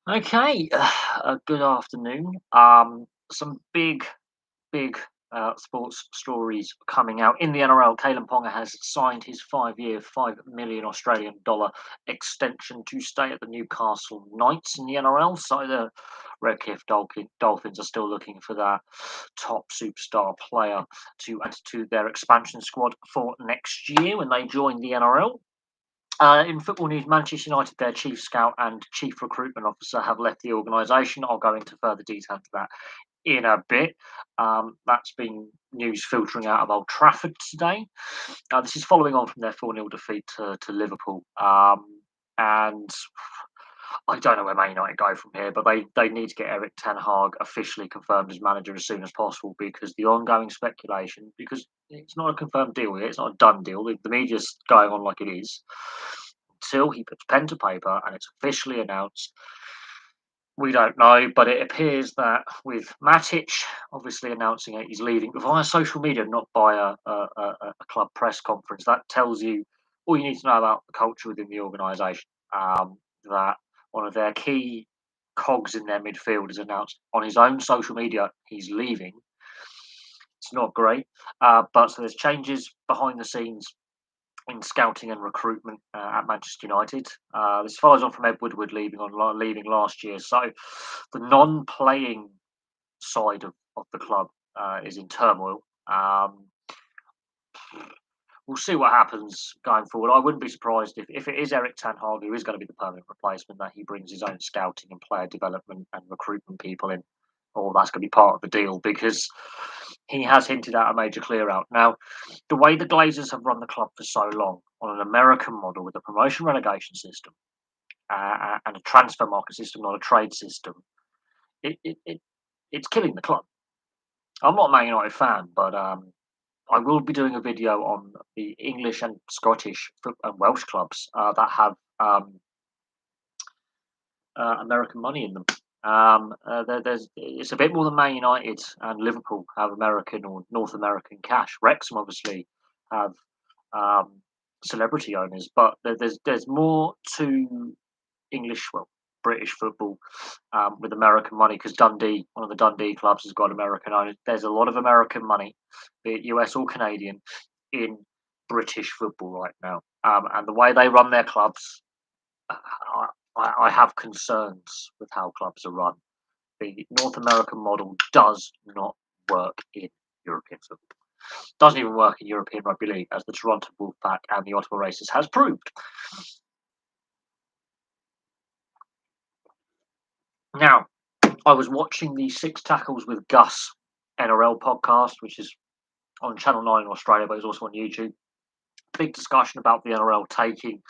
Okay, good afternoon. Some big sports stories coming out in the NRL. Kalen Ponga has signed his 5-year, 5 million Australian dollar extension to stay at the Newcastle Knights in the NRL. So the Redcliffe Dolphins are still looking for that top superstar player to add to their expansion squad for next year when they join the NRL. In football news, Manchester United, their chief scout and chief recruitment officer have left the organisation. I'll go into further detail to that in a bit. That's been news filtering out of Old Trafford today. This is following on from their 4-0 defeat to Liverpool. And I don't know where Man United go from here, but they need to get Eric Ten Hag officially confirmed as manager as soon as possible because the ongoing speculation, because it's not a confirmed deal yet, it's not a done deal. The media's going on like it is. Until he puts pen to paper and it's officially announced, we don't know. But it appears that with Matic obviously announcing it, he's leaving via social media, not by a club press conference. That tells you all you need to know about the culture within the organisation. That one of their key cogs in their midfield has announced on his own social media he's leaving. It's not great, but so there's changes behind the scenes in scouting and recruitment at Manchester United. This follows on from Ed Woodward leaving last year. So the non-playing side of the club is in turmoil. We'll see what happens going forward. I wouldn't be surprised if it is Eric Ten Hag who is going to be the permanent replacement, that he brings his own scouting and player development and recruitment people in. Or that's going to be part of the deal because he has hinted at a major clear out. Now, the way the Glazers have run the club for so long on an American model with a promotion relegation system and a transfer market system, not a trade system, it's killing the club. I'm not a Man United fan, but I will be doing a video on the English and Scottish and Welsh clubs that have American money in them. It's a bit more than Man United and Liverpool have American or North American cash. Wrexham obviously have um, celebrity owners, but there's more to English, well, British football with American money because Dundee, one of the Dundee clubs, has got American owners. There's a lot of American money, be it US or Canadian, in British football right now, and the way they run their clubs, I have concerns with how clubs are run. The North American model does not work in European football. Doesn't even work in European rugby league, as the Toronto Wolfpack and the Ottawa Racers has proved. Now, I was watching the Six Tackles with Gus NRL podcast, which is on Channel 9 in Australia, but it's also on YouTube. Big discussion about the NRL taking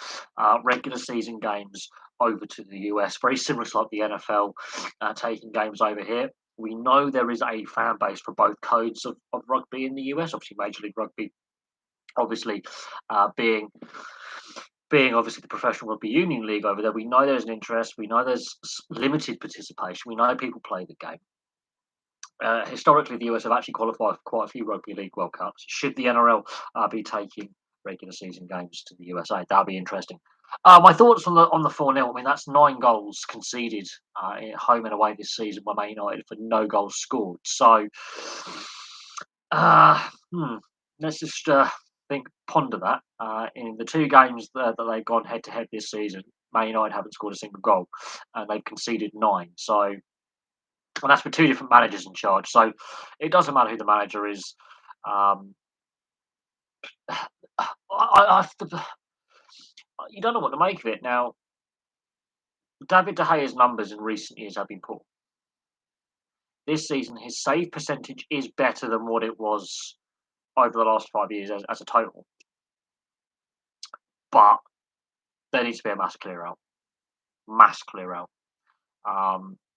regular season games over to the US, very similar to like the NFL taking games over here. We know there is a fan base for both codes of rugby in the US, obviously Major League Rugby, obviously being obviously the professional rugby union league over there. We know there's an interest. We know there's limited participation. We know people play the game. Historically, the US have actually qualified for quite a few Rugby League World Cups. Should the NRL be taking regular season games to the USA, that'll be interesting. My thoughts on the 4-0. I mean, that's 9 goals conceded at home and away this season by Man United for no goals scored. So, uh, hmm, let's just ponder that. In the 2 games that they've gone head to head this season, Man United haven't scored a single goal, and they've conceded 9. So, and that's with 2 different managers in charge. So it doesn't matter who the manager is. Um, you don't know what to make of it. Now, David De Gea's numbers in recent years have been poor. This season, his save percentage is better than what it was over the last 5 years as a total. But there needs to be a mass clear out. Mass clear out.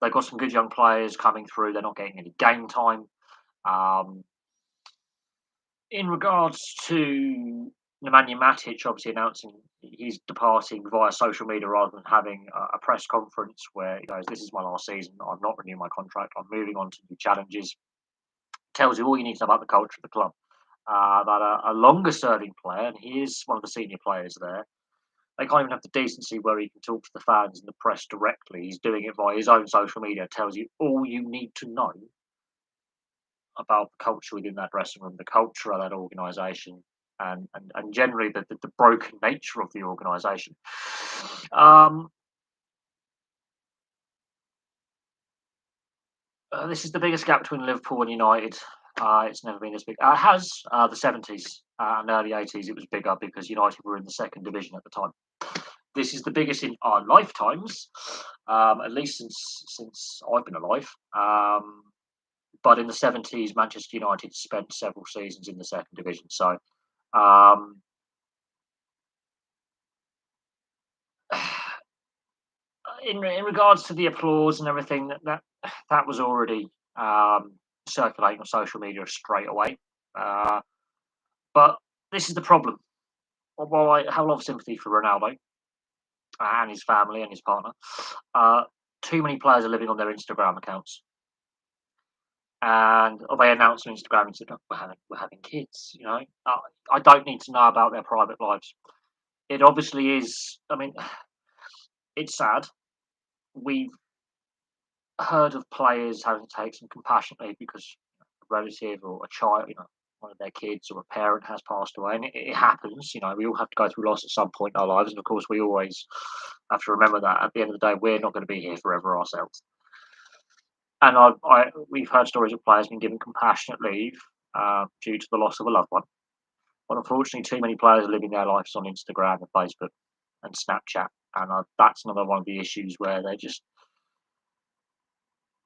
They've got some good young players coming through. They're not getting any game time. Um, in regards to Nemanja Matic obviously announcing he's departing via social media rather than having a press conference where he goes, "This is my last season. I'm not renewing my contract. I'm moving on to new challenges." Tells you all you need to know about the culture of the club. That a longer serving player, and he is one of the senior players there, They can't even have the decency where he can talk to the fans and the press directly. He's doing it via his own social media. Tells you all you need to know about the culture within that dressing room, the culture of that organisation, and generally the broken nature of the organisation. Um, this is the biggest gap between Liverpool and United. It's never been this big. It has the 70s and early 80s. It was bigger because United were in the second division at the time. This is the biggest in our lifetimes, at least since I've been alive. But in the 70s, Manchester United spent several seasons in the second division. So, um, in regards to the applause and everything, that was already um, circulating on social media straight away. Uh, but this is the problem. While I have a lot of sympathy for Ronaldo and his family and his partner, uh, too many players are living on their Instagram accounts. And they announce on Instagram and said, "Oh, we're having kids." I don't need to know about their private lives. It obviously is. I mean, it's sad. We've heard of players having to take some compassionate leave because a relative or a child, one of their kids or a parent has passed away, and it happens. We all have to go through loss at some point in our lives, and of course, we always have to remember that at the end of the day, we're not going to be here forever ourselves. And we've heard stories of players being given compassionate leave due to the loss of a loved one. But unfortunately, too many players are living their lives on Instagram and Facebook and Snapchat, and that's another one of the issues where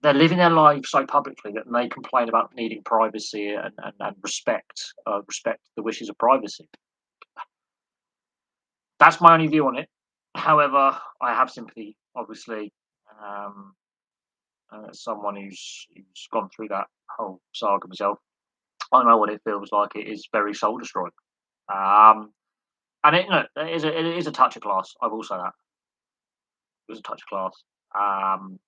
they're living their lives so publicly that they complain about needing privacy and respect the wishes of privacy. That's my only view on it. However, I have sympathy, obviously, um, as someone who's gone through that whole saga myself. I know what it feels like. It is very soul destroying. Um, and it is a touch of class. I will say that it was a touch of class. Um,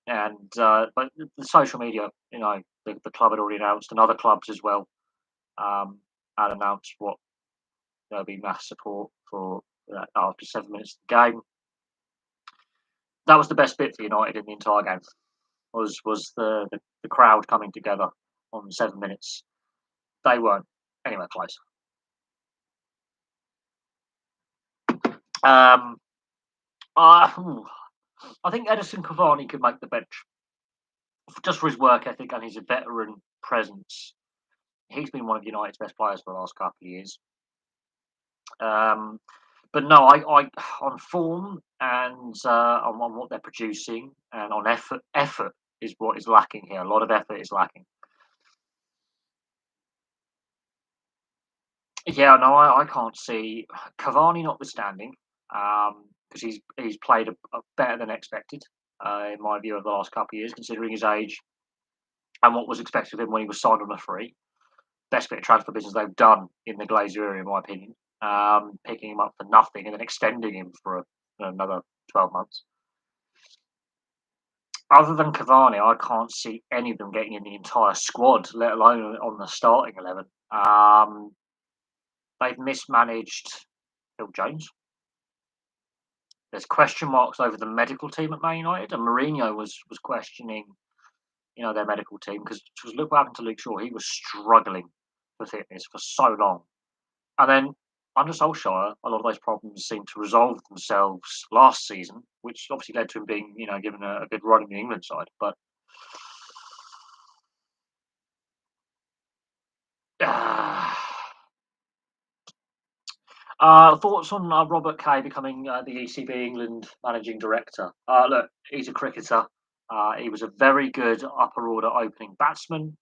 but the social media, the club had already announced, and other clubs as well um, had announced what there'll be mass support for after 7 minutes of the game. That was the best bit for United in the entire game. Was the crowd coming together on 7 minutes. They weren't anywhere close. Um, uh, I think Edison Cavani could make the bench just for his work ethic and his veteran presence. He's been one of United's best players for the last couple of years. But no, I on form and on what they're producing and on effort is what is lacking here. A lot of effort is lacking. Yeah, no, I can't see Cavani notwithstanding, because he's played a better than expected, in my view, over the last couple of years, considering his age and what was expected of him when he was signed on a free. Best bit of transfer business they've done in the Glazer area, in my opinion. Picking him up for nothing and then extending him for another 12 months. Other than Cavani, I can't see any of them getting in the entire squad, let alone on the starting 11. They've mismanaged Phil Jones. There's question marks over the medical team at Man United, and Mourinho was questioning, their medical team because look what happened to Luke Shaw. He was struggling for fitness for so long, and then under Solskjaer, a lot of those problems seemed to resolve themselves last season, which obviously led to him being, given a good run in the England side. But thoughts on Robert Kay becoming the ECB England managing director? Look, he's a cricketer. He was a very good upper order opening batsman.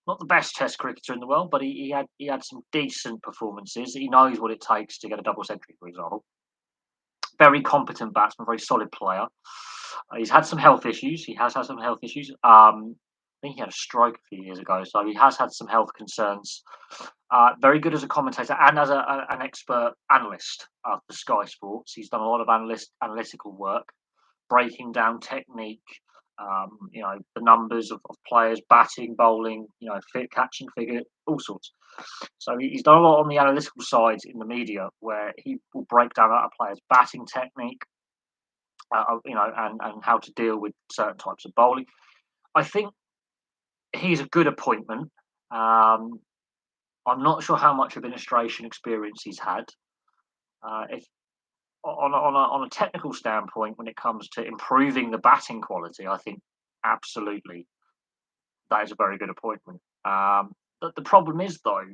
Not the best Test cricketer in the world, but he had some decent performances. He knows what it takes to get a double century, for example. Very competent batsman, very solid player. He's had some health issues. He has had some health issues. I think he had a stroke a few years ago, so he has had some health concerns. Very good as a commentator and as an expert analyst for Sky Sports. He's done a lot of analytical work, breaking down technique, The numbers of players batting, bowling, fit, catching figure, all sorts. So he's done a lot on the analytical side in the media, where he will break down a player's batting technique, and how to deal with certain types of bowling. I think he's a good appointment. Um, I'm not sure how much administration experience he's had. If on a technical standpoint, when it comes to improving the batting quality, I think absolutely that is a very good appointment. But the problem is, though,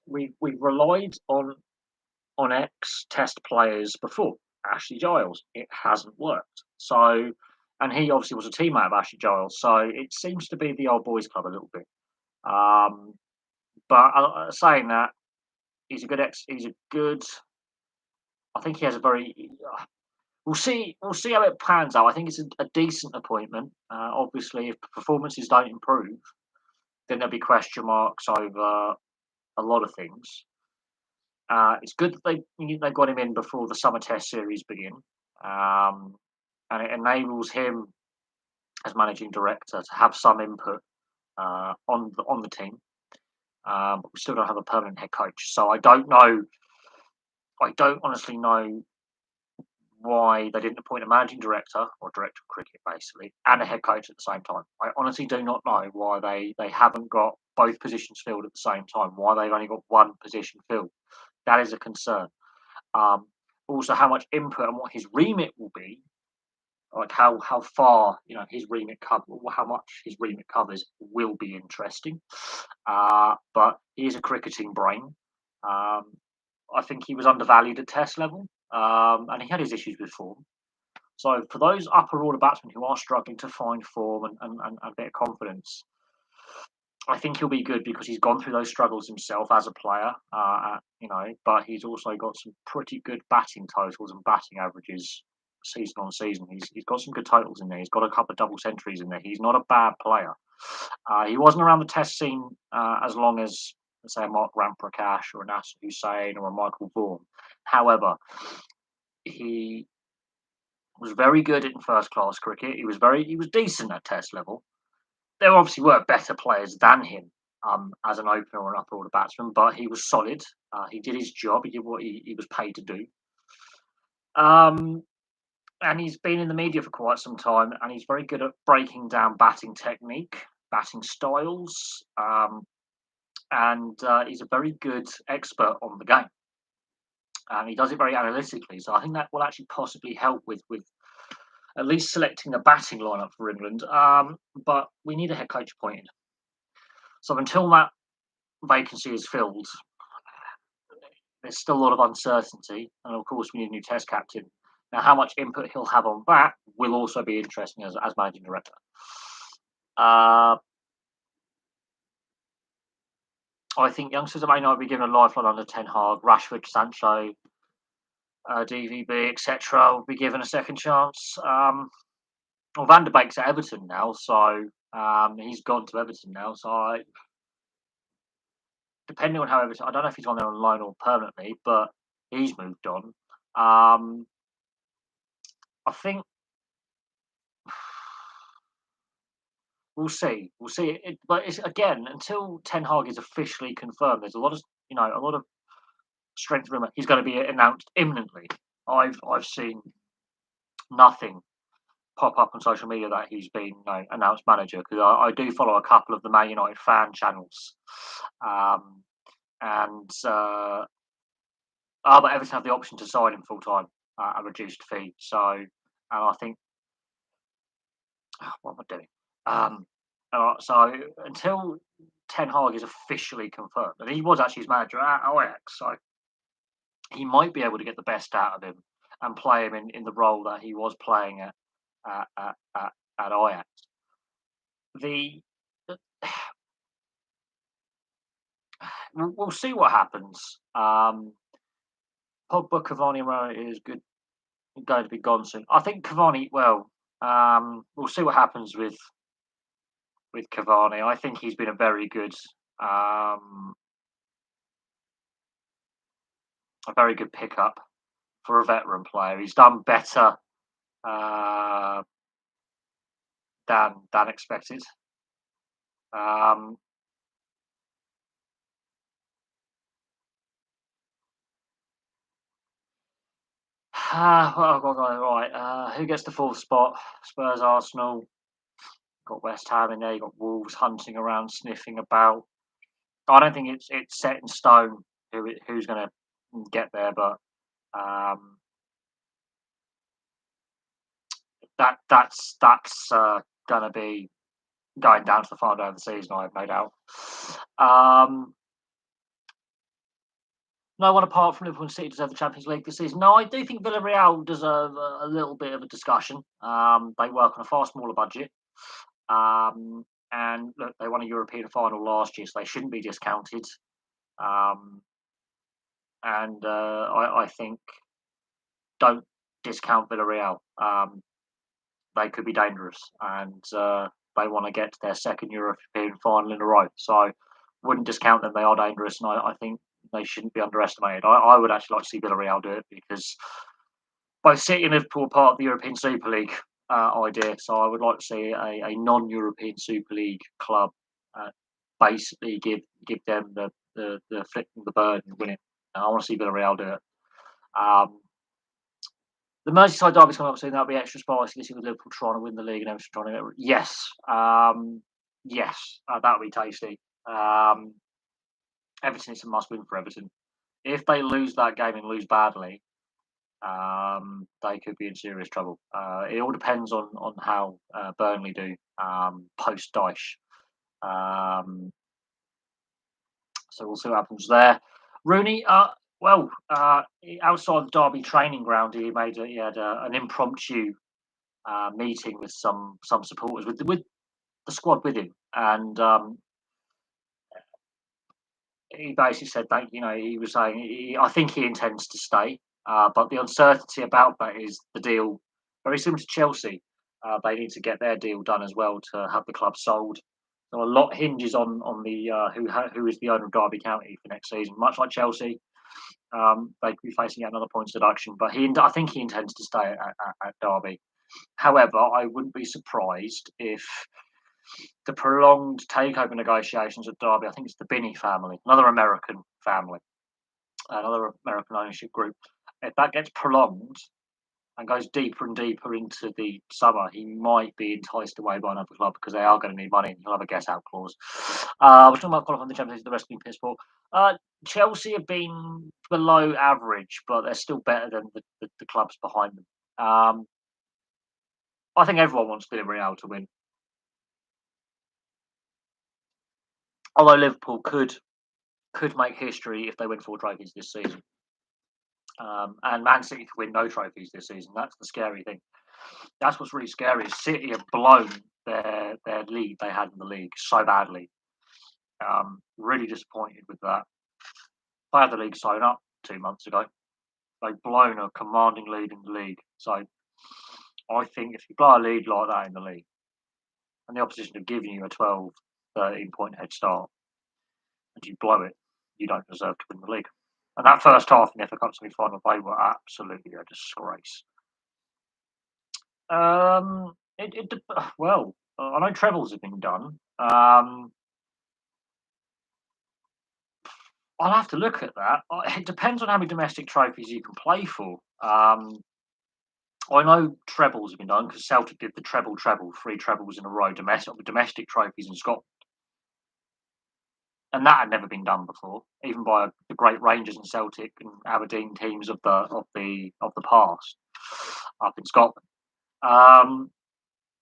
we've relied on ex Test players before. Ashley Giles, it hasn't worked. So, and he obviously was a teammate of Ashley Giles, so it seems to be the old boys club a little bit. Um, but saying that, he's a good ex. He's a good. I think he has a very. We'll see. We'll see how it pans out. I think it's a decent appointment. Obviously, if performances don't improve, then there'll be question marks over a lot of things. It's good that they got him in before the summer test series begin, um, and it enables him as managing director to have some input on the team. But we still don't have a permanent head coach, so I don't know. I don't honestly know why they didn't appoint a managing director or director of cricket, basically, and a head coach at the same time. I honestly do not know why they haven't got both positions filled at the same time. Why they've only got one position filled. That is a concern. Um, Also, how much input and what his remit will be, like how far his remit cover, how much his remit covers, will be interesting. But he is a cricketing brain. Um, I think he was undervalued at Test level, and he had his issues with form. So for those upper order batsmen who are struggling to find form and a bit of confidence, I think he'll be good because he's gone through those struggles himself as a player, but he's also got some pretty good batting totals and batting averages season on season. He's got some good totals in there. He's got a couple of double centuries in there. He's not a bad player. He wasn't around the test scene as long as, let's say, a Mark Ramprakash or a Nasser Hussain or a Michael Vaughan. However, he was very good in first class cricket. He was decent at test level. There obviously were better players than him as an opener or an upper order batsman, but he was solid. He did his job. He did what he was paid to do. Um, and he's been in the media for quite some time, and he's very good at breaking down batting technique, batting styles, and he's a very good expert on the game. And he does it very analytically, so I think that will actually possibly help with at least selecting the batting lineup for England. But we need a head coach appointed. So until that vacancy is filled, there's still a lot of uncertainty, and of course, we need a new Test captain. Now, how much input he'll have on that will also be interesting as managing director. Uh, I think youngsters that may not be given a lifeline under Ten Hag, Rashford, Sancho, DVB, etc., will be given a second chance. Well, Van der Beek's at Everton now, so he's gone to Everton now. So depending on how Everton, I don't know if he's on there on loan or permanently, but he's moved on. I think we'll see. We'll see. But it's, again, until Ten Hag is officially confirmed, there's a lot of a lot of strength rumour. He's going to be announced imminently. I've seen nothing pop up on social media that he's been announced manager, because I do follow a couple of the Man United fan channels, and but Everton have the option to sign him full time at a reduced fee. So, and I think, what am I doing? So until Ten Hag is officially confirmed, and he was actually his manager at Ajax, so he might be able to get the best out of him and play him in the role that he was playing at Ajax. The we'll see what happens. Pogba, Cavani is going to be gone soon. I think Cavani. Well, we'll see what happens with Cavani. I think he's been a very good pickup for a veteran player. He's done better uh, than expected. Um, right. Who gets the fourth spot? Spurs, Arsenal. Got West Ham in there. You got Wolves hunting around, sniffing about. I don't think it's set in stone who's going to get there, but um, that's going to be going down to the final day of the season. I have no doubt. Um, no one apart from Liverpool and City deserve the Champions League this season. No, I do think Villarreal deserve a little bit of a discussion. They work on a far smaller budget. Um, and look, they won a European final last year, so they shouldn't be discounted. Um, and I think don't discount Villarreal. They could be dangerous, and they want to get to their second European final in a row. So wouldn't discount them. They are dangerous, and I think they shouldn't be underestimated. I would actually like to see Villarreal do it because both City and Liverpool are part of the European Super League idea. So I would like to see a non-European Super League club uh, basically give them the flip the bird and win it. I want to see Villarreal do it. Um, the Merseyside derby's coming up soon. That'll be extra spicy. This year with Liverpool trying to win the league and Everton trying to. Yes, yes, that'll be tasty. Everton is a must-win for Everton. If they lose that game and lose badly, they could be in serious trouble. It all depends on how Burnley do post Dyche. Um, so we'll see what happens there. Rooney, outside the Derby training ground, he had an impromptu meeting with some supporters with the squad with him, and he basically said that he was saying I think he intends to stay, but the uncertainty about that is the deal very similar to Chelsea. They need to get their deal done as well to have the club sold. So a lot hinges on the who is the owner of Derby County for next season. Much like Chelsea, they could be facing yet another points deduction. But I think he intends to stay at Derby. However, I wouldn't be surprised if the prolonged takeover negotiations at Derby, I think it's the Binney family, another American family, another American ownership group. If that gets prolonged and goes deeper and deeper into the summer, he might be enticed away by another club because they are going to need money and he'll have a get out clause. We're talking about qualifying the Champions League, the rest being piss poor. Chelsea have been below average, but they're still better than the clubs behind them. I think everyone wants Villarreal to win. Although Liverpool could make history if they win 4 trophies this season. And Man City could win no trophies this season. That's the scary thing. That's what's really scary. Is City have blown their lead they had in the league so badly. Really disappointed with that. They had the league sewn up 2 months ago. They've blown a commanding lead in the league. So I think if you blow a lead like that in the league, and the opposition have given you a 12, 13 point head start, and you blow it, you don't deserve to win the league. And that first half in the FA Cup semi-final, they were absolutely a disgrace. Well, I know trebles have been done. I'll have to look at that. It depends on how many domestic trophies you can play for. I know trebles have been done because Celtic did the treble, 3 trebles in a row, domestic trophies in Scotland, and that had never been done before, even by the great Rangers and Celtic and Aberdeen teams of the past up in Scotland.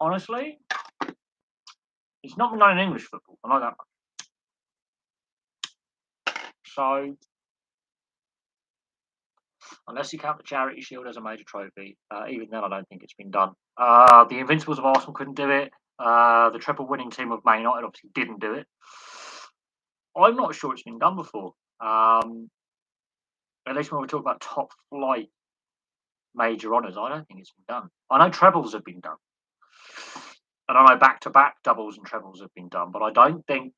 Honestly, it's not been done in English football. I know that much. So unless you count the Charity Shield as a major trophy, even then I don't think it's been done. The Invincibles of Arsenal couldn't do it. The triple winning team of Man United obviously didn't do it. I'm not sure it's been done before. At least when we talk about top flight major honours, I don't think it's been done. I know trebles have been done. And I know back-to-back doubles and trebles have been done, but I don't think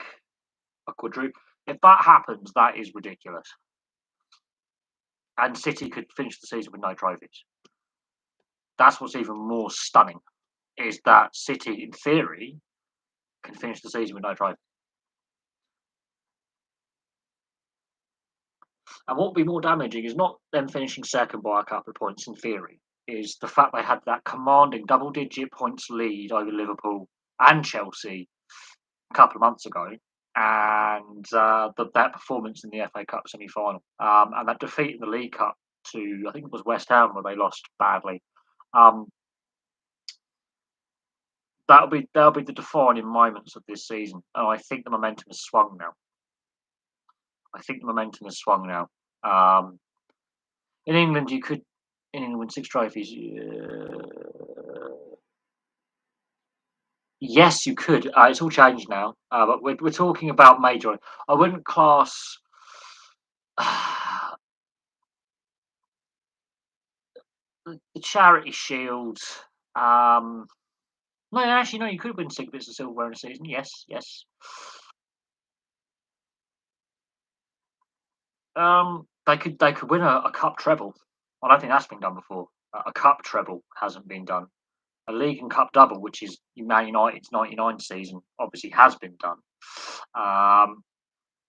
a quadruple. If that happens, that is ridiculous. And City could finish the season with no trophies. That's what's even more stunning, is that City, in theory, can finish the season with no trophy. And what would be more damaging is not them finishing second by a couple of points in theory, is the fact they had that commanding double-digit points lead over Liverpool and Chelsea a couple of months ago, and that performance in the FA Cup semi-final, and that defeat in the League Cup to, I think it was West Ham, where they lost badly. Um, that'll be the defining moments of this season, and I think the momentum has swung now. I think the momentum has swung now. Um, in England, you could in England win 6 trophies. Yes, you could. It's all changed now, but we're talking about major. I wouldn't class the Charity Shield. Um, no, actually, no. You could win 6 bits of silverware in a season. Yes, yes. They could win a cup treble. I don't think that's been done before. A cup treble hasn't been done. A league and cup double, which is Man United's '99 season, obviously has been done. Um,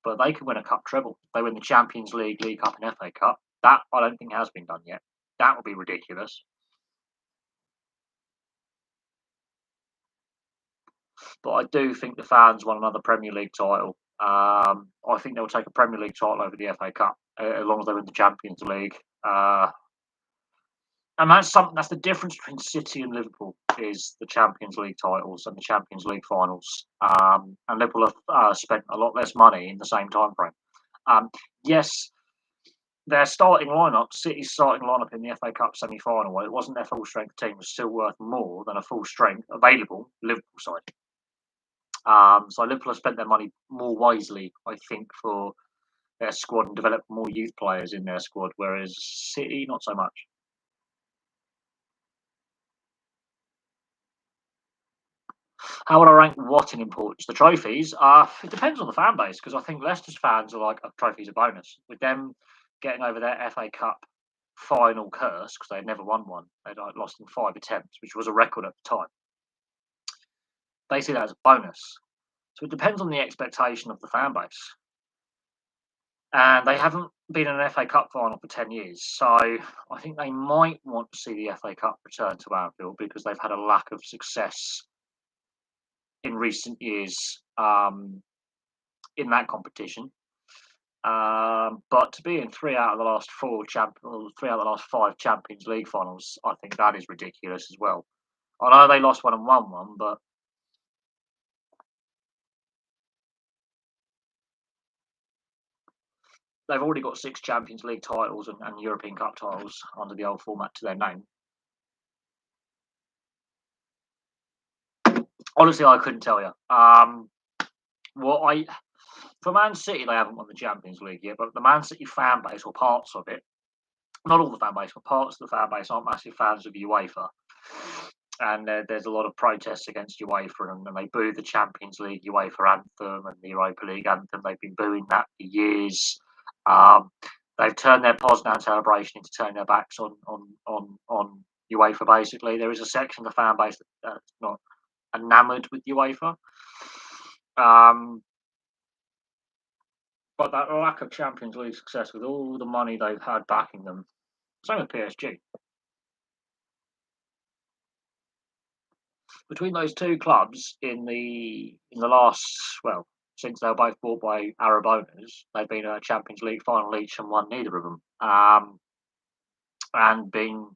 but they could win a cup treble. They win the Champions League, League Cup, and FA Cup. That I don't think has been done yet. That would be ridiculous. But I do think the fans want another Premier League title. I think they'll take a Premier League title over the FA Cup as long as they win the Champions League. And that's something. That's the difference between City and Liverpool is the Champions League titles and the Champions League finals. And Liverpool have spent a lot less money in the same time frame. Yes, their starting lineup, City's starting lineup in the FA Cup semi-final, well, it wasn't their full strength team, was still worth more than a full strength available Liverpool side. So Liverpool have spent their money more wisely, I think, for their squad and developed more youth players in their squad, whereas City not so much. How would I rank what in importance? The trophies? It depends on the fan base because I think Leicester's fans are like a trophy's a bonus. With them getting over their FA Cup final curse because they'd never won one, they'd like, lost in 5 attempts, which was a record at the time. They see that as a bonus. So it depends on the expectation of the fan base. And they haven't been in an FA Cup final for 10 years. So I think they might want to see the FA Cup return to Anfield because they've had a lack of success in recent years in that competition. But to be in 3 out of the last 5 Champions League finals, I think that is ridiculous as well. I know they lost one and won one, but they've already got 6 Champions League titles and European Cup titles under the old format to their name. Honestly, I couldn't tell you. For Man City, they haven't won the Champions League yet, but the Man City fan base or parts of it, not all the fan base, but parts of the fan base aren't massive fans of UEFA. And there's a lot of protests against UEFA, and they boo the Champions League UEFA anthem and the Europa League anthem. They've been booing that for years. Um, they've turned their Poznan celebration into turning their backs on UEFA. Basically, there is a section of the fan base that's not enamoured with UEFA. But that lack of Champions League success with all the money they've had backing them, same with PSG. Between those two clubs in the last, well, since they were both bought by Arab owners, they've been a Champions League final each and won neither of them, and been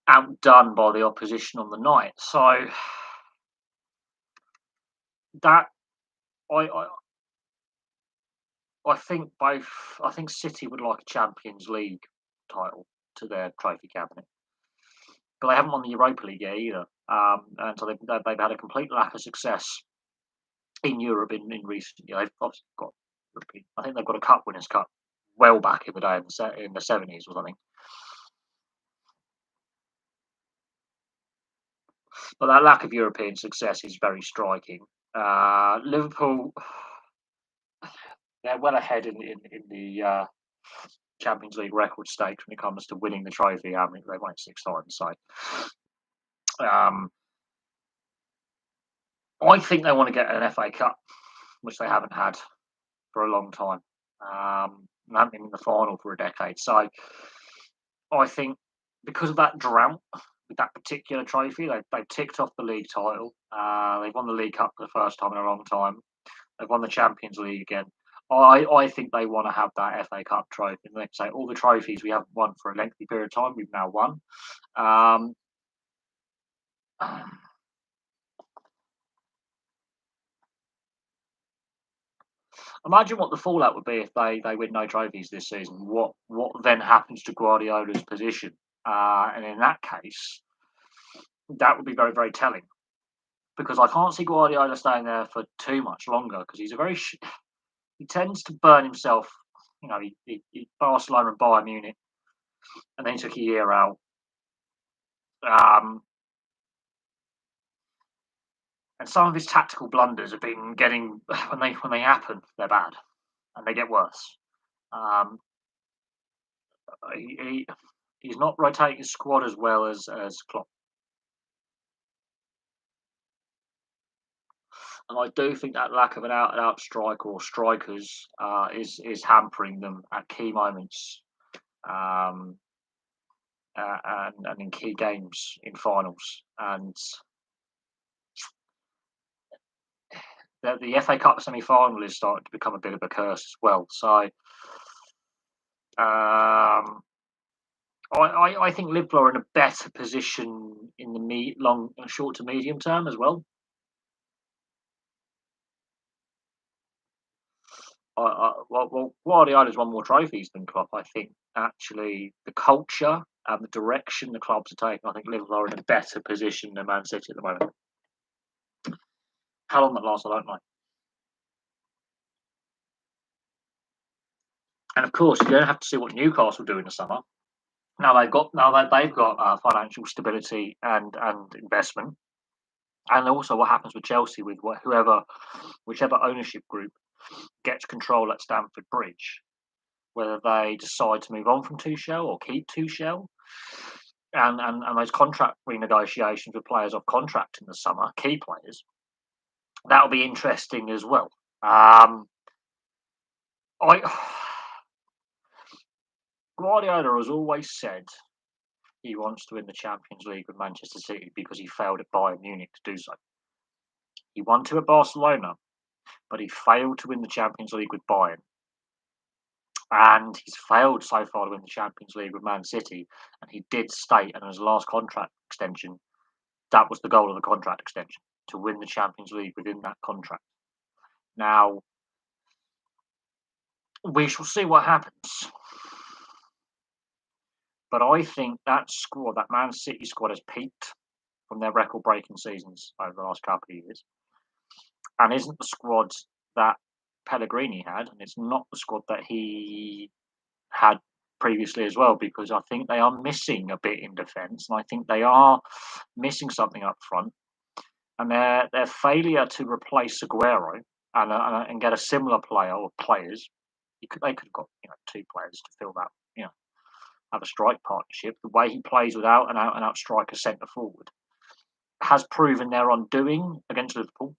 outdone by the opposition on the night. So that I I think both. I think City would like a Champions League title to their trophy cabinet, but they haven't won the Europa League yet either. And so they've had a complete lack of success in Europe in recent years. They've obviously got European. I think they've got a Cup Winners' Cup well back in the day in the 70s or something. But that lack of European success is very striking. Liverpool, they're well ahead in the Champions League record stakes when it comes to winning the trophy. I mean, they won it 6 times. So um, I think they want to get an FA Cup, which they haven't had for a long time. They haven't been in the final for a decade. So I think because of that drought with that particular trophy, they've ticked off the league title. They've won the League Cup for the first time in a long time. They've won the Champions League again. I think they want to have that FA Cup trophy. And they can say all the trophies we haven't won for a lengthy period of time, we've now won. Um, Imagine what the fallout would be if they win no trophies this season. What then happens to Guardiola's position? And in that case, that would be very, very telling, because I can't see Guardiola staying there for too much longer, because he's a very he tends to burn himself. You know, he Barcelona and Bayern Munich, and then he took a year out. And some of his tactical blunders have been getting when they happen, they're bad, and they get worse. Um, he's not rotating his squad as well as Klopp. And I do think that lack of an out and out striker or strikers is hampering them at key moments, um, and in key games in finals. And the FA Cup semi final is starting to become a bit of a curse as well. So I think Liverpool are in a better position in the short to medium term as well. Well, Guardiola's won more trophies than Klopp. I think actually the culture and the direction the clubs are taking, I think Liverpool are in a better position than Man City at the moment. How long that lasts, I don't know. And of course, you're going to have to see what Newcastle do in the summer. Now that they've got financial stability and investment, and also what happens with Chelsea with whichever ownership group gets control at Stamford Bridge, whether they decide to move on from Tuchel or keep Tuchel, and those contract renegotiations with players off contract in the summer, key players, that'll be interesting as well. I Guardiola has always said he wants to win the Champions League with Manchester City because he failed at Bayern Munich to do so. He won to at Barcelona, but he failed to win the Champions League with Bayern. And he's failed so far to win the Champions League with Man City. And he did state in his last contract extension that was the goal of the contract extension, to win the Champions League within that contract. Now, we shall see what happens. But I think that squad, that Man City squad, has peaked from their record-breaking seasons over the last couple of years, and isn't the squad that Pellegrini had, and it's not the squad that he had previously as well, because I think they are missing a bit in defence, and I think they are missing something up front, and their failure to replace Aguero and get a similar player or players, they could have got two players to fill that, have a strike partnership. The way he plays without an out and out striker centre forward has proven their undoing against Liverpool,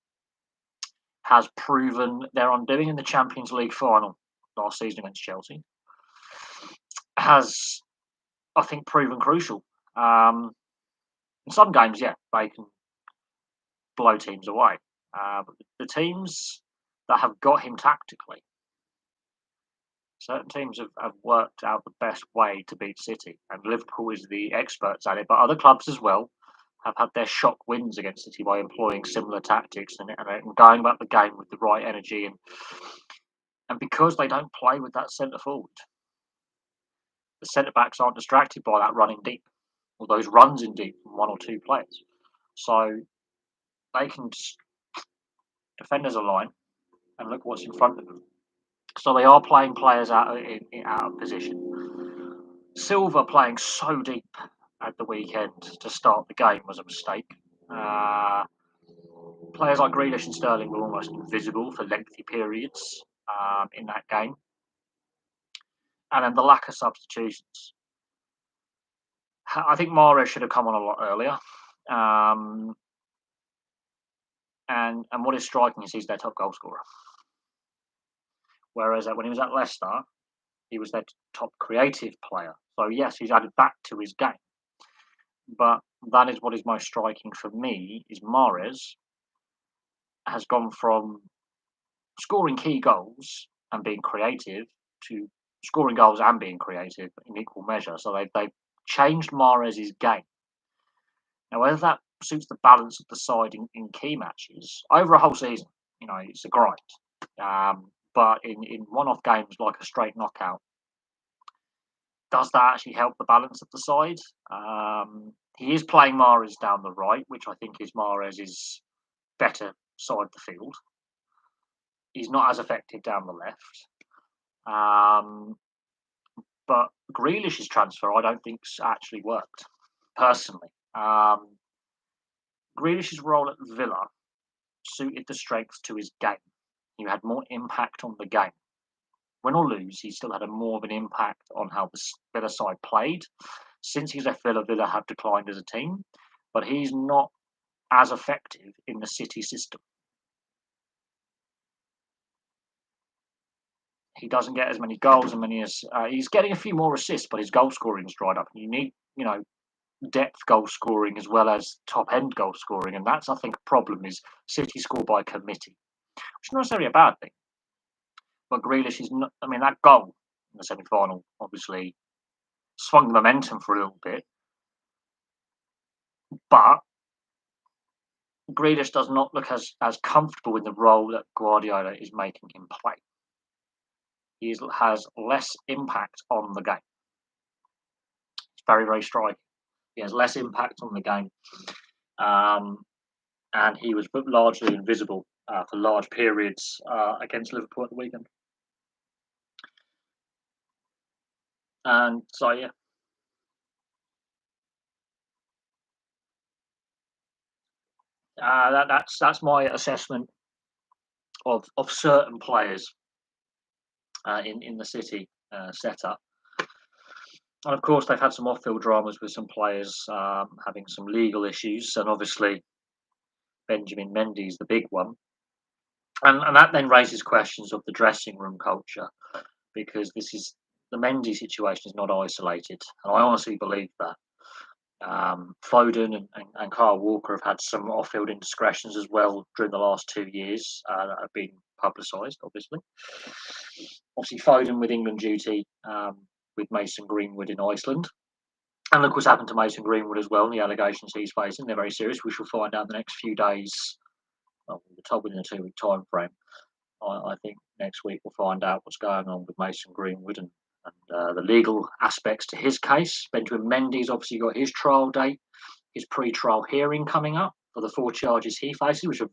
has proven their undoing in the Champions League final last season against Chelsea, has, I think, proven crucial. In some games, yeah, they can blow teams away. But the teams that have got him tactically, certain teams have worked out the best way to beat City, and Liverpool is the experts at it. But other clubs as well have had their shock wins against City by employing similar tactics and going about the game with the right energy, and because they don't play with that centre forward, the centre backs aren't distracted by that running deep or those runs in deep from one or two players, so they can just defend as a line and look what's in front of them. So they are playing players out of position. Silva playing so deep at the weekend to start the game was a mistake. Players like Grealish and Sterling were almost invisible for lengthy periods in that game. and then the lack of substitutions. I think Mahrez should have come on a lot earlier. Um, and what is striking is he's their top goal scorer. Whereas when he was at Leicester, he was their top creative player. So yes, he's added that to his game. But that is what is most striking for me is Mahrez has gone from scoring key goals and being creative to scoring goals and being creative in equal measure. So they've changed Mahrez's game. Now, whether that suits the balance of the side in key matches over a whole season, it's a grind. But in one-off games like a straight knockout, does that actually help the balance of the side? He is playing Mahrez down the right, which I think is Mahrez's better side of the field. He's not as effective down the left. But Grealish's transfer, I don't think's actually worked, personally. Grealish's role at Villa suited the strengths to his game. He had more impact on the game. Win or lose, he still had more of an impact on how the Villa side played. Since he's left Villa, Villa have declined as a team, but he's not as effective in the City system. He doesn't get as many goals and many as he's getting a few more assists, but his goal scoring's dried up. You need, depth goal scoring as well as top end goal scoring, and that's I think a problem. Is City score by committee, which is not necessarily a bad thing. But Grealish is not. I mean, that goal in the semi-final obviously swung the momentum for a little bit, but Grealish does not look as comfortable in the role that Guardiola is making him play. He has less impact on the game. It's very, very striking. He has less impact on the game, and he was largely invisible for large periods against Liverpool at the weekend. And so, yeah. That's my assessment of certain players in the City setup. And of course, they've had some off-field dramas with some players having some legal issues, and obviously Benjamin Mendy's the big one. And that then raises questions of the dressing room culture, because the Mendy situation is not isolated, and I honestly believe that. Foden and Kyle Walker have had some off-field indiscretions as well during the last 2 years that have been publicised, obviously. Obviously, Foden with England duty, with Mason Greenwood in Iceland. And look what's happened to Mason Greenwood as well, and the allegations he's facing. They're very serious. We shall find out in the next few days. Well, we're told within a 2-week time frame. I think next week we'll find out what's going on with Mason Greenwood and the legal aspects to his case. Benjamin Mendy's obviously got his trial date, his pre-trial hearing coming up for the 4 charges he faces, which are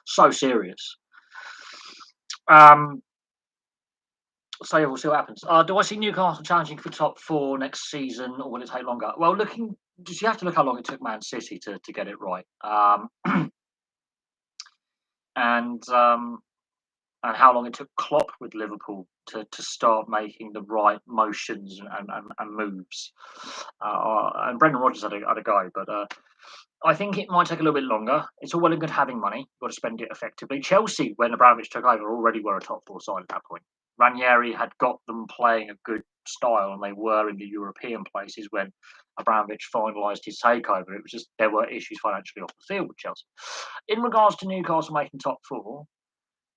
so serious. So yeah, we'll see what happens. Do I see Newcastle challenging for top 4 next season, or will it take longer? Well, you have to look how long it took Man City to get it right, and how long it took Klopp with Liverpool to start making the right motions and moves. And Brendan Rodgers had a go, but I think it might take a little bit longer. It's all well and good having money. You've got to spend it effectively. Chelsea, when Abramovich took over, already were a top 4 side at that point. Ranieri had got them playing a good style, and they were in the European places when Abramovich finalised his takeover. It was just there were issues financially off the field with Chelsea. In regards to Newcastle making top 4,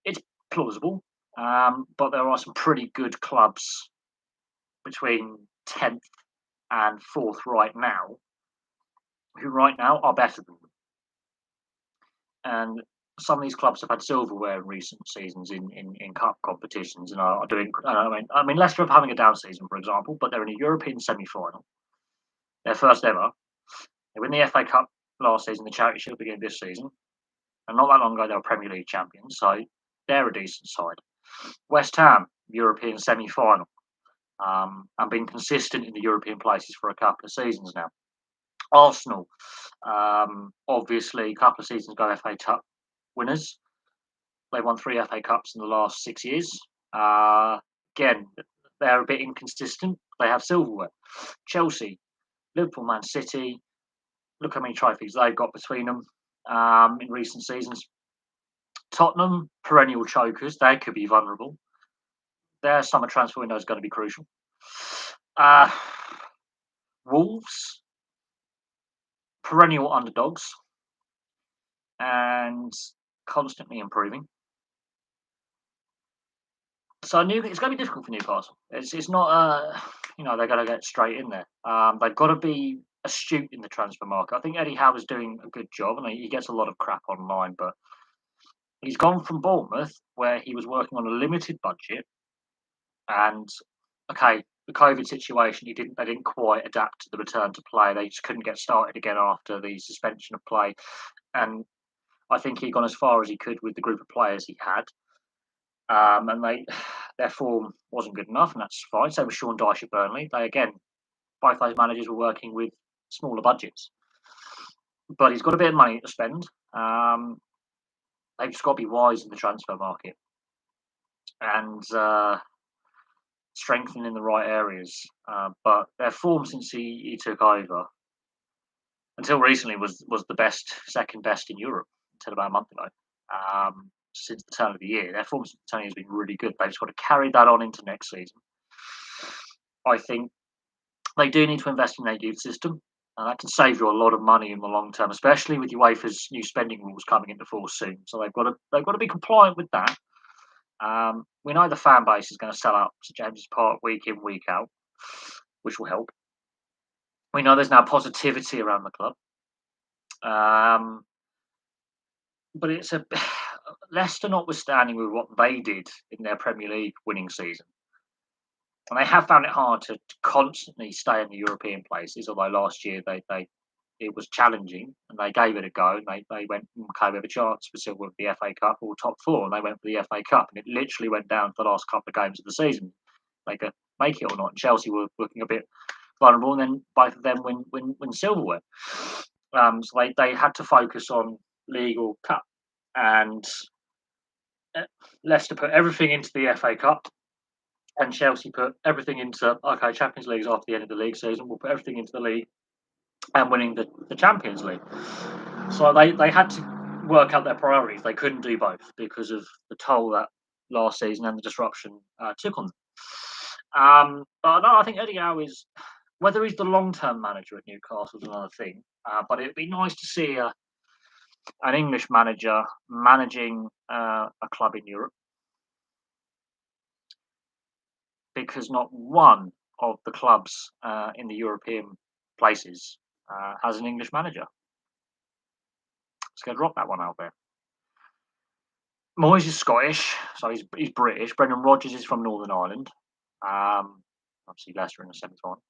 it's plausible, but there are some pretty good clubs between 10th and 4th right now, who right now are better than them. And some of these clubs have had silverware in recent seasons in cup competitions and are doing. I mean, Leicester are having a down season, for example, but they're in a European semi-final, their first ever. They win the FA Cup last season, the Charity Shield began this season, and not that long ago they were Premier League champions, so they're a decent side. West Ham, European semi-final, and been consistent in the European places for a couple of seasons now. Arsenal, obviously, a couple of seasons ago, FA Cup winners. They won 3 FA Cups in the last 6 years. Again, they're a bit inconsistent. They have silverware. Chelsea, Liverpool, Man City. Look how many trophies they've got between them in recent seasons. Tottenham, perennial chokers. They could be vulnerable. Their summer transfer window is going to be crucial. Uh, Wolves, perennial underdogs and constantly improving. So it's going to be difficult for Newcastle. It's not they're going to get straight in there. They've got to be astute in the transfer market. I think Eddie Howe is doing a good job, and he gets a lot of crap online, but he's gone from Bournemouth, where he was working on a limited budget, and okay, the COVID situation, they didn't quite adapt to the return to play. They just couldn't get started again after the suspension of play, and I think he'd gone as far as he could with the group of players he had. And their form wasn't good enough, and that's fine. So was Sean Dyche at Burnley. Both those managers were working with smaller budgets, but he's got a bit of money to spend. They've just got to be wise in the transfer market and strengthen in the right areas. But their form since he took over until recently was the second best in Europe until about a month ago. Since the turn of the year, their form since the turn has been really good. They've just got to carry that on into next season. I think they do need to invest in their youth system, and that can save you a lot of money in the long term, especially with UEFA's new spending rules coming into force soon. So they've got to be compliant with that. We know the fan base is going to sell out St James's Park week in, week out, which will help. We know there's now positivity around the club. But it's Leicester, notwithstanding with what they did in their Premier League winning season, and they have found it hard to constantly stay in the European places. Although last year it was challenging, and they gave it a go. And they went, okay, we have a chance for silver with the FA Cup or top four, and they went for the FA Cup, and it literally went down to the last couple of games of the season. They could make it or not. And Chelsea were looking a bit vulnerable, and then both of them win silverware. So they had to focus on League or Cup, and Leicester put everything into the FA Cup, and Chelsea put everything into Champions League's after the end of the league season. We'll put everything into the league and winning the Champions League. So they had to work out their priorities. They couldn't do both because of the toll that last season and the disruption took on them. But no, I think Eddie Howe is, whether he's the long-term manager at Newcastle is another thing. But it'd be nice to see an English manager managing a club in Europe, because not one of the clubs in the European places has an English manager. Just going to drop that one out there. Moyes is Scottish, so he's British. Brendan Rodgers is from Northern Ireland. Obviously, Leicester in the semi-final.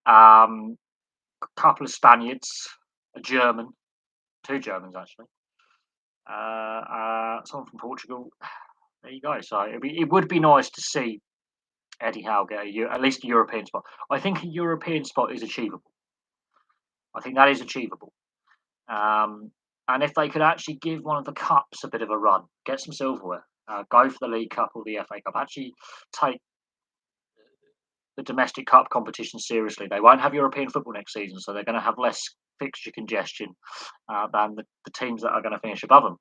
A couple of Spaniards, a German, two Germans actually. Someone from Portugal. There you go. So it would be nice to see Eddie Howe get at least a European spot. I think a European spot is achievable. I think that is achievable. And if they could actually give one of the cups a bit of a run, get some silverware, go for the League Cup or the FA Cup, actually take the domestic cup competition seriously. They won't have European football next season, so they're going to have less fixture congestion than the teams that are going to finish above them.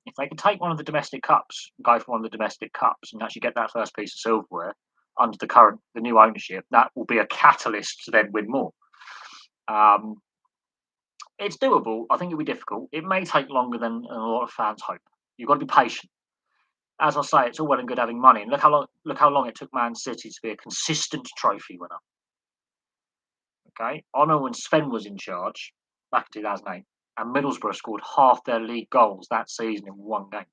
If they can take one of the domestic cups, go for one of the domestic cups, and actually get that first piece of silverware under the new ownership, that will be a catalyst to then win more. It's doable. I think it'll be difficult. It may take longer than a lot of fans hope. You've got to be patient. As I say, it's all well and good having money. And look how long it took Man City to be a consistent trophy winner. Okay, I remember when Sven was in charge back in 2008, and Middlesbrough scored half their league goals that season in one game.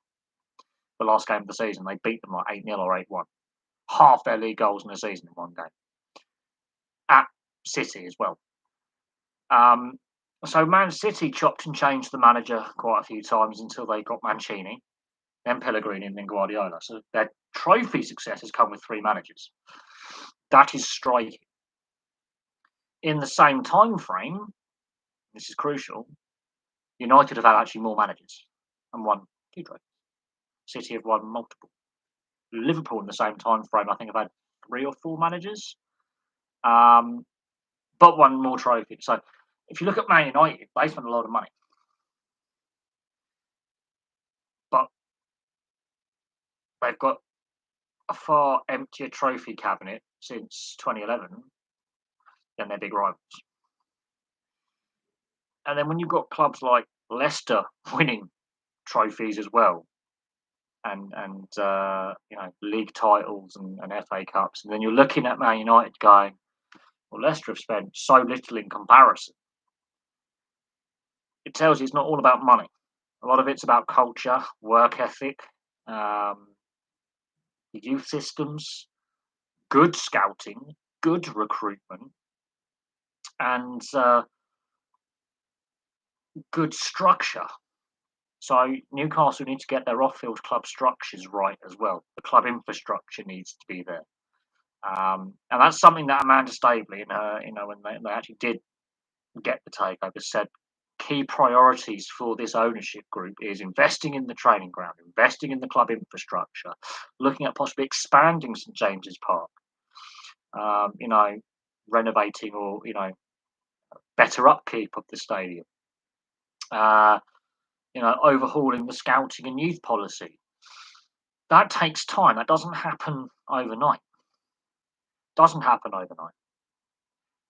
The last game of the season, they beat them like 8-0 or 8-1. Half their league goals in a season in one game. At City as well. So Man City chopped and changed the manager quite a few times until they got Mancini, then Pellegrini, and then Guardiola. So their trophy success has come with three managers. That is striking. In the same time frame, this is crucial, United have had actually more managers and won two trophies. City have won multiple. Liverpool in the same time frame, I think, have had 3 or 4 managers, um, but won more trophies. So if you look at Man United, they spent a lot of money, but they've got a far emptier trophy cabinet since 2011 than their big rivals. And then when you've got clubs like Leicester winning trophies as well, and league titles and FA Cups, and then you're looking at Man United going, well, Leicester have spent so little in comparison. It tells you it's not all about money. A lot of it's about culture, work ethic, um, youth systems, good scouting, good recruitment, and good structure. So Newcastle need to get their off-field club structures right as well. The club infrastructure needs to be there, and that's something that Amanda Staveley, when they actually did get the takeover, said key priorities for this ownership group is investing in the training ground, investing in the club infrastructure, looking at possibly expanding St James's Park, renovating or better upkeep of the stadium, uh, overhauling the scouting and youth policy. That takes time. That doesn't happen overnight. Doesn't happen overnight.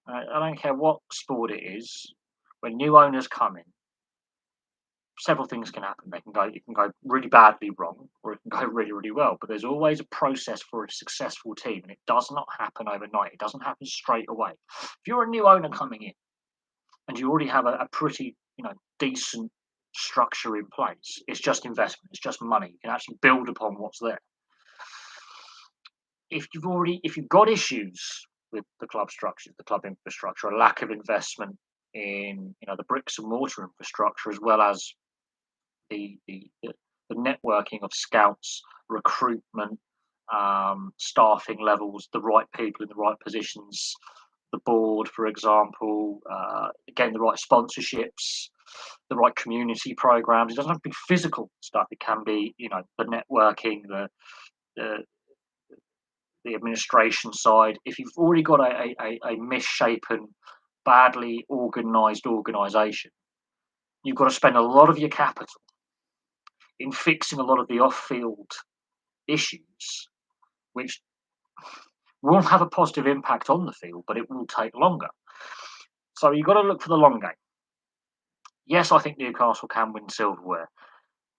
I don't care what sport it is. When new owners come in, several things can happen. It can go really badly wrong, or it can go really, really well. But there's always a process for a successful team, and it does not happen overnight. It doesn't happen straight away. If you're a new owner coming in and you already have a pretty, decent structure in place, it's just investment. It's just money. You can actually build upon what's there. If you've got issues with the club structure, the club infrastructure, a lack of investment in the bricks and mortar infrastructure, as well as the networking of scouts, recruitment, staffing levels, the right people in the right positions, the board, for example, getting the right sponsorships, the right community programs. It doesn't have to be physical stuff. It can be, the networking, the the administration side. If you've already got a misshapen, badly organised organisation, you've got to spend a lot of your capital in fixing a lot of the off-field issues, which will have a positive impact on the field, but it will take longer. So you've got to look for the long game. Yes, I think Newcastle can win silverware.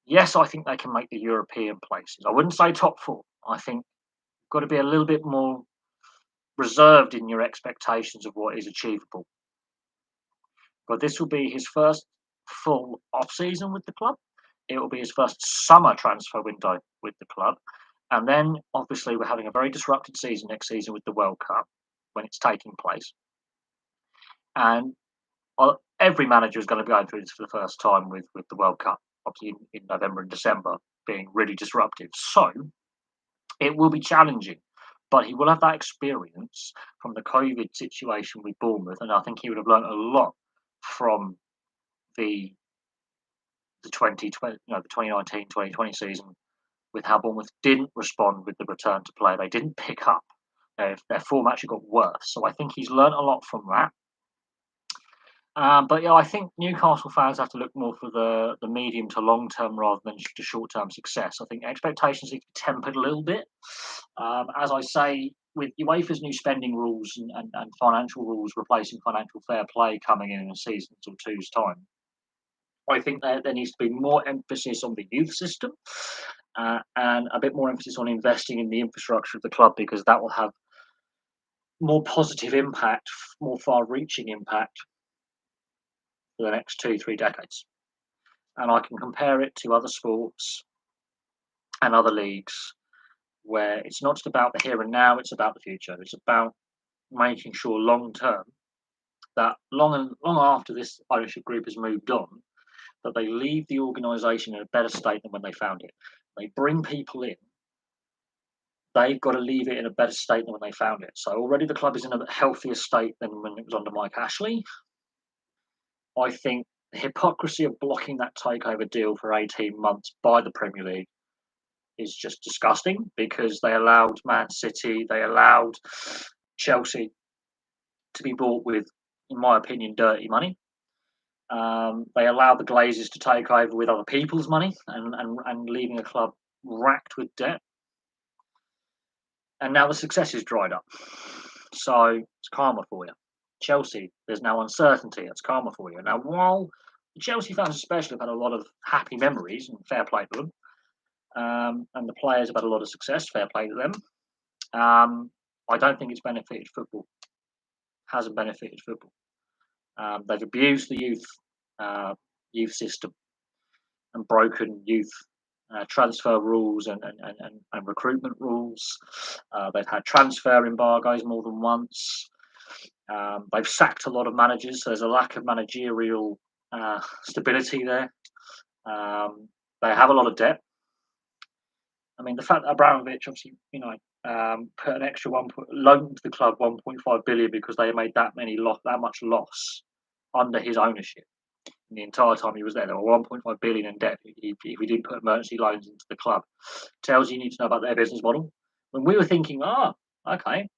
Yes, I think they can make the European places. I wouldn't say top four. I think you've got to be a little bit more reserved in your expectations of what is achievable. But this will be his first full off-season with the club. It will be his first summer transfer window with the club. And then, obviously, we're having a very disrupted season next season with the World Cup when it's taking place. And every manager is going to be going through this for the first time with the World Cup, obviously in November and December, being really disruptive. So it will be challenging, but he will have that experience from the COVID situation with Bournemouth. And I think he would have learned a lot from the 2020, the 2019-2020 season, with how Bournemouth didn't respond with the return to play. They didn't pick up. Their form actually got worse. So I think he's learned a lot from that. But yeah, I think Newcastle fans have to look more for the medium to long term rather than the short term success. I think expectations need to be tempered a little bit. As I say, with UEFA's new spending rules and financial rules replacing financial fair play coming in a season or two's time, I think there needs to be more emphasis on the youth system and a bit more emphasis on investing in the infrastructure of the club, because that will have more positive impact, more far-reaching impact for the next 2-3 decades. And I can compare it to other sports and other leagues where it's not just about the here and now, it's about the future. It's about making sure long term that long after this ownership group has moved on, that they leave the organisation in a better state than when they found it. They bring people in, they've got to leave it in a better state than when they found it. So already the club is in a healthier state than when it was under Mike Ashley. I think the hypocrisy of blocking that takeover deal for 18 months by the Premier League is just disgusting because they allowed Man City, they allowed Chelsea to be bought with, in my opinion, dirty money. They allowed the Glazers to take over with other people's money and leaving a club racked with debt. And now the success is dried up. So it's karma for you. Chelsea, there's now uncertainty. That's karma for you. Now, while the Chelsea fans especially have had a lot of happy memories, and fair play to them, and the players have had a lot of success, fair play to them, I don't think it's benefited football. Hasn't benefited football. They've abused the youth system and broken youth transfer rules and recruitment rules. They've had transfer embargoes more than once. They've sacked a lot of managers, so there's a lack of managerial stability there. They have a lot of debt. I mean, the fact that Abramovich obviously, put an extra loan to the club 1.5 billion because they made that much loss under his ownership. And the entire time he was there were 1.5 billion in debt if we didn't put emergency loans into the club. Tells you need to know about their business model. When we were thinking, okay.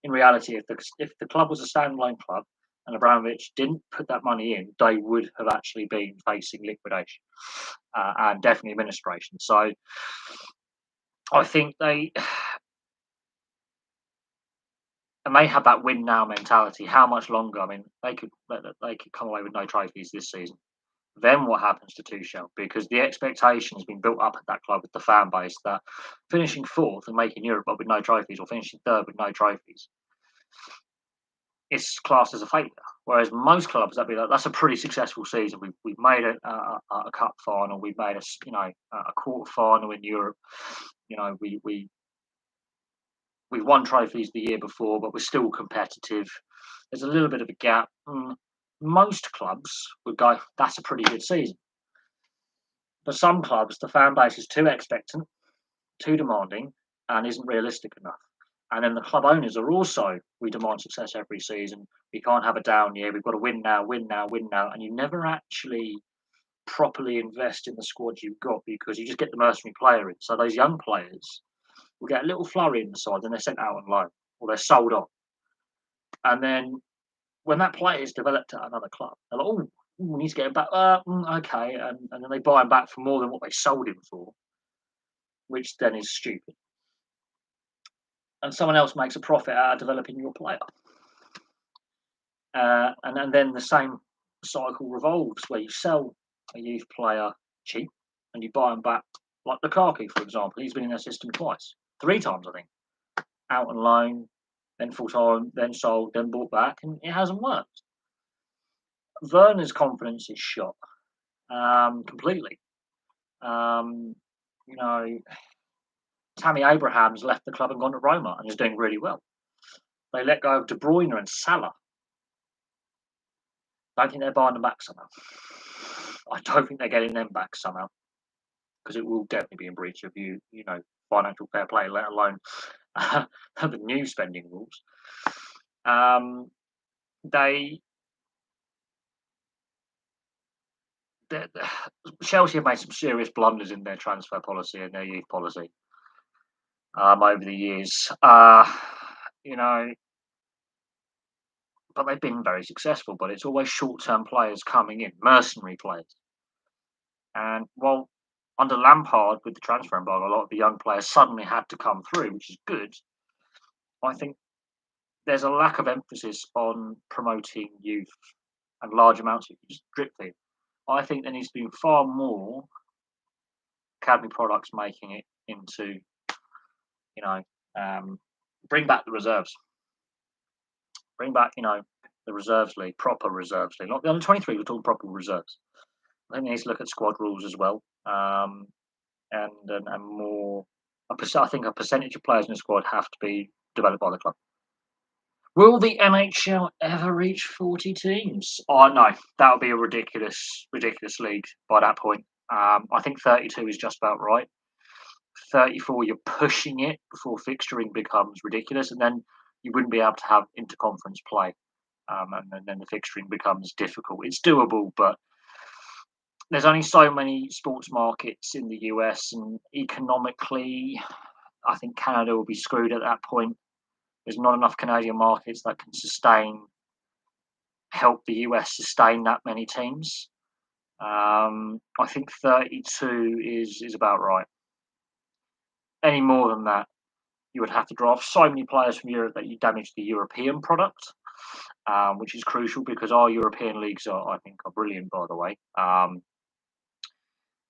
In reality, if the club was a standalone club and Abramovich didn't put that money in, they would have actually been facing liquidation and definitely administration. So I think they have that win now mentality. How much longer? I mean, they could come away with no trophies this season. Then what happens to Tuchel? Because the expectation has been built up at that club with the fan base that finishing fourth and making Europe but with no trophies, or finishing third with no trophies, it's classed as a failure. Whereas most clubs, that's a pretty successful season. We've made a cup final, we've made a quarter final in Europe. We've won trophies the year before, but we're still competitive. There's a little bit of a gap. Most clubs would go, that's a pretty good season. For some clubs, the fan base is too expectant, too demanding, and isn't realistic enough. And then the club owners are also, we demand success every season. We can't have a down year. We've got to win now, win now, win now. And you never actually properly invest in the squad you've got because you just get the mercenary player in. So those young players will get a little flurry in the side, then they're sent out on loan or they're sold on. And then when that player is developed at another club, they're like, we need to get him back. Okay. And then they buy him back for more than what they sold him for, which then is stupid. And someone else makes a profit out of developing your player. And then the same cycle revolves where you sell a youth player cheap and you buy them back, like Lukaku, for example. He's been in their system three times, I think. Out on loan, then full time, then sold, then bought back, and it hasn't worked. Werner's confidence is shot completely. Tammy Abraham's left the club and gone to Roma and is doing really well. They let go of De Bruyne and Salah. Don't think they're buying them back somehow. I don't think they're getting them back somehow because it will definitely be in breach of financial fair play, let alone the new spending rules. Chelsea have made some serious blunders in their transfer policy and their youth policy over the years. But they've been very successful. But it's always short-term players coming in, mercenary players. And while under Lampard with the transfer embargo, a lot of the young players suddenly had to come through, which is good. I think there's a lack of emphasis on promoting youth and large amounts of just drip feed. I think there needs to be far more academy products making it into, bring back the reserves. Bring back, the reserves league, proper reserves league. Not the under 23, we're talking proper reserves. I think they need to look at squad rules as well, and more. I think a percentage of players in the squad have to be developed by the club. Will the NHL ever reach 40 teams? Oh no, that would be a ridiculous league by that point. I think 32 is just about right. 34, you're pushing it before fixturing becomes ridiculous, and then you wouldn't be able to have interconference play, and then the fixturing becomes difficult. It's doable, but there's only so many sports markets in the US, and economically, I think Canada will be screwed at that point. There's not enough Canadian markets that can help the US sustain that many teams. I think 32 is about right. Any more than that, you would have to draft so many players from Europe that you damage the European product, which is crucial because our European leagues I think, are brilliant. By the way,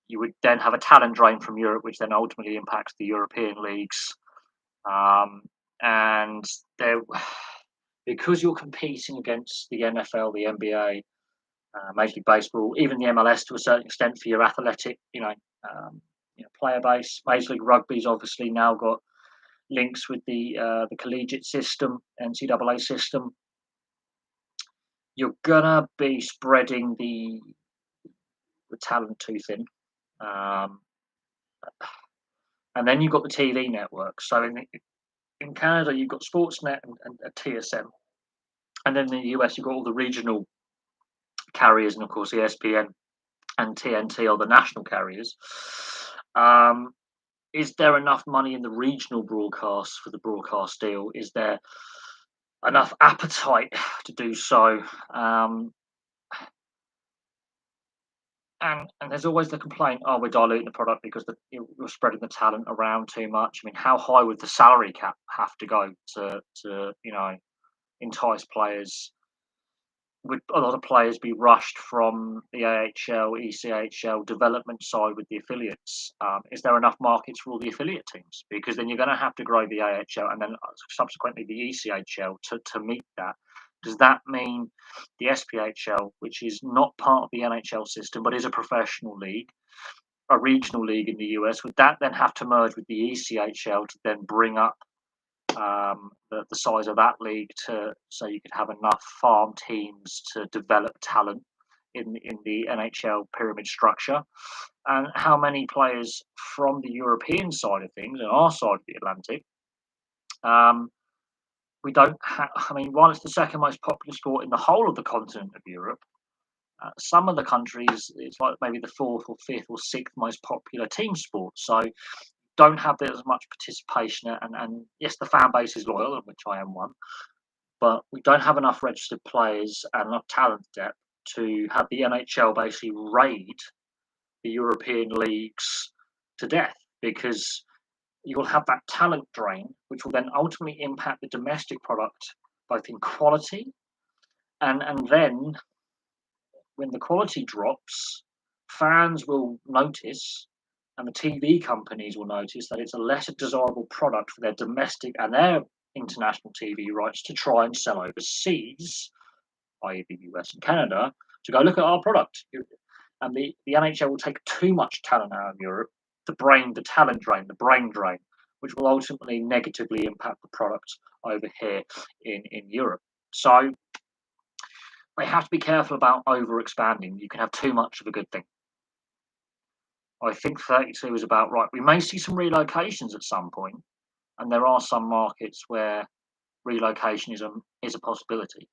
you would then have a talent drain from Europe, which then ultimately impacts the European leagues. Um, and there, because you're competing against the NFL, the NBA, Major League Baseball, even the MLS to a certain extent for your athletic, player base. Major League Rugby's obviously now got links with the collegiate system, NCAA system. You're gonna be spreading the talent too thin. Um, and then you've got the TV networks. So in Canada, you've got Sportsnet and TSN, and then in the US, you've got all the regional carriers, and of course ESPN and TNT are the national carriers. Um, is there enough money in the regional broadcasts for the broadcast deal? Is there enough appetite to do so? Um, and there's always the complaint, oh, we're diluting the product because we're spreading the talent around too much. I mean, how high would the salary cap have to go to entice players? Would a lot of players be rushed from the AHL, ECHL development side with the affiliates? Is there enough markets for all the affiliate teams? Because then you're going to have to grow the AHL and then subsequently the ECHL to meet that. Does that mean the SPHL, which is not part of the NHL system but is a professional league, a regional league in the US, would that then have to merge with the ECHL to then bring up the size of that league so you could have enough farm teams to develop talent in the NHL pyramid structure? And how many players from the European side of things and our side of the Atlantic? We don't have. I mean, while it's the second most popular sport in the whole of the continent of Europe, some of the countries it's like maybe the fourth or fifth or sixth most popular team sport. So don't have as much participation, and yes, the fan base is loyal, of which I am one, but we don't have enough registered players and enough talent depth to have the NHL basically raid the European leagues to death, because you'll have that talent drain, which will then ultimately impact the domestic product both in quality and then when the quality drops, fans will notice and the TV companies will notice that it's a less desirable product for their domestic and their international TV rights to try and sell overseas, i.e., the US and Canada, to go look at our product. And the NHL will take too much talent out of Europe, the talent drain, the brain drain, which will ultimately negatively impact the product over here in Europe. So they have to be careful about over expanding. You can have too much of a good thing. I think 32 is about right. We may see some relocations at some point, and there are some markets where relocation is a possibility.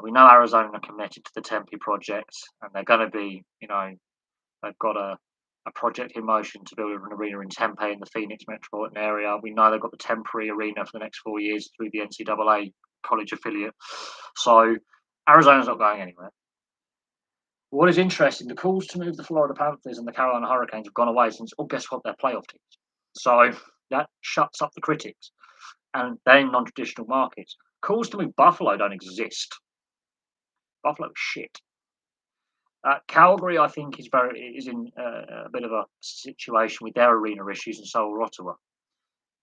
We know Arizona are committed to the Tempe project, and they're going to be, they've got a project in motion to build an arena in Tempe in the Phoenix metropolitan area. We know they've got the temporary arena for the next 4 years through the NCAA college affiliate. So Arizona's not going anywhere. What is interesting, the calls to move the Florida Panthers and the Carolina Hurricanes have gone away since, oh, guess what, they're playoff teams. So that shuts up the critics. And they're in non-traditional markets. Calls to move Buffalo don't exist. Buffalo shit. Calgary, I think, is in a bit of a situation with their arena issues, and so are Ottawa.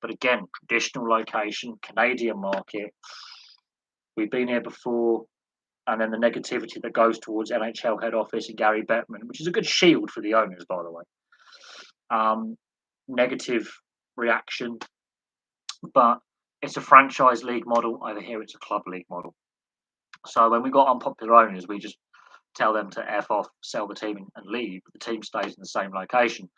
But again, traditional location, Canadian market. We've been here before, and then the negativity that goes towards NHL head office and Gary Bettman, which is a good shield for the owners, by the way. Negative reaction, but it's a franchise league model. Over here, it's a club league model. So when we got unpopular owners, we just tell them to F off, sell the team and leave. But the team stays in the same location.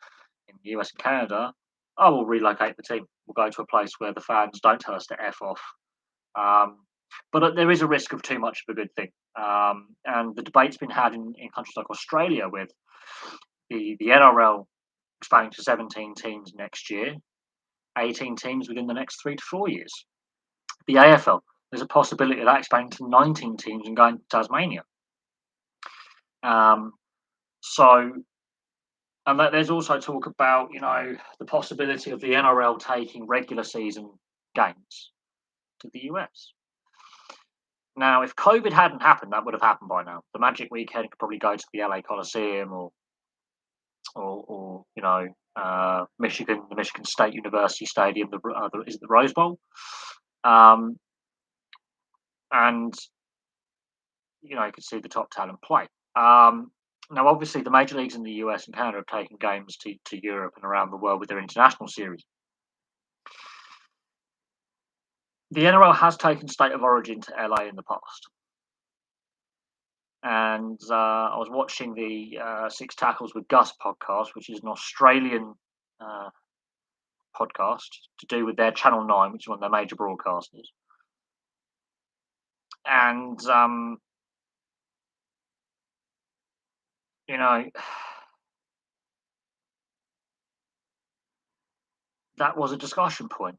In the US and Canada, I will relocate the team. We'll go to a place where the fans don't tell us to F off. But there is a risk of too much of a good thing. And the debate's been had in countries like Australia with the NRL expanding to 17 teams next year, 18 teams within the next 3 to 4 years. The AFL, there's a possibility of that expanding to 19 teams and going to Tasmania. Um, so, and there's also talk about, the possibility of the NRL taking regular season games to the US. Now, if COVID hadn't happened, that would have happened by now. The Magic Weekend could probably go to the LA Coliseum or Michigan, the Michigan State University Stadium. Is it the Rose Bowl? Um, and you could see the top talent play. Now, obviously, the major leagues in the US and Canada have taken games to Europe and around the world with their international series. The NRL has taken State of Origin to LA in the past. And I was watching the Six Tackles with Gus podcast, which is an Australian uh, podcast to do with their Channel 9, which is one of their major broadcasters. And, that was a discussion point,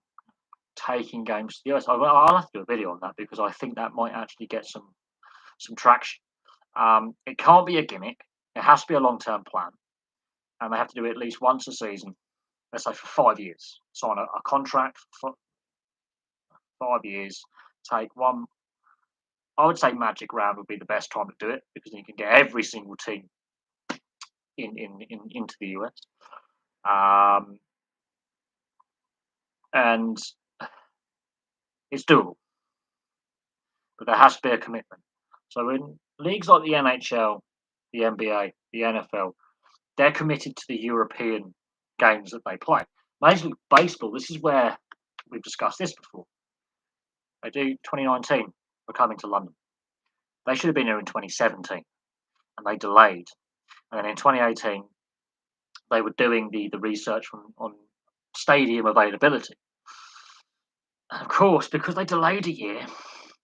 taking games to the US. I'll have to do a video on that because I think that might actually get some traction. It can't be a gimmick. It has to be a long-term plan. And they have to do it at least once a season, let's say for 5 years. Sign a contract for 5 years, take one. I would say Magic Round would be the best time to do it because then you can get every single team into the US. And it's doable, but there has to be a commitment. So in leagues like the NHL, the NBA, the NFL, they're committed to the European games that they play. Major League Baseball, this is where we've discussed this before. They do 2019, we're coming to London. They should have been here in 2017, and they delayed. And then in 2018, they were doing the research on stadium availability. And of course, because they delayed a year,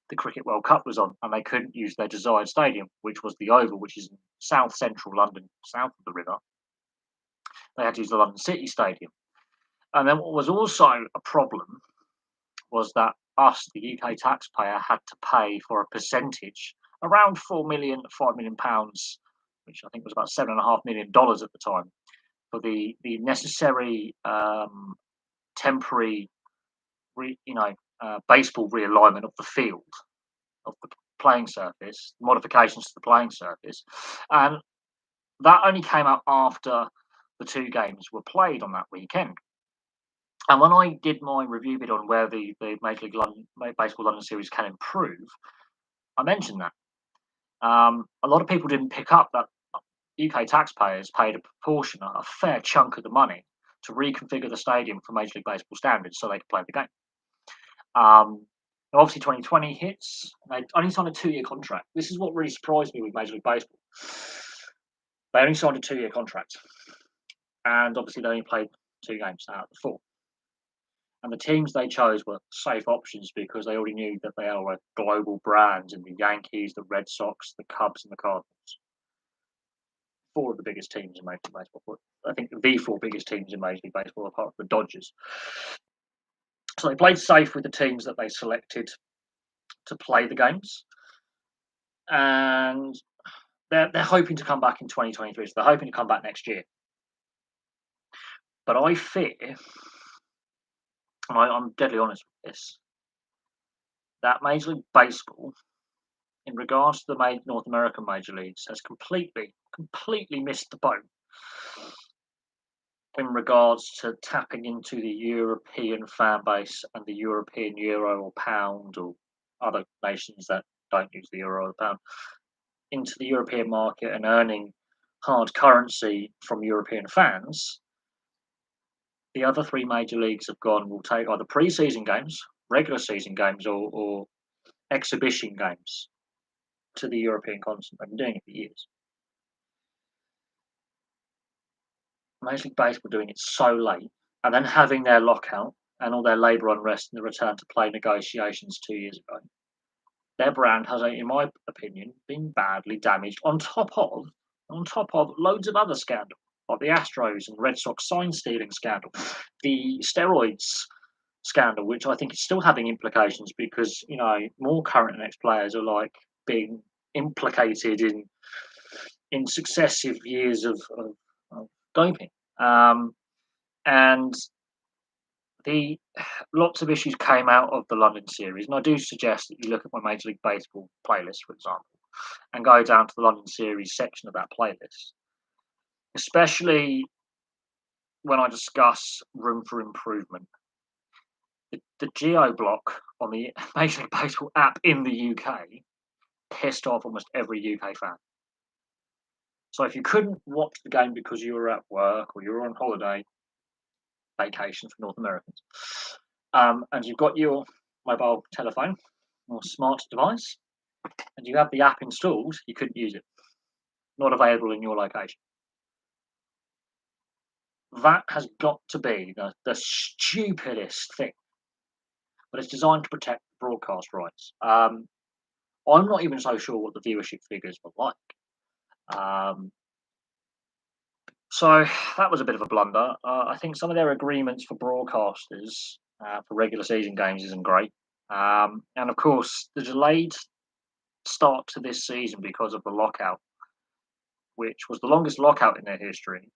the Cricket World Cup was on, and they couldn't use their desired stadium, which was the Oval, which is in south central London, south of the river. They had to use the London City Stadium. And then what was also a problem was that us, the UK taxpayer, had to pay for a percentage, around 4 million, £5 million, which I think was about $7.5 million at the time, for the necessary temporary, baseball realignment of the field, of the playing surface, modifications to the playing surface, and that only came out after the two games were played on that weekend. And when I did my review bit on where the Major League Baseball London series can improve, I mentioned that. A lot of people didn't pick up that UK taxpayers paid a proportion, a fair chunk of the money to reconfigure the stadium for Major League Baseball standards so they could play the game. Obviously, 2020 hits. They only signed a 2-year contract. This is what really surprised me with Major League Baseball. They only signed a 2-year contract. And obviously, they only played 2 games out of the 4. And the teams they chose were safe options because they already knew that they are global brands in the Yankees, the Red Sox, the Cubs, and the Cardinals. 4 of the biggest teams in Major League Baseball. I think the 4 biggest teams in Major League Baseball, apart from the Dodgers. So they played safe with the teams that they selected to play the games. And they're hoping to come back in 2023. So they're hoping to come back next year. But I fear, and I'm deadly honest with this, that Major League Baseball, in regards to the North American major leagues, has completely missed the boat in regards to tapping into the European fan base and the European euro or pound or other nations that don't use the euro or the pound into the European market and earning hard currency from European fans. The other 3 major leagues will take either pre-season games, regular season games, or exhibition games to the European continent. They've been doing it for years. Major League Baseball doing it so late, and then having their lockout and all their labour unrest and the return to play negotiations 2 years ago. their brand has, in my opinion, been badly damaged. On top of loads of other scandal, like the Astros and Red Sox sign stealing scandal, the steroids scandal, which I think is still having implications because more current and ex players are like being implicated in successive years of doping. And the lots of issues came out of the London series, and I do suggest that you look at my Major League Baseball playlist, for example, and go down to the London series section of that playlist, especially when I discuss room for improvement. The Geo block on the Major League Baseball app in the UK pissed off almost every UK fan. So if you couldn't watch the game because you were at work or you were on holiday, vacation for North Americans, and you've got your mobile telephone or smart device, and you have the app installed, you couldn't use it. Not available in your location. That has got to be the stupidest thing, but it's designed to protect broadcast rights. I'm not even so sure what the viewership figures were like. So that was a bit of a blunder. I think some of their agreements for broadcasters for regular season games isn't great. And of course, the delayed start to this season because of the lockout, which was the longest lockout in their history,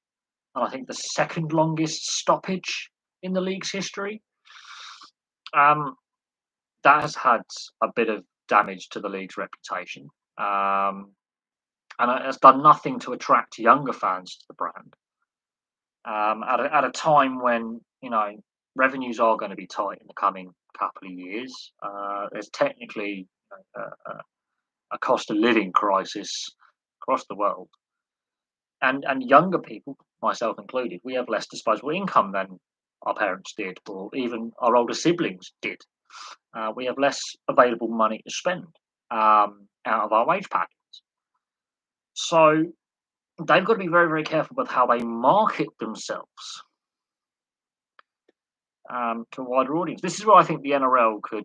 and I think the second longest stoppage in the league's history. Um, that has had a bit of damage to the league's reputation, and it has done nothing to attract younger fans to the brand. At a time when revenues are going to be tight in the coming couple of years, there's technically a cost of living crisis across the world, and younger people, myself included, we have less disposable income than our parents did, or even our older siblings did. We have less available money to spend out of our wage packets. So they've got to be very, very careful with how they market themselves to a wider audience. This is where I think the NRL could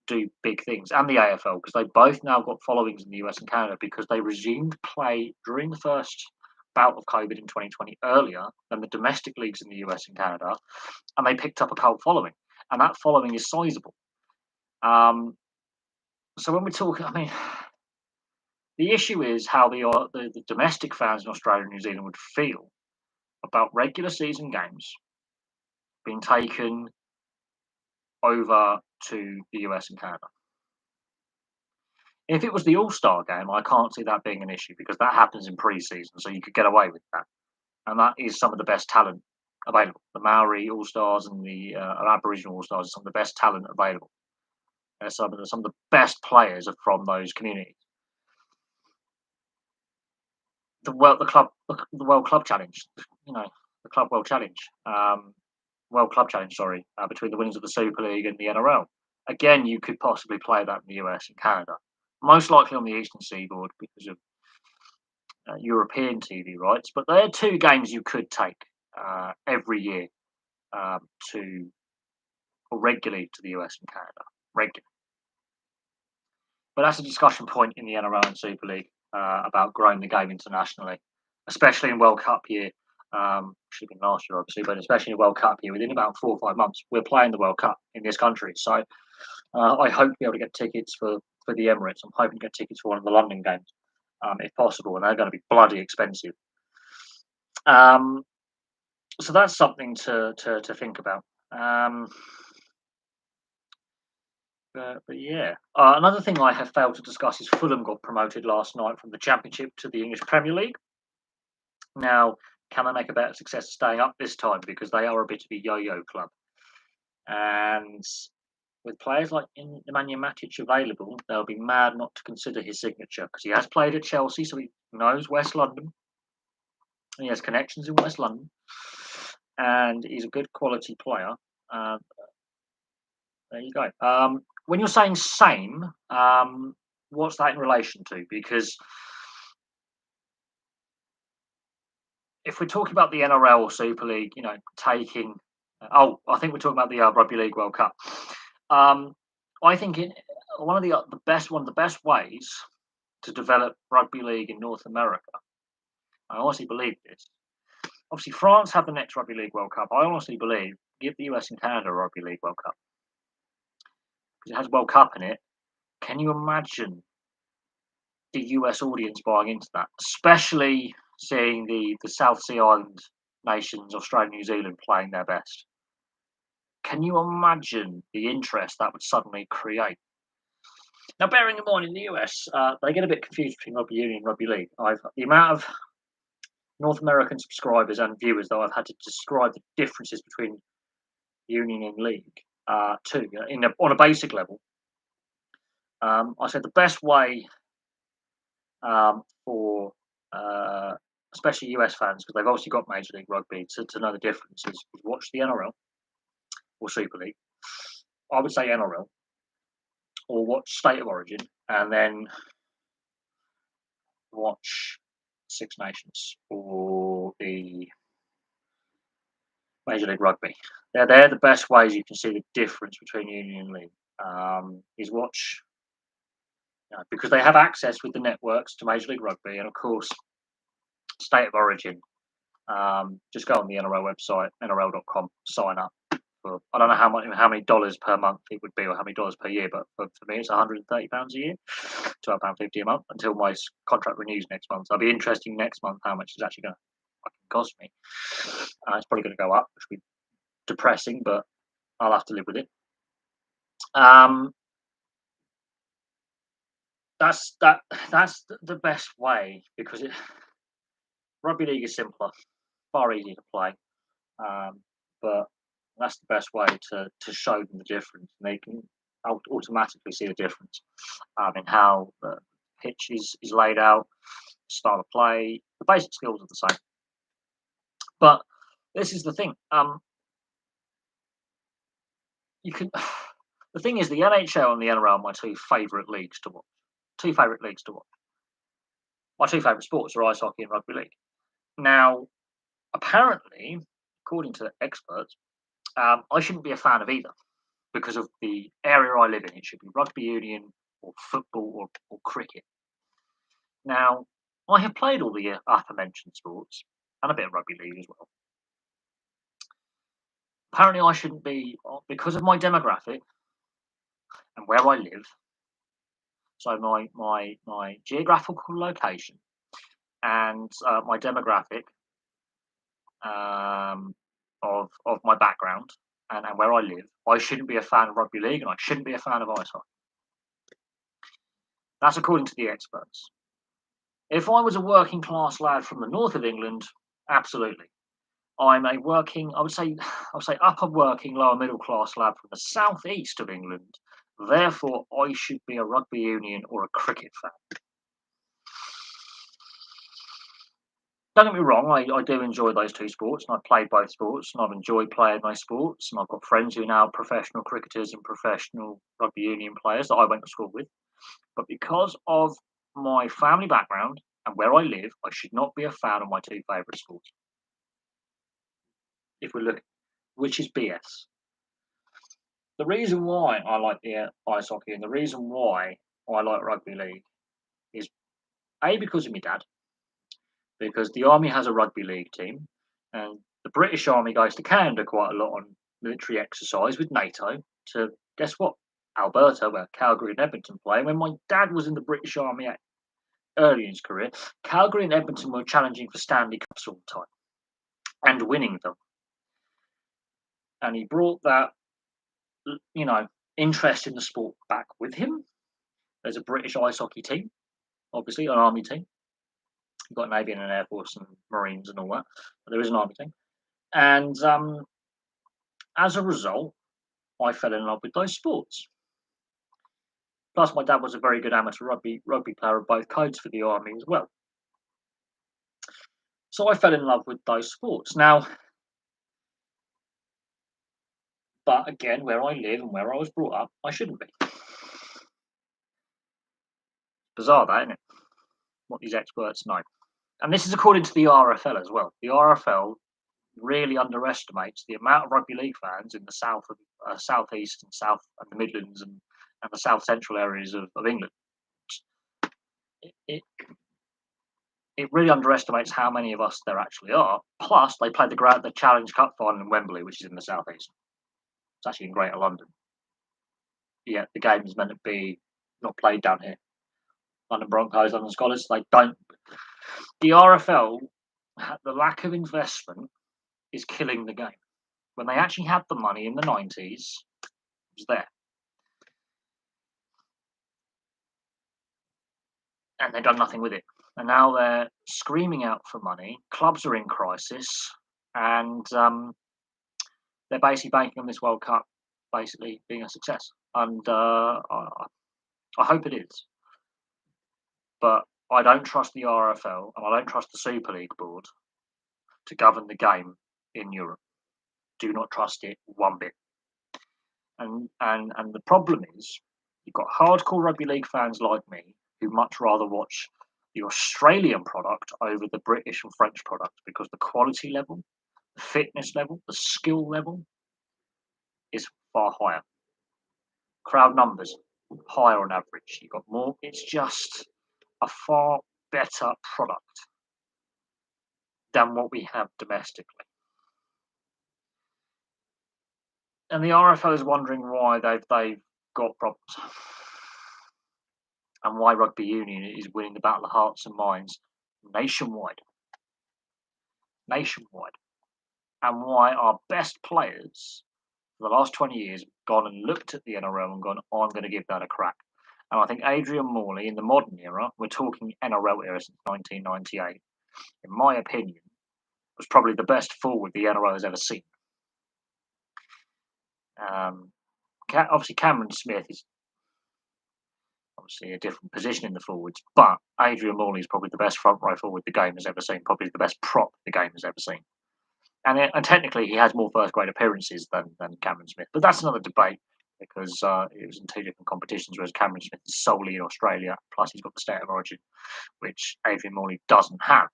do big things, and the AFL, because they both now got followings in the US and Canada because they resumed play during the first bout of COVID in 2020 earlier than the domestic leagues in the US and Canada, and they picked up a cult following, and that following is sizable. So when we're talking, I mean, the issue is how the domestic fans in Australia and New Zealand would feel about regular season games being taken over to the US and Canada. If it was the All-Star game, I can't see that being an issue because that happens in pre-season, so you could get away with that. And that is some of the best talent available. The Maori All-Stars and the Aboriginal All-Stars are some of the best talent available. Some of the best players are from those communities. The World Club Challenge, the Club World Challenge, World Club Challenge, sorry, between the winners of the Super League and the NRL. Again, you could possibly play that in the US and Canada, most likely on the Eastern Seaboard because of European TV rights. But there are two games you could take every year to or regularly to the US and Canada, regularly. But that's a discussion point in the NRL and Super League about growing the game internationally, especially in World Cup year. Should have been last year, obviously, but especially in World Cup year, within about 4 or 5 months, we're playing the World Cup in this country. So I hope to be able to get tickets for the Emirates. I'm hoping to get tickets for one of the London games, if possible, and they're going to be bloody expensive. So that's something to think about. But yeah, another thing I have failed to discuss is Fulham got promoted last night from the Championship to the English Premier League. Now, can they make a better success of staying up this time? Because they are a bit of a yo-yo club. And with players like Nemanja Matic available, they'll be mad not to consider his signature because he has played at Chelsea, so he knows West London. He has connections in West London. And he's a good quality player. There you go. When you're saying same, what's that in relation to? Because if we're talking about the NRL or Super League, taking, I think we're talking about the Rugby League World Cup. I think one of the best ways to develop rugby league in North America. I honestly believe this. Obviously, France have the next Rugby League World Cup. I honestly believe give the US and Canada a Rugby League World Cup because it has World Cup in it. Can you imagine the US audience buying into that, especially seeing the South Sea Island nations, Australia, New Zealand playing their best? Can you imagine the interest that would suddenly create? Now, bearing in mind in the US, they get a bit confused between rugby union and rugby league. The amount of North American subscribers and viewers that I've had to describe the differences between union and league to on a basic level. I said the best way for especially US fans, because they've obviously got Major League Rugby, to know the difference is watch the NRL or Super League. I would say NRL, or watch State of Origin, and then watch Six Nations or the Major League Rugby. They're the best ways you can see the difference between Union and League. Is watch because they have access with the networks to Major League Rugby, and of course, State of Origin. Just go on the NRL website, nrl.com, sign up. I don't know how many dollars per month it would be, or how many dollars per year, but for me, it's £130 a year, £12.50 a month until my contract renews next month. So I'll be interested next month how much it's actually going to cost me. It's probably going to go up, which will be depressing, but I'll have to live with it. That's the best way because rugby league is simpler, far easier to play, but that's the best way to show them the difference. And they can automatically see the difference in how the pitch is laid out, style of play, the basic skills are the same. But this is the thing. You can. The thing is, the NHL and the NRL are my two favourite leagues to watch. My two favourite sports are ice hockey and rugby league. Now, apparently, according to experts, I shouldn't be a fan of either because of the area I live in. It should be rugby union or football or cricket. Now, I have played all the aforementioned sports and a bit of rugby league as well. Apparently, I shouldn't be because of my demographic and where I live. So my geographical location and my demographic of my background and where I live, I shouldn't be a fan of rugby league and I shouldn't be a fan of ice hockey. That's according to the experts. If I was a working class lad from the north of England, absolutely. I'm a working, I would say upper working, lower middle class lad from the southeast of England. Therefore, I should be a rugby union or a cricket fan. Don't get me wrong, I do enjoy those two sports, and I've played both sports, and I've enjoyed playing those sports, and I've got friends who are now professional cricketers and professional rugby union players that I went to school with. But because of my family background and where I live, I should not be a fan of my two favourite sports. If we look, which is BS. The reason why I like the ice hockey and the reason why I like rugby league is because of my dad, because the army has a rugby league team, and the British Army goes to Canada quite a lot on military exercise with NATO to guess what? Alberta, where Calgary and Edmonton play. When my dad was in the British Army early in his career, Calgary and Edmonton were challenging for Stanley Cups all the time and winning them. And he brought that, interest in the sport back with him. There's a British ice hockey team, obviously, an army team. You've got Navy and an Air Force and Marines and all that. But there is an army team. And as a result, I fell in love with those sports. Plus, my dad was a very good amateur rugby player of both codes for the army as well. So I fell in love with those sports. Now, but again, where I live and where I was brought up, I shouldn't be. Bizarre, that, isn't it? What these experts know. And this is according to the RFL as well. The RFL really underestimates the amount of rugby league fans in the southeast and south and the Midlands and and the south central areas of England. It, it really underestimates how many of us there actually are. Plus, they played the Challenge Cup final in Wembley, which is in the southeast. It's actually in Greater London. Yeah, the game is meant to be not played down here. London Broncos, London Scarlets. They don't. The RFL, the lack of investment is killing the game. When they actually had the money in the 90s, it was there. And they've done nothing with it. And now they're screaming out for money. Clubs are in crisis, and they're basically banking on this World Cup basically being a success. And I hope it is. But I don't trust the RFL and I don't trust the Super League board to govern the game in Europe. Do not trust it one bit. And the problem is you've got hardcore rugby league fans like me who much rather watch the Australian product over the British and French product because the quality level, the fitness level, the skill level is far higher. Crowd numbers higher on average. You've got more. It's just a far better product than what we have domestically. And the RFL is wondering why they've got problems and why rugby union is winning the battle of hearts and minds nationwide, and why our best players for the last 20 years have gone and looked at the NRL and gone, oh, I'm going to give that a crack. And I think Adrian Morley in the modern era, we're talking NRL era since 1998, in my opinion, was probably the best forward the NRL has ever seen. Obviously, Cameron Smith is obviously a different position in the forwards, but Adrian Morley is probably the best front row forward the game has ever seen, probably the best prop the game has ever seen. And technically, he has more first grade appearances than Cameron Smith, but that's another debate because it was in two different competitions, whereas Cameron Smith is solely in Australia, plus he's got the state of origin, which Adrian Morley doesn't have.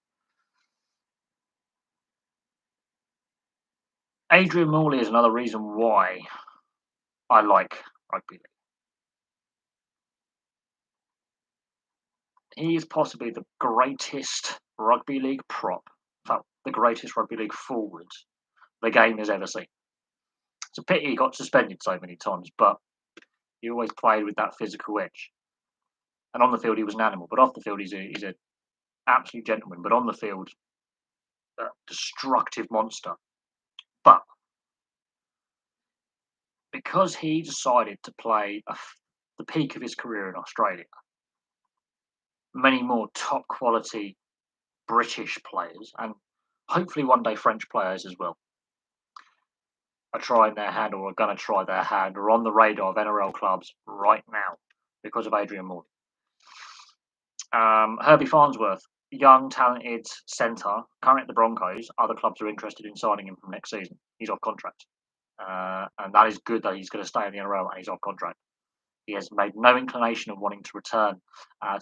Adrian Morley is another reason why I like rugby league. He is possibly the greatest rugby league prop, in fact, the greatest rugby league forward the game has ever seen. It's a pity he got suspended so many times, but he always played with that physical edge. And on the field, he was an animal, but off the field, he's an absolute gentleman. But on the field, a destructive monster. But because he decided to play the peak of his career in Australia, many more top quality British players and hopefully one day French players as well are trying their hand or are going to try their hand or on the radar of NRL clubs right now because of Adrian Morley. Herbie Farnsworth, young, talented centre, currently at the Broncos. Other clubs are interested in signing him from next season. He's off contract. And that is good that he's going to stay in the NRL and he's off contract. He has made no inclination of wanting to return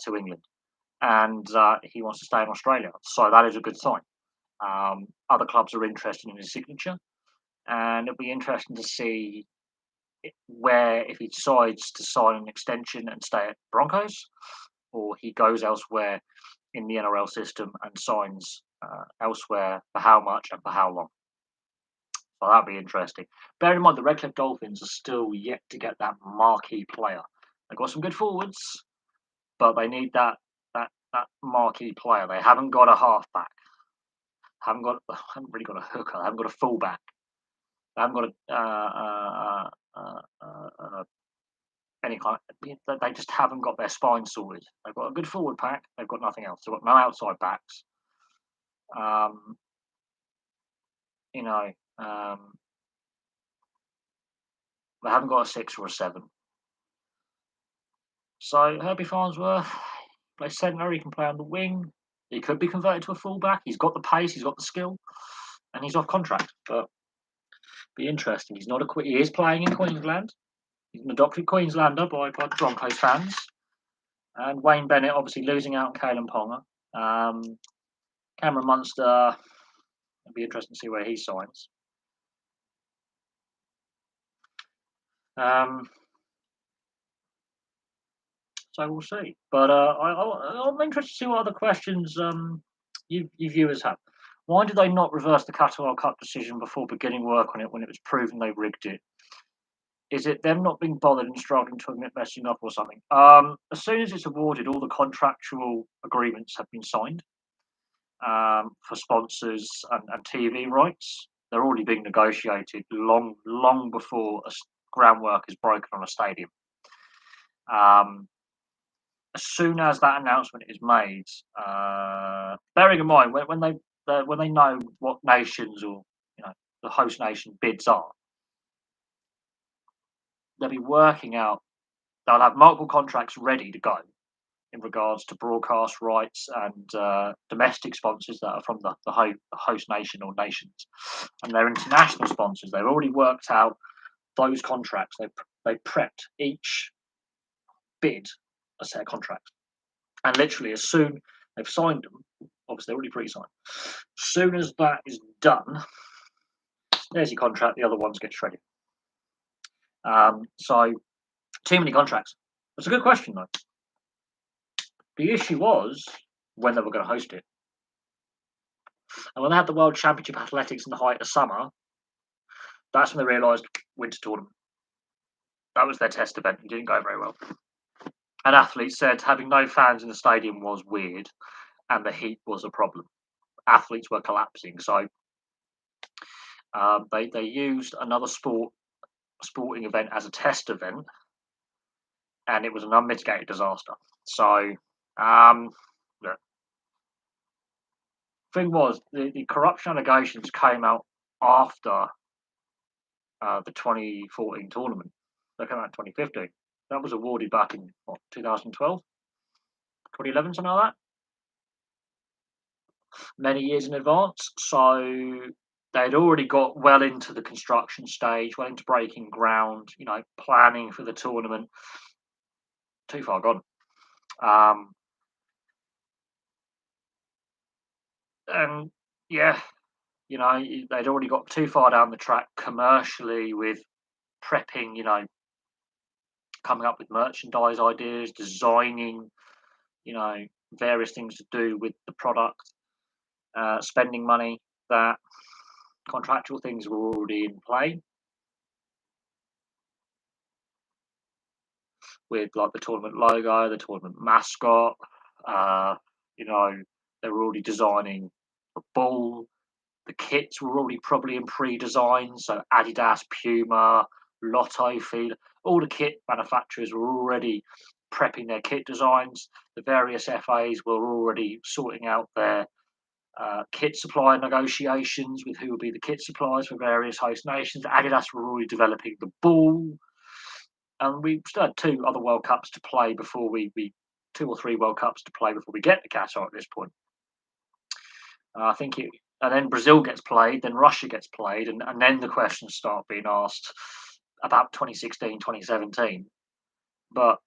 to England. And he wants to stay in Australia. So that is a good sign. Other clubs are interested in his signature. And it'll be interesting to see where, if he decides to sign an extension and stay at Broncos, or he goes elsewhere in the NRL system and signs elsewhere for how much and for how long. So that'll be interesting. Bear in mind, the Redcliffe Dolphins are still yet to get that marquee player. They've got some good forwards, but they need that marquee player. They haven't got a halfback. Haven't really got a hooker. They haven't got a fullback. They haven't got any kind. They just haven't got their spine sorted. They've got a good forward pack. They've got nothing else. They've got no outside backs. You know, they haven't got a 6 or a 7. So Herbie Farnsworth plays centre. He can play on the wing. He could be converted to a fullback. He's got the pace. He's got the skill, and he's off contract. But be interesting. He's not he is playing in Queensland. He's an adopted Queenslander by Broncos fans. And Wayne Bennett obviously losing out on Kalen Ponga. Cameron Munster. It'll be interesting to see where he signs. So we'll see. But I'm interested to see what other questions you viewers have. Why did they not reverse the Qatar World Cup decision before beginning work on it when it was proven they rigged it? Is it them not being bothered and struggling to admit messing up or something? As soon as it's awarded, all the contractual agreements have been signed for sponsors and TV rights. They're already being negotiated long before groundwork is broken on a stadium. As soon as that announcement is made, bearing in mind when they know what nations or the host nation bids are, they'll be working out. They'll have multiple contracts ready to go in regards to broadcast rights and domestic sponsors that are from the host nation or nations, and their international sponsors. They've already worked out those contracts. They prepped each bid a set of contracts, and literally as soon they've signed them, obviously they're already pre-signed. As soon as that is done, there's your contract. The other ones get shredded. So too many contracts. That's a good question though. The issue was when they were going to host it. And when they had the World Championship Athletics in the height of summer, that's when they realised winter tournament. That was their test event. It didn't go very well. And athletes said having no fans in the stadium was weird and the heat was a problem. Athletes were collapsing. So they used another sporting event as a test event, and it was an unmitigated disaster. So the thing was, the corruption allegations came out after the 2014 tournament. They came out in 2015. That was awarded back in 2012, 2011, something like that. Many years in advance. So they'd already got well into the construction stage, well into breaking ground, planning for the tournament. Too far gone. And yeah, they'd already got too far down the track commercially with prepping, coming up with merchandise ideas, designing, various things to do with the product, spending money. That contractual things were already in play with like the tournament logo, the tournament mascot. They were already designing the ball. The kits were already probably in pre-design, so Adidas, Puma, Lotto, Fila, all the kit manufacturers were already prepping their kit designs. The various FAs were already sorting out their kit supply negotiations with who would be the kit suppliers for various host nations. Adidas were already developing the ball, and we still had two other World Cups to play before we 2 or 3 World Cups to play before we get to Qatar at this point. I think it, and then Brazil gets played, then Russia gets played, and then the questions start being asked about 2016, 2017. But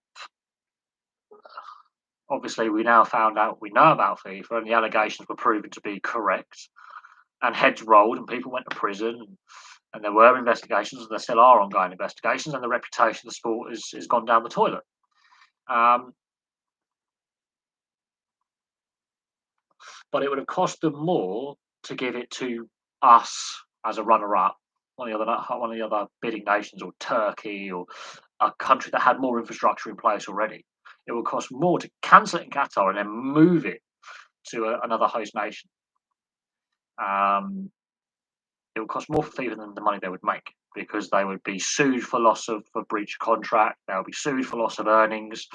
obviously, we now found out we know about FIFA, and the allegations were proven to be correct, and heads rolled, and people went to prison, and there were investigations, and there still are ongoing investigations, and the reputation of the sport has gone down the toilet. But it would have cost them more to give it to us as a runner-up, one of the other bidding nations, or Turkey, or a country that had more infrastructure in place already. It would cost more to cancel it in Qatar and then move it to another host nation. It would cost more for FIFA than the money they would make, because they would be sued for breach of contract. They'll be sued for loss of earnings.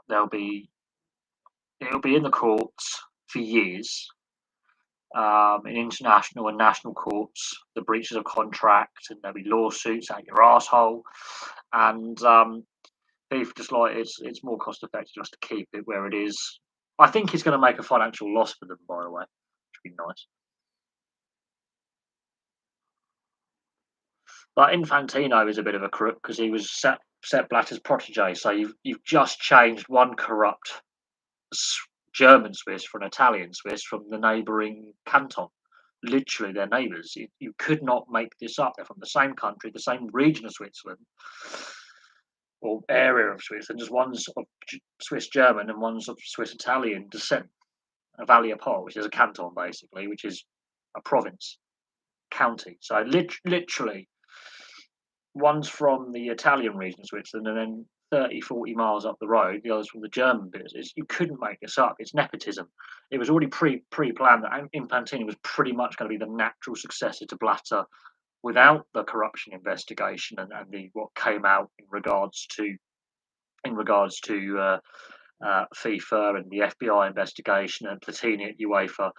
It'll be in the courts for years, in international and national courts, the breaches of contract, and there'll be lawsuits out your asshole. And FIFA just like it's more cost effective just to keep it where it is. I think it's going to make a financial loss for them, by the way, which would be nice. But Infantino is a bit of a crook because he was Sepp Blatter's protege. So you've just changed one corrupt German Swiss for an Italian Swiss from the neighbouring canton. Literally, they're neighbours. You could not make this up. They're from the same country, the same region of Switzerland. or area of Switzerland, as one's of Swiss German and one's of Swiss Italian descent. A Valley Apart, which is a canton basically, which is a province, county. So literally, one's from the Italian region of Switzerland, and then 30, 40 miles up the road, the other's from the German bit. You couldn't make this up. It's nepotism. It was already pre-planned that Infantino was pretty much going to be the natural successor to Blatter without the corruption investigation and the what came out in regards to FIFA and the FBI investigation and Platini at UEFA.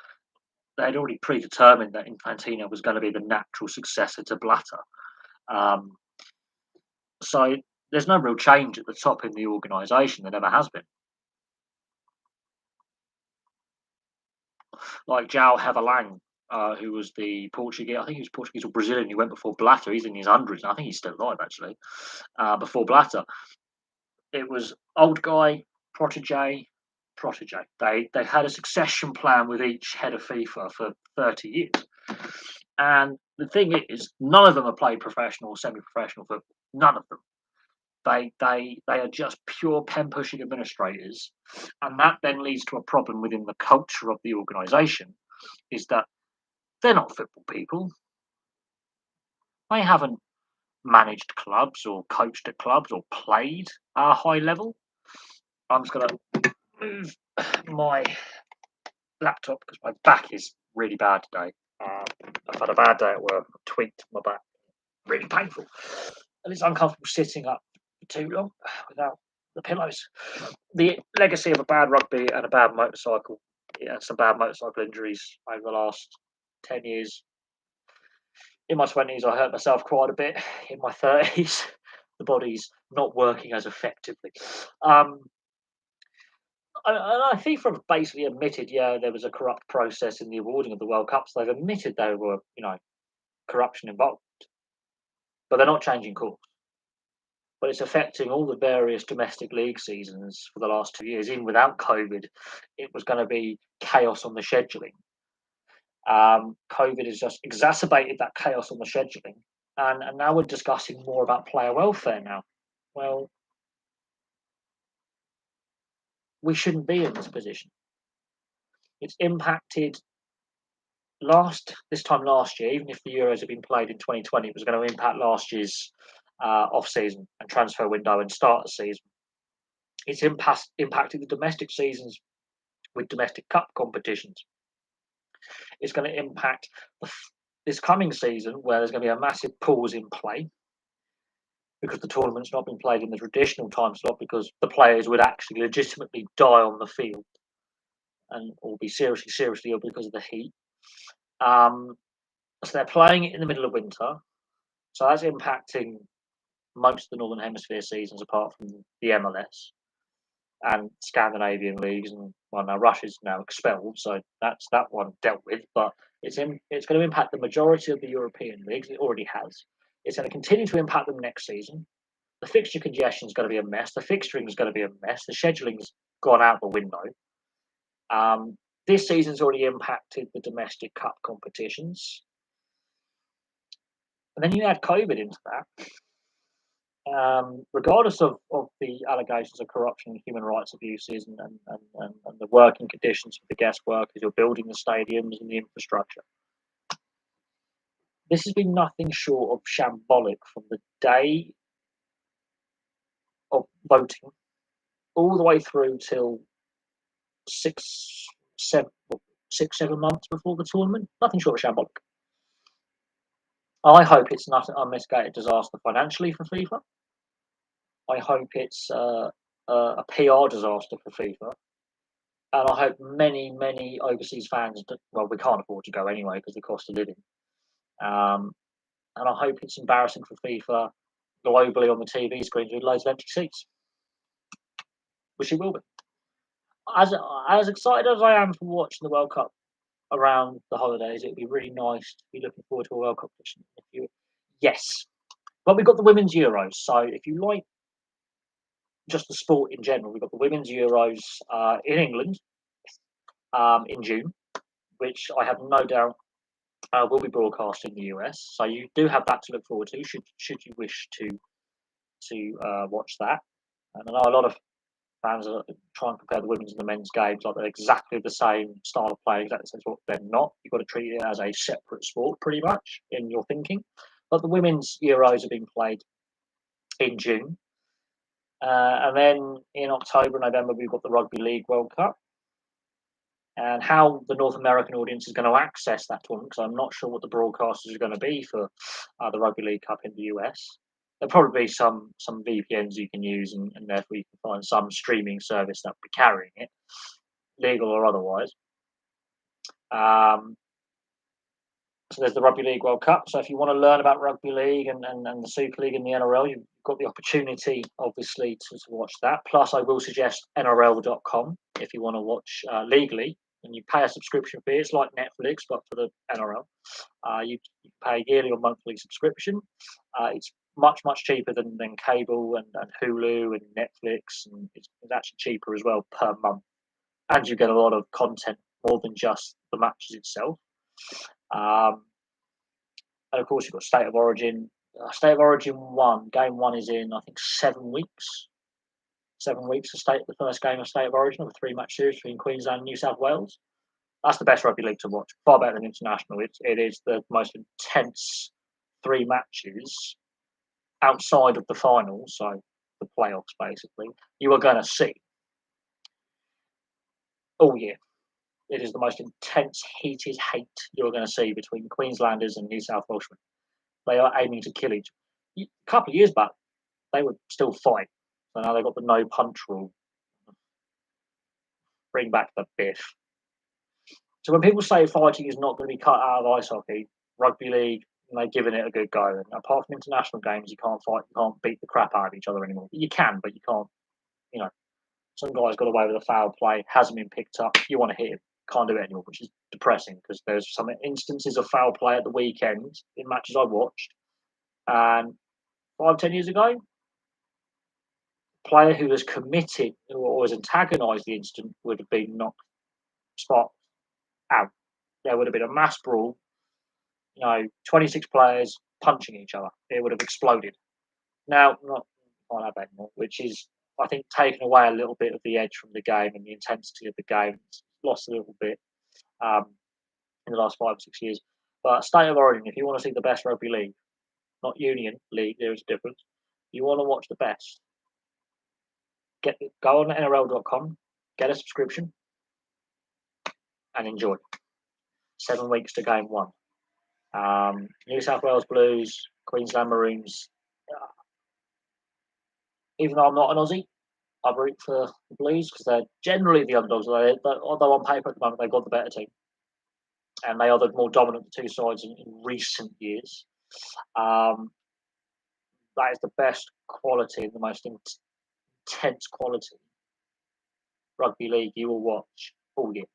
They'd already predetermined that Infantino was going to be the natural successor to Blatter. Um, so there's no real change at the top in the organisation. There never has been. Like João Havelange, who was the Portuguese, I think he was Portuguese or Brazilian, who went before Blatter. He's in his hundreds. I think he's still alive, actually, before Blatter. It was old guy, protege. They had a succession plan with each head of FIFA for 30 years. And the thing is, none of them have played professional or semi-professional football. None of them. They are just pure pen pushing administrators, and that then leads to a problem within the culture of the organisation. Is that they're not football people. They haven't managed clubs or coached at clubs or played at a high level. I'm just going to move my laptop because my back is really bad today. I've had a bad day at work. I've tweaked my back. Really painful. And it's uncomfortable sitting up for too long without the pillows. The legacy of a bad rugby and a bad motorcycle, some bad motorcycle injuries over the last 10 years. In my 20s, I hurt myself quite a bit. In my 30s, the body's not working as effectively. And I think FIFA basically admitted, there was a corrupt process in the awarding of the World Cups. They've admitted there were, corruption involved, but they're not changing course. But it's affecting all the various domestic league seasons for the last 2 years. Even without COVID, it was going to be chaos on the scheduling. COVID has just exacerbated that chaos on the scheduling, and now we're discussing more about player welfare now. Well, we shouldn't be in this position. It's impacted this time last year, even if the Euros had been played in 2020, it was going to impact last year's off-season and transfer window and start the season. It's impacted the domestic seasons with domestic cup competitions. It's going to impact this coming season, where there's going to be a massive pause in play because the tournament's not been played in the traditional time slot because the players would actually legitimately die on the field or be seriously ill because of the heat. So they're playing it in the middle of winter. So that's impacting most of the Northern Hemisphere seasons apart from the MLS and Scandinavian leagues. And now Russia's now expelled, so that's that one dealt with. But it's going to impact the majority of the European leagues. It already has. It's going to continue to impact them next season. The fixture congestion is going to be a mess. The fixturing is going to be a mess. The scheduling's gone out the window. This season's already impacted the domestic cup competitions. And then you add COVID into that. Regardless of the allegations of corruption and human rights abuses and the working conditions for the guest workers who are building the stadiums and the infrastructure, this has been nothing short of shambolic from the day of voting all the way through till 6-7 months before the tournament. Nothing short of shambolic. I hope it's not an unmitigated disaster financially for FIFA. I hope it's a PR disaster for FIFA. And I hope many, many overseas fans, we can't afford to go anyway because of the cost of living. And I hope it's embarrassing for FIFA globally on the TV screens with loads of empty seats, which it will be. As excited as I am for watching the World Cup around the holidays, it'd be really nice to be looking forward to a World Cup competition. Yes, but we've got the Women's Euros. So if you like just the sport in general, we've got the Women's Euros in England in June, which I have no doubt will be broadcast in the US. So you do have that to look forward to should you wish to to watch that. And I know a lot of fans are trying to compare the women's and the men's games like they're exactly the same style of play, exactly the same sport. They're not. You've got to treat it as a separate sport, pretty much, in your thinking. But the women's Euros are being played in June. And then in October, November, we've got the Rugby League World Cup. And how the North American audience is going to access that tournament, because I'm not sure what the broadcasters are going to be for the Rugby League Cup in the US. There'll probably be some VPNs you can use, and therefore you can find some streaming service that will be carrying it, legal or otherwise. So there's the Rugby League World Cup. So if you want to learn about Rugby League and the Super League and the NRL, you've got the opportunity, obviously, to watch that. Plus, I will suggest NRL.com if you want to watch legally. And you pay a subscription fee. It's like Netflix, but for the NRL. You pay a yearly or monthly subscription. It's much, much cheaper than cable and Hulu and Netflix. And it's actually cheaper as well per month. And you get a lot of content more than just the matches itself. And of course, you've got State of Origin. State of Origin 1, game 1 is in, I think, 7 weeks. 7 weeks to the first game of State of Origin of a 3-match series between Queensland and New South Wales. That's the best rugby league to watch, far better than international. It is the most intense 3 matches outside of the finals, so the playoffs, basically, you are going to see all year. It is the most intense, heated hate you're going to see between Queenslanders and New South Welshmen. They are aiming to kill each other. A couple of years back, they would still fight. So now they've got the no punch rule. Bring back the biff. So when people say fighting is not going to be cut out of ice hockey, rugby league, they're giving it a good go. And apart from international games, you can't fight, you can't beat the crap out of each other anymore. You can, but you can't. You know, some guy's got away with a foul play, hasn't been picked up. You want to hit him, can't do it anymore, which is depressing because there's some instances of foul play at the weekend in matches I watched. And 5-10 years ago, player who was committed or has antagonised the incident would have been knocked spot out. There would have been a mass brawl, 26 players punching each other. It would have exploded. Now, not like that anymore, which is, I think, taken away a little bit of the edge from the game and the intensity of the game. It's lost a little bit in the last 5 or 6 years. But State of Origin, if you want to see the best rugby league, not Union League, there is a difference. You want to watch the best. Go on NRL.com, get a subscription, and enjoy. 7 weeks to game 1. New South Wales Blues, Queensland Maroons. Even though I'm not an Aussie, I root for the Blues because they're generally the underdogs. Although on paper at the moment they've got the better team, and they are the more dominant of the two sides in recent years. That is the best quality and the most intense quality rugby league you will watch all year.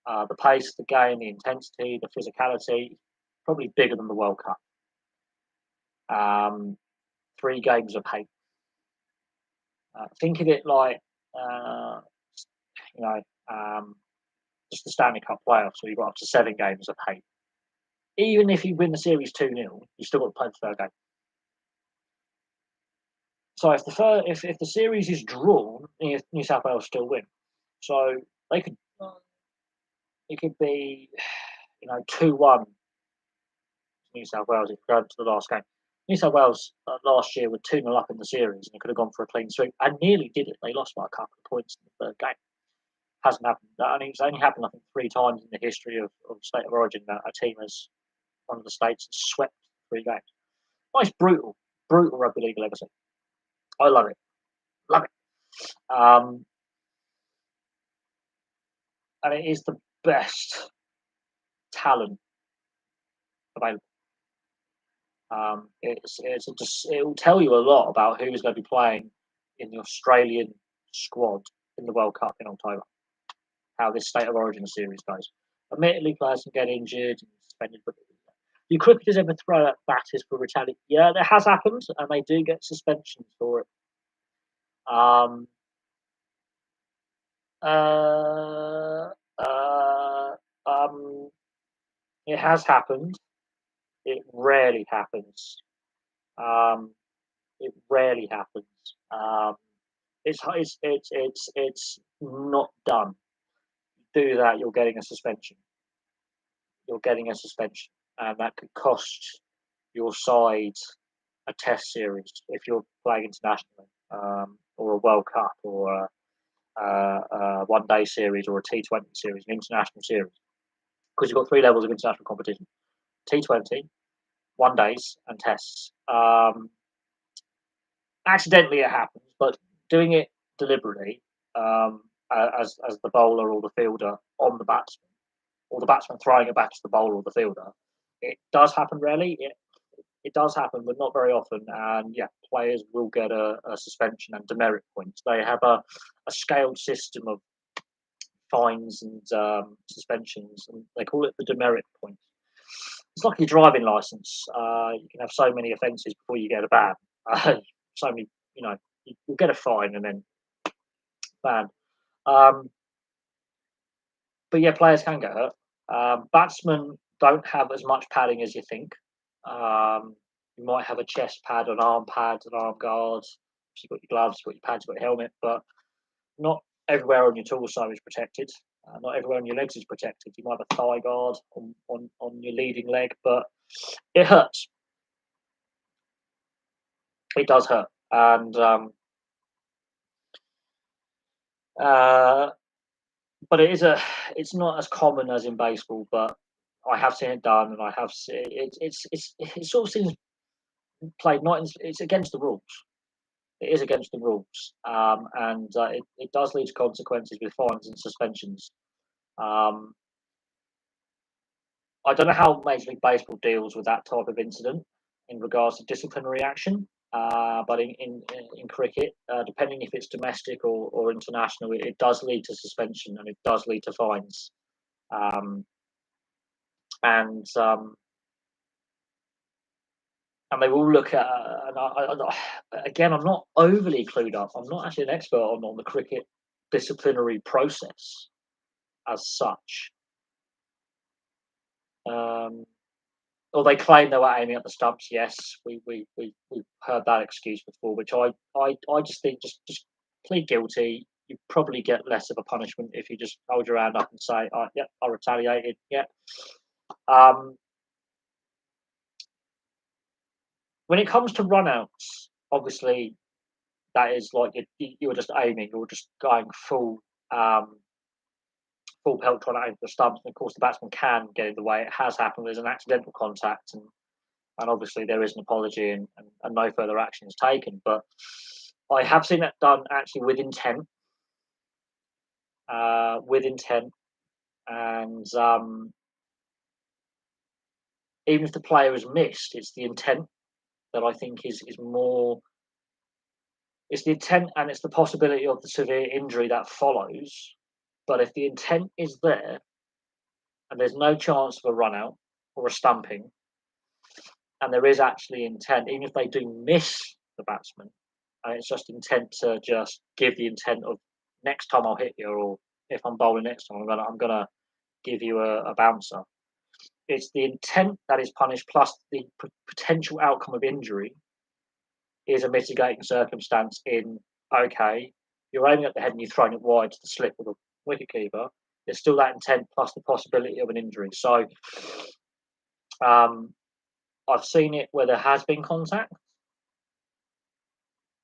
The pace of the game, the intensity, the physicality, probably bigger than the World Cup. 3 games of hate. Think of it like, just the Stanley Cup playoffs where you've got up to 7 games of hate. Even if you win the series 2-0, you still got to play the third game. So if the series is drawn, New South Wales still win. So it could be 2-1 New South Wales if we go to the last game. New South Wales last year were 2-0 up in the series and it could have gone for a clean sweep and nearly did it. They lost by a couple of points in the third game. Hasn't happened. It's only happened, I think, 3 times in the history of State of Origin that a team has, one of the states, has swept 3 games. Nice, brutal rugby league legacy. I love it. And it is the best talent available. It will tell you a lot about who's going to be playing in the Australian squad in the World Cup in October. How this State of Origin series goes. Admittedly, players can get injured and suspended, but do cricketers ever throw out batters for retaliation? Yeah, that has happened, and they do get suspensions for it. It has happened. It rarely happens. It rarely happens. Um, it's not done. Do that, you're getting a suspension. You're getting a suspension, and that could cost your side a test series if you're playing internationally, or a World Cup, or a one day series, or a T20 series, an international series, because you've got three levels of international competition: T20, one days, and tests. Accidentally, it happens, but doing it deliberately, as the bowler or the fielder on the batsman, or the batsman throwing it back to the bowler or the fielder, it does happen rarely. It does happen, but not very often. And yeah, players will get a suspension and demerit points. They have a scaled system of fines and suspensions, and they call it the demerit points. It's like your driving license. You can have so many offences before you get a ban. So many, you'll get a fine and then ban. Um, but yeah, players can get hurt. Batsmen don't have as much padding as you think. Um, you might have a chest pad, an arm pad, an arm guard. You've got your gloves, you've got your pads, you've got your helmet, but not everywhere on your torso is protected. Not everywhere on your legs is protected. You might have a thigh guard on your leading leg, but it hurts. It does hurt, and uh, but it's not as common as in baseball, but I have seen it done, and I have seen it sort of seems played not in, it's against the rules. It is against the rules, and it does lead to consequences with fines and suspensions. Um, I don't know how Major League Baseball deals with that type of incident in regards to disciplinary action. But in cricket, depending if it's domestic or international, it does lead to suspension and it does lead to fines. Um, and and they will look at. Again, I'm not overly clued up. I'm not actually an expert on the cricket disciplinary process as such. Um, or they claim they were aiming at the stumps. Yes, we've heard that excuse before, which I just think just plead guilty. You probably get less of a punishment if you just hold your hand up and say, "Oh, yeah, I retaliated." Yeah. Um, when it comes to runouts, obviously that is like you're just aiming, you're just going um, full pelt trying to aim for the stumps, and of course the batsman can get in the way. It has happened. There's an accidental contact, and obviously there is an apology and no further action is taken. But I have seen that done actually with intent, and even if the player is missed, it's the intent that I think is more. It's the intent and it's the possibility of the severe injury that follows. But if the intent is there and there's no chance of a run out or a stumping, and there is actually intent, even if they do miss the batsman, and it's just intent to just give the intent of next time I'll hit you, or if I'm bowling next time I'm gonna give you a bouncer. It's the intent that is punished, plus the potential outcome of injury is a mitigating circumstance. In okay, you're aiming at the head and you're throwing it wide to the slip of the wicket keeper. There's still that intent plus the possibility of an injury. So um, I've seen it where there has been contact.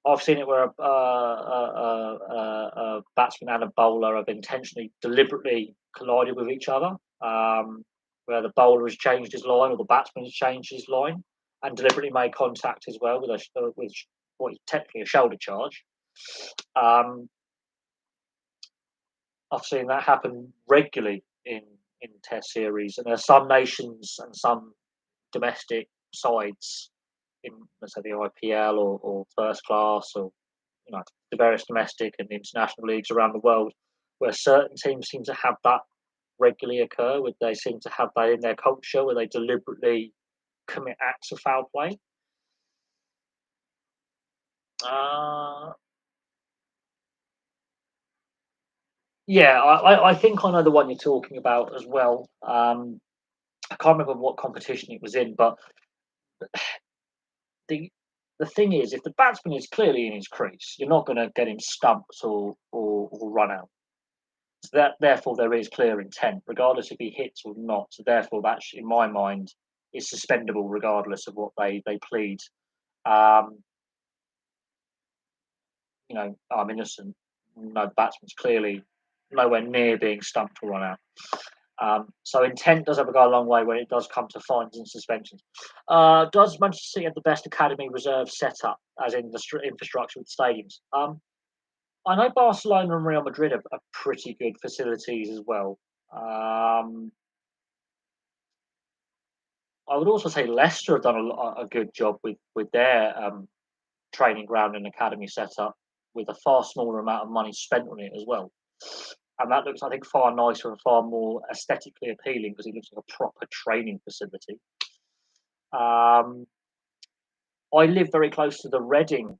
I've seen it where a batsman and a bowler have intentionally, deliberately collided with each other, where the bowler has changed his line or the batsman has changed his line and deliberately made contact as well with what is technically a shoulder charge. Um, I've seen that happen regularly in Test series, and there are some nations and some domestic sides in, let's say, the IPL or first class, or the various domestic and international leagues around the world, where certain teams seem to have that regularly occur, where they seem to have that in their culture, where they deliberately commit acts of foul play. Uh, yeah, I think I know the one you're talking about as well. I can't remember what competition it was in, but the the thing is, if the batsman is clearly in his crease, you're not going to get him stumped or run out. So that therefore there is clear intent, regardless if he hits or not. So therefore, that in my mind is suspendable, regardless of what they plead. Um, I'm innocent. No, the batsman's clearly nowhere near being stumped or run out. So intent does have to go a long way when it does come to fines and suspensions. Does Manchester City have the best academy reserve setup, as in the infrastructure with stadiums? I know Barcelona and Real Madrid have pretty good facilities as well. Um, I would also say Leicester have done a good job with their training ground and academy setup, with a far smaller amount of money spent on it as well. And that looks, I think, far nicer and far more aesthetically appealing because it looks like a proper training facility. Um, I live very close to the Reading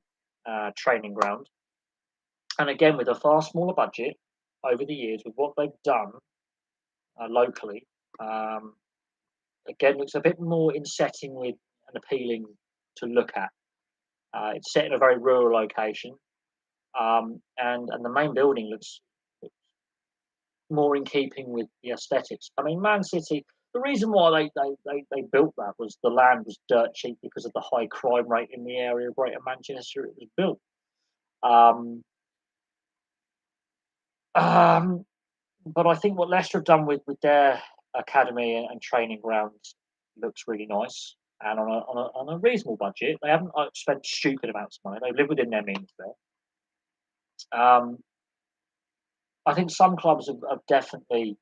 training ground, and again, with a far smaller budget over the years, with what they've done locally, um, again, looks a bit more in setting with and appealing to look at. It's set in a very rural location, and the main building looks more in keeping with the aesthetics. I mean, Man City. The reason why they built that was the land was dirt cheap because of the high crime rate in the area of Greater Manchester it was built. Um, um, but I think what Leicester have done with their academy and training grounds looks really nice and on a reasonable budget. They haven't spent stupid amounts of money. They live within their means there. I think some clubs have definitely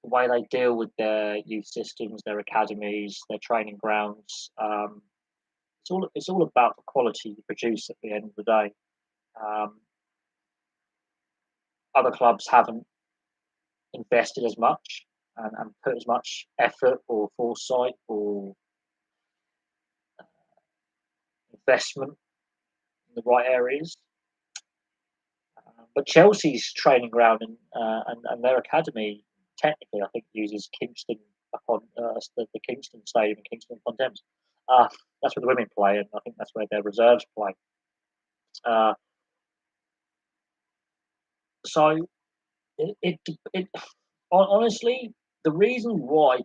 the way they deal with their youth systems, their academies, their training grounds. It's all about the quality you produce at the end of the day. Um, Other clubs haven't invested as much and put as much effort or foresight or investment in the right areas. But Chelsea's training ground and their academy technically, I think, uses Kingston upon the Kingston Stadium in Kingston upon Thames. Uh, that's where the women play, and I think that's where their reserves play. Uh, so it honestly, the reason why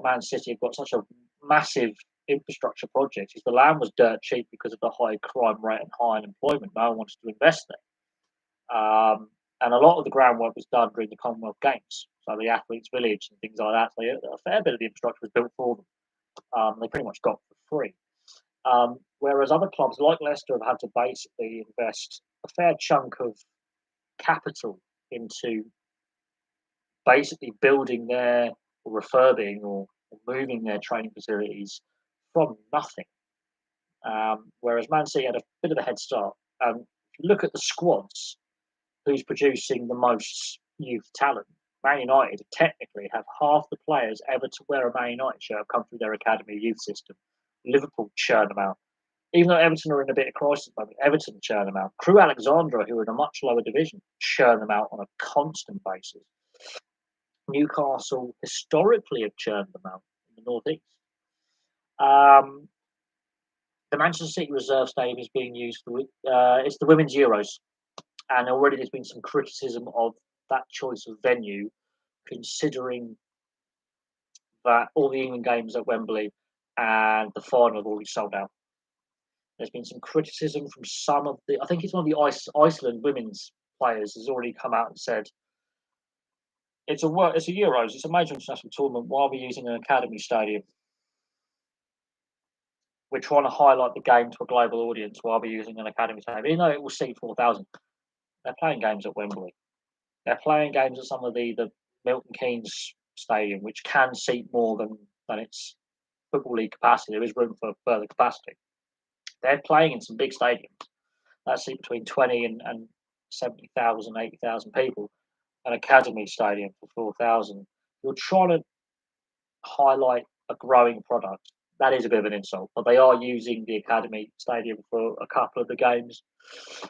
Man City have got such a massive infrastructure project is the land was dirt cheap because of the high crime rate and high unemployment. No one wanted to invest there. And a lot of the groundwork was done during the Commonwealth Games, so the athletes' village and things like that. So a fair bit of the infrastructure was built for them. They pretty much got for free. Whereas other clubs like Leicester have had to basically invest a fair chunk of capital into basically building their or refurbing or moving their training facilities from nothing. Whereas Man City had a bit of a head start. If you look at the squads, who's producing the most youth talent? Man United technically have half the players ever to wear a Man United shirt have come through their academy youth system. Liverpool churn them out. Even though Everton are in a bit of crisis at the moment, Everton churn them out. Crew Alexandra, who are in a much lower division, churn them out on a constant basis. Newcastle historically have churned them out in the northeast. Um, the Manchester City reserve stadium is being used for it's the women's Euros, and already there's been some criticism of that choice of venue, considering that all the England games at Wembley and the final have already sold out. There's been some criticism from some of I think it's one of the Iceland women's players has already come out and said it's a Euros, it's a major international tournament. Why are we using an academy stadium? We're trying to highlight the game to a global audience while we're using an academy stadium, even though it will seat 4,000. They're playing games at Wembley. They're playing games at some of the Milton Keynes Stadium, which can seat more than its football league capacity. There is room for further capacity. They're playing in some big stadiums that seat between 20 and 70,000, 80,000 people. An academy stadium for 4,000. You're trying to highlight a growing product. That is a bit of an insult, but they are using the academy stadium for a couple of the games.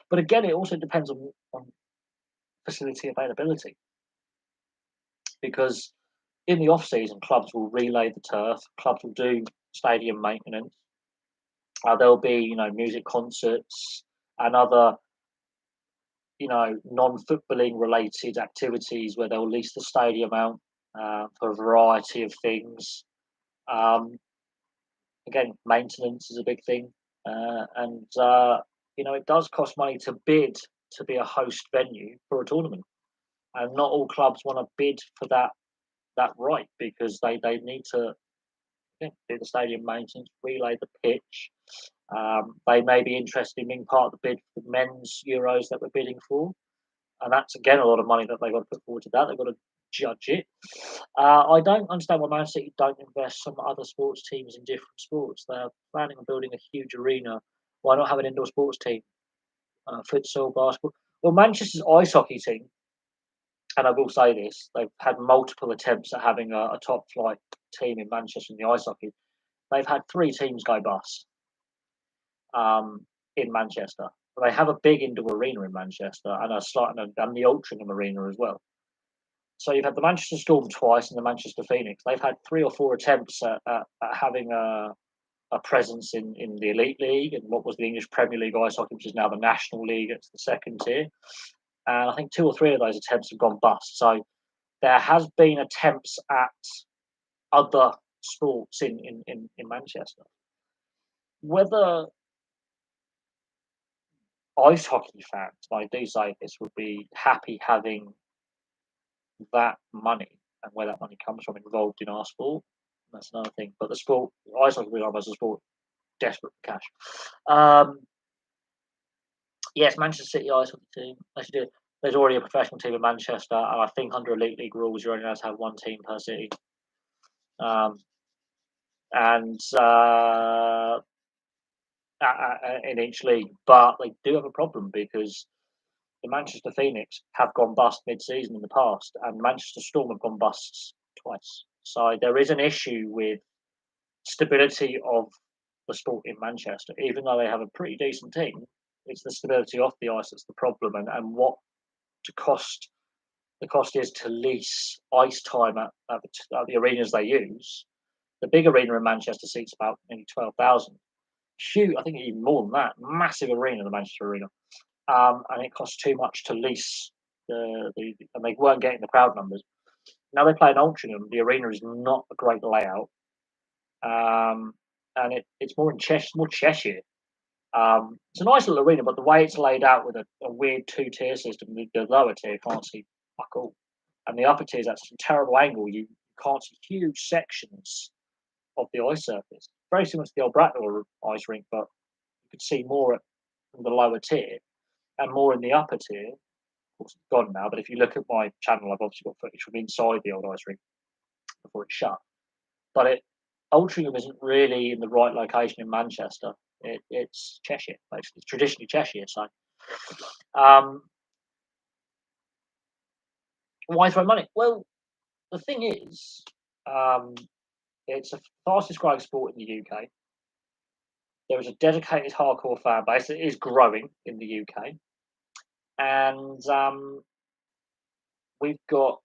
But again, it also depends on facility availability, because in the off season, clubs will relay the turf, clubs will do stadium maintenance, There'll be, music concerts and other, non-footballing related activities where they'll lease the stadium out for a variety of things. Um, Again, maintenance is a big thing, and it does cost money to bid to be a host venue for a tournament, and not all clubs want to bid for that right because they need to, do the stadium maintenance, relay the pitch. They may be interested in being part of the bid for the men's Euros that we're bidding for, and that's again a lot of money that they've got to put forward to that. They've got to judge it. I don't understand why Man City don't invest some other sports teams in different sports. They're planning on building a huge arena. Why not have an indoor sports team? Futsal, basketball. Well, Manchester's ice hockey team, and I will say this, they've had multiple attempts at having a top flight team in Manchester in the ice hockey. They've had three teams go bust in Manchester. They have a big indoor arena in Manchester and and the Altrincham Arena as well. So you've had the Manchester Storm twice and the Manchester Phoenix. They've had three or four attempts at having a presence in the Elite League and what was the English Premier League ice hockey, which is now the National League. It's the second tier. And I think two or three of those attempts have gone bust. So there has been attempts at other sports in Manchester. Whether ice hockey fans, I do say this, would be happy having that money and where that money comes from involved in our sport. That's another thing. But the sport, ice hockey, we as a sport, desperate for cash. Yes, Manchester City ice hockey team. They should do it. There's already a professional team in Manchester, and I think under Elite League rules, you're only allowed to have one team per city. Um, and in each league, but they do have a problem because the Manchester Phoenix have gone bust mid-season in the past, and Manchester Storm have gone bust twice. So there is an issue with stability of the sport in Manchester. Even though they have a pretty decent team, it's the stability off the ice that's the problem, and what to cost the cost is to lease ice time at the arenas they use. The big arena in Manchester seats about maybe 12,000. Huge, I think even more than that. Massive arena, the Manchester Arena, and it costs too much to lease and they weren't getting the crowd numbers. Now they play in Altrincham. The arena is not a great layout, and it's more in Cheshire, more Cheshire. It's a nice little arena, but the way it's laid out with a weird two-tier system, the lower tier can't see fuck all, and the upper tier is at a terrible angle. You can't see huge sections of the ice surface. Very similar to the old Bracknell ice rink, but you could see more at the lower tier and more in the upper tier. Of course, it's gone now, but if you look at my channel, I've obviously got footage from inside the old ice rink before it shut. But Altrincham isn't really in the right location in Manchester. It's Cheshire, basically. It's traditionally Cheshire. So, why throw money? Well, the thing is, it's the fastest growing sport in the UK. There is a dedicated hardcore fan base that is growing in the UK, and we've got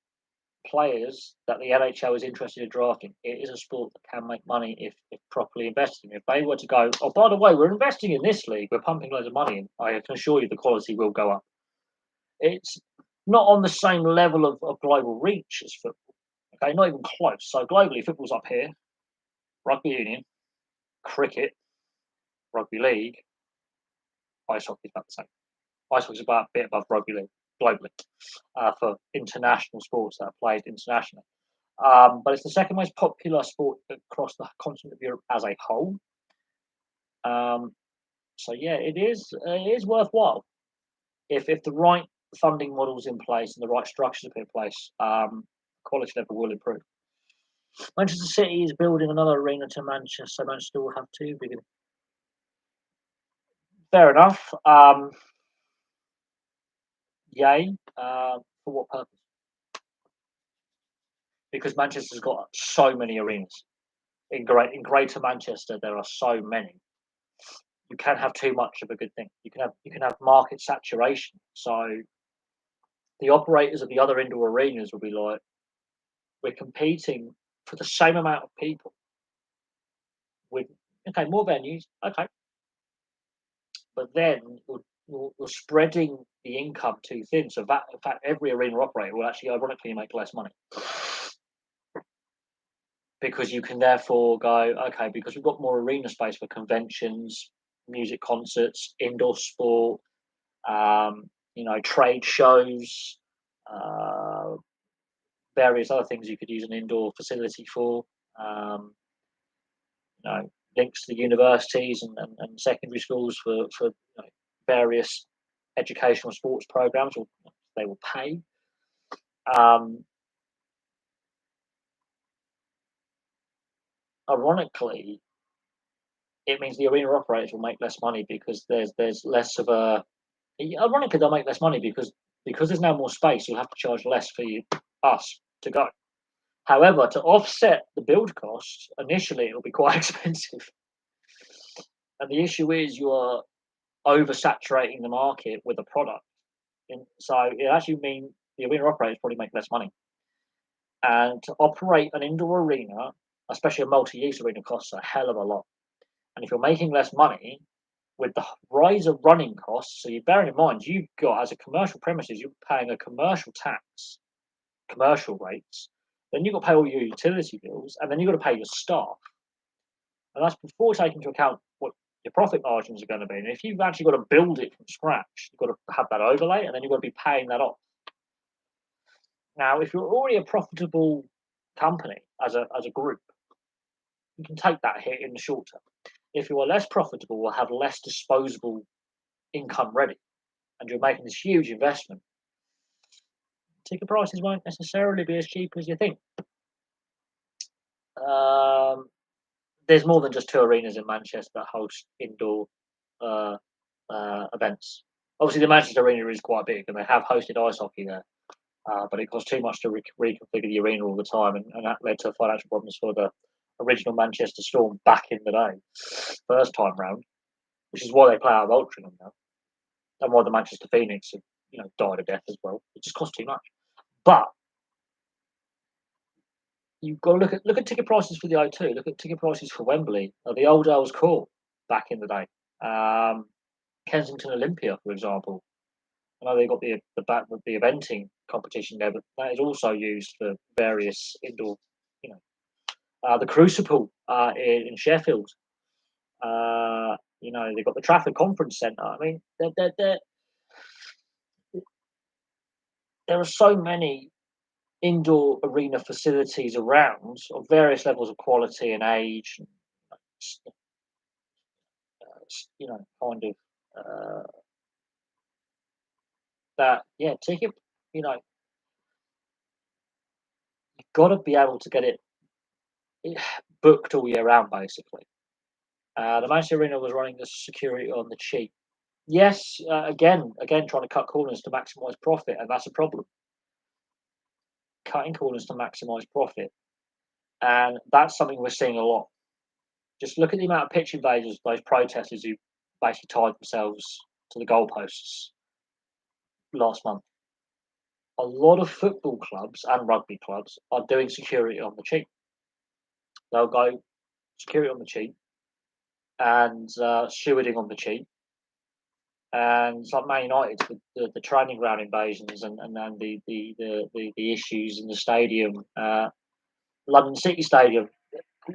players that the NHL is interested in drafting. It is a sport that can make money if properly invested in. If they were to go, oh, by the way, we're investing in this league, we're pumping loads of money in, I can assure you the quality will go up. It's not on the same level of global reach as football. Okay, not even close. So globally, football's up here, rugby union, cricket, rugby league, ice hockey is about the same. Ice hockey is about a bit above rugby league globally for international sports that are played internationally. But it's the second most popular sport across the continent of Europe as a whole. So yeah, it is worthwhile if the right funding models in place and the right structures are in place. Quality level will improve. Manchester City is building another arena to Manchester, so Manchester will have two big. Fair enough. Yay. For what purpose? Because Manchester's got so many arenas. In Greater Manchester, there are so many. You can have too much of a good thing. You can have market saturation. So the operators of the other indoor arenas will be like, we're competing for the same amount of people with more venues. Okay, but then you're spreading the income too thin. So that, in fact, every arena operator will actually ironically make less money because you can therefore go, okay, because we've got more arena space for conventions, music concerts, indoor sport, trade shows, uh, various other things you could use an indoor facility for. Um, Links to the universities and secondary schools for various educational sports programs, or they will pay. Um, Ironically, it means the arena operators will make less money because there's less of a. Ironically, they'll make less money because there's now more space. You'll have to charge less for us to go. However, to offset the build costs, initially it'll be quite expensive. And the issue is you are oversaturating the market with a product. So it actually means the arena operators probably make less money. And to operate an indoor arena, especially a multi-use arena, costs a hell of a lot. And if you're making less money with the rise of running costs, so you bearing in mind you've got as a commercial premises, you're paying a commercial tax, commercial rates, then you've got to pay all your utility bills, and then you've got to pay your staff. And that's before taking into account what your profit margins are going to be. And if you've actually got to build it from scratch, you've got to have that overlay, and then you've got to be paying that off. Now, if you're already a profitable company as a group, you can take that hit in the short term. If you are less profitable or have less disposable income ready, and you're making this huge investment, ticket prices won't necessarily be as cheap as you think. Um, there's more than just two arenas in Manchester that host indoor uh, events. Obviously, the Manchester Arena is quite big, and they have hosted ice hockey there. But it cost too much to reconfigure the arena all the time, and that led to financial problems for the original Manchester Storm back in the day, first time round, which is why they play out of Altrincham now, and why the Manchester Phoenix have died a death as well. It just cost too much. But you've got to look at ticket prices for the O2. Look at ticket prices for Wembley, or the old Earls Court back in the day. Kensington Olympia, for example. I know they got the eventing competition there, but that is also used for various indoor. The Crucible in Sheffield. They've got the Trafford Conference Centre. I mean, there are so many indoor arena facilities around of various levels of quality and age. Kind of that. Yeah, ticket. You've got to be able to get it booked all year round, basically. The Manchester Arena was running the security on the cheap. Yes, again, trying to cut corners to maximise profit, and that's a problem. Cutting corners to maximise profit, and that's something we're seeing a lot. Just look at the amount of pitch invaders, those protesters who basically tied themselves to the goalposts last month. A lot of football clubs and rugby clubs are doing security on the cheap. They'll go security on the cheap and stewarding on the cheap. And it's like Man United with the training ground invasions and the issues in the stadium. London City Stadium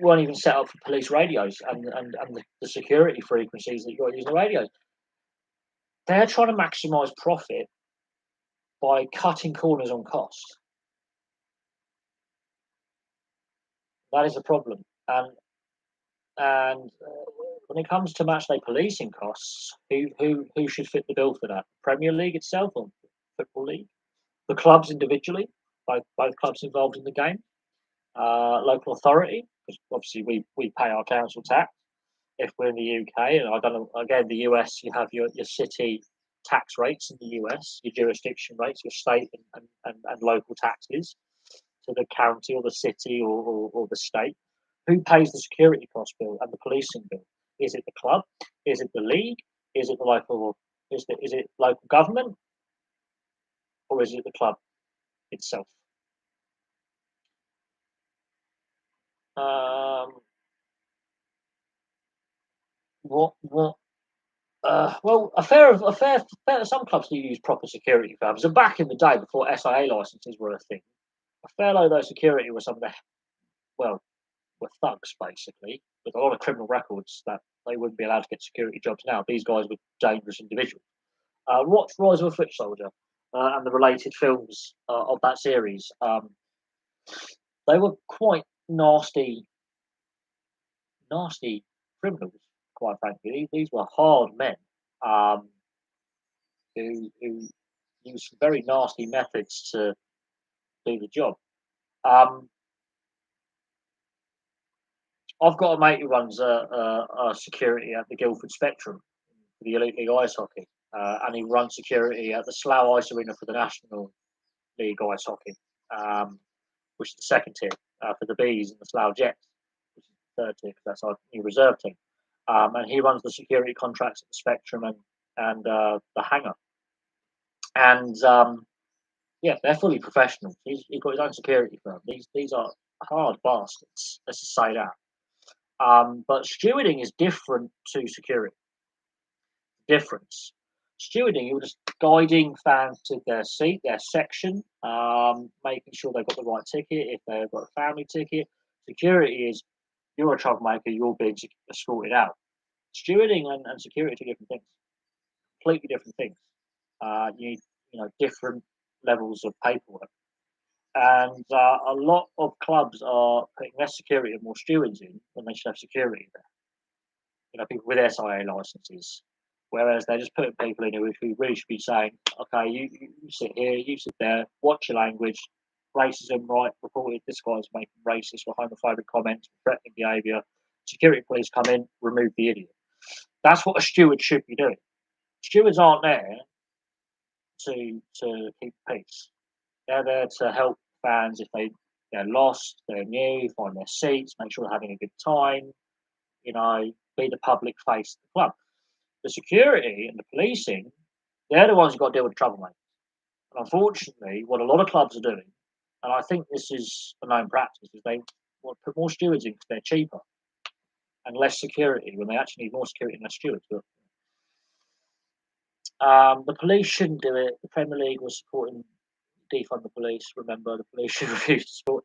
weren't even set up for police radios and the security frequencies that you got to use the radios. They're trying to maximise profit by cutting corners on cost. That is a problem. And when it comes to matchday policing costs, who should fit the bill for that? Premier League itself or Football League? The clubs individually, both clubs involved in the game. Local authority, because obviously we pay our council tax if we're in the UK. And I don't know, again, the US, you have your city tax rates in the US, your jurisdiction rates, your state and local taxes to the county or the city or the state. Who pays the security cost bill and the policing bill? Is it the club? Is it the league? Is it the local? Is it local government? Or is it the club itself? Um, what Well, some clubs do use proper security firms. And back in the day, before SIA licenses were a thing, a fair load of those security were some of the well, were thugs basically with a lot of criminal records that they wouldn't be allowed to get security jobs now. These guys were dangerous individuals. Watch Rise of a Foot Soldier and the related films of that series. They were quite nasty criminals. Quite frankly, these were hard men um, who used very nasty methods to do the job. Um, I've got a mate who runs a security at the Guildford Spectrum for the Elite League Ice Hockey, and he runs security at the Slough Ice Arena for the National League Ice Hockey, which is the second tier for the Bees and the Slough Jets, which is the third tier because that's our new reserve team. And he runs the security contracts at the Spectrum and the Hangar. And yeah, they're fully professional. He's got his own security firm. These are hard bastards. Let's just say that. But stewarding is different to security. Difference. Stewarding, you're just guiding fans to their seat, their section, making sure they've got the right ticket, if they've got a family ticket. Security is you're a troublemaker, you're being escorted out. Stewarding and security are two different things, completely different things. You need different levels of paperwork, and a lot of clubs are putting less security and more stewards in when they should have security there. People with SIA licenses, whereas they're just putting people in who really should be saying, okay, you sit here, you sit there, watch your language, racism, right, reported this guy's making racist or homophobic comments, threatening behaviour. Security police come in, remove the idiot. That's what a steward should be doing. Stewards aren't there to keep peace. They're there to help fans if they're lost, they're new, find their seats, make sure they're having a good time, be the public face of the club. The security and the policing, they're the ones who've got to deal with the troublemakers. And unfortunately, what a lot of clubs are doing, and I think this is a known practice, is they want to put more stewards in because they're cheaper and less security when they actually need more security and less stewards. But the police shouldn't do it. The Premier League was supporting defund the police. Remember, the police should refuse to support.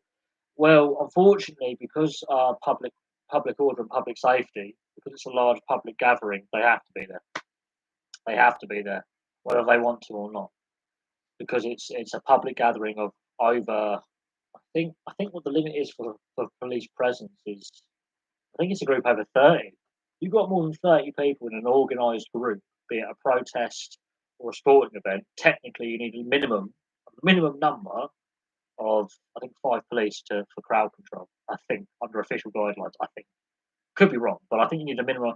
Well, unfortunately, because public order and public safety, because it's a large public gathering, they have to be there. They have to be there, whether they want to or not, because it's a public gathering of over. I think what the limit is for police presence is. I think it's a group over 30. You've got more than 30 people in an organised group, be it a protest or a sporting event. Technically, you need a minimum number of I think 5 police for crowd control. I think under official guidelines. I think could be wrong, but I think you need a minimum.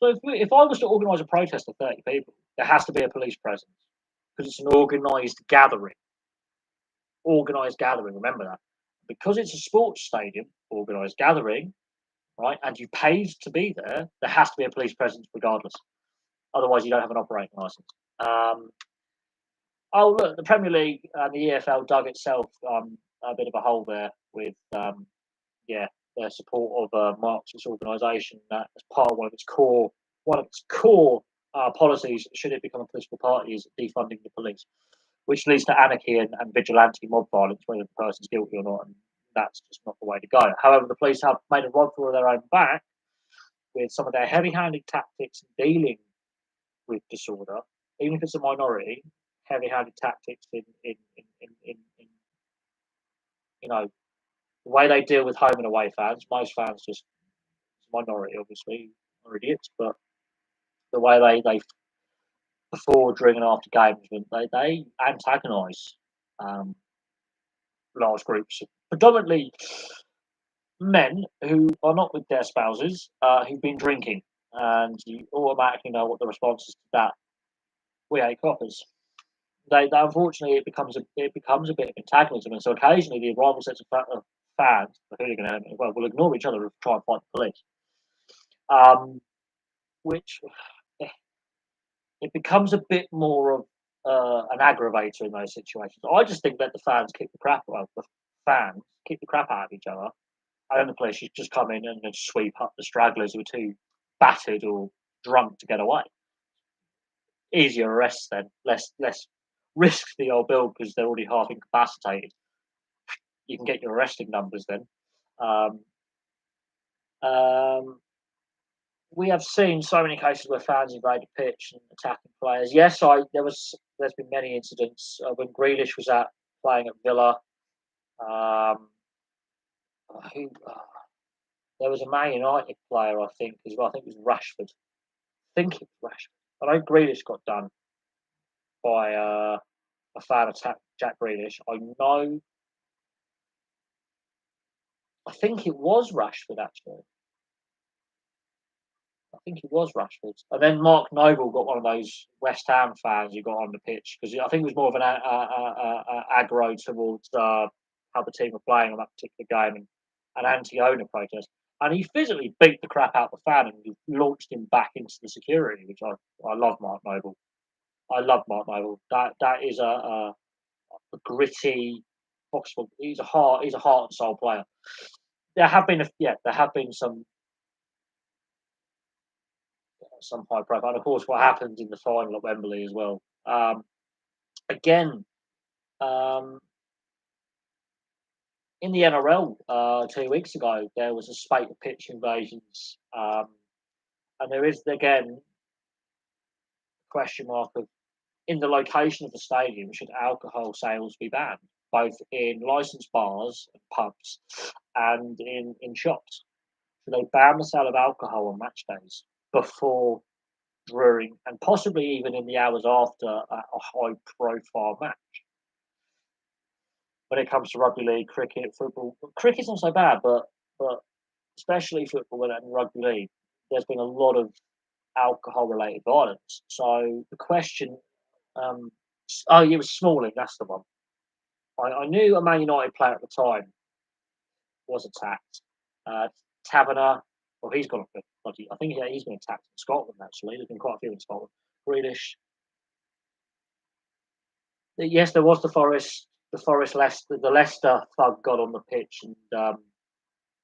So if I was to organise a protest of 30 people, there has to be a police presence because it's an organised gathering. Organised gathering. Remember that because it's a sports stadium, organised gathering, right? And you paid to be there. There has to be a police presence regardless. Otherwise, you don't have an operating license. Oh look, the Premier League and the EFL dug itself a bit of a hole there with yeah, their support of a Marxist organisation that, as part of one of its core policies, should it become a political party, is defunding the police, which leads to anarchy and vigilante mob violence, whether the person's guilty or not, and that's just not the way to go. However, the police have made a rod for their own back with some of their heavy-handed tactics in dealing with disorder, even if it's a minority. Heavy-handed tactics in the way they deal with home and away fans. Most fans just minority, obviously, are idiots, but the way they before, during, and after games, they antagonise um, large groups, predominantly men who are not with their spouses, who've been drinking, and you automatically know what the response is to that. We hate coppers. They unfortunately it becomes a bit of antagonism, and so occasionally the rival sets of fans, the hooligan element, well, will ignore each other and try and fight the police. Which it becomes a bit more of an aggravator in those situations. I just think that the fans kick the crap out of the fans, kick the crap out of each other, and then the police just come in and then sweep up the stragglers who are too battered or drunk to get away. Easier arrests then, less risk for the old bill because they're already half incapacitated. You can get your arresting numbers then. Um, um, we have seen so many cases where fans invade the pitch and attacking players. Yes, there's been many incidents when Grealish was at playing at Villa. Um, who There was a Man United player, I think, as well. I think it was Rashford. I think it was Rashford. I know Grealish got done by a fan attack Jack Grealish. I think it was Rashford actually. I think it was Rashford. And then Mark Noble got one of those West Ham fans who got on the pitch because I think it was more of an aggro towards how the team were playing on that particular game and an anti-owner protest. And he physically beat the crap out of the fan and he launched him back into the security, which I love Mark Noble. I love Mark Noble. That is a gritty, possible. He's a heart and soul player. There have been some high profile. And of course, what happened in the final at Wembley as well. Again, um, in the NRL 2 weeks ago, there was a spate of pitch invasions, and there is again question mark of in the location of the stadium should alcohol sales be banned, both in licensed bars and pubs, and in shops. Should they ban the sale of alcohol on match days before, during, and possibly even in the hours after a high profile match? When it comes to rugby league, cricket, football, cricket's not so bad, but especially football and rugby league, there's been a lot of alcohol related violence. So the question, um, oh, it was Smalling, that's the one. I knew a Man United player at the time was attacked. Uh, Taverner, well, he's gone for bloody. I think he's been attacked in Scotland. Actually, there's been quite a few in Scotland. Grealish. Yes, there was the Leicester thug got on the pitch and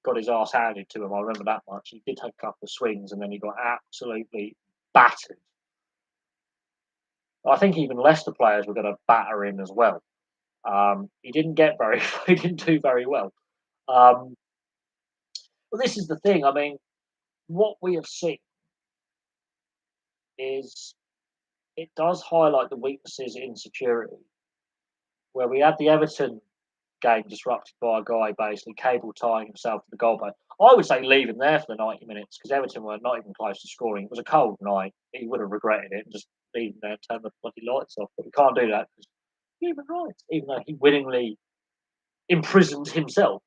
got his ass handed to him. I remember that much. He did take a couple of swings and then he got absolutely battered. I think even Leicester players were going to batter him as well. He didn't get very, he didn't do very well. Um, but this is the thing. I mean, what we have seen is it does highlight the weaknesses in security. Where we had the Everton game disrupted by a guy basically cable tying himself to the goalpost. I would say leave him there for the 90 minutes because Everton were not even close to scoring. It was a cold night. He would have regretted it and just leave him there and turn the bloody lights off. But we can't do that because human rights, even though he willingly imprisoned himself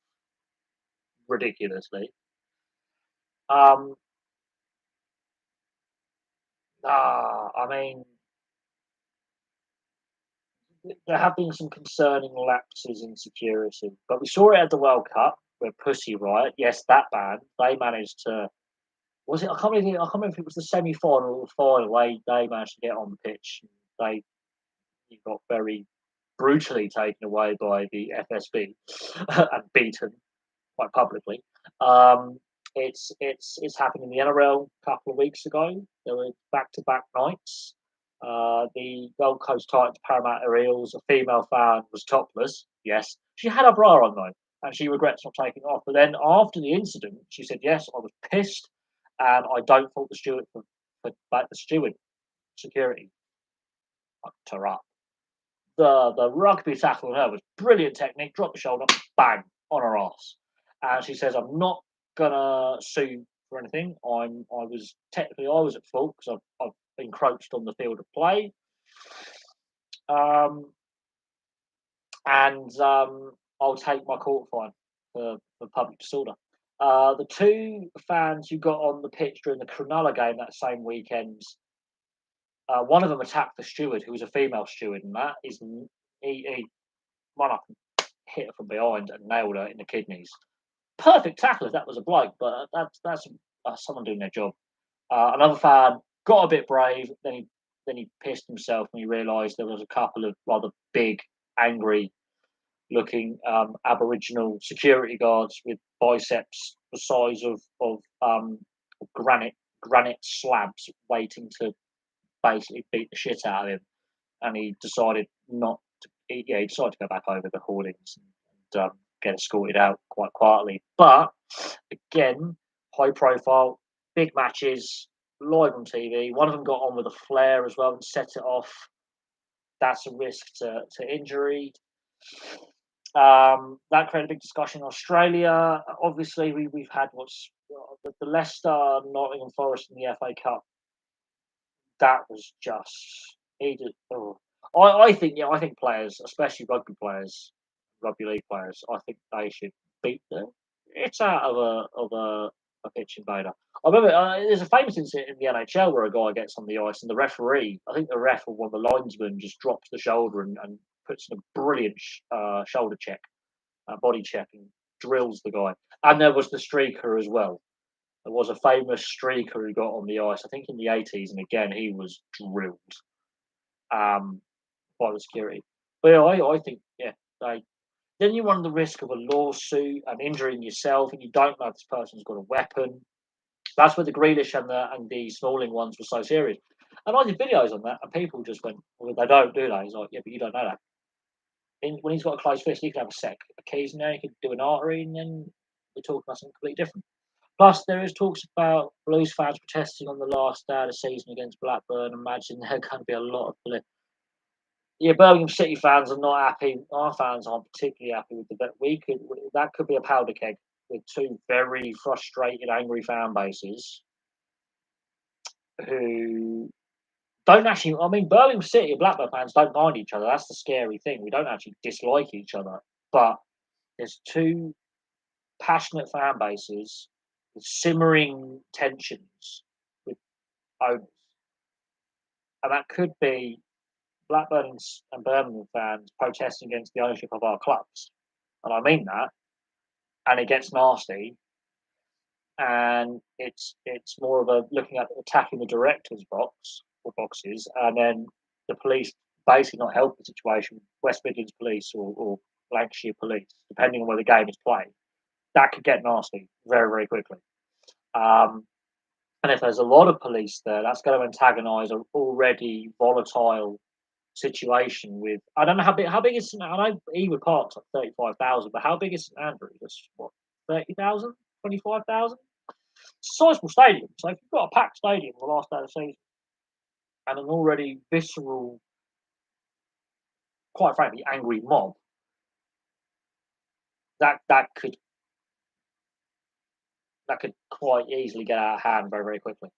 ridiculously. Um, I mean, there have been some concerning lapses in security, but we saw it at the World Cup where Pussy Riot, yes, that band, they managed to. Was it? I can't remember if it was the semi-final or the final. They managed to get on the pitch. They got very brutally taken away by the FSB and beaten quite publicly. Um, it's happened in the NRL a couple of weeks ago. There were back-to-back nights. The Gold Coast Titans Parramatta Eels, a female fan was topless. Yes, she had a bra on though, and she regrets not taking it off. But then after the incident, she said, "Yes, I was pissed, and I don't fault the steward for like the steward security fucked her up." The rugby tackle on her was brilliant technique. Drop the shoulder, bang on her ass. And she says, "I'm not gonna sue for anything. I was at fault because I've encroached on the field of play, um, and I'll take my court fine for public disorder." The two fans who got on the pitch during the Cronulla game that same weekend, one of them attacked the steward, who was a female steward, and he run up and hit her from behind and nailed her in the kidneys. Perfect tackle if that was a bloke, but that's someone doing their job. Another fan got a bit brave, then he pissed himself when he realised there was a couple of rather big, angry looking Aboriginal security guards with biceps the size of granite slabs waiting to basically beat the shit out of him, and he decided not to. He decided to go back over the hoardings and get escorted out quite quietly. But again, high profile, big matches, live on TV. One of them got on with a flare as well and set it off. That's a risk to injury. That created a big discussion in Australia. Obviously, we've had the Leicester Nottingham Forest in the FA Cup. That was just he did. Oh. I think I think players, especially rugby league players, I think they should beat the it's out of a pitch invader. I remember there's a famous incident in the NHL where a guy gets on the ice and the referee, I think the ref or one of the linesmen just drops the shoulder and puts in a brilliant shoulder check, body check, and drills the guy. And there was the streaker as well. There was a famous streaker who got on the ice, I think in the 80s, and again he was drilled um, by the security. But yeah, I think they then you run the risk of a lawsuit and injuring yourself, and you don't know if this person's got a weapon. That's where the Grealish and the Smalling ones were so serious. And I did videos on that, and people just went, "Well, they don't do that." He's like, "Yeah, but you don't know that. When he's got a closed fist, he could have a keys in there, he could do an artery, and then we're talking about something completely different." Plus, there is talks about Blues fans protesting on the last day of the season against Blackburn. Imagine there can be a lot of yeah, Birmingham City fans are not happy. Our fans aren't particularly happy with the bet. That could be a powder keg with two very frustrated, angry fan bases who don't actually. I mean, Birmingham City and Blackburn fans don't mind each other. That's the scary thing. We don't actually dislike each other, but there's two passionate fan bases with simmering tensions with owners, and that could be Blackburn and Birmingham fans protesting against the ownership of our clubs. And I mean that. And it gets nasty. And it's more of a looking at attacking the director's box or boxes, and then the police basically not helping the situation. West Midlands Police or Lancashire Police, depending on where the game is played, that could get nasty very very quickly. Um, and if there's a lot of police there, that's going to antagonise an already volatile situation. With I don't know how big is I know Ewood Park's like 35,000, but how big is St Andrews? That's what 30,000, 25,000. Sizable stadium. So if you've got a packed stadium the last day of the season and an already visceral, quite frankly, angry mob, that could quite easily get out of hand very very quickly.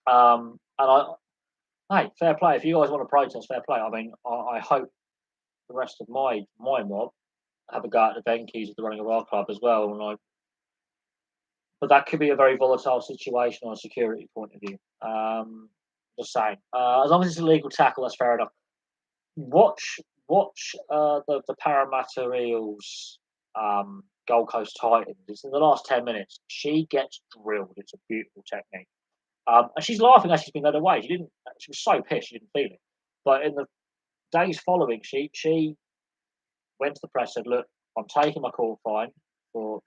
And hey, fair play. If you guys want to protest, fair play. I mean, I hope the rest of my mob have a go at the Venkies with the running of our club as well. But that could be a very volatile situation on a security point of view. Just saying. As long as it's a legal tackle, that's fair enough. Watch the Parramatta Eels Gold Coast Titans. It's in the last 10 minutes. She gets drilled. It's a beautiful technique. And she's laughing as she's been led away. She didn't. She was so pissed she didn't feel it. But in the days following, she went to the press and said, "Look, I'm taking my court fine for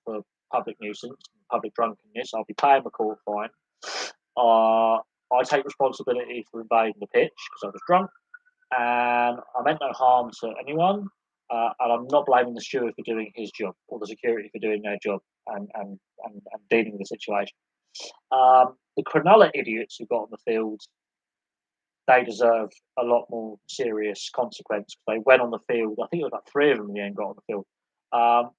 public nuisance, public drunkenness. I'll be paying my court fine. I take responsibility for invading the pitch because I was drunk, and I meant no harm to anyone. And I'm not blaming the steward for doing his job or the security for doing their job and dealing with the situation. The Cronulla idiots who got on the field, they deserve a lot more serious consequence. They went on the field. I think it was like three of them in the end got on the field. Um,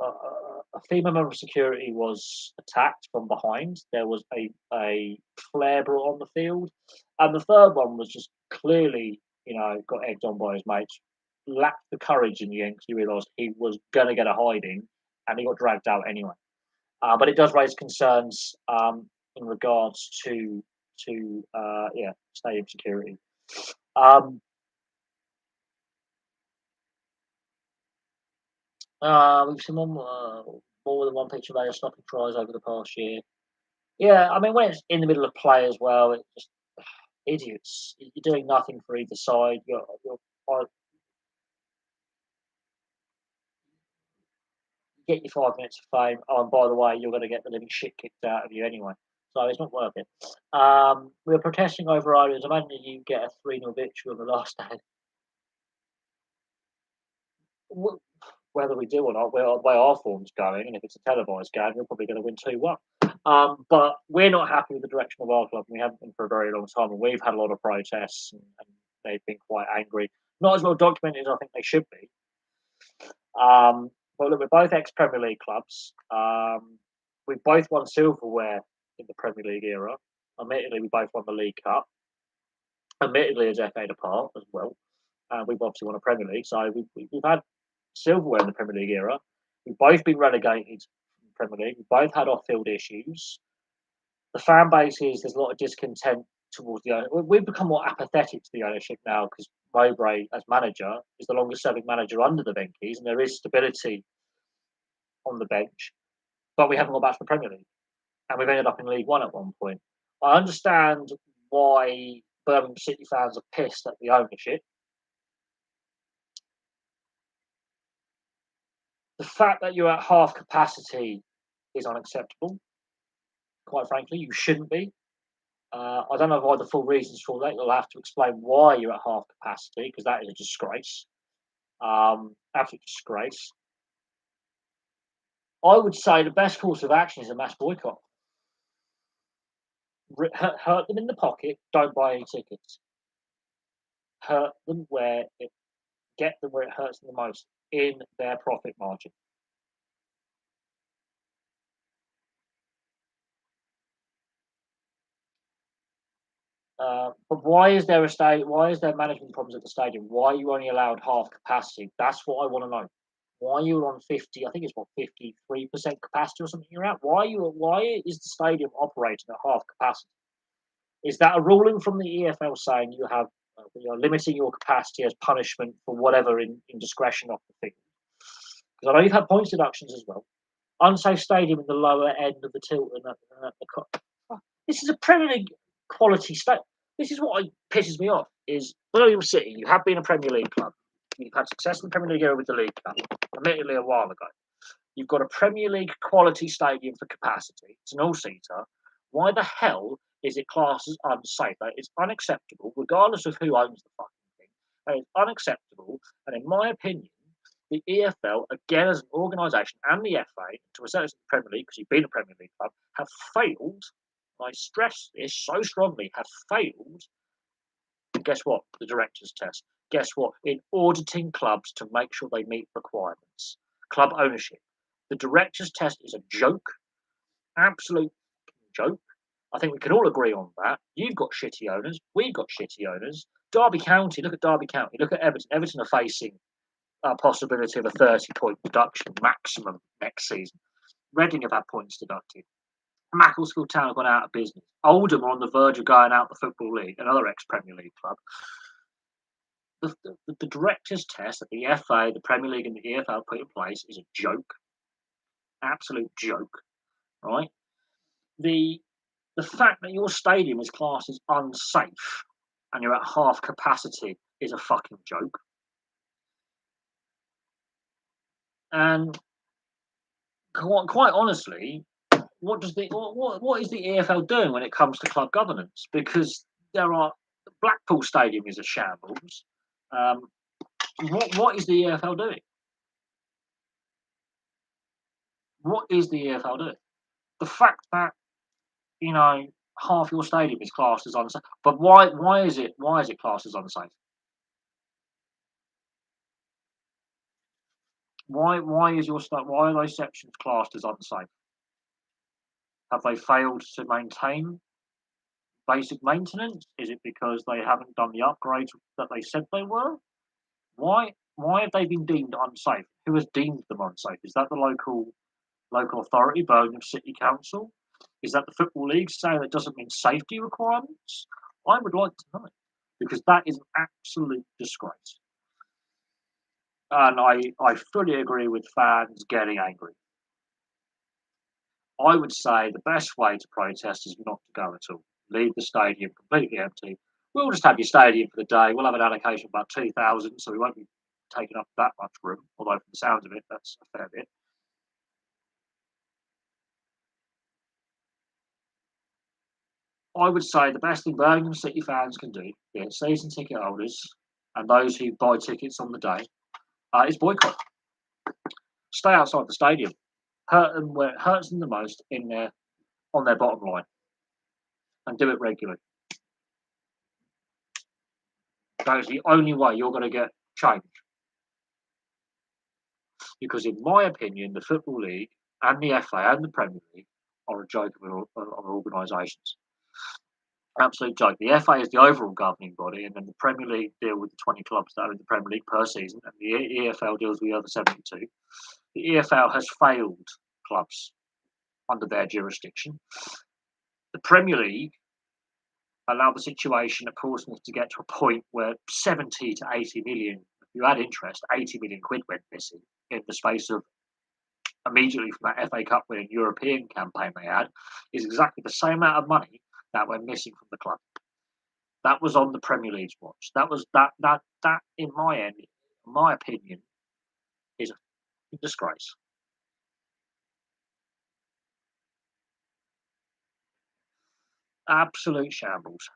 a female member of security was attacked from behind. There was a flare brought on the field, and the third one was just clearly, got egged on by his mates. Lacked the courage in the end because he realised he was going to get a hiding, and he got dragged out anyway. But it does raise concerns in regards to stadium security. We've seen more than one picture of Ayer stopping tries over the past year. Yeah, I mean when it's in the middle of play as well, it's just idiots. You're doing nothing for either side. You get your 5 minutes of fame. Oh, and by the way, you're going to get the living shit kicked out of you anyway. so it's not worth it. We were protesting over owners. Imagine you get a 3-0 victory on the last day. Wh- Whether we do or not, where our form's going, and if it's a televised game, we're probably going to win 2-1. But we're not happy with the direction of our club, and we haven't been for a very long time. And we've had a lot of protests, and they've been quite angry. Not as well documented as I think they should be. But look, we're both ex-Premier League clubs. We've both won silverware in the Premier League era. Admittedly, we both won the League Cup. Admittedly, a decade apart as well. We've obviously won a Premier League, so we've had silverware in the Premier League era. We've both been relegated from the Premier League. We've both had off-field issues. The fan base there's a lot of discontent towards the owner. We've become more apathetic to the ownership now because Mowbray, as manager, is the longest-serving manager under the Venkies, and there is stability on the bench. But we haven't got back to the Premier League, and we've ended up in League One at one point. I understand why Birmingham City fans are pissed at the ownership. The fact that you're at half capacity is unacceptable. Quite frankly, you shouldn't be. I don't know why the full reasons for that. You'll have to explain why you're at half capacity because that is a disgrace. Absolute disgrace. I would say the best course of action is a mass boycott. Hurt them in the pocket. Don't buy any tickets. Hurt them get them where it hurts them the most in their profit margin. But why is there Why is there management problems at the stadium? Why are you only allowed half capacity? That's what I want to know. Why are you on 50? I think it's what 53% capacity or something. You're at. Why is the stadium operating at half capacity? Is that a ruling from the EFL saying you're limiting your capacity as punishment for whatever indiscretion off the field? Because I know you've had points deductions as well. Unsafe stadium in the lower end of the tilt and this is a Premier League quality state. This is what pisses me off. Is Birmingham City? You have been a Premier League club. You've had success in the Premier League era with the League Cup, admittedly a while ago. You've got a Premier League quality stadium for capacity. It's an all-seater. Why the hell is it classed as unsafe? It's unacceptable, regardless of who owns the fucking thing. It's unacceptable, and in my opinion, the EFL, again as an organisation, and the FA, to a certain extent the Premier League, because you've been a Premier League club, have failed. I stress this so strongly, have failed. And guess what? The directors' test. Guess what? In auditing clubs to make sure they meet requirements. Club ownership. The directors' test is a joke. Absolute joke. I think we can all agree on that. You've got shitty owners. We've got shitty owners. Derby County, look at Derby County. Look at Everton. Everton are facing a possibility of a 30-point deduction maximum next season. Reading have had points deducted. Macclesfield Town have gone out of business. Oldham are on the verge of going out of the Football League, another ex-Premier League club. The directors' test that the FA, the Premier League, and the EFL put in place is a joke. Absolute joke, right? The fact that your stadium is classed as unsafe and you're at half capacity is a fucking joke. And quite honestly, what is the EFL doing when it comes to club governance? Because Blackpool Stadium is a shambles. What is the EFL doing? What is the EFL doing? The fact that half your stadium is classed as unsafe, but why is it classed as unsafe? Why are those sections classed as unsafe? Have they failed to maintain basic maintenance? Is it because they haven't done the upgrades that they said they were? Why have they been deemed unsafe? Who has deemed them unsafe? Is that the local authority, Birmingham City Council? Is that the Football League saying that doesn't mean safety requirements? I would like to know, because that is an absolute disgrace. And I fully agree with fans getting angry. I would say the best way to protest is not to go at all. Leave the stadium completely empty. We'll just have your stadium for the day. We'll have an allocation of about 2,000, so we won't be taking up that much room. Although, from the sounds of it, that's a fair bit. I would say the best thing Birmingham City fans can do, yeah, season ticket holders and those who buy tickets on the day, is boycott. Stay outside the stadium. Hurt them where it hurts them the most in their on their bottom line, and do it regularly. That is the only way you're going to get change. Because, in my opinion, the Football League and the FA and the Premier League are a joke of organisations. Absolute joke. The FA is the overall governing body, and then the Premier League deal with the 20 clubs that are in the Premier League per season, and the EFL deals with the other 72. The EFL has failed clubs under their jurisdiction. The Premier League allowed the situation at Portsmouth to get to a point where 70 to 80 million, if you add interest, 80 million quid went missing in the space of immediately from that FA Cup winning European campaign they had, is exactly the same amount of money that went missing from the club. That was on the Premier League's watch. That was that in my opinion, is a disgrace. Absolute shambles.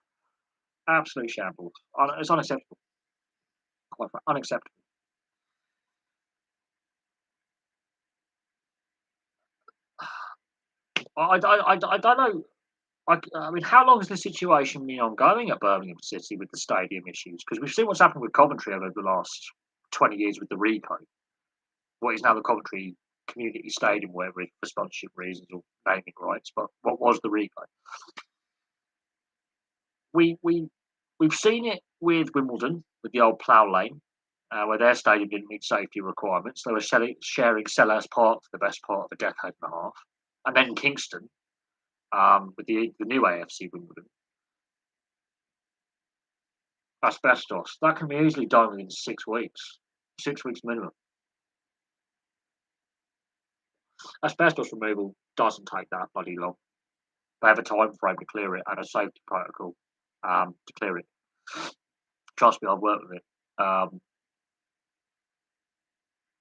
Absolute shambles. It's unacceptable. Unacceptable. I don't know. I mean, how long has the situation been ongoing at Birmingham City with the stadium issues? Because we've seen what's happened with Coventry over the last 20 years with the Rico, what is now the Coventry Community Stadium, whatever, for sponsorship reasons or naming rights. But what was the Rico? We've seen it with Wimbledon, with the old Plough Lane, where their stadium didn't meet safety requirements. They were sharing Selhurst Park for the best part of a decade and a half. And then Kingston, with the new AFC Wimbledon. Asbestos, that can be easily done within 6 weeks. 6 weeks minimum. Asbestos removal doesn't take that bloody long. They have a time frame to clear it and a safety protocol to clear it. Trust me, I've worked with it.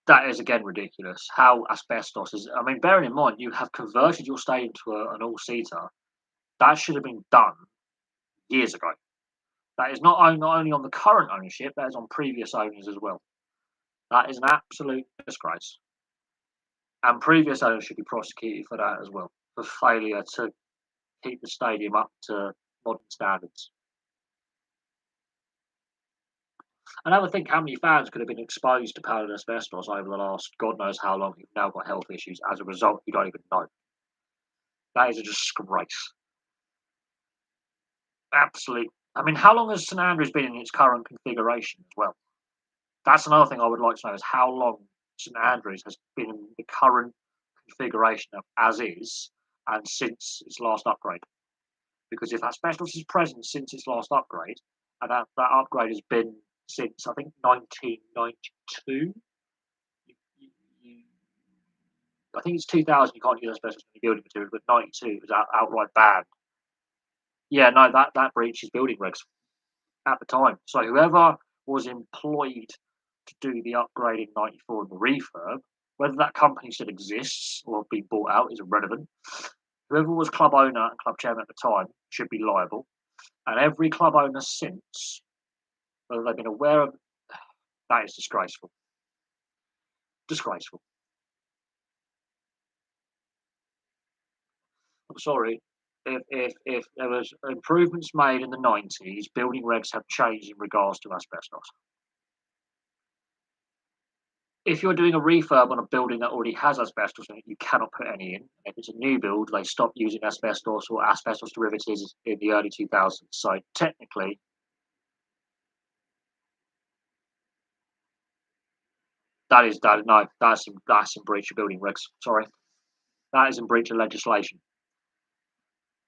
That is again ridiculous. How asbestos is? I mean, bearing in mind you have converted your stadium to an all-seater. That should have been done years ago. That is not only on the current ownership, that is on previous owners as well. That is an absolute disgrace. And previous owners should be prosecuted for that as well, for failure to keep the stadium up to modern standards. And have a think how many fans could have been exposed to powdered asbestos over the last God knows how long who've now got health issues as a result you don't even know. That is a disgrace. Absolute. I mean, how long has St Andrews been in its current configuration as well? That's another thing I would like to know is how long St Andrews has been in the current configuration of as is and since its last upgrade. Because if asbestos is present since its last upgrade, and that upgrade has been since I think 1992, I think it's 2000. You can't use asbestos in the building materials, but 92 it was outright banned. Yeah, no, that breaches building regs at the time. So whoever was employed to do the upgrade in '94 and the refurb, whether that company still exists or been bought out is irrelevant. Whoever was club owner and club chairman at the time should be liable, and every club owner since, whether they've been aware of that, is disgraceful. Disgraceful. I'm sorry. If there was improvements made in the '90s, building regs have changed in regards to asbestos. If you're doing a refurb on a building that already has asbestos in it, you cannot put any in. If it's a new build, they stopped using asbestos or asbestos derivatives in the early 2000s. So technically, that's in breach of building regs. Sorry, that is in breach of legislation.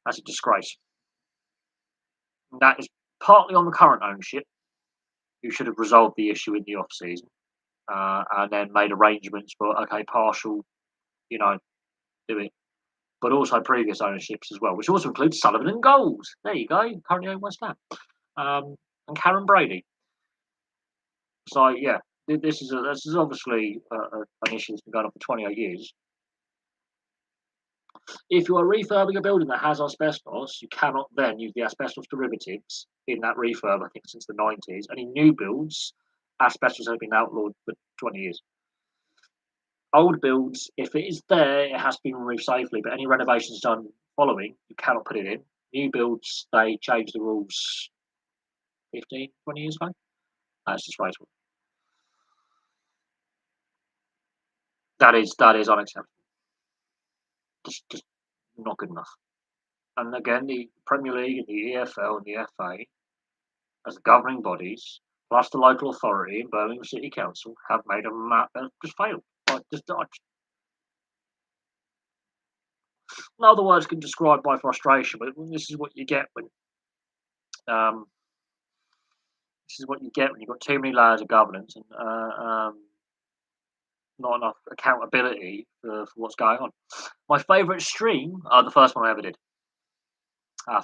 That's a disgrace. And that is partly on the current ownership, who should have resolved the issue in the off season, and then made arrangements for partial, do it. But also previous ownerships as well, which also includes Sullivan and Goals. There you go, currently own West Ham, and Karen Brady. So yeah, this is obviously an issue that's been going on for 28 years. If you are refurbing a building that has asbestos, you cannot then use the asbestos derivatives in that refurb, I think since the 90s. And in new builds, asbestos has been outlawed for 20 years. Old builds, if it is there, it has to be removed safely, but any renovations done following, you cannot put it in. New builds, they changed the rules 15, 20 years ago. That's disgraceful. That is unacceptable. Just not good enough. And again, the Premier League and the EFL and the FA, as the governing bodies, plus the local authority in Birmingham City Council, have made a map that just failed. No other words can describe my frustration, but this is what you get when um, you've got too many layers of governance and not enough accountability for what's going on. My favourite stream, the first one I ever did,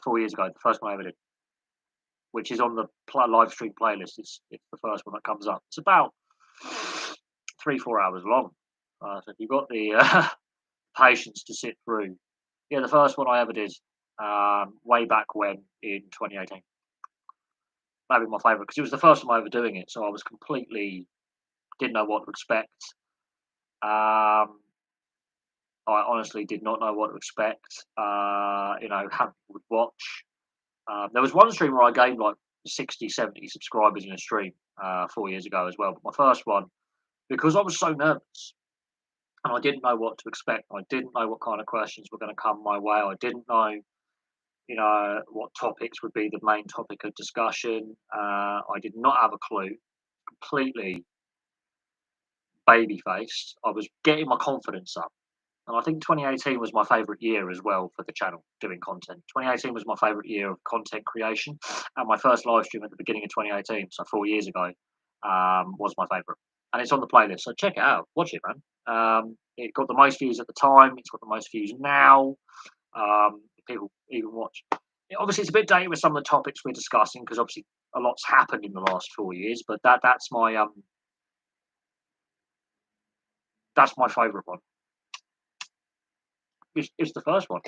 4 years ago, the first one I ever did, which is on the live stream playlist. It's the first one that comes up. It's about 3-4 hours long. So if you've got the patience to sit through, yeah, the first one I ever did, way back when in 2018. That'd be my favourite because it was the first time I ever doing it, so I was completely didn't know what to expect. Um, I honestly did not know what to expect. How people would watch. There was one stream where I gained like 60, 70 subscribers in a stream 4 years ago as well. But my first one, because I was so nervous and I didn't know what to expect, I didn't know what kind of questions were going to come my way. I didn't know, what topics would be the main topic of discussion. I did not have a clue. Completely baby faced. I was getting my confidence up. And I think 2018 was my favourite year as well for the channel doing content. 2018 was my favourite year of content creation, and my first live stream at the beginning of 2018, so 4 years ago, was my favourite. And it's on the playlist, so check it out, watch it, man. It got the most views at the time. It's got the most views now. People even watch. Obviously, it's a bit dated with some of the topics we're discussing because obviously a lot's happened in the last 4 years. But that's my favourite one. It's the first one.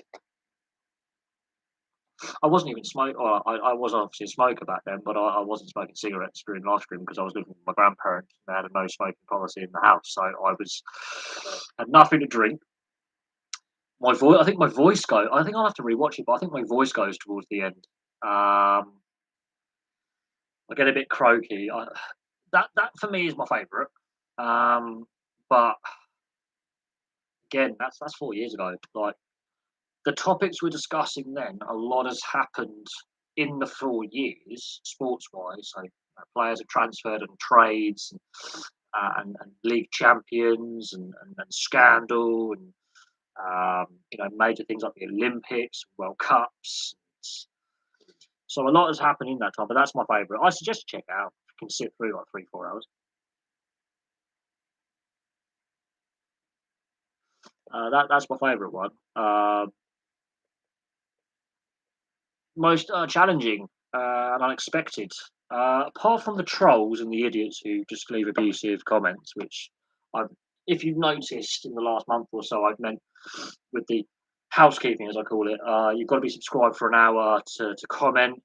I wasn't even smoke. Or I was obviously a smoker back then, but I wasn't smoking cigarettes during live stream because I was living with my grandparents. And they had a no smoking policy in the house, so I was had nothing to drink. My voice, I think my voice goes. I think I'll have to rewatch it, but I think my voice goes towards the end. I get a bit croaky. That for me is my favourite. But again, that's 4 years ago. Like the topics we're discussing then, a lot has happened in the 4 years, sports wise. So players have transferred and trades, and league champions, and scandal, and major things like the Olympics, World Cups. So a lot has happened in that time, but that's my favourite. I suggest you check it out. You can sit through like 3-4 hours. That's my favourite one. Most challenging and unexpected. Apart from the trolls and the idiots who just leave abusive comments, which if you've noticed in the last month or so, I've meant with the housekeeping, as I call it, you've got to be subscribed for an hour to comment.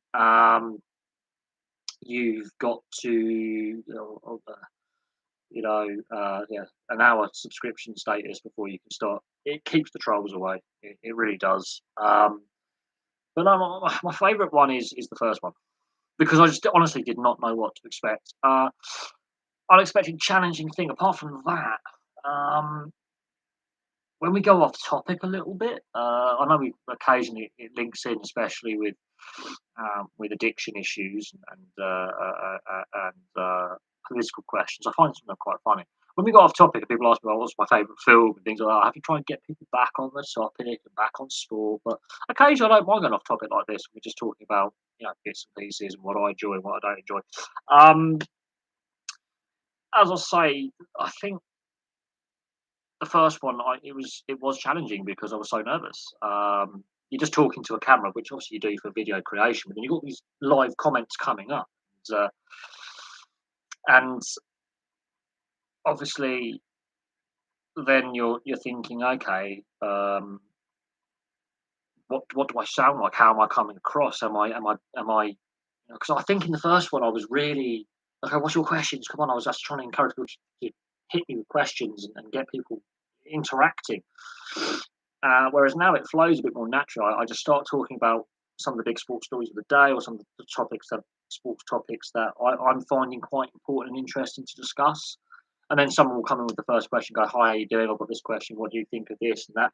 You've got to, an hour subscription status before you can start. It keeps the trolls away. It really does. But no, my favourite one is the first one because I just honestly did not know what to expect. Unexpected, challenging thing. Apart from that, when we go off topic a little bit, I know we occasionally it links in, especially with addiction issues and political questions. I find some of them quite funny. When we got off topic and people ask me, what's my favourite film and things like that, I have to try and get people back on the topic and back on sport. But occasionally I don't mind going off topic like this. We're just talking about, bits and pieces and what I enjoy and what I don't enjoy. As I say, I think the first one, it was challenging because I was so nervous. You're just talking to a camera, which obviously you do for video creation, but then you've got these live comments coming up. And obviously then you're thinking, okay, what do I sound like? How am I coming across? Am I? Because I think in the first one I was really okay. What's your questions? Come on, I was just trying to encourage people to hit me with questions and get people interacting. Whereas now it flows a bit more natural. I just start talking about some of the big sports stories of the day, or some of the topics that sports topics that I'm finding quite important and interesting to discuss. And then someone will come in with the first question, go, "Hi, how you doing? I've got this question. What do you think of this and that?"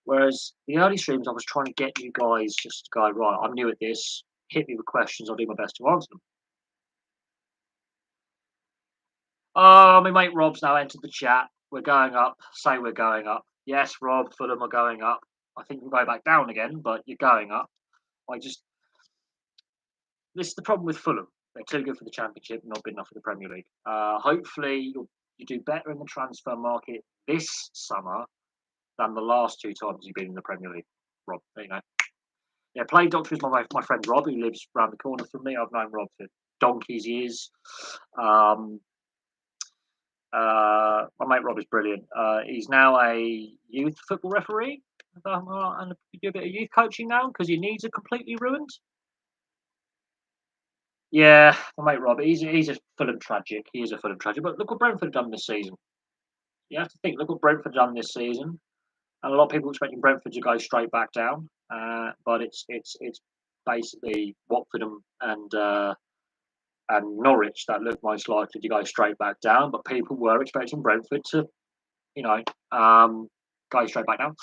Whereas the early streams, I was trying to get you guys just to go, right, I'm new at this. Hit me with questions. I'll do my best to answer them. Oh, my mate Rob's now entered the chat. We're going up. Say we're going up. Yes, Rob, Fulham are going up. I think we'll go back down again, but you're going up. I just This is the problem with Fulham. They're too good for the Championship, not good enough for the Premier League. Hopefully, you do better in the transfer market this summer than the last two times you've been in the Premier League. Rob, there you go. Yeah, Play Doctor is my friend Rob, who lives round the corner from me. I've known Rob for donkey's years. Um, my mate Rob is brilliant. He's now a youth football referee, and you do a bit of youth coaching now because your knees are completely ruined. Yeah, my mate Rob, he's a Fulham tragic. He is a Fulham tragic. But look what Brentford have done this season. You have to think, look what Brentford have done this season. And a lot of people expecting Brentford to go straight back down. But it's basically Watford and Norwich that look most likely to go straight back down. But people were expecting Brentford to, you know, go straight back down.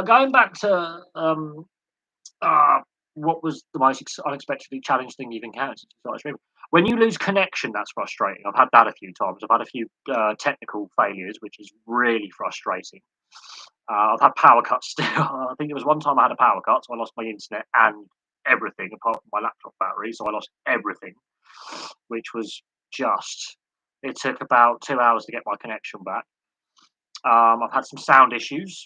Going back to uh, what was the most unexpectedly challenging thing you've encountered since you started streaming? When you lose connection, that's frustrating. I've had that a few times. I've had a few technical failures, which is really frustrating. I've had power cuts still. I think there was one time I had a power cut, so I lost my internet and everything apart from my laptop battery. So I lost everything, which was just. It took about 2 hours to get my connection back. I've had some sound issues,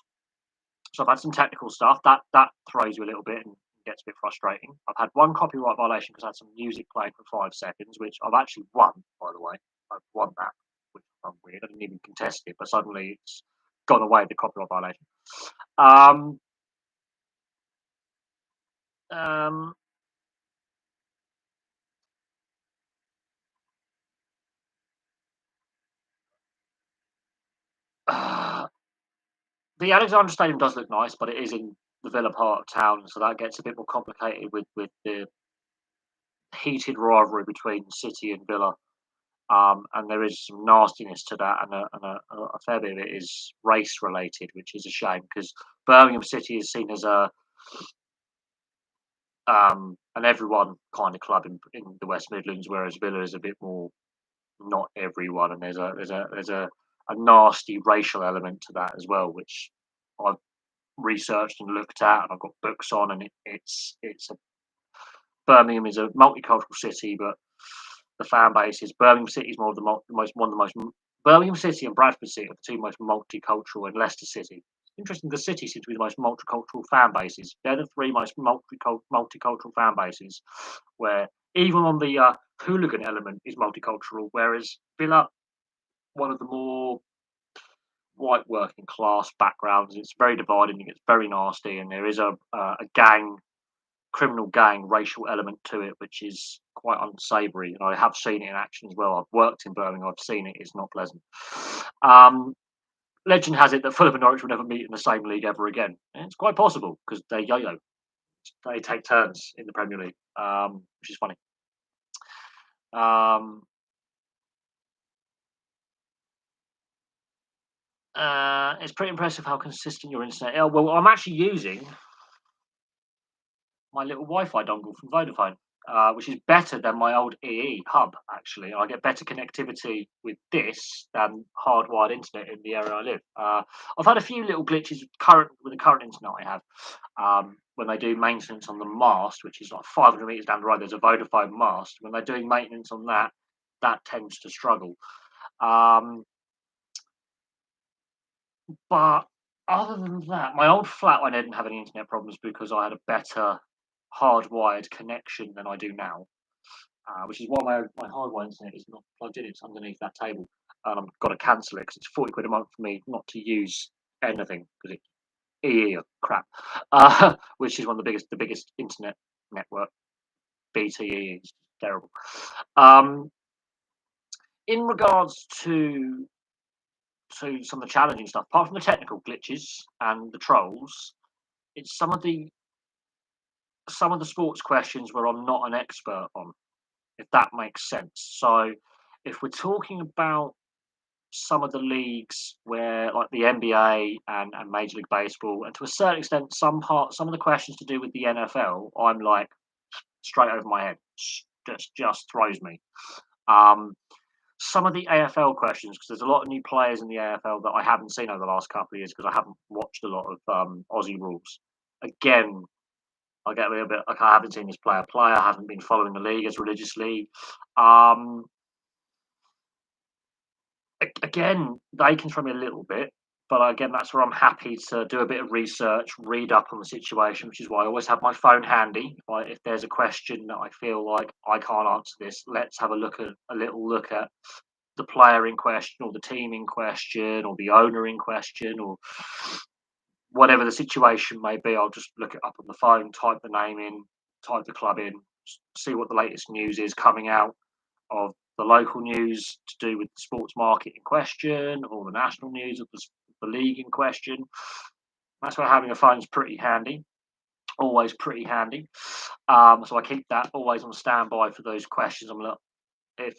so I've had some technical stuff that throws you a little bit and gets a bit frustrating. I've had one copyright violation because I had some music playing for 5 seconds, which I've actually won, by the way. I've won that, which is weird. I didn't even contest it, but suddenly it's gone away, the copyright violation. Um, um, the Alexandra Stadium does look nice, but it is in the Villa part of town, so that gets a bit more complicated with the heated rivalry between City and Villa. And there is some nastiness to that, and a fair bit of it is race related, which is a shame because Birmingham City is seen as an everyone kind of club in the West Midlands, whereas Villa is a bit more not everyone, and there's a nasty racial element to that as well, which I've researched and looked at, and I've got books on, and it's a Birmingham is a multicultural city, but the fan base is Birmingham City is more of the most one of the most Birmingham City and Bradford City are the two most multicultural, and Leicester City. Interesting, the city seems to be the most multicultural fan bases. They're the three most multicultural fan bases, where even on the hooligan element is multicultural, whereas Villa, one of the more white working class backgrounds, it's very divided and it's very nasty, and there is a gang criminal gang racial element to it, which is quite unsavoury. And I have seen it in action as well. I've worked in Birmingham. I've seen it. It's not pleasant. Um, Legend has it that Fulham and Norwich will never meet in the same league ever again. And it's quite possible because they yo-yo. They take turns in the Premier League, which is funny. Um, it's pretty impressive how consistent your internet. Oh, well, I'm actually using my little Wi-Fi dongle from Vodafone, which is better than my old EE hub. Actually, I get better connectivity with this than hardwired internet in the area I live. I've had a few little glitches with the current internet I have. When they do maintenance on the mast, which is like 500 meters down the road, there's a Vodafone mast. When they're doing maintenance on that, that tends to struggle. Um, but other than that, my old flat I didn't have any internet problems because I had a better hardwired connection than I do now, which is why my hardwired internet is not plugged in. It's underneath that table, and I've got to cancel it because it's 40 quid a month for me not to use anything because EE, crap, which is one of the biggest internet network. BTE is terrible. Um, in regards to some of the challenging stuff, apart from the technical glitches and the trolls, it's some of the sports questions where I'm not an expert on, if that makes sense. So, if we're talking about some of the leagues where, like the NBA and Major League Baseball, and to a certain extent, some of the questions to do with the NFL, I'm like straight over my head, just throws me. Um, some of the AFL questions, because there's a lot of new players in the AFL that I haven't seen over the last couple of years because I haven't watched a lot of Aussie rules. Again, I get a little bit like I haven't seen this player play. I haven't been following the league as religiously. Um, Again, they can throw me a little bit, but again, that's where I'm happy to do a bit of research, read up on the situation, which is why I always have my phone handy. If there's a question that I feel like I can't answer this, let's have a little look at the player in question, or the team in question, or the owner in question, or whatever the situation may be. I'll just look it up on the phone, type the name in, type the club in, see what the latest news is coming out of the local news to do with the sports market in question, or the national news of the league in question. That's where having a phone is pretty handy, always pretty handy. So I keep that always on standby for those questions. I'm like, if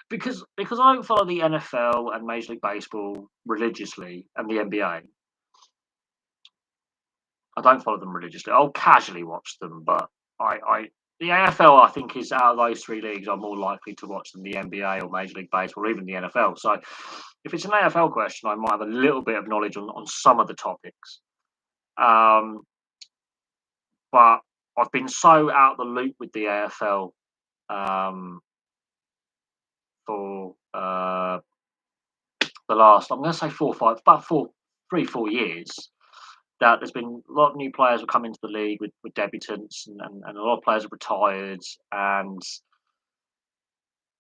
because I don't follow the NFL and Major League Baseball religiously, and the NBA. I don't follow them religiously. I'll casually watch them, but I the AFL I think is out of those three leagues I'm more likely to watch than the NBA or Major League Baseball or even the NFL. So if it's an AFL question, I might have a little bit of knowledge on some of the topics. Um, but I've been so out of the loop with the AFL um, for the last, I'm going to say 4 years, that there's been a lot of new players have come into the league with debutants, and a lot of players have retired. And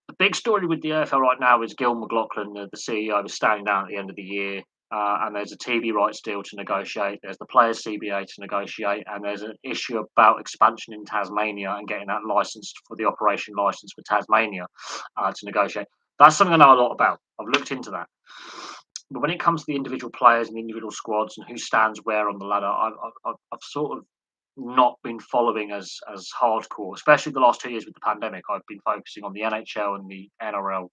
the big story with the AFL right now is Gil McLaughlin, the CEO, is standing down at the end of the year. And there's a TV rights deal to negotiate. There's the Players CBA to negotiate, and there's an issue about expansion in Tasmania and getting that licensed for the operation license for Tasmania to negotiate. That's something I know a lot about. I've looked into that. But when it comes to the individual players and the individual squads and who stands where on the ladder, I've sort of not been following as hardcore, especially the last 2 years with the pandemic. I've been focusing on the NHL and the NRL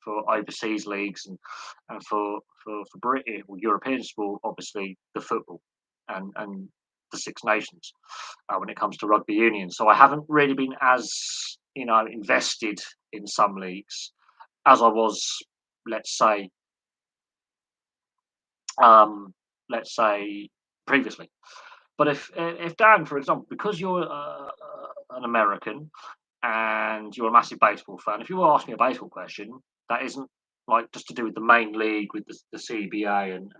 for overseas leagues, and for British or European sport, obviously the football and the Six Nations when it comes to rugby union. So I haven't really been as invested in some leagues as I was, let's say, um, previously. But if Dan, for example, because you're an American and you're a massive baseball fan, if you were asking me a baseball question that isn't like just to do with the main league with the CBA and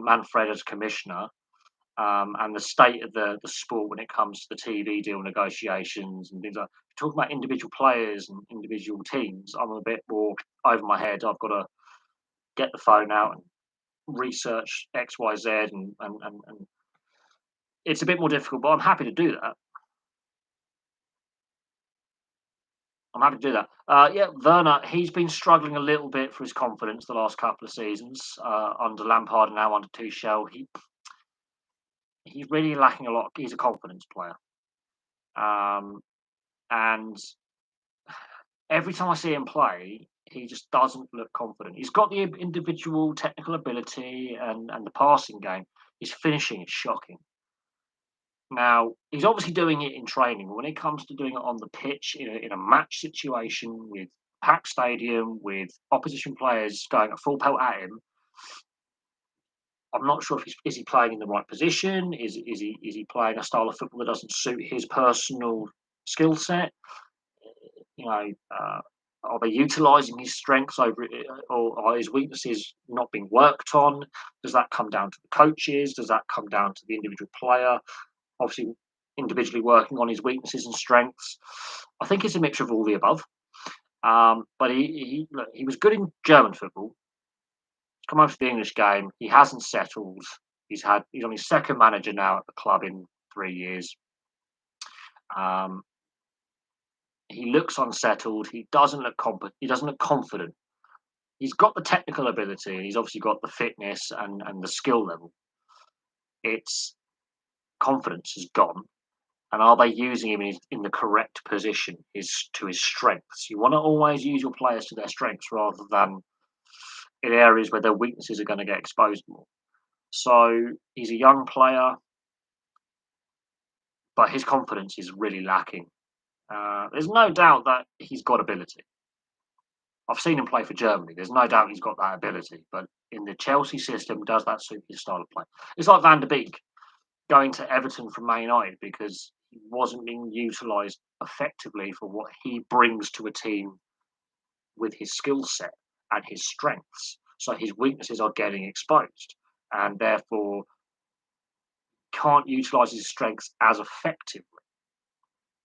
Manfred as commissioner, and the state of the sport when it comes to the TV deal negotiations and things like, talking about individual players and individual teams, I'm a bit more over my head. I've got to get the phone out and research X, Y, Z, and it's a bit more difficult, but I'm happy to do that. I'm happy to do that. Yeah, Werner, he's been struggling a little bit for his confidence the last couple of seasons under Lampard and now under Tuchel. He's really lacking a lot. He's a confidence player, um, and every time I see him play, he just doesn't look confident. He's got the individual technical ability and the passing game. His finishing is shocking. Now, he's obviously doing it in training. When it comes to doing it on the pitch in a match situation with packed stadium, with opposition players going at full pelt at him, I'm not sure if is he playing in the right position. Is he playing a style of football that doesn't suit his personal skill set? You know, are they utilising his strengths or are his weaknesses not being worked on? Does that come down to the coaches? Does that come down to the individual player? Obviously, individually working on his weaknesses and strengths. I think it's a mixture of all the above. But he was good in German football. come over to the English game. He hasn't settled. He's on his second manager now at the club in 3 years. Um, he looks unsettled. He doesn't look competent. He doesn't look confident. He's got the technical ability, and he's obviously got the fitness and the skill level. It's confidence is gone. And are they using him in the correct position, to his strengths? You want to always use your players to their strengths rather than in areas where their weaknesses are going to get exposed more. So he's a young player, but his confidence is really lacking. There's no doubt that he's got ability. I've seen him play for Germany. There's no doubt he's got that ability. But in the Chelsea system, does that suit his style of play? It's like Van der Beek going to Everton from Man United because he wasn't being utilised effectively for what he brings to a team with his skill set and his strengths. So his weaknesses are getting exposed, and therefore can't utilise his strengths as effectively.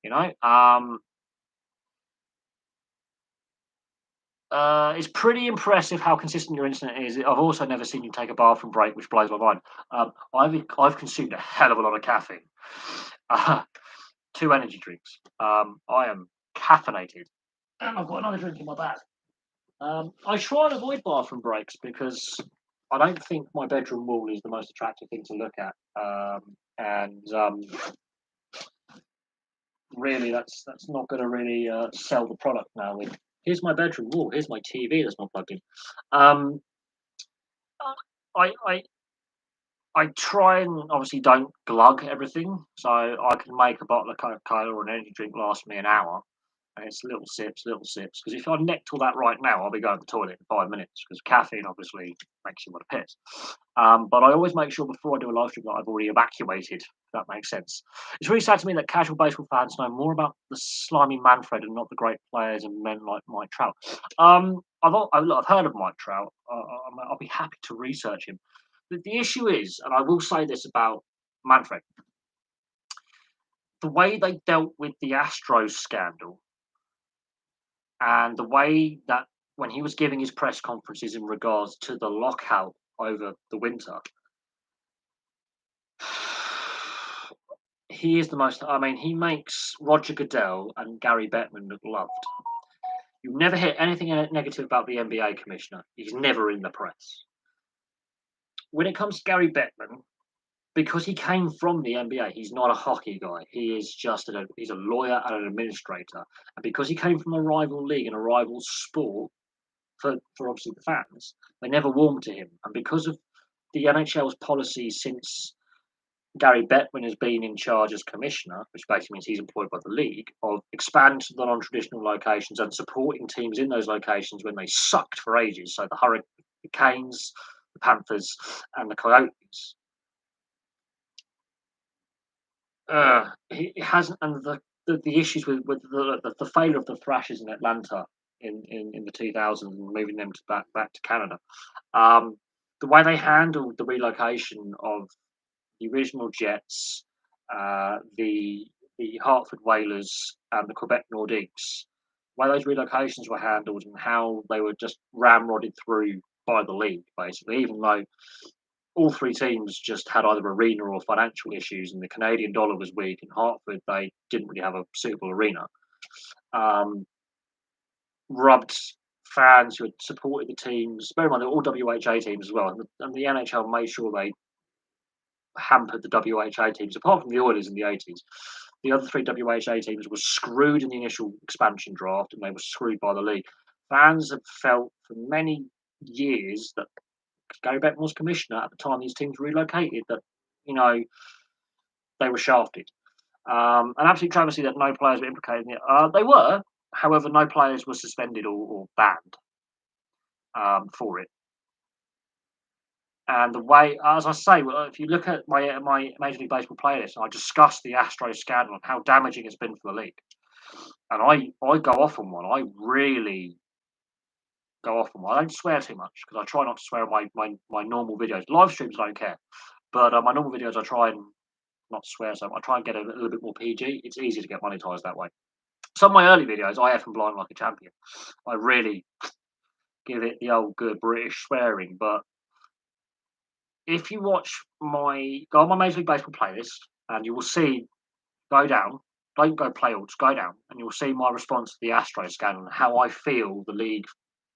You know, it's pretty impressive how consistent your internet is. I've also never seen you take a bathroom break, which blows my mind. I've consumed a hell of a lot of caffeine. Uh, 2 energy drinks. I am caffeinated, and I've got another drink in my bag. I try and avoid bathroom breaks because I don't think my bedroom wall is the most attractive thing to look at, and really, that's not going to really sell the product now. Here's my bedroom wall. Here's my TV that's not plugged in. Um, I, I I try and obviously don't glug everything, so I can make a bottle of Coca-Cola or an energy drink last me an hour, and it's little sips, little sips. Because if I necked all that right now, I'll be going to the toilet in 5 minutes. Because caffeine obviously makes you want to piss. But I always make sure before I do a live stream that I've already evacuated. If that makes sense. It's really sad to me that casual baseball fans know more about the slimy Manfred and not the great players and men like Mike Trout. I've heard of Mike Trout. I'll be happy to research him. The issue is, and I will say this about Manfred, the way they dealt with the Astros scandal and the way that when he was giving his press conferences in regards to the lockout over the winter, he is the most. I mean, he makes Roger Goodell and Gary Bettman look loved. You never hear anything negative about the NBA commissioner. He's never in the press. When it comes to Gary Bettman, because he came from the NBA, he's not a hockey guy. He is just he's a lawyer and an administrator. And because he came from a rival league and a rival sport, for obviously the fans, they never warmed to him. And because of the NHL's policy since Gary Bettman has been in charge as commissioner, which basically means he's employed by the league, of expanding to the non-traditional locations and supporting teams in those locations when they sucked for ages. So the Hurricanes, the Panthers, and the Coyotes. He hasn't, and the issues with the failure of the Thrashers in Atlanta in the 2000s and moving them back to Canada. The way they handled the relocation of the original Jets, the Hartford Whalers, and the Quebec Nordiques, the way those relocations were handled and how they were just ramrodded through by the league, basically, even though all three teams just had either arena or financial issues, and the Canadian dollar was weak. In Hartford, they didn't really have a suitable arena. Rubbed fans who had supported the teams. Bear in mind, they're all WHA teams as well, and the NHL made sure they hampered the WHA teams. Apart from the Oilers in the 80s, the other three WHA teams were screwed in the initial expansion draft, and they were screwed by the league. Fans have felt for many years that Gary Bettman was commissioner at the time these teams relocated, that they were shafted. An absolute travesty that no players were implicated in it. They were, however, no players were suspended or banned for it. And the way, as I say, if you look at my Major League Baseball playlist, I discuss the Astros scandal and how damaging it's been for the league. And I go off on one. I really go off on one. I don't swear too much because I try not to swear on my normal videos. Live streams, I don't care. But my normal videos, I try and not swear so much. I try and get a little bit more PG. It's easier to get monetized that way. Some of my early videos, I F and blind like a champion. I really give it the old good British swearing, but if you go on my Major League Baseball playlist, and you will see go down, don't go play all, just go down, and you'll see my response to the Astros scandal and how I feel the league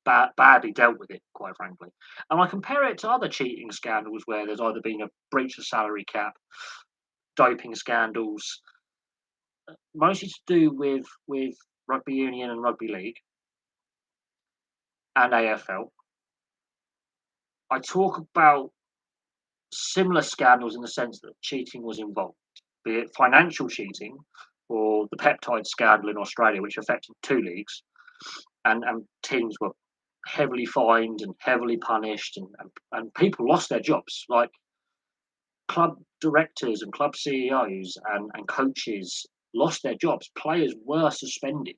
badly dealt with it, quite frankly. And I compare it to other cheating scandals where there's either been a breach of salary cap, doping scandals, mostly to do with rugby union and rugby league and AFL. I talk about similar scandals in the sense that cheating was involved, be it financial cheating or the peptide scandal in Australia, which affected two leagues, and teams were heavily fined and heavily punished, and people lost their jobs. Like club directors and club CEOs and coaches lost their jobs. Players were suspended.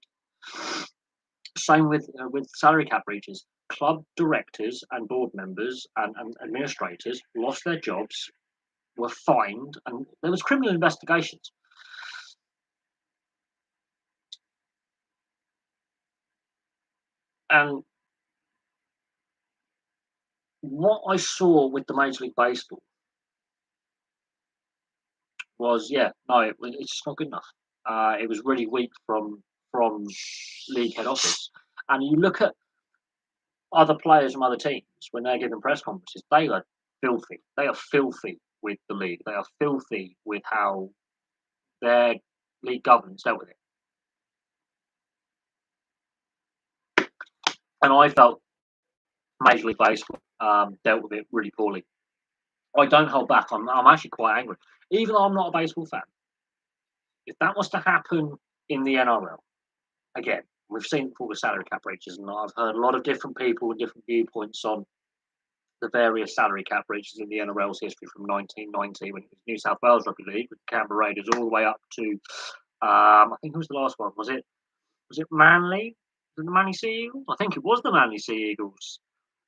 Same with salary cap breaches. Club directors and board members and administrators lost their jobs, were fined, and there was criminal investigations. And what I saw with the Major League Baseball was, yeah, no, it's just not good enough. It was really weak from league head office. And you look at other players from other teams when they're giving press conferences, they are filthy. They are filthy with the league. They are filthy with how their league governance dealt with it. And I felt Major League Baseball dealt with it really poorly. I don't hold back. I'm actually quite angry, even though I'm not a baseball fan. If that was to happen in the NRL, again, we've seen all the salary cap breaches, and I've heard a lot of different people with different viewpoints on the various salary cap breaches in the NRL's history from 1990 when it was New South Wales Rugby League with the Canberra Raiders all the way up to I think it was the last one. Was it Manly? Was it the Manly Sea Eagles? I think it was the Manly Sea Eagles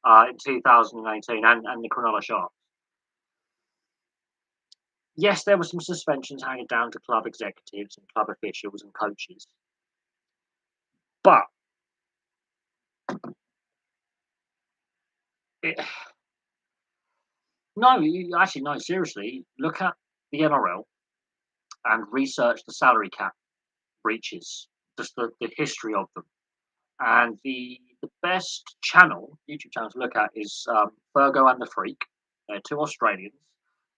in 2018 and the Cronulla Sharks. Yes, there were some suspensions handed down to club executives and club officials and coaches. But it, no, actually, no, seriously, look at the NRL and research the salary cap breaches, just the history of them. And the best YouTube channel to look at is Fergo and the Freak. They're two Australians,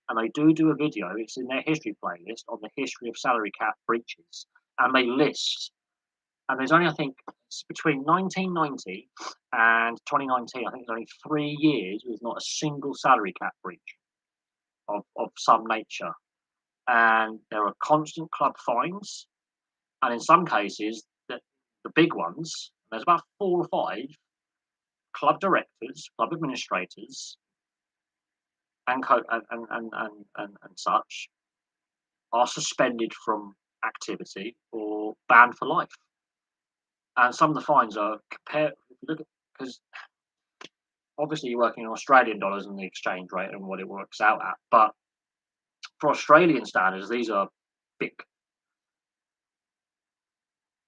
and they do a video. It's in their history playlist on the history of salary cap breaches, and they list. And there's only, I think, between 1990 and 2019. I think there's only 3 years with not a single salary cap breach of some nature, and there are constant club fines, and in some cases, the big ones. There's about 4 or 5 club directors, club administrators, and such are suspended from activity or banned for life. And some of the fines are compared. If you look at, because obviously you're working in Australian dollars and the exchange rate and what it works out at, but for Australian standards, these are big.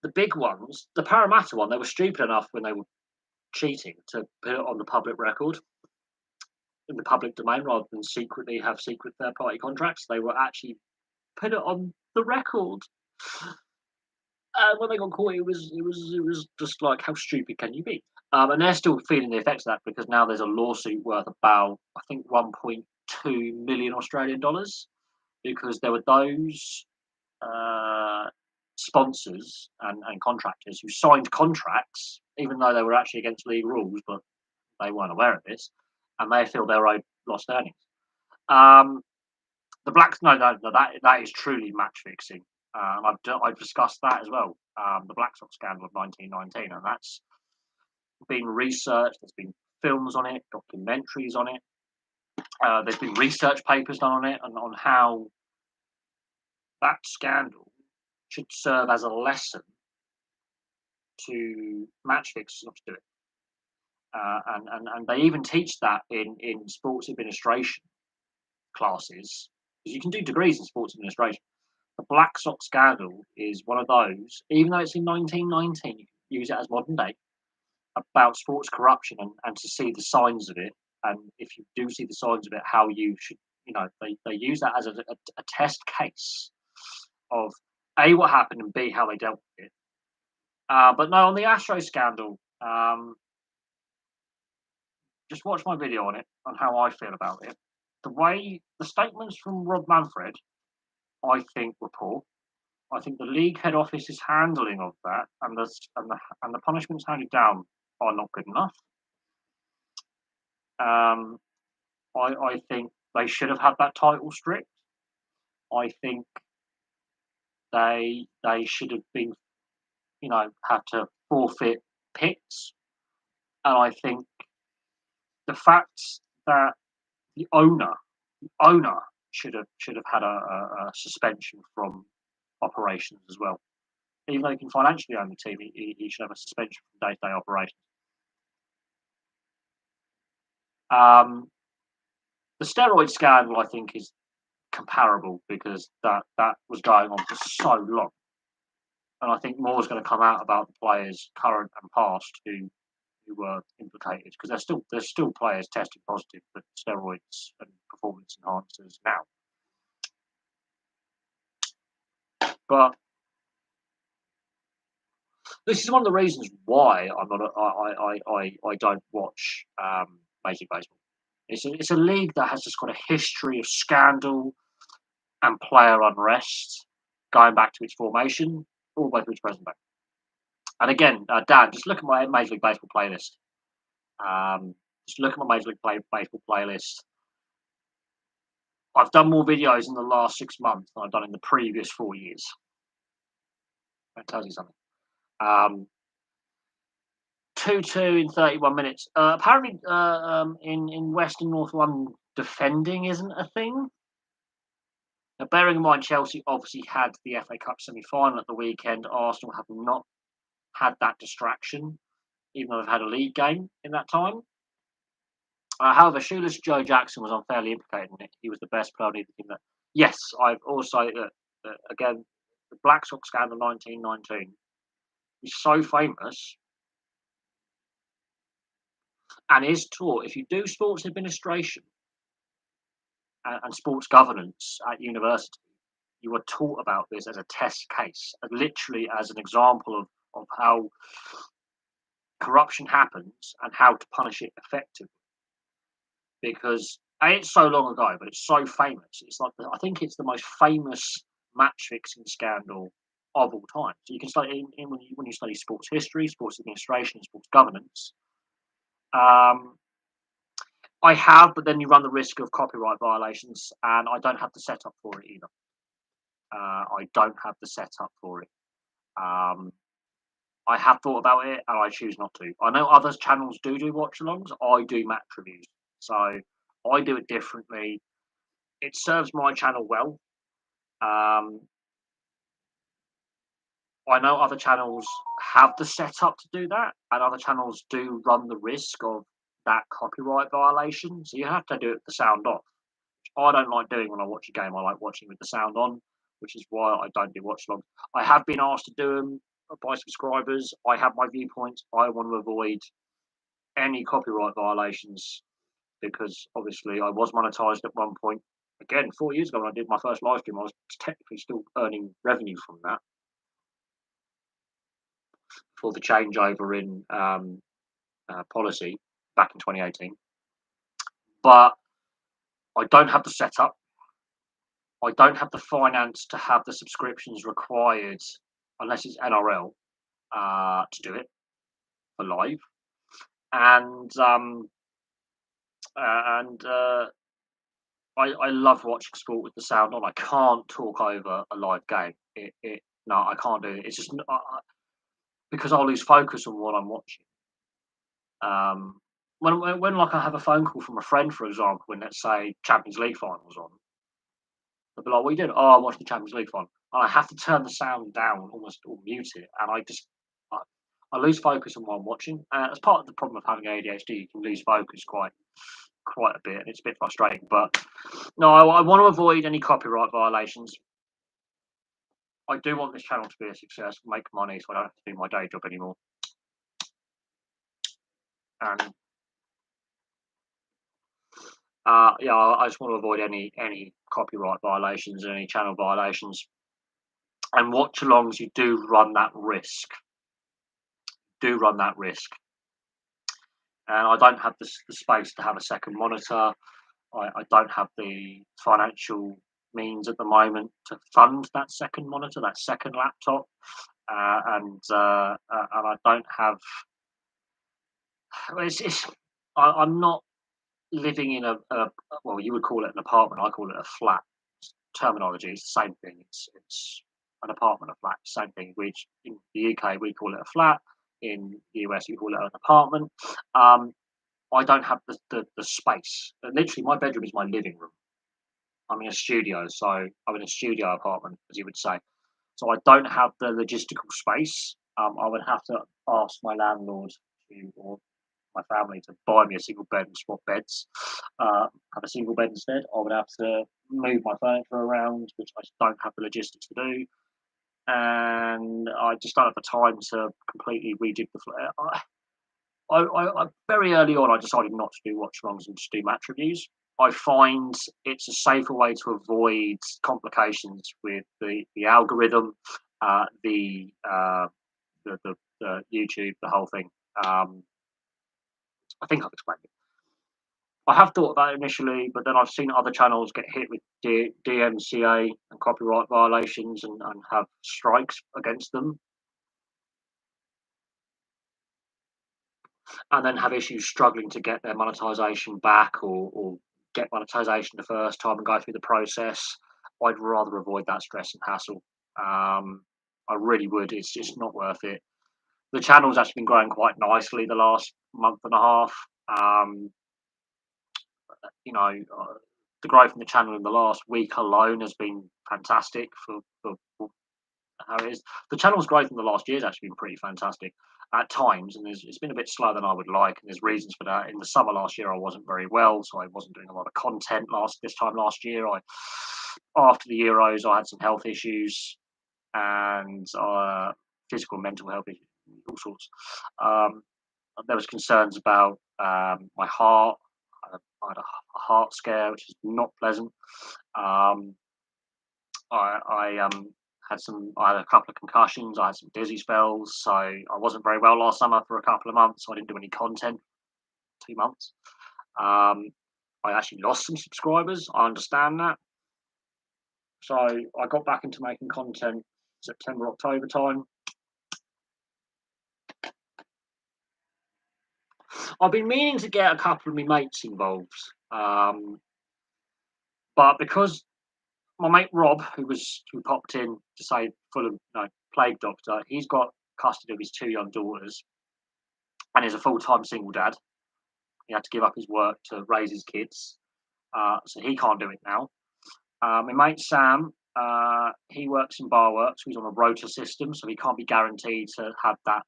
The big ones, the Parramatta one, they were stupid enough when they were cheating to put it on the public record in the public domain rather than secretly have secret third party contracts. They were actually put it on the record. When they got caught, it was just like, how stupid can you be? And they're still feeling the effects of that because now there's a lawsuit worth about, I think, 1.2 million Australian dollars because there were those sponsors and contractors who signed contracts even though they were actually against league rules, but they weren't aware of this, and they feel they're owed lost earnings. Um, the blacks, no, that is truly match fixing. I've discussed that as well. The Black Sox scandal of 1919, and that's been researched. There's been films on it, documentaries on it. There's been research papers done on it, and on how that scandal should serve as a lesson to match fixers not to do it. And they even teach that in sports administration classes, because you can do degrees in sports administration. The Black Sox scandal is one of those, even though it's in 1919, you can use it as modern day about sports corruption and to see the signs of it And if you do see the signs of it, how you should, they use that as a test case of A, what happened, and B, how they dealt with it. But no, on the Astro scandal, just watch my video on it, on how I feel about it. The statements from Rob Manfred, I think, were poor. I think the league head office's handling of that and the punishments handed down are not good enough. I think they should have had that title stripped. I think they should have been, had to forfeit picks. And I think the fact that the owner should have had a suspension from operations as well. Even though he can financially own the team, he should have a suspension from day-to-day operations. The steroid scandal, I think, is comparable because that was going on for so long, and I think more is going to come out about the players, current and past, who were implicated, because there's still players testing positive for steroids and performance enhancers now. But this is one of the reasons why I don't watch Major League Baseball. It's a league that has just got a history of scandal and player unrest going back to its formation all the way through its present day. And again, Dan, just look at my Major League Baseball playlist. Just look at my Major League Baseball playlist. I've done more videos in the last 6 months than I've done in the previous 4 years. That tells you something. 2-2 in 31 minutes. Apparently, in West and North London, defending isn't a thing. Now, bearing in mind, Chelsea obviously had the FA Cup semi-final at the weekend. Arsenal have not had that distraction, even though they've had a league game in that time. However, shoeless Joe Jackson was unfairly implicated in it. He was the best player on the team. Yes, I've also, again, the Black Sox scandal 1919 is so famous and is taught. If you do sports administration and sports governance at university, you are taught about this as a test case, literally as an example of how corruption happens and how to punish it effectively. Because it's so long ago, but it's so famous. It's like I think it's the most famous match fixing scandal of all time. So you can study when you study sports history, sports administration, and sports governance. I have, but then you run the risk of copyright violations, and I don't have the setup for it either. I don't have the setup for it. I have thought about it, and I choose not to. I know other channels do watch-alongs. I do match reviews, so I do it differently. It serves my channel well. I know other channels have the setup to do that, and other channels do run the risk of that copyright violation. So you have to do it with the sound off. I don't like doing when I watch a game. I like watching with the sound on, which is why I don't do watch-alongs. I have been asked to do them by subscribers. I have my viewpoints. I want to avoid any copyright violations because obviously I was monetized at one point. Again, 4 years ago when I did my first live stream, I was technically still earning revenue from that for the changeover in policy back in 2018. But I don't have the setup. I don't have the finance to have the subscriptions required unless it's NRL to do it for live. And I love watching sport with the sound on. I can't talk over a live game. No, I can't do it. It's just because I'll lose focus on what I'm watching. When like I have a phone call from a friend, for example, when let's say Champions League finals on, they'll be like, "What are you doing?" "Oh, I'm watching the Champions League final." And I have to turn the sound down almost or mute it, and I lose focus on what I'm watching. As part of the problem of having ADHD, you can lose focus quite a bit, and it's a bit frustrating. But no, I want to avoid any copyright violations. I do want this channel to be a success, make money, so I don't have to do my day job anymore. And Yeah, I just want to avoid any copyright violations and any channel violations. And watch alongs, you do run that risk. Do run that risk. And I don't have the space to have a second monitor. I don't have the financial means at the moment to fund that second monitor, that second laptop, and I don't have. It's I'm not living in a well, you would call it an apartment. I call it a flat. Terminology is the same thing. It's an apartment, a flat, same thing. Which in the UK we call it a flat. In the US you call it an apartment. Um, I don't have the space. Literally, my bedroom is my living room. I'm in a studio, so I'm in a studio apartment, as you would say. So I don't have the logistical space. I would have to ask my landlord to, or my family to buy me a single bed and swap beds. Have a single bed instead. I would have to move my furniture around, which I just don't have the logistics to do, and I just don't have the time to completely rejig the flat. I very early on, I decided not to do watch alongs and just do match reviews. I find it's a safer way to avoid complications with the algorithm, uh, the, uh, the YouTube, the whole thing. Um, I think I've explained it. I have thought about it initially, but then I've seen other channels get hit with DMCA and copyright violations and have strikes against them, and then have issues struggling to get their monetization back or get monetization the first time and go through the process. I'd rather avoid that stress and hassle. I really would. It's just not worth it. The channel's actually been growing quite nicely the last month and a half. Um, you know, the growth in the channel in the last week alone has been fantastic for how it is. The channel's growth in the last year has actually been pretty fantastic at times, and it's been a bit slower than I would like, and there's reasons for that. In the summer last year, I wasn't very well, so I wasn't doing a lot of content this time last year. I After the Euros, I had some health issues and physical and mental health issues, all sorts. Um, there was concerns about my heart. I had a heart scare, which is not pleasant. Um, I had some. I had a couple of concussions. I had some dizzy spells, so I wasn't very well last summer for a couple of months. So I didn't do any content 2 months. Um, I actually lost some subscribers. I understand that. So I got back into making content September, October time. I've been meaning to get a couple of my mates involved, um, but because my mate Rob, who popped in to say Fulham, no, plague doctor, he's got custody of his two young daughters and is a full time single dad. He had to give up his work to raise his kids, so he can't do it now. My mate Sam, he works in bar works. He's on a rota system, so he can't be guaranteed to have that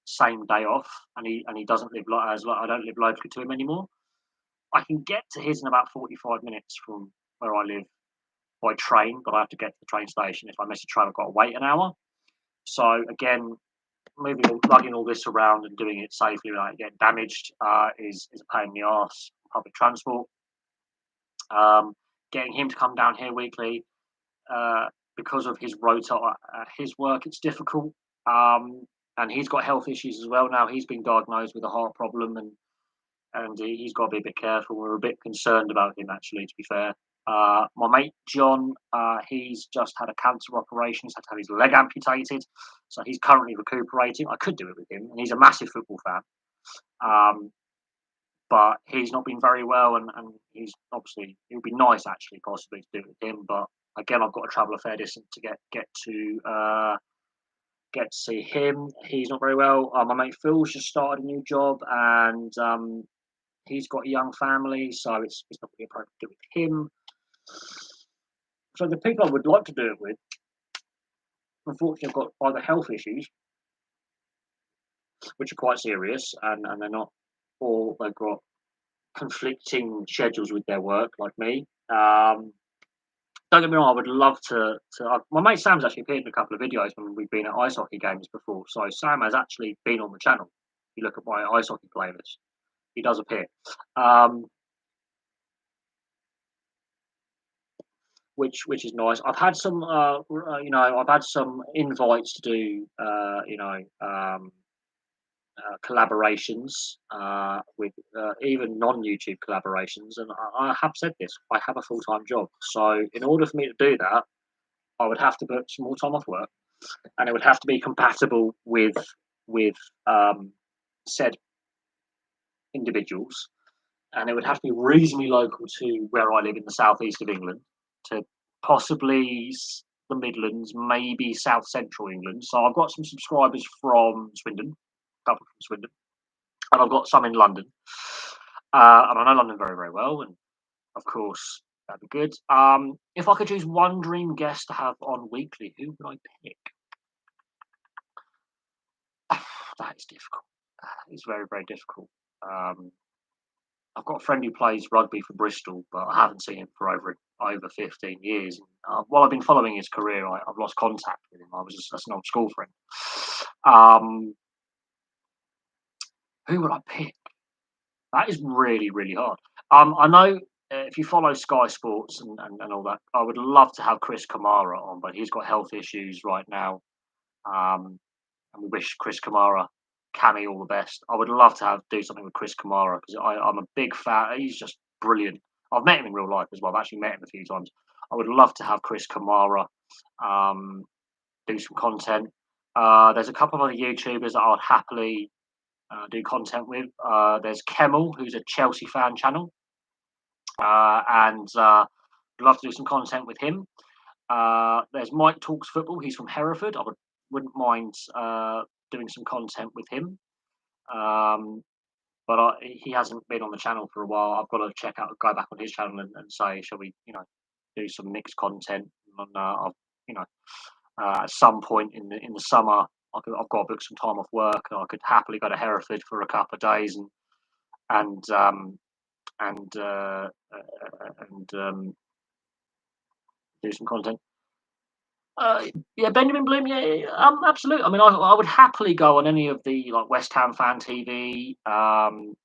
same day off. And he doesn't live I don't live locally to him anymore. I can get to his in about 45 minutes from where I live by train, but I have to get to the train station. If I miss a train, I've got to wait an hour. So again, lugging all this around and doing it safely without it getting damaged is a pain in the arse. Public transport. Um, Getting him to come down here weekly uh, because of his rota, his work, it's difficult. Um, and he's got health issues as well now. He's been diagnosed with a heart problem, and he's got to be a bit careful. We're a bit concerned about him, actually, to be fair. My mate John, he's just had a cancer operation. He's had to have his leg amputated, so he's currently recuperating. I could do it with him, and he's a massive football fan. Um, but he's not been very well, and he's obviously it would be nice actually possibly to do it with him, but again I've got to travel a fair distance to get to see him. He's not very well. My mate Phil's just started a new job, and he's got a young family, so it's not really appropriate to do it with him. So the people I would like to do it with, unfortunately, have got either health issues, which are quite serious, and they're not, or they've got conflicting schedules with their work, like me. Don't get me wrong, I would love my mate Sam's actually appeared in a couple of videos when we've been at ice hockey games before. So Sam has actually been on the channel. If you look at my ice hockey playlist, he does appear. Um, which is nice. I've had some, I've had some invites to do, collaborations with even non-YouTube collaborations, and I have said this: I have a full-time job, so in order for me to do that, I would have to book some more time off work, and it would have to be compatible with said individuals, and it would have to be reasonably local to where I live in the southeast of England, to possibly the Midlands, maybe south central England. So I've got some subscribers from Swindon, a couple from Swindon, and I've got some in London. And I know London very, very well, and of course that'd be good. If I could choose one dream guest to have on weekly, who would I pick? That is difficult. It's very, very difficult. Um, I've got a friend who plays rugby for Bristol, but I haven't seen him for over 15 years. While I've been following his career, I've lost contact with him. I was just an old school friend. Um, who would I pick? That is really, really hard. I know if you follow Sky Sports and all that, I would love to have Chris Kamara on, but he's got health issues right now. Um, and we wish Chris Kamara, Cammy, all the best. I would love to do something with Chris Kamara because I'm a big fan. He's just brilliant. I've met him in real life as well. I've actually met him a few times. I would love to have Chris Kamara um, do some content. There's a couple of other YouTubers that I would happily do content with. There's Kemmel, who's a Chelsea fan channel, and I'd love to do some content with him. There's Mike Talks Football. He's from Hereford. Wouldn't mind doing some content with him. But he hasn't been on the channel for a while. I've got to go back on his channel and say, shall we, do some mixed content? And at some point in the summer, I've got to book some time off work. And I could happily go to Hereford for a couple of days and and uh, and do some content. Yeah, Benjamin Bloom. Yeah, absolutely. I mean, I would happily go on any of the like West Ham Fan TV,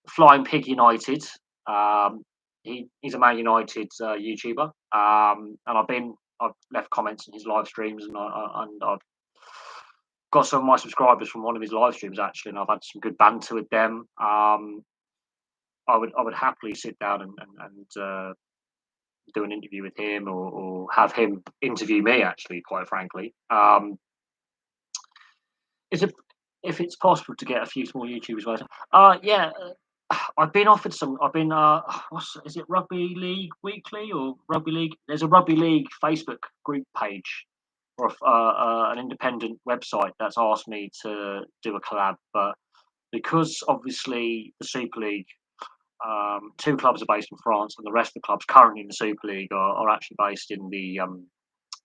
Flying Pig United. Um, he's a Man United YouTuber, and I've left comments in his live streams, and I've got some of my subscribers from one of his live streams actually, and I've had some good banter with them. I would happily sit down and do an interview with him or have him interview me actually, quite frankly. Is it if it's possible to get a few small YouTubers later? Yeah, I've been offered some. I've been is it Rugby League Weekly or Rugby League? There's a Rugby League Facebook group page or an independent website that's asked me to do a collab, but because obviously the Super League, two clubs are based in France, and the rest of the clubs currently in the Super League are actually based in the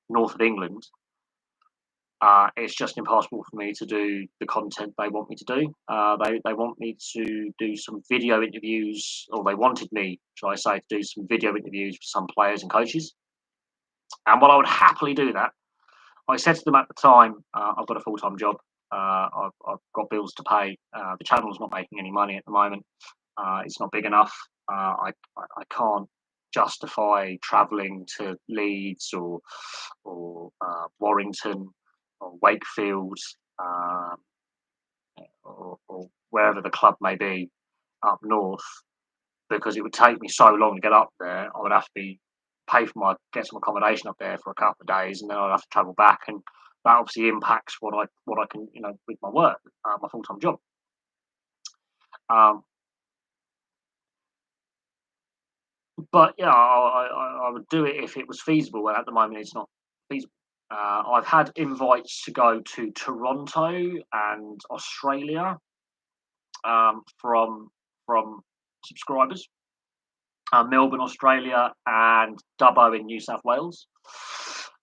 north of England. It's just impossible for me to do the content they want me to do. They want me to do some video interviews, or they wanted me, shall I say, to do some video interviews with some players and coaches. And while I would happily do that, I said to them at the time, I've got a full-time job. I've got bills to pay. The channel's not making any money at the moment. It's not big enough. I can't justify travelling to Leeds or Warrington or Wakefield or wherever the club may be up north, because it would take me so long to get up there. I would have to get some accommodation up there for a couple of days, and then I'd have to travel back, and that obviously impacts what I can with my work, my full time job. Um, but yeah, I would do it if it was feasible. And at the moment, it's not feasible. I've had invites to go to Toronto and Australia from subscribers, Melbourne, Australia, and Dubbo in New South Wales.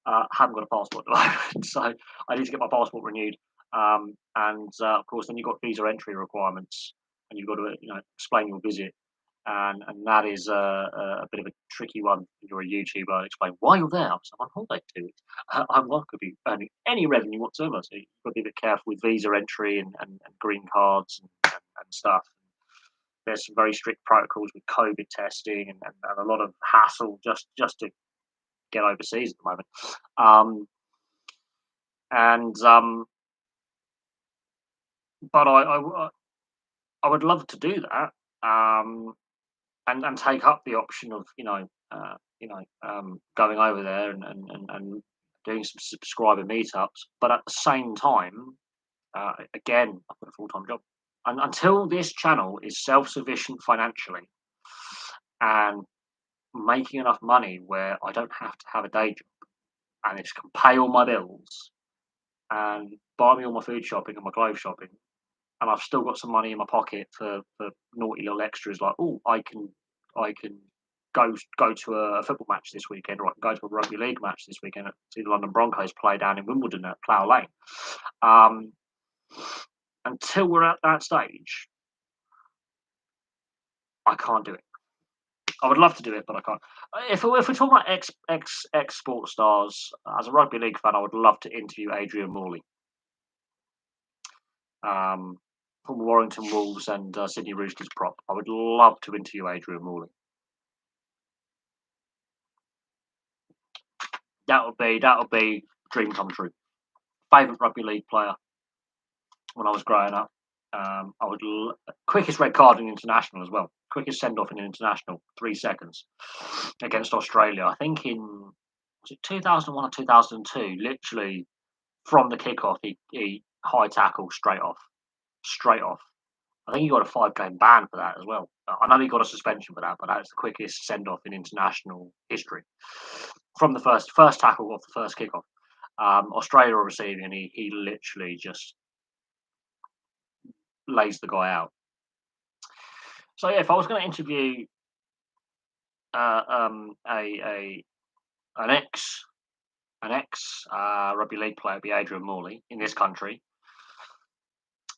Haven't got a passport at the moment, so I need to get my passport renewed. And of course, then you've got visa entry requirements, and you've got to explain your visit, and that is a bit of a tricky one. If you're a YouTuber, explain why you're there. I'm on holiday too. I'm not going to be earning any revenue whatsoever, so you've got to be a bit careful with visa entry and green cards and stuff. There's some very strict protocols with COVID testing and a lot of hassle just to get overseas at the moment. And but I would love to do that, and take up the option of going over there and doing some subscriber meetups. But at the same time, again, I've got a full time job, and until this channel is self sufficient financially and making enough money where I don't have to have a day job and it can pay all my bills and buy me all my food shopping and my clothes shopping, and I've still got some money in my pocket for naughty little extras like, oh, I can go to a football match this weekend, or I can go to a rugby league match this weekend, see the London Broncos play down in Wimbledon at Plough Lane. Um, until we're at that stage, I can't do it. I would love to do it, but I can't. If we're talking about ex sports stars, as a rugby league fan, I would love to interview Adrian Morley, um, from Warrington Wolves and Sydney Roosters prop. I would love to interview Adrian Morley. That would be dream come true. Favorite rugby league player when I was growing up. Quickest red card in international as well. Quickest send off in an international, 3 seconds against Australia. I think in, was it 2001 or 2002? Literally from the kickoff, he high tackle straight off, straight off. I think he got a 5 game ban for that as well. I know he got a suspension for that, but that's the quickest send off in international history from the first tackle off the first kickoff. Australia are receiving, and he literally just lays the guy out. So yeah, if I was going to interview a an ex rugby league player, it'd be Adrian Morley in this country.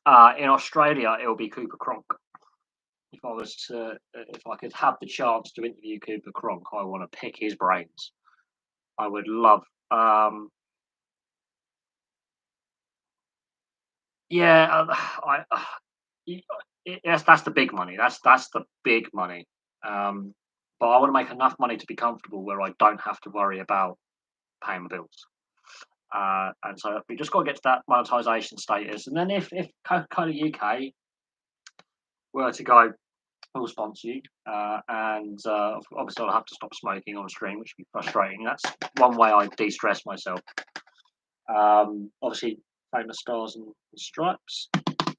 In Australia, it will be Cooper Cronk. If I could have the chance to interview Cooper Cronk, I want to pick his brains. I would love. Yeah, yes, that's the big money. That's the big money. But I want to make enough money to be comfortable where I don't have to worry about paying my bills. And so we just got to get to that monetization status. And then if Coca-Cola UK were to go, we'll sponsor you. And obviously, I'll have to stop smoking on stream, which would be frustrating. That's one way I de-stress myself. Obviously, Famous Stars and Stripes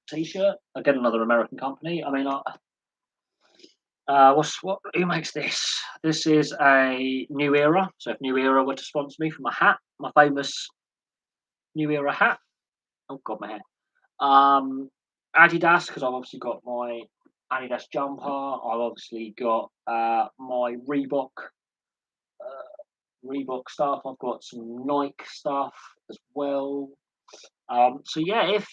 T-shirt. Again, another American company. I mean, who makes this? This is a New Era. So if New Era were to sponsor me for my hat, my famous New Era hat. Oh God, my hair. Adidas, because I've obviously got my Adidas jumper. I've obviously got my Reebok stuff. I've got some Nike stuff as well. So yeah, if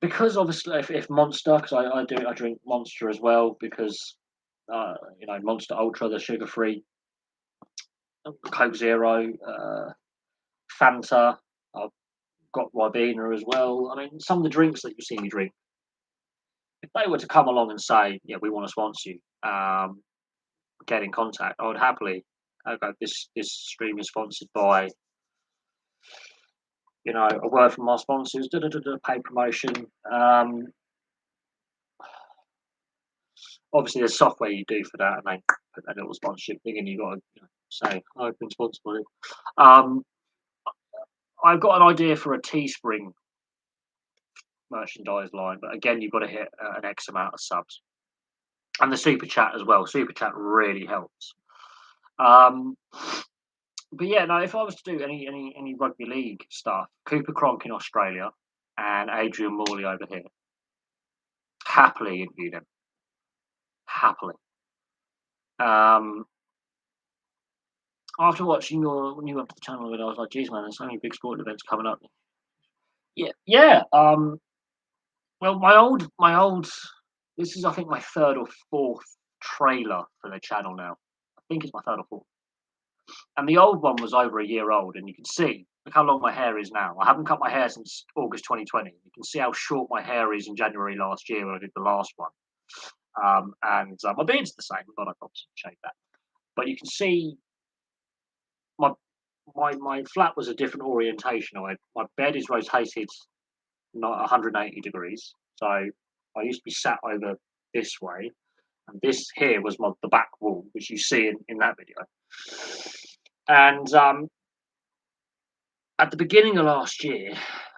because obviously if Monster, because I drink Monster as well, because Monster Ultra, the sugar free, Coke Zero, Fanta. I've got Ribena as well. I mean, some of the drinks that you see me drink, if they were to come along and say, "Yeah, we want to sponsor you," get in contact, I would happily. Okay, this stream is sponsored by, a word from our sponsors. Paid promotion. Obviously, there's software you do for that, and they put that little sponsorship thing, and you got to say, "I've been sponsored by it." I've got an idea for a Teespring merchandise line, but again, you've got to hit an X amount of subs, and the super chat as well. Super chat really helps. But yeah, no. If I was to do any rugby league stuff, Cooper Cronk in Australia and Adrian Morley over here, happily interview them. Happily. After watching when you went to the channel, I was like, "Geez, man, there's so many big sporting events coming up." Yeah, yeah. Well, my old. This is, I think, my third or fourth trailer for the channel now. I think it's my third or fourth. And the old one was over a year old, and you can see, look how long my hair is now. I haven't cut my hair since August 2020. You can see how short my hair is in January last year when I did the last one. and my beard's the same, but I probably should shave that. But you can see my my flat was a different orientation. My bed is rotated not 180 degrees, so I used to be sat over this way, and this here was the back wall, which you see in that video. And at the beginning of last year,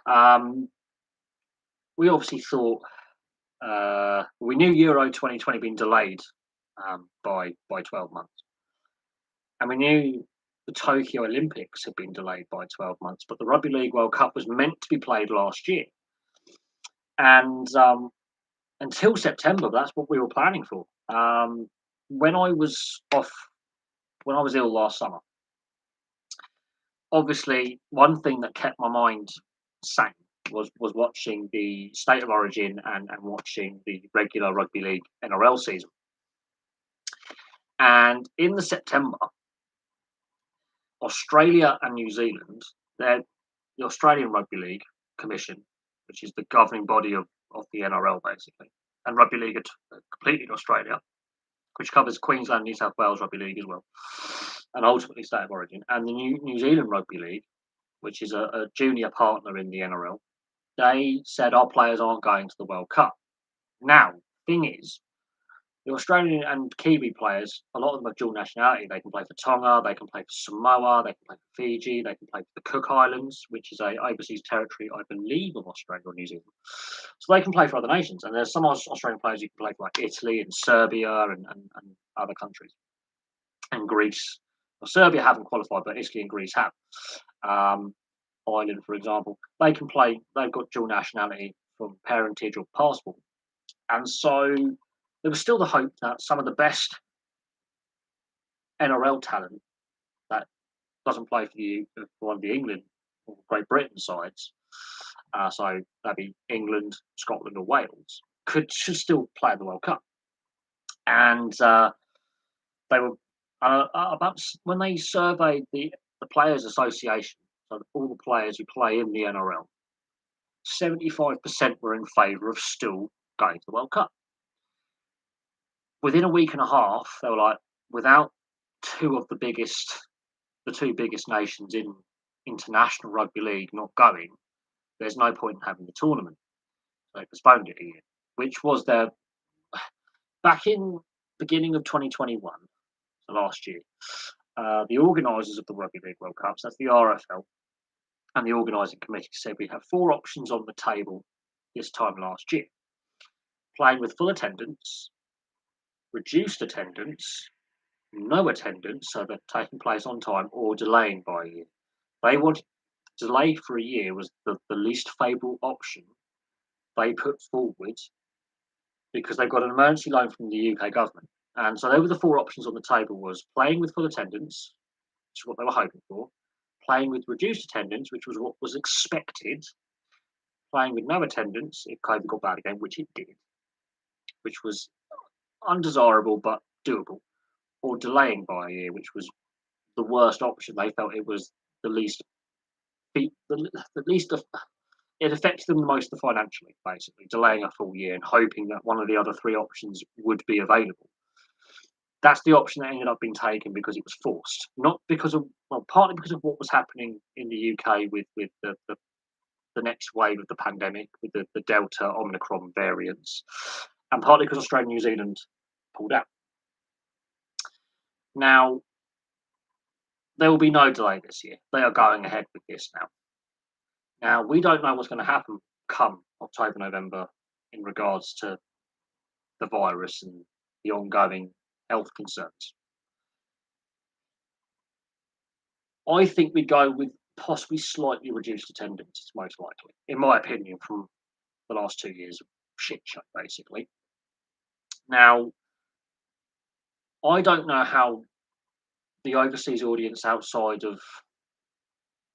um, we obviously thought we knew Euro 2020 being delayed by 12 months, and we knew the Tokyo Olympics had been delayed by 12 months, but the Rugby League World Cup was meant to be played last year, and until September, that's what we were planning for. When I was off, when I was ill last summer, obviously one thing that kept my mind sane was watching the State of Origin and watching the regular Rugby League NRL season. And in the September, Australia and New Zealand, the Australian Rugby League Commission, which is the governing body of the NRL basically, and Rugby League completely in Australia, which covers Queensland, New South Wales Rugby League as well, and ultimately State of Origin, and the New Zealand Rugby League, which is a junior partner in the NRL. They said our players aren't going to the World Cup. Now, thing is, the Australian and Kiwi players, a lot of them have dual nationality. They can play for Tonga, they can play for Samoa, they can play for Fiji, they can play for the Cook Islands, which is a overseas territory, I believe, of Australia or New Zealand. So they can play for other nations. And there's some Australian players you can play for, like Italy and Serbia and other countries. And Greece. Well, Serbia haven't qualified, but Italy and Greece have. Ireland, for example, they can play. They've got dual nationality from parentage or passport. And so there was still the hope that some of the best NRL talent that doesn't play for one of the England or Great Britain sides, so that'd be England, Scotland, or Wales, should still play in the World Cup. And they were about when they surveyed the Players Association, so all the players who play in the NRL, 75% were in favour of still going to the World Cup. Within a week and a half, they were like, without the two biggest nations in international rugby league not going, there's no point in having the tournament. So they postponed it a year, which was their back in beginning of 2021, so last year. The organisers of the Rugby League World Cups, that's the RFL, and the organising committee said we have four options on the table this time last year: playing with full attendance, reduced attendance, no attendance, so that taking place on time, or delaying by a year. They wanted delay for a year was the least favourable option they put forward because they've got an emergency loan from the UK government. And so they were the four options on the table: was playing with full attendance, which is what they were hoping for, playing with reduced attendance, which was what was expected, playing with no attendance if COVID got bad again, which it did, which was undesirable but doable, or delaying by a year, which was the worst option. They felt it was the least, the least of, it affected them the most financially, basically, delaying a full year and hoping that one of the other three options would be available. That's the option that ended up being taken because it was forced, not because of, well, partly because of what was happening in the UK with the next wave of the pandemic, with the Delta Omicron variants, and partly because Australia and New Zealand pulled out. Now, there will be no delay this year. They are going ahead with this now. Now, we don't know what's going to happen come October, November in regards to the virus and the ongoing health concerns. I think we go with possibly slightly reduced attendance, most likely, in my opinion, from the last 2 years of shit show, basically. Now, I don't know how the overseas audience outside of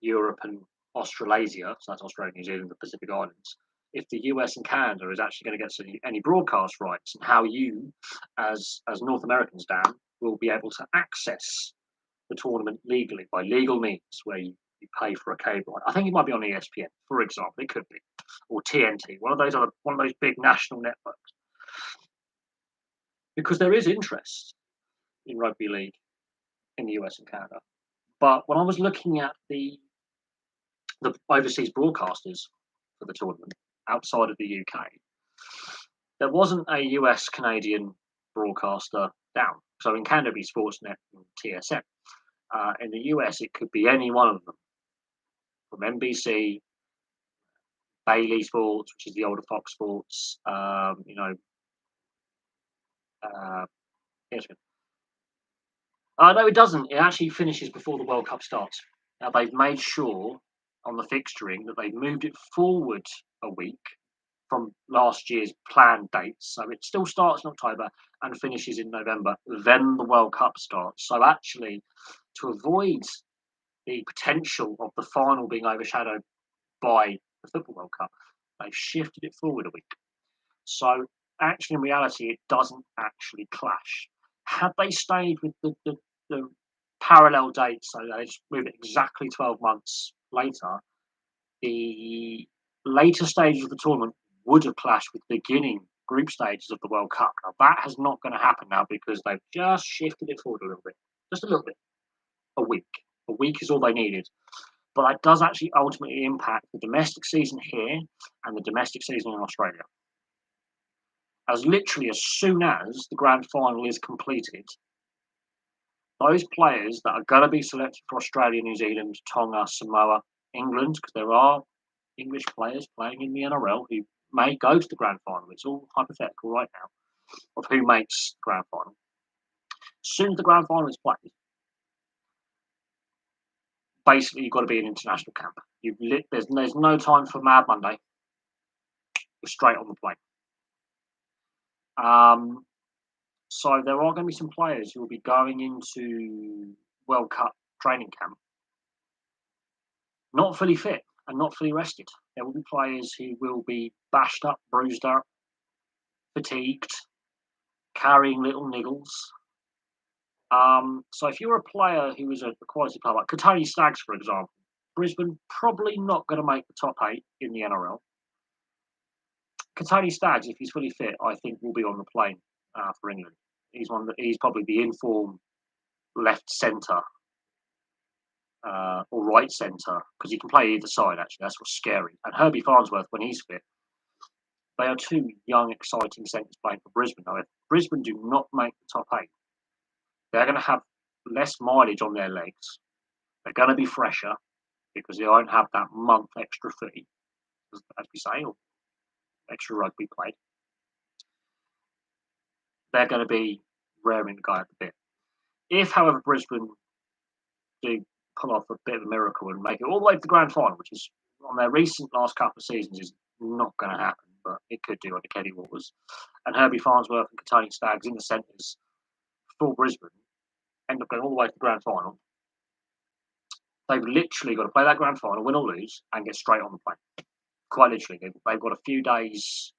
Europe and Australasia, so that's Australia, New Zealand, the Pacific Islands, if the US and Canada is actually going to get any broadcast rights, and how you, as North Americans, Dan, will be able to access the tournament legally by legal means, where you pay for a cable. I think it might be on ESPN, for example. It could be, or TNT, one of those big national networks. because there is interest in rugby league in the US and Canada. But when I was looking at the overseas broadcasters for the tournament outside of the UK, there wasn't a US Canadian broadcaster down. So in Canada, it'd be Sportsnet and TSN. In the US, it could be any one of them, from NBC, Bailey Sports, which is the older Fox Sports, yes. No, it doesn't. It actually finishes before the World Cup starts. Now, they've made sure on the fixturing that they've moved it forward a week from last year's planned dates. So it still starts in October and finishes in November. Then the World Cup starts. So actually, to avoid the potential of the final being overshadowed by the Football World Cup, they've shifted it forward a week. So actually, in reality, it doesn't actually clash. Had they stayed with the parallel dates, so they just moved it exactly 12 months later, the later stages of the tournament would have clashed with the beginning group stages of the World Cup. Now, that is not going to happen now because they've just shifted it forward a little bit. Just a little bit. A week. A week is all they needed. But that does actually ultimately impact the domestic season here and the domestic season in Australia. As literally as soon as the grand final is completed, those players that are going to be selected for Australia, New Zealand, Tonga, Samoa, England, because there are English players playing in the NRL who may go to the grand final. It's all hypothetical right now of who makes the grand final. As soon as the grand final is played, basically you've got to be in international camp. There's no time for Mad Monday. You're straight on the plane. So there are going to be some players who will be going into World Cup training camp not fully fit and not fully rested. There will be players who will be bashed up, bruised up, fatigued, carrying little niggles. So if you're a player who is a quality player, like Kotoni Staggs, for example, Brisbane probably not going to make the top 8 in the NRL. Kotoni Staggs, if he's fully fit, I think will be on the plane for England. He's probably the informed left centre or right centre because he can play either side. Actually, that's what's scary. And Herbie Farnsworth, when he's fit, they are two young, exciting centres playing for Brisbane. Now, if Brisbane do not make the top 8, they're going to have less mileage on their legs. They're going to be fresher because they won't have that month extra footy, as we say, or extra rugby played. They're going to be raring to go at the bit. If, however, Brisbane do pull off a bit of a miracle and make it all the way to the grand final, which is on their recent last couple of seasons is not going to happen, but it could do under Kenny Waters. And Herbie Farnsworth and Kotoni Staggs in the centres for Brisbane end up going all the way to the grand final. They've literally got to play that grand final, win or lose, and get straight on the plane. Quite literally, they've got a few days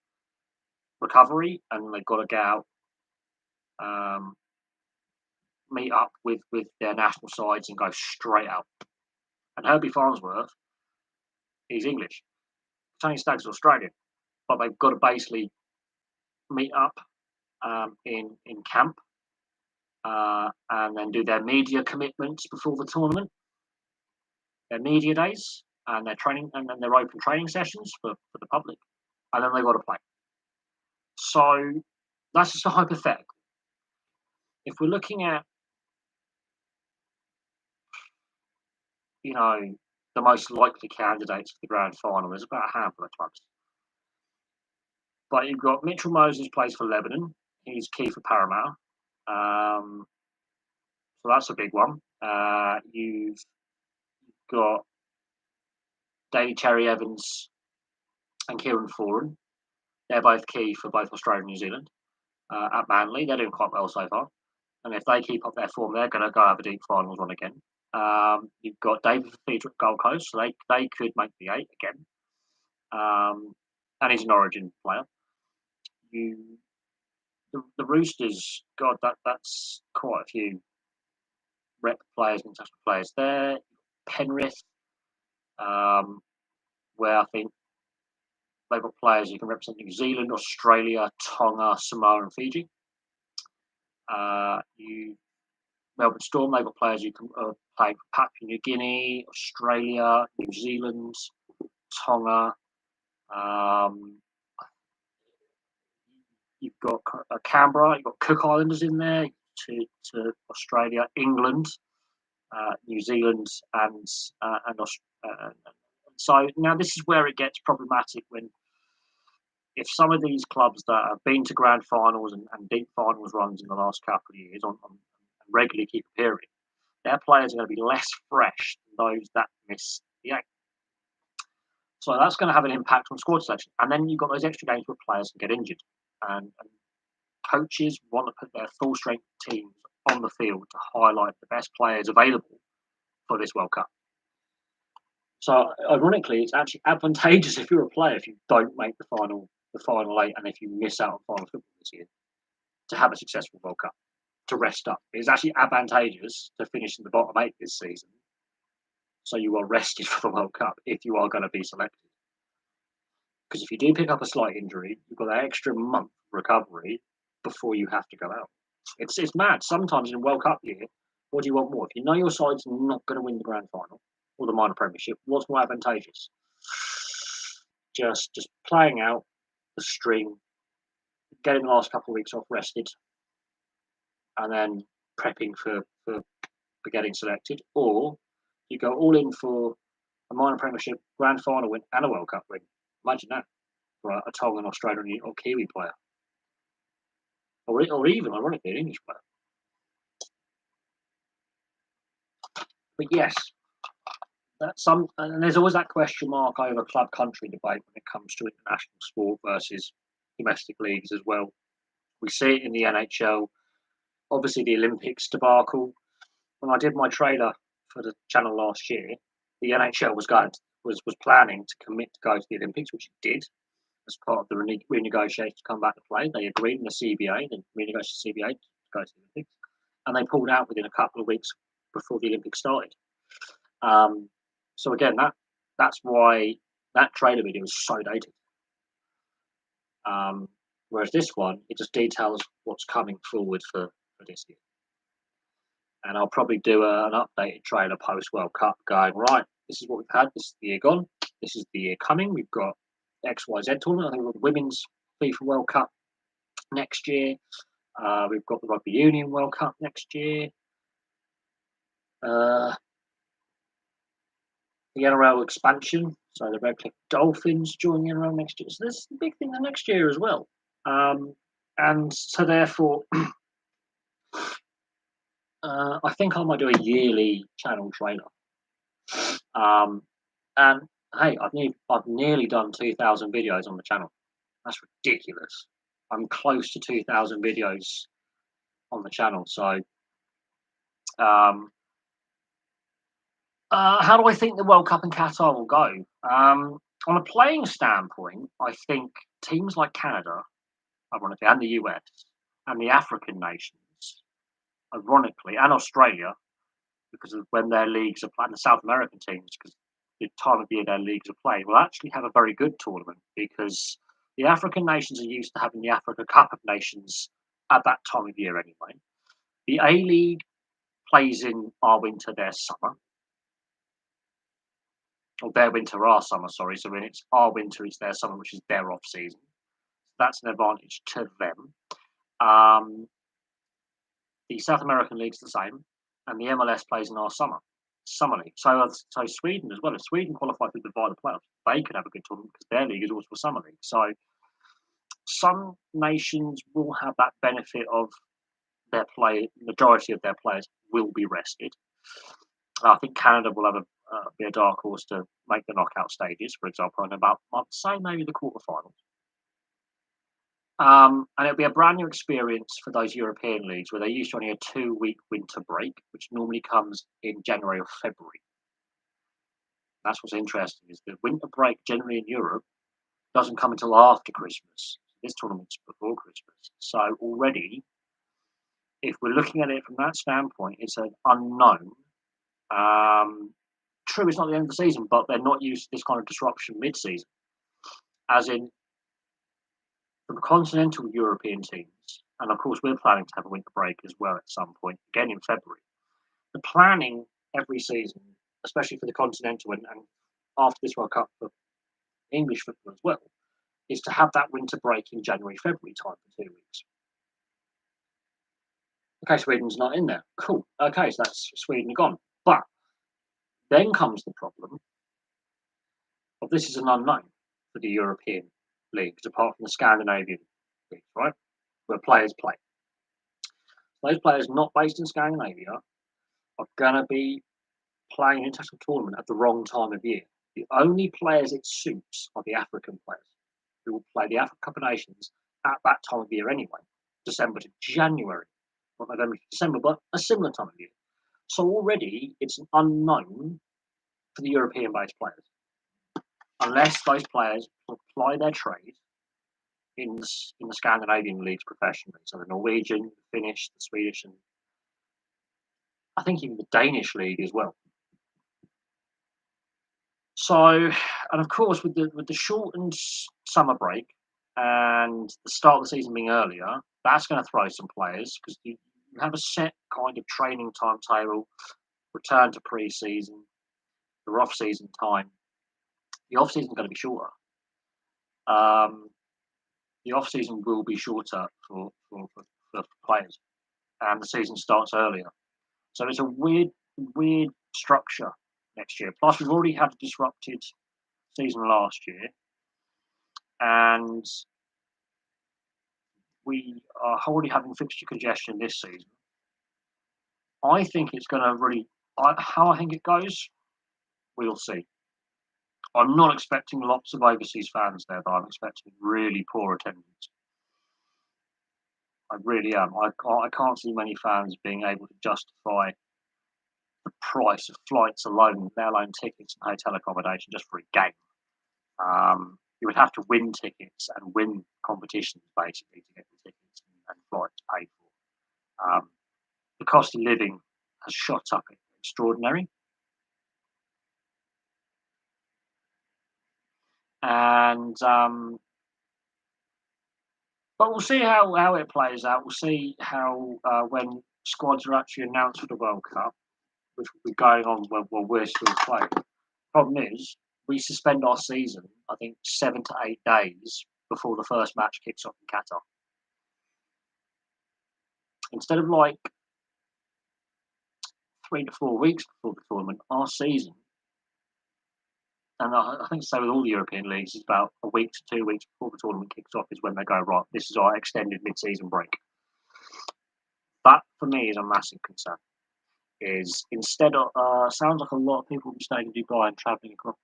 recovery, and they've got to get out, meet up with their national sides, and go straight out. And Herbie Farnsworth, he's English. Tony Staggs is Australian, but they've got to basically meet up in camp and then do their media commitments before the tournament, their media days, and their training, and then their open training sessions for the public, and then they've got to play. So that's just a hypothetical. If we're looking at, the most likely candidates for the grand final, there's about a handful of clubs. But you've got Mitchell Moses plays for Lebanon. He's key for Parramatta. So that's a big one. You've got Daly Cherry Evans and Kieran Foran. They're both key for both Australia and New Zealand. At Manly, they're doing quite well so far. And if they keep up their form, they're going to go have a deep finals run again. You've got David Fifita at Gold Coast, so they could make the 8 again. And he's an Origin player. The Roosters, God, that's quite a few rep players, international players there. Penrith, where I think they've got players who can represent New Zealand, Australia, Tonga, Samoa, and Fiji. You Melbourne Storm, they've got players who can play for Papua New Guinea, Australia, New Zealand, Tonga. Um, you've got Canberra, you've got Cook Islanders in there, to Australia, England, New Zealand, and so now this is where it gets problematic when if some of these clubs that have been to grand finals and deep finals runs in the last couple of years on regularly keep appearing, their players are going to be less fresh than those that miss the eight. So that's going to have an impact on squad selection. And then you've got those extra games where players can get injured. And coaches want to put their full strength teams on the field to highlight the best players available for this World Cup. So ironically, it's actually advantageous if you're a player if you don't make the final eight and if you miss out on final football this year to have a successful World Cup, to rest up. It's actually advantageous to finish in the bottom eight this season, so you are rested for the World Cup if you are going to be selected. Because if you do pick up a slight injury, you've got that extra month recovery before you have to go out. It's mad. Sometimes in a World Cup year, what do you want more? If you know your side's not going to win the grand final or the minor premiership, what's more advantageous? Just playing out the string, getting the last couple of weeks off rested, and then prepping for getting selected, or you go all in for a minor premiership, grand final win, and a World Cup win. Imagine that for a Tongan, Australian, or Kiwi player, or even ironically an English player. But yes, and there's always that question mark over club country debate when it comes to international sport versus domestic leagues as well. We see it in the NHL. Obviously, the Olympics debacle. When I did my trailer for the channel last year, the NHL was planning to commit to go to the Olympics, which it did as part of the renegotiation to come back to play. They agreed in the CBA, they renegotiated the CBA to go to the Olympics, and they pulled out within a couple of weeks before the Olympics started. So again, that's why that trailer video is so dated. Whereas this one, it just details what's coming forward for this year. And I'll probably do an updated trailer post World Cup going, right, this is what we've had, this is the year gone, this is the year coming. We've got XYZ tournament. I think we've got the Women's FIFA World Cup next year. We've got the Rugby Union World Cup next year. The NRL expansion, so the Redcliffe Dolphins join the NRL next year. So there's a big thing the next year as well. And so therefore, I think I might do a yearly channel trailer. And hey, I've nearly done 2,000 videos on the channel. That's ridiculous. I'm close to 2,000 videos on the channel. So, how do I think the World Cup in Qatar will go? On a playing standpoint, I think teams like Canada, ironically, and the US, and the African nations, ironically, and Australia, because of when their leagues are playing, the South American teams, because the time of year their leagues are played, will actually have a very good tournament because the African nations are used to having the Africa Cup of Nations at that time of year anyway. The A-League plays in our winter, their summer. Or their winter, our summer, sorry. So when it's our winter, it's their summer, which is their off season. That's an advantage to them. The South American league's the same, and the MLS plays in our summer league. So Sweden as well. If Sweden qualify for the Divided Playoffs, they could have a good tournament because their league is also a summer league. So some nations will have that benefit of their majority of their players will be rested. I think Canada will have be a dark horse to make the knockout stages, for example, and about, I'd say, maybe the quarterfinals. And it'll be a brand new experience for those European leagues where they used to only a 2-week winter break, which normally comes in January or February. That's what's interesting, is the winter break generally in Europe doesn't come until after Christmas. This tournament's before Christmas. So already, if we're looking at it from that standpoint, it's an unknown. True, it's not the end of the season, but they're not used to this kind of disruption mid-season. As in, for the continental European teams, and of course we're planning to have a winter break as well at some point, again in February. The planning every season, especially for the continental and after this World Cup for English football as well, is to have that winter break in January, February time for 2 weeks. Okay, Sweden's not in there. Cool. Okay, so that's Sweden gone. But then comes the problem of this is an unknown for the European leagues, apart from the Scandinavian leagues, right? Where players play. Those players not based in Scandinavia are going to be playing an international tournament at the wrong time of year. The only players it suits are the African players who will play the African Cup of Nations at that time of year anyway, December to January, not November to December, but a similar time of year. So already it's an unknown for the European-based players, unless those players apply their trade in the Scandinavian leagues professionally. So the Norwegian, the Finnish, the Swedish, and I think even the Danish league as well. So, and of course, with the shortened summer break and the start of the season being earlier, that's going to throw some players because you have a set kind of training timetable, return to pre-season, the off-season time. The off-season is going to be shorter. The off-season will be shorter for players, and the season starts earlier. So it's a weird structure next year. Plus, we've already had a disrupted season last year, and we are already having fixture congestion this season. I think it's going to really. How I think it goes, we'll see. I'm not expecting lots of overseas fans there, but I'm expecting really poor attendance. I really am. I can't see many fans being able to justify the price of flights alone, let alone tickets and hotel accommodation just for a game. You would have to win tickets and win competitions basically to get the tickets and flights paid for. The cost of living has shot up extraordinary. And but we'll see how it plays out. We'll see how when squads are actually announced for the World Cup, which will be going on while we're still playing. Problem is, we suspend our season, I think, 7 to 8 days before the first match kicks off in Qatar. Instead of like 3 to 4 weeks before the tournament, our season, and I think so with all the European leagues, is about a week to 2 weeks before the tournament kicks off is when they go, right, this is our extended mid-season break. That, for me, is a massive concern. Is instead of, sounds like a lot of people will be staying in Dubai and travelling across.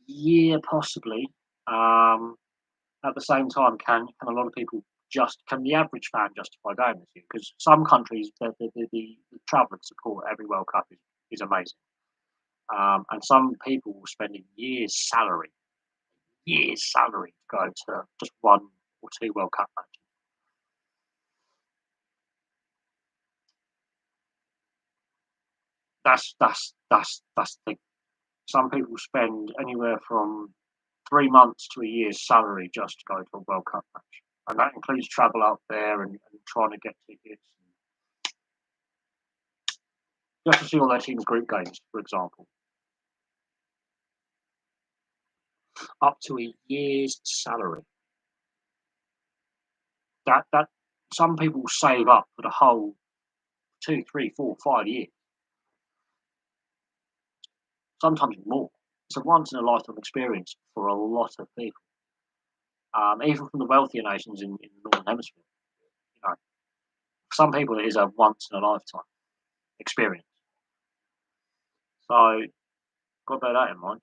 Yeah, possibly. At the same time, can a lot of people can the average fan justify going this year? Because some countries, the travel and support every World Cup is amazing. And some people will spend a year's salary to go to just 1 or 2 World Cup matches. That's the thing. Some people spend anywhere from 3 months to a year's salary just to go to a World Cup match, and that includes travel out there and trying to get tickets, just to see all their team's group games, for example. Up to a year's salary. That some people save up for the whole 2, 3, 4, 5 years, sometimes more. It's a once in a lifetime experience for a lot of people, even from the wealthier nations in the northern hemisphere. You know, for some people it is a once in a lifetime experience. So, got to bear that in mind.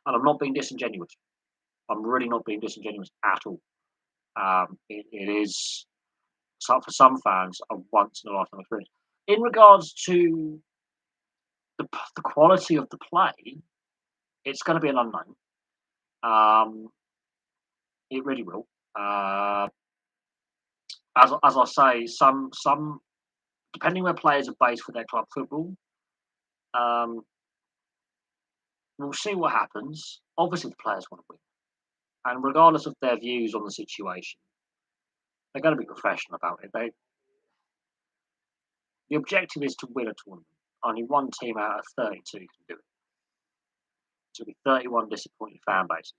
And I'm not being disingenuous. I'm really not being disingenuous at all. It is for some fans a once in a lifetime experience. In regards to the quality of the play, it's going to be an unknown. Um, it really will. As I say, some depending where players are based for their club football, um, we'll see what happens. Obviously, the players want to win, and regardless of their views on the situation, they're going to be professional about it. The objective is to win a tournament. Only one team out of 32 can do it. So it'll be 31 disappointed fan bases.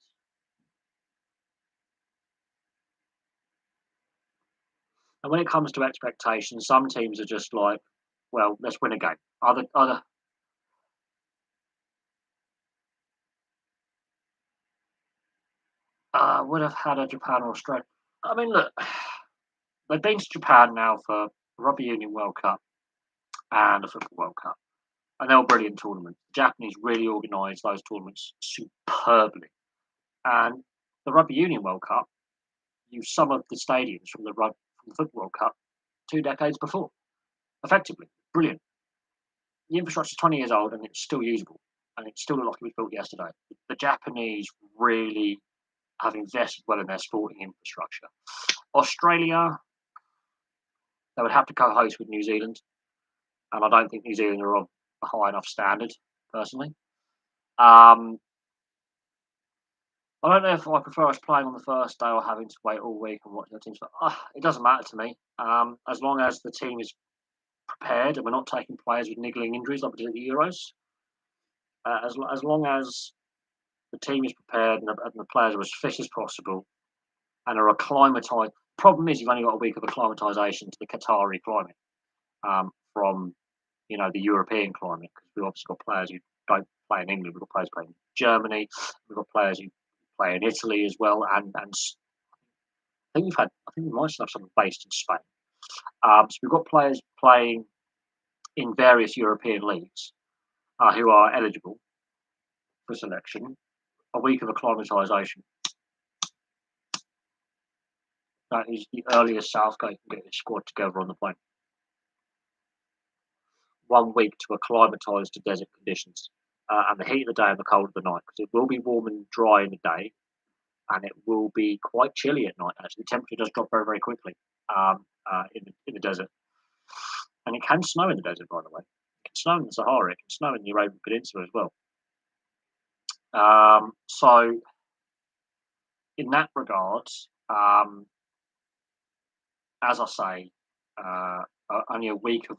And when it comes to expectations, some teams are just like, well, let's win a game. Other would have had a Japan or Australia. I mean, look, they've been to Japan now for Rugby Union World Cup and the Football World Cup, and they were brilliant tournaments. The Japanese really organised those tournaments superbly, and the Rugby Union World Cup used some of the stadiums from the Football World Cup 2 decades before. Effectively, brilliant. The infrastructure is 20 years old and it's still usable, and it still looked like it was built yesterday. The Japanese really have invested well in their sporting infrastructure. Australia, they would have to co-host with New Zealand, and I don't think New Zealand are of a high enough standard, personally. Um, I don't know if I prefer us playing on the first day or having to wait all week and watch the teams, but it doesn't matter to me. As long as the team is prepared and we're not taking players with niggling injuries like we did at the Euros. As long as the team is prepared and the players are as fit as possible and are acclimatised. Problem is, you've only got a week of acclimatisation to the Qatari climate from the European climate, because we've obviously got players who don't play in England. We've got players playing in Germany. We've got players who play in Italy as well, and I think we might still have some based in Spain. So we've got players playing in various European leagues who are eligible for selection. A week of acclimatisation. That is the earliest Southgate can get his squad together on the plane. 1 week to acclimatise to desert conditions and the heat of the day and the cold of the night, because it will be warm and dry in the day, and it will be quite chilly at night. Actually, the temperature does drop very, very quickly in the desert, and it can snow in the desert. By the way, it can snow in the Sahara. It can snow in the Arabian Peninsula as well. So, in that regard, as I say, only a week of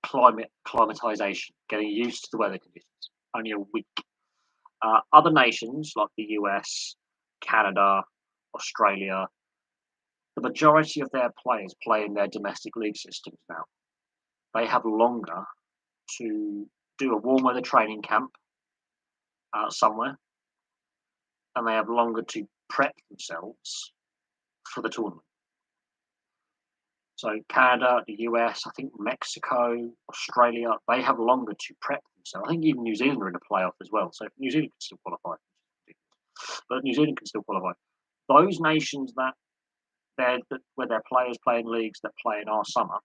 climatization, getting used to the weather conditions. Only a week. Other nations like the US, Canada, Australia, the majority of their players play in their domestic league systems now. They have longer to do a warm weather training camp somewhere, and they have longer to prep themselves for the tournament. So Canada, the US, I think Mexico, Australia, they have longer to prep themselves. I think even New Zealand are in a playoff as well. So New Zealand can still qualify. But New Zealand can still qualify. Those nations where their players play in leagues that play in our summer.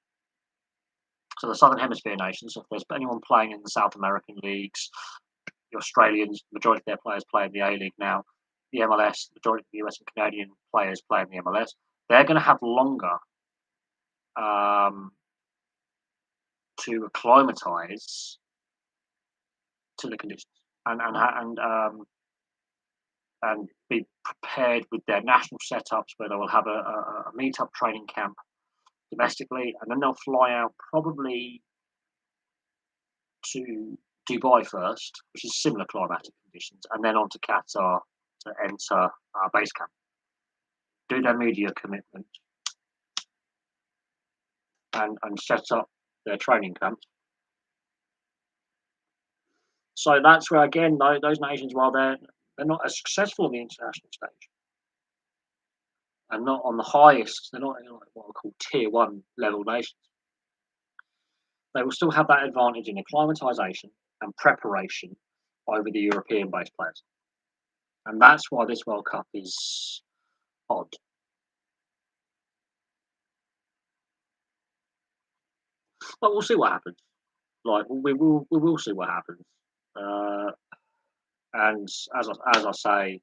So the Southern Hemisphere nations, if there's anyone playing in the South American leagues, the Australians, the majority of their players play in the A-League now. The MLS, the majority of the US and Canadian players play in the MLS. They're going to have longer to acclimatise to the conditions and be prepared with their national setups, where they will have a meet-up training camp domestically, and then they'll fly out probably to Dubai first, which is similar climatic conditions, and then on to Qatar to enter base camp, do their media commitment, and set up their training camps. So that's where, again, those nations, while they're not as successful on the international stage and not on the highest, they're not what I call tier one level nations, they will still have that advantage in acclimatisation and preparation over the European-based players. And that's why this World Cup is odd. But we'll see what happens. Like, we will see what happens. And as I say,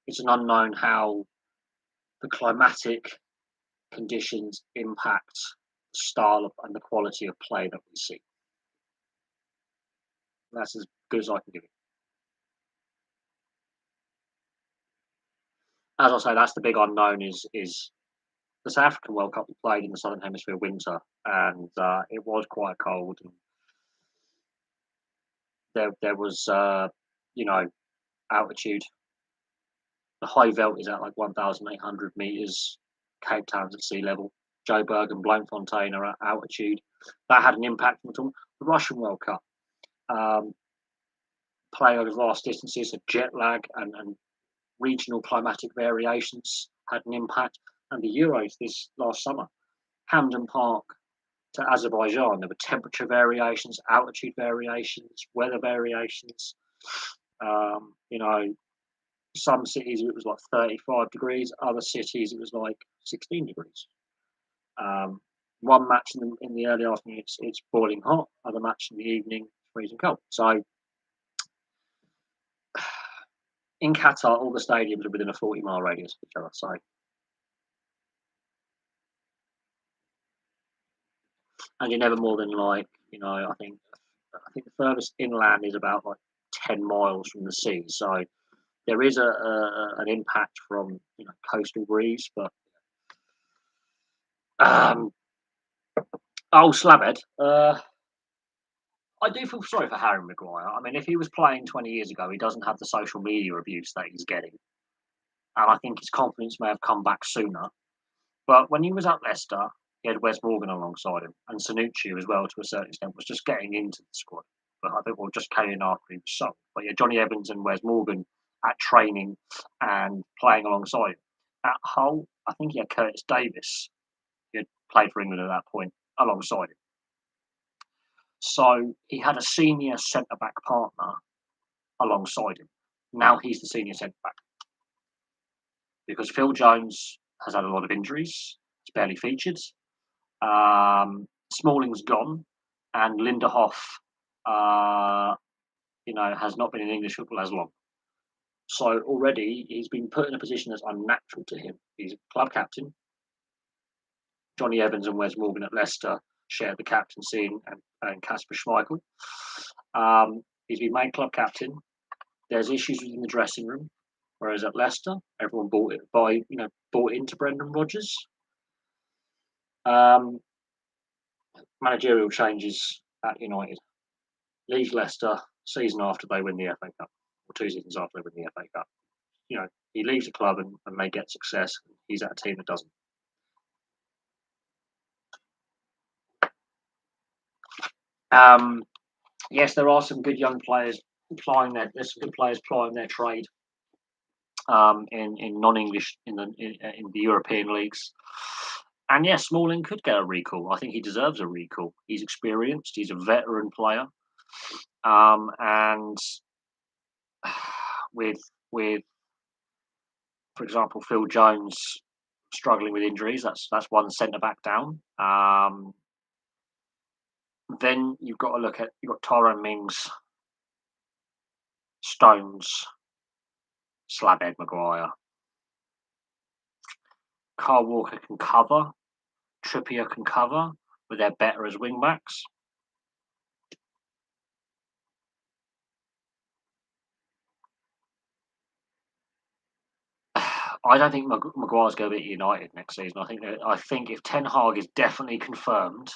it's an unknown how the climatic conditions impact the style and the quality of play that we see. That's as good as I can give it. as I say, that's the big unknown is the South African World Cup we played in the Southern Hemisphere winter, and it was quite cold. And there was you know altitude. The high veld is at like 1,800 meters. Cape Town's at sea level. Joburg and Bloemfontein are at altitude. That had an impact on the Russian World Cup. Um, Playing over vast distances, of jet lag and regional climatic variations had an impact. And the Euros this last summer, Hamden Park to Azerbaijan, there were temperature variations, altitude variations, weather variations. You know, some cities it was like 35 degrees, other cities it was like 16 degrees. One match in the early afternoon it's boiling hot, other match in the evening freezing cold. So in Qatar, all the stadiums are within a 40-mile radius of each other. So and you're never more than like I think the furthest inland is about like 10 miles from the sea. So there is an impact from coastal breeze, but um, Slabhead. I do feel sorry for Harry Maguire. I mean, if he was playing 20 years ago, he doesn't have the social media abuse that he's getting, and I think his confidence may have come back sooner. But when he was at Leicester, he had Wes Morgan alongside him, and Sanucci as well to a certain extent was just getting into the squad. But I think we'll just carrying after he was sold. But yeah, Johnny Evans and Wes Morgan at training and playing alongside him. At Hull, I think he had Curtis Davis, who had played for England at that point, alongside him. So he had a senior centre back partner alongside him. Now he's the senior centre back because Phil Jones has had a lot of injuries. He's barely featured. Smalling's gone, and Lindehoff, has not been in English football as long. So already he's been put in a position that's unnatural to him. He's club captain. Johnny Evans and Wes Morgan at Leicester share the captaincy and Kasper Schmeichel. He's been made club captain. There's issues within the dressing room, whereas at Leicester, everyone bought into Brendan Rodgers. Managerial changes at United. Leaves Leicester season after they win the FA Cup, or 2 seasons after they win the FA Cup. He leaves the club and they get success. He's at a team that doesn't. Yes, there are some good young players there's some good players plying their trade in non-English in the European leagues. And yes, Smalling could get a recall. I think he deserves a recall. He's experienced. He's a veteran player. And with for example Phil Jones struggling with injuries, that's one centre back down. Then you've got Tyrone Mings, Stones, Slabhead Maguire. Kyle Walker can cover. Trippier can cover, but they're better as wing backs. I don't think Maguire's going to be at United next season. I think if Ten Hag is definitely confirmed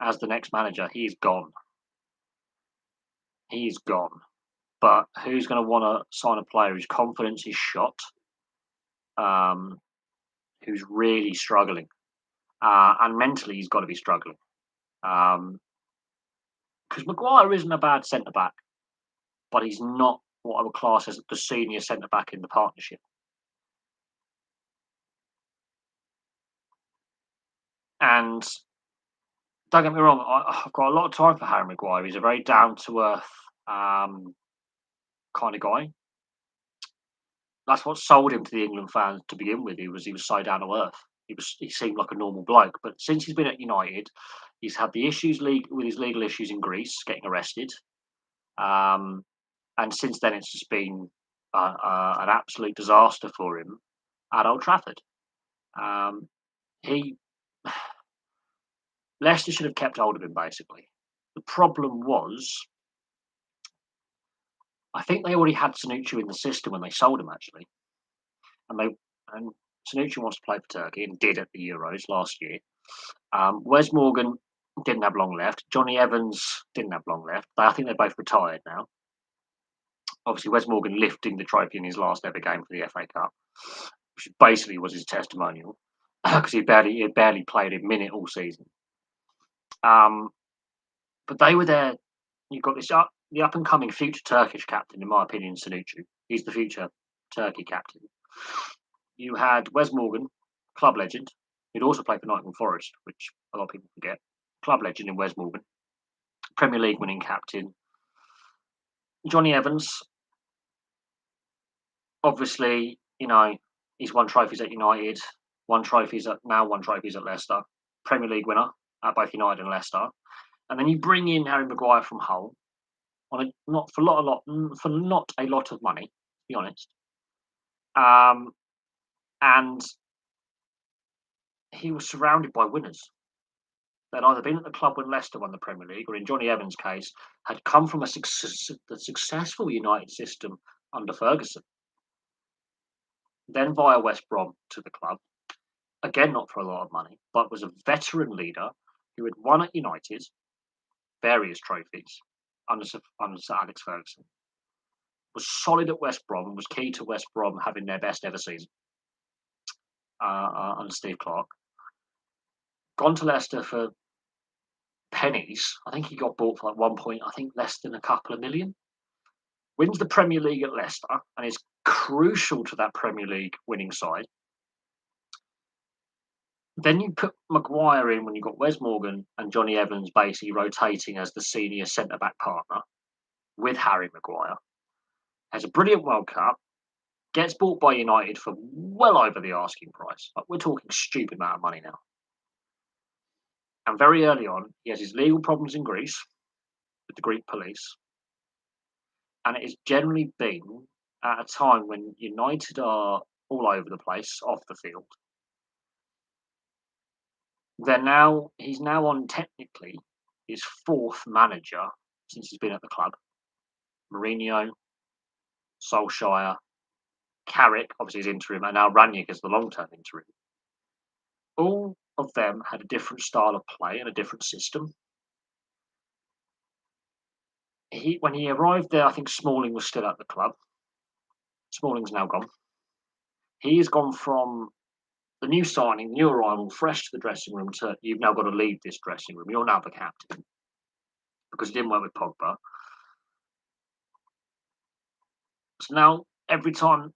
as the next manager, he's gone. He's gone. But who's going to want to sign a player whose confidence is shot, who's really struggling, and mentally he's got to be struggling. Because Maguire isn't a bad centre back, but he's not what I would class as the senior centre back in the partnership. And don't get me wrong, I've got a lot of time for Harry Maguire. He's a very down to earth kind of guy. That's what sold him to the England fans to begin with. He was so down to earth. He seemed like a normal bloke. But since he's been at United, he's had the issues with his legal issues in Greece, getting arrested. And since then, it's just been an absolute disaster for him at Old Trafford. He Leicester should have kept hold of him. Basically, the problem was, I think they already had Sanucci in the system when they sold him, actually, and and Tanucci wants to play for Turkey and did at the Euros last year. Wes Morgan didn't have long left. Johnny Evans didn't have long left. I think they're both retired now. Obviously, Wes Morgan lifting the trophy in his last ever game for the FA Cup, which basically was his testimonial because he barely played a minute all season. But they were there. You've got the up and coming future Turkish captain, in my opinion, Sanucci. He's the future Turkey captain. You had Wes Morgan, club legend, who'd also played for Nottingham Forest, which a lot of people forget. Club legend in Wes Morgan, Premier League winning captain. Johnny Evans, obviously, he's won trophies at United, won trophies at Leicester, Premier League winner at both United and Leicester. And then you bring in Harry Maguire from Hull on not a lot of money, to be honest. And he was surrounded by winners. They'd either been at the club when Leicester won the Premier League, or in Johnny Evans' case, had come from the successful United system under Ferguson. Then via West Brom to the club, again not for a lot of money, but was a veteran leader who had won at United various trophies under Sir Alex Ferguson. Was solid at West Brom and was key to West Brom having their best ever season under Steve Clarke. Gone to Leicester for pennies. I think he got bought for like 1 point, I think less than a couple of million. Wins the Premier League at Leicester and is crucial to that Premier League winning side. Then you put Maguire in when you've got Wes Morgan and Johnny Evans basically rotating as the senior centre-back partner with Harry Maguire. Has a brilliant World Cup, gets bought by United for well over the asking price. Like, we're talking stupid amount of money now. And very early on, he has his legal problems in Greece with the Greek police. And it has generally been at a time when United are all over the place off the field. He's now on technically his fourth manager since he's been at the club. Mourinho, Solskjaer, Carrick, obviously his interim, and now Rangnick is the long-term interim. All of them had a different style of play and a different system. When he arrived there, I think Smalling was still at the club. Smalling's now gone. He has gone from the new signing, new arrival, fresh to the dressing room to you've now got to lead this dressing room. You're now the captain because he didn't work with Pogba. So now every time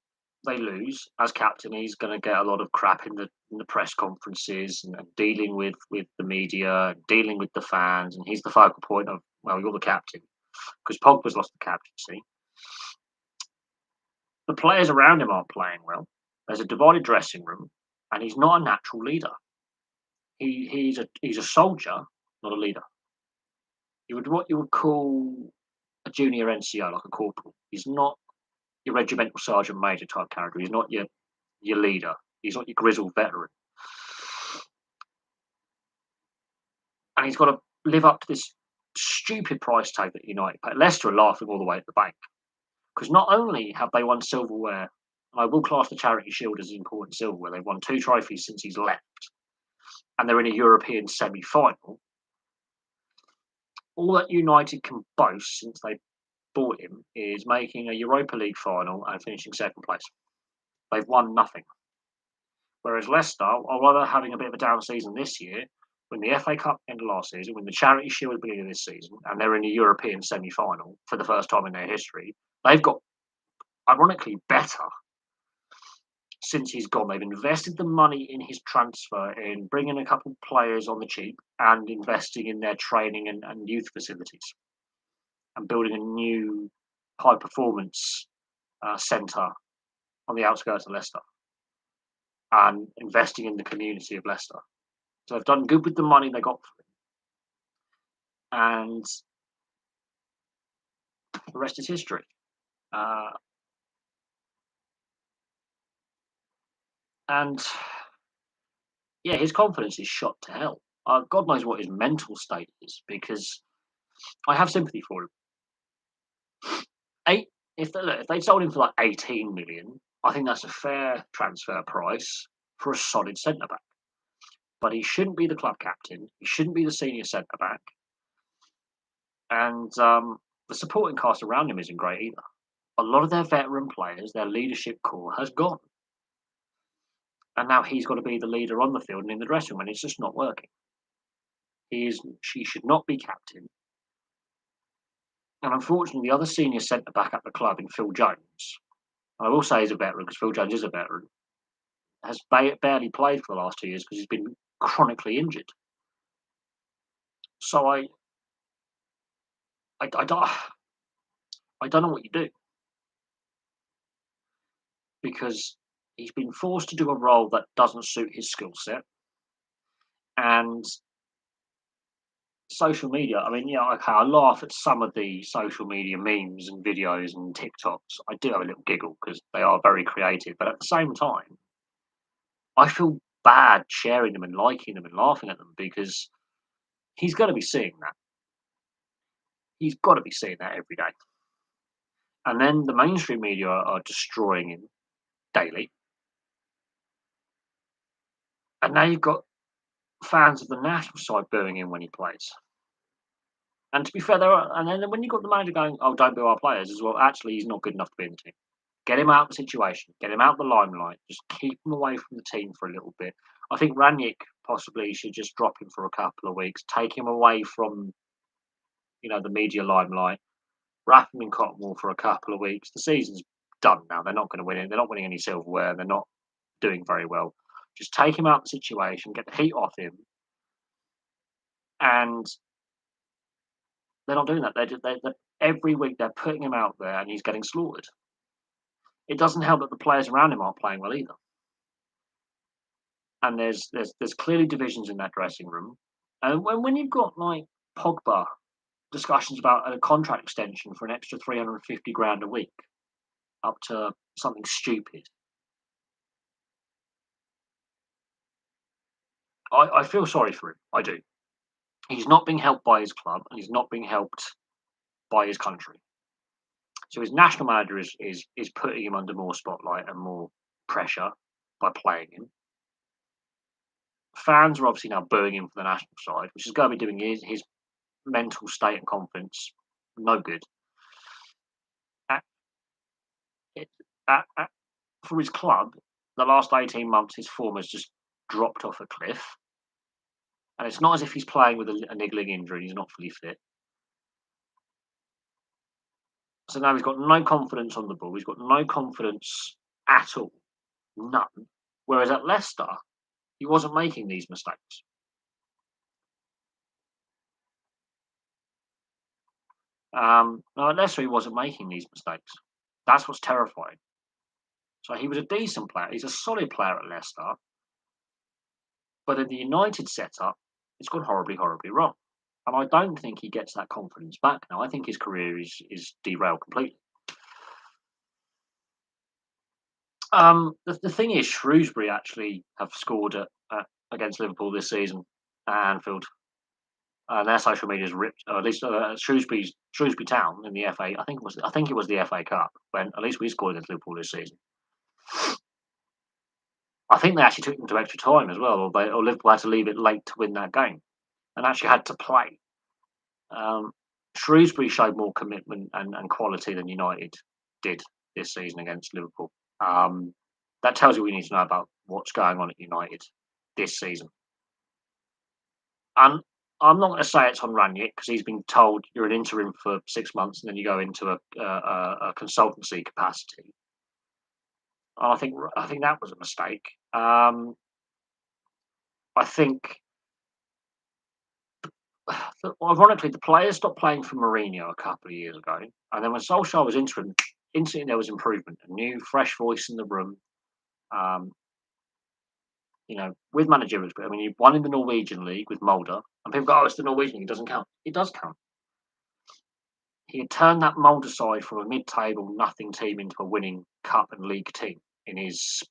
they lose as captain, he's going to get a lot of crap in the press conferences and dealing with the media, dealing with the fans, and he's the focal point of, well, you're the captain because Pogba's lost the captaincy. The players around him aren't playing well. There's a divided dressing room, and he's not a natural leader. He's a soldier, not a leader. What you would call a junior NCO, like a corporal. He's not your regimental sergeant major type character. He's not your leader. He's not your grizzled veteran. And he's got to live up to this stupid price tag that United pay. Leicester are laughing all the way at the bank. Because not only have they won silverware, and I will class the Charity Shield as important silverware, they've won 2 trophies since he's left, and they're in a European semi-final. All that United can boast since they bought him is making a Europa League final and finishing second place. They've won nothing. Whereas Leicester are rather having a bit of a down season this year, win the FA Cup end of last season, win the Charity Shield at the beginning of this season, and they're in a European semi-final for the first time in their history. They've got, ironically, better since he's gone. They've invested the money in his transfer, in bringing a couple of players on the cheap and investing in their training and youth facilities and building a new high-performance centre on the outskirts of Leicester and investing in the community of Leicester. So they've done good with the money they got for him. And the rest is history. And yeah, his confidence is shot to hell. God knows what his mental state is, because I have sympathy for him. If they sold him for like 18 million, I think that's a fair transfer price for a solid centre back. But he shouldn't be the club captain. He shouldn't be the senior centre back. And the supporting cast around him isn't great either. A lot of their veteran players, their leadership core has gone. And now he's got to be the leader on the field and in the dressing room, and it's just not working. She should not be captain. And unfortunately, the other senior centre back at the club in Phil Jones, I will say he's a veteran because Phil Jones is a veteran, has barely played for the last 2 years because he's been chronically injured. So I don't, I don't know what you do because he's been forced to do a role that doesn't suit his skill set. And social media, I mean, yeah, okay, I laugh at some of the social media memes and videos and TikToks. I do have a little giggle because they are very creative, but at the same time, I feel bad sharing them and liking them and laughing at them because he's got to be seeing that. He's got to be seeing that every day. And then the mainstream media are destroying him daily. And now you've got fans of the national side booing him when he plays. And to be fair, and then when you've got the manager going, "Oh, don't boo our players," as well. Actually, he's not good enough to be in the team. Get him out of the situation. Get him out of the limelight. Just keep him away from the team for a little bit. I think Ranić possibly should just drop him for a couple of weeks. Take him away from the media limelight. Wrap him in cotton wool for a couple of weeks. The season's done now. They're not going to win it. They're not winning any silverware. They're not doing very well. Just take him out of the situation. Get the heat off him. And they're not doing that. They're every week they're putting him out there and he's getting slaughtered. It doesn't help that the players around him aren't playing well either. And there's clearly divisions in that dressing room. And when you've got like Pogba discussions about a contract extension for an extra 350 grand a week, up to something stupid, I feel sorry for him. I do. He's not being helped by his club, and he's not being helped by his country. So his national manager is putting him under more spotlight and more pressure by playing him. Fans are obviously now booing him for the national side, which is going to be doing his mental state and confidence no good. At, it, at, for his club, the last 18 months, his form has just dropped off a cliff. And it's not as if he's playing with a niggling injury. He's not fully fit. So now he's got no confidence on the ball. He's got no confidence at all. None. Whereas at Leicester, he wasn't making these mistakes. No, at Leicester, he wasn't making these mistakes. That's what's terrifying. So he was a decent player. He's a solid player at Leicester. But in the United setup, it's gone horribly, horribly wrong. And I don't think he gets that confidence back now. I think his career is derailed completely. The thing is, Shrewsbury actually have scored against Liverpool this season at Anfield. And their social media is ripped. Or at least Shrewsbury Town in the FA. I think it was the FA Cup when at least we scored against Liverpool this season. I think they actually took them to extra time as well, or Liverpool had to leave it late to win that game, and actually had to play. Um, Shrewsbury showed more commitment and quality than United did this season against Liverpool. That tells you what you need to know about what's going on at United this season. And I'm not going to say it's on Ranić because he's been told you're an interim for 6 months and then you go into a consultancy capacity. And I think that was a mistake. I think, ironically, the players stopped playing for Mourinho a couple of years ago, and then when Solskjaer was interim, instantly there was improvement, a new, fresh voice in the room. Um, with managerial experience. I mean, he won in the Norwegian league with Mulder, and people go, "Oh, it's the Norwegian league; it doesn't count." It does count. He had turned that Mulder side from a mid-table nothing team into a winning cup and league team in his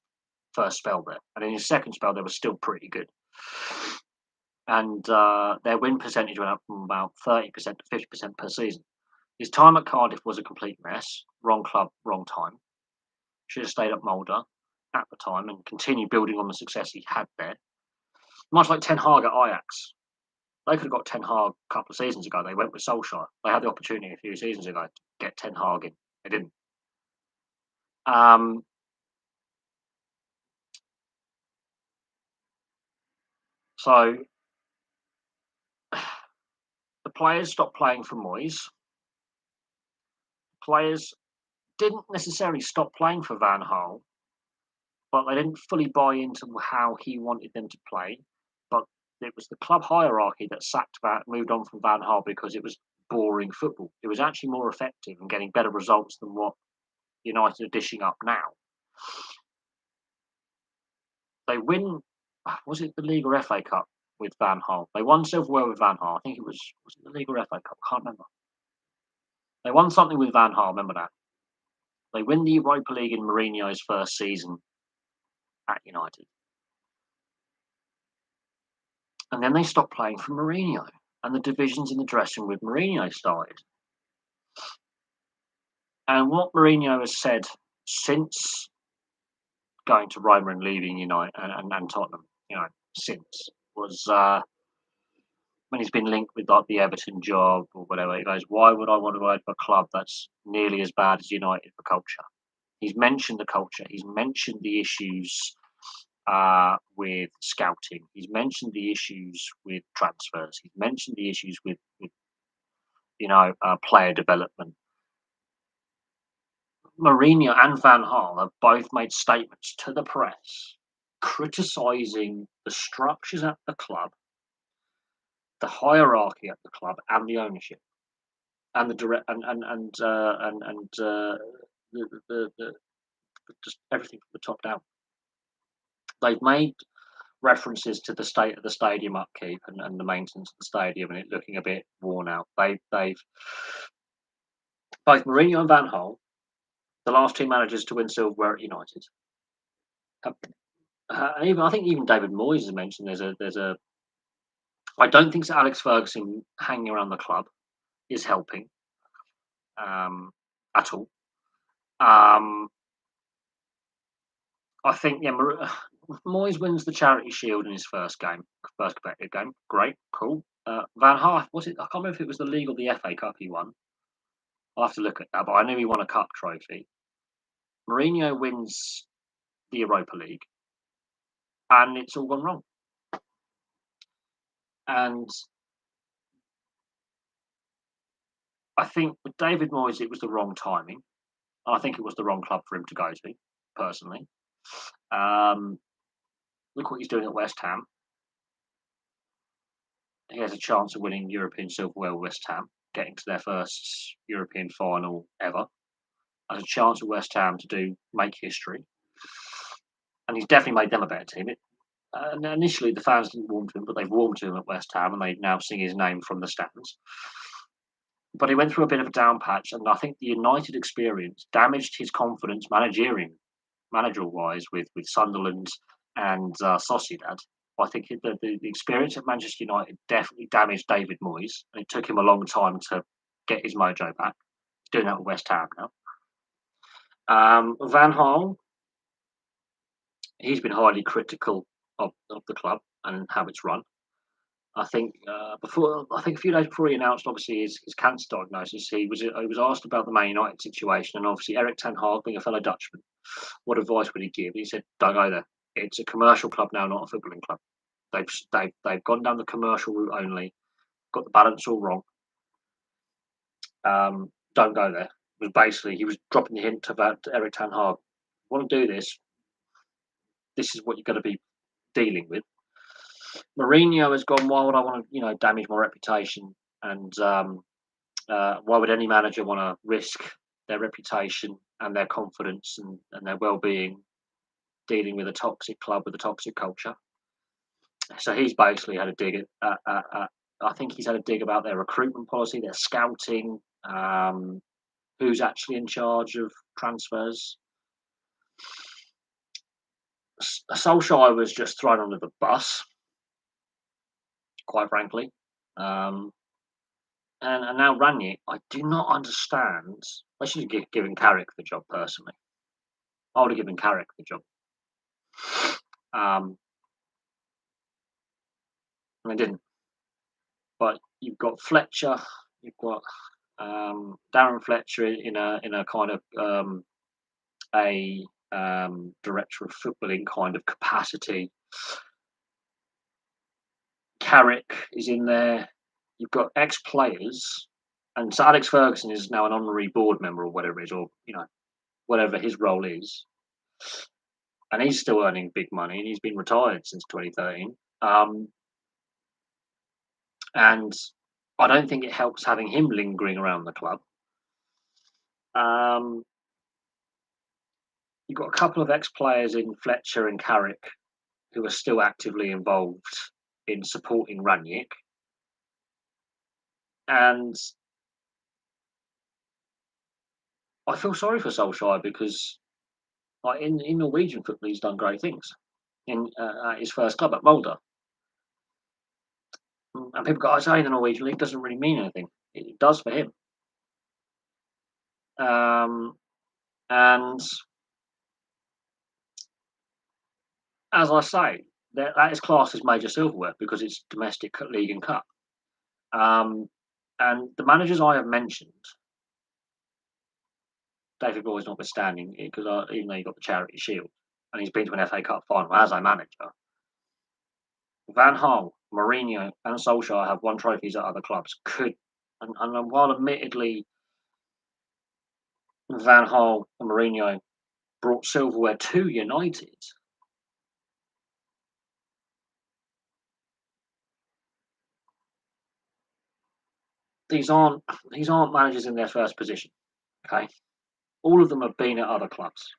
first spell there, and in his second spell they were still pretty good. And their win percentage went up from about 30% to 50% per season. His time at Cardiff was a complete mess. Wrong club, wrong time. should have stayed at Mulder at the time and continued building on the success he had there. Much like Ten Hag at Ajax. They could have got Ten Hag a couple of seasons ago. They went with Solskjaer. They had the opportunity a few seasons ago to get Ten Hag in. They didn't. Um, so the players stopped playing for Moyes. Players didn't necessarily stop playing for Van Gaal, but they didn't fully buy into how he wanted them to play. But it was the club hierarchy that moved on from Van Gaal because it was boring football. It was actually more effective and getting better results than what United are dishing up now. They win, was it the League or FA Cup with Van Gaal? They won silverware with Van Gaal. I think was it the League or FA Cup? I can't remember. They won something with Van Gaal, remember that. They win the Europa League in Mourinho's first season at United. And then they stopped playing for Mourinho. And the divisions in the dressing with Mourinho started. And what Mourinho has said since going to Roma and leaving United and Tottenham, since was when he's been linked with like the Everton job or whatever, he goes, "Why would I want to go to a club that's nearly as bad as United for culture?" He's mentioned the culture. He's mentioned the issues with scouting. He's mentioned the issues with transfers. He's mentioned the issues with player development. Mourinho and Van Gaal have both made statements to the press criticising the structures at the club, the hierarchy at the club, and the ownership, and the direct the just everything from the top down. They've made references to the state of the stadium upkeep and the maintenance of the stadium and it looking a bit worn out. They've both Mourinho and Van Gaal, the last two managers to win silverware at United. I think even David Moyes has mentioned there's a. I don't think Sir Alex Ferguson hanging around the club is helping at all. I think Moyes wins the Charity Shield in his first competitive game. Great, cool. Van Gaal, was it? I can't remember if it was the league or the FA Cup he won. I'll have to look at that, but I knew he won a cup trophy. Mourinho wins the Europa League, and it's all gone wrong. And I think with David Moyes, it was the wrong timing. I think it was the wrong club for him to go to, personally. Look what he's doing at West Ham. He has a chance of winning European silverware with West Ham, getting to their first European final ever. Has a chance with West Ham to make history. And he's definitely made them a better team. And initially, the fans didn't warm to him, but they've warmed to him at West Ham, and they now sing his name from the stands. But he went through a bit of a down patch, and I think the United experience damaged his confidence managerial-wise with Sunderland and Sociedad. I think the experience at Manchester United definitely damaged David Moyes, and it took him a long time to get his mojo back. He's doing that with West Ham now. Van Gaal, he's been highly critical of the club and how it's run. I think a few days before he announced obviously his cancer diagnosis, he was asked about the Man United situation, and obviously Erik ten Hag, being a fellow Dutchman, what advice would he give? He said, "Don't go there. It's a commercial club now, not a footballing club. They've gone down the commercial route only, got the balance all wrong. Don't go there." It was basically he was dropping the hint about Erik ten Hag. Want to do this? This is what you're going to be dealing with. Mourinho has gone, why would I want to, damage my reputation? And why would any manager want to risk their reputation and their confidence and their well-being dealing with a toxic club with a toxic culture? So he's basically had a dig at I think he's had a dig about their recruitment policy, their scouting, who's actually in charge of transfers. Solskjaer was just thrown under the bus, quite frankly. And now Ranić, I do not understand. I should have given Carrick the job personally. I would have given Carrick the job. And I didn't. But you've got Fletcher, you've got Darren Fletcher in a kind of a director of footballing kind of capacity. Carrick is in there. You've got ex-players, and so Alex Ferguson is now an honorary board member or whatever it is, or whatever his role is, and he's still earning big money, and he's been retired since 2013. And I don't think it helps having him lingering around the club. Um, you've got a couple of ex-players in Fletcher and Carrick who are still actively involved in supporting Ranić, and I feel sorry for Solskjaer because, like in Norwegian football, he's done great things in at his first club at Molde. And people go, "I say the Norwegian league doesn't really mean anything." It does for him. And as I say, that is classed as major silverware because it's domestic league and cup. And the managers I have mentioned, David Moyes notwithstanding, because even though he got the Charity Shield and he's been to an FA Cup final as a manager, Van Gaal, Mourinho, and Solskjaer have won trophies at other clubs. And while admittedly Van Gaal and Mourinho brought silverware to United, these aren't managers in their first position. Okay, all of them have been at other clubs.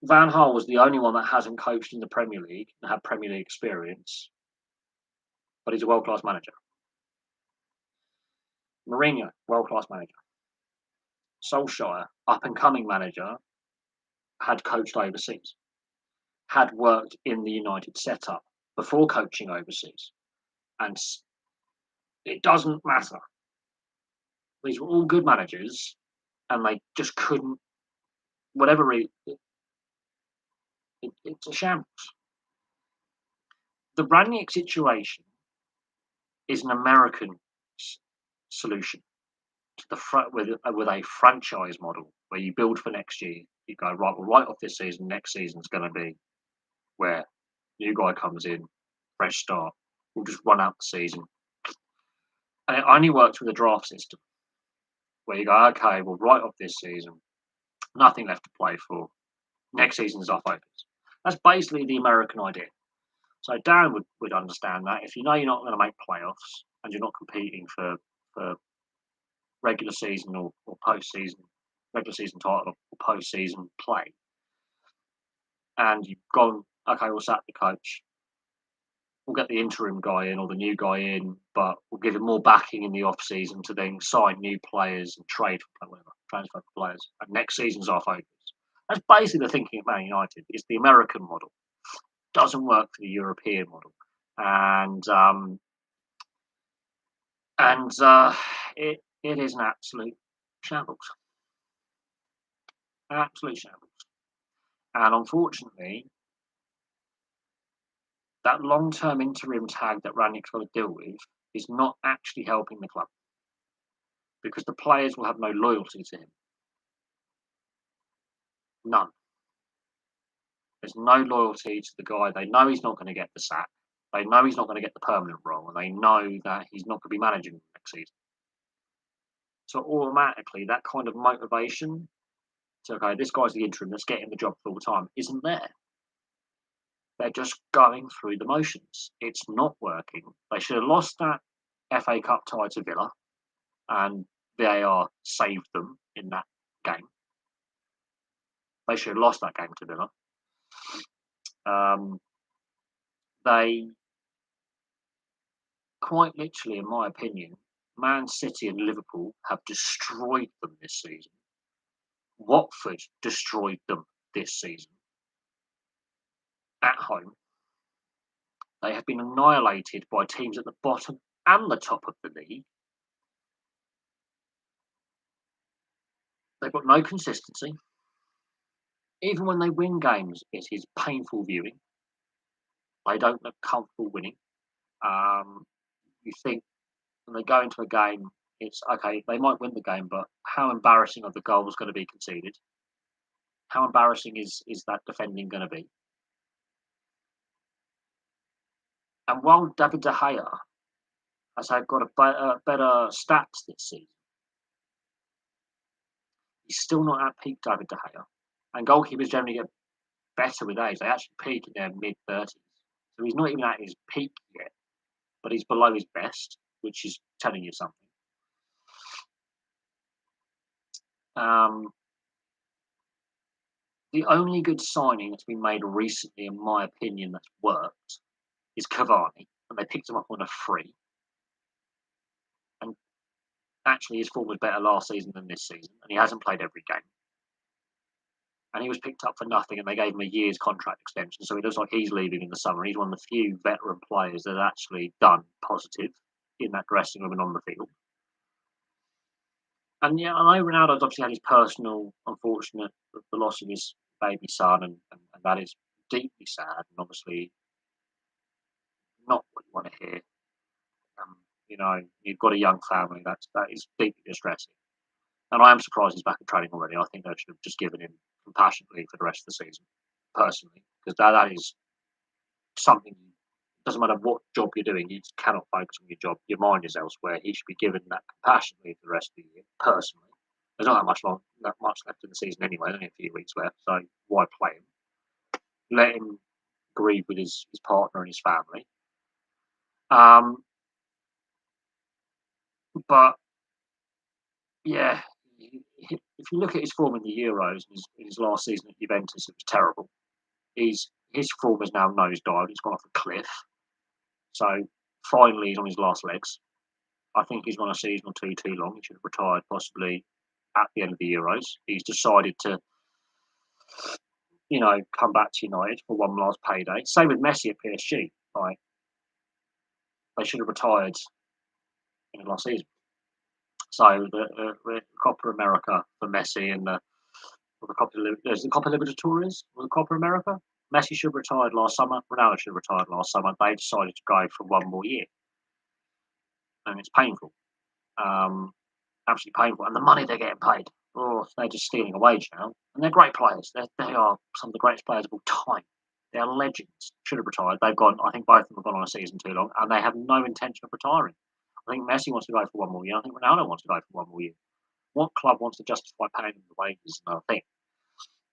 Van Gaal was the only one that hasn't coached in the Premier League and had Premier League experience, but he's a world class manager. Mourinho, world class manager. Solskjaer, up and coming manager, had coached overseas, had worked in the United setup before coaching overseas, and it doesn't matter. These were all good managers, and they just couldn't. Whatever it's a shambles. The Ranić situation is an American solution to the with a franchise model where you build for next year. You go right, well, right off this season. Next season's going to be where new guy comes in, fresh start. We'll just run out the season, and it only works with a draft system where you go, okay, well, right off this season, nothing left to play for. Next season's off focus. That's basically the American idea. So Darren would understand that if you know you're not going to make playoffs and you're not competing for regular season or post season, regular season title or post season play, and you've gone, okay, we'll sack the coach, we'll get the interim guy in or the new guy in, but we'll give him more backing in the off season to then sign new players and trade for whatever, transfer for players. And next season's our focus. That's basically the thinking of Man United. It's the American model. Doesn't work for the European model. It is an absolute shambles. Absolute shambles. And unfortunately, that long-term interim tag that Ranić's got to deal with is not actually helping the club because the players will have no loyalty to him. None. There's no loyalty to the guy. They know he's not going to get the sack. They know he's not going to get the permanent role, and they know that he's not going to be managing next season. So automatically, that kind of motivation to, okay, this guy's the interim, let's get him the job full time, isn't there. They're just going through the motions. It's not working. They should have lost that FA Cup tie to Villa, and VAR saved them in that game. They should have lost that game to Villa. They quite literally, in my opinion, Man City and Liverpool have destroyed them this season. Watford destroyed them this season at home. They have been annihilated by teams at the bottom and the top of the league. They've got no consistency. Even when they win games, it is painful viewing. They don't look comfortable winning. Um, you think when they go into a game, it's okay, they might win the game, but how embarrassing are the goals going to be conceded? How embarrassing is that defending going to be? And while David De Gea has had got a better stats this season, he's still not at peak David De Gea. And goalkeepers generally get better with age. They actually peak in their mid 30s. So he's not even at his peak yet, but he's below his best, which is telling you something. Um, the only good signing that's been made recently, in my opinion, that's worked is Cavani, and they picked him up on a free. And actually, his form was better last season than this season, and he hasn't played every game. And he was picked up for nothing, and they gave him a year's contract extension. So it looks like he's leaving in the summer. He's one of the few veteran players that have actually done positive in that dressing room and on the field. And yeah, I know Ronaldo's obviously had his personal, unfortunate, the loss of his baby son, and that is deeply sad, and obviously not what you want to hear. Um, you've got a young family. That is deeply distressing. And I am surprised he's back in training already. I think they should have just given him compassionate leave for the rest of the season, personally, because that is something. Doesn't matter what job you're doing, you just cannot focus on your job. Your mind is elsewhere. He should be given that compassionate leave for the rest of the year, personally. There's not that much left in the season anyway. Only a few weeks left, so why play him? Let him grieve with his partner and his family. Um, but yeah, if you look at his form in the Euros in his last season at Juventus, it was terrible. His form has now nosedived. It's gone off a cliff. So finally, he's on his last legs. I think he's gone a season or two too long. He should have retired possibly at the end of the Euros. He's decided to, come back to United for one last payday. Same with Messi at PSG. Right, they should have retired in the last season. So the Copa America for Messi and there's the Copa Libertadores or the Copa America. Messi should have retired last summer. Ronaldo should have retired last summer. They decided to go for one more year, and it's painful, absolutely painful. And the money they're getting paid, they're just stealing a wage now. And they're great players. They are some of the greatest players of all time. They are legends. Should have retired. They've gone. I think both of them have gone on a season too long, and they have no intention of retiring. I think Messi wants to go for one more year. I think Ronaldo wants to go for one more year. What club wants to justify paying them the wages is another thing.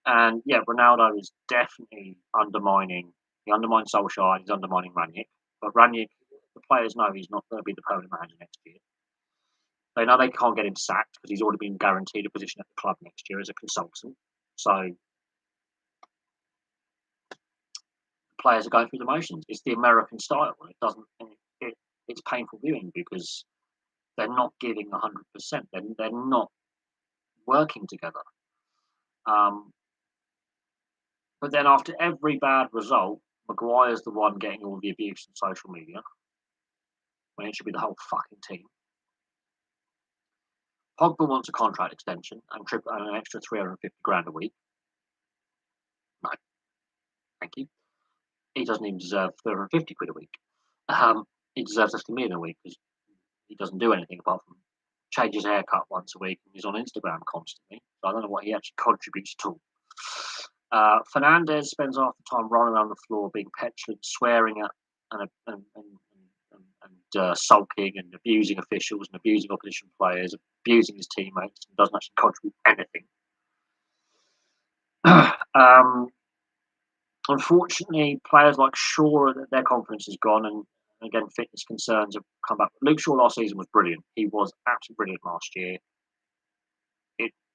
And yeah, Ronaldo is definitely undermining. He undermines Solskjaer. He's undermining Ranić. But Ranić, the players know he's not going to be the permanent manager next year. They know they can't get him sacked because he's already been guaranteed a position at the club next year as a consultant. So the players are going through the motions. It's the American style. It doesn't. It's painful viewing because they're not giving 100%. They're not working together. But then after every bad result, Maguire's the one getting all the abuse on social media when it should be the whole fucking team. Pogba wants a contract extension and an extra 350 grand a week. No, thank you. He doesn't even deserve 350 quid a week. He deserves 50 million a week because he doesn't do anything apart from change his haircut once a week and he's on Instagram constantly. So I don't know what he actually contributes at all. Fernandez spends half the time rolling around the floor, being petulant, swearing at and sulking and abusing officials and abusing opposition players, abusing his teammates, and doesn't actually contribute anything. Unfortunately, players like Shaw, their confidence is gone, and again, fitness concerns have come back. Luke Shaw last season was brilliant. He was absolutely brilliant last year.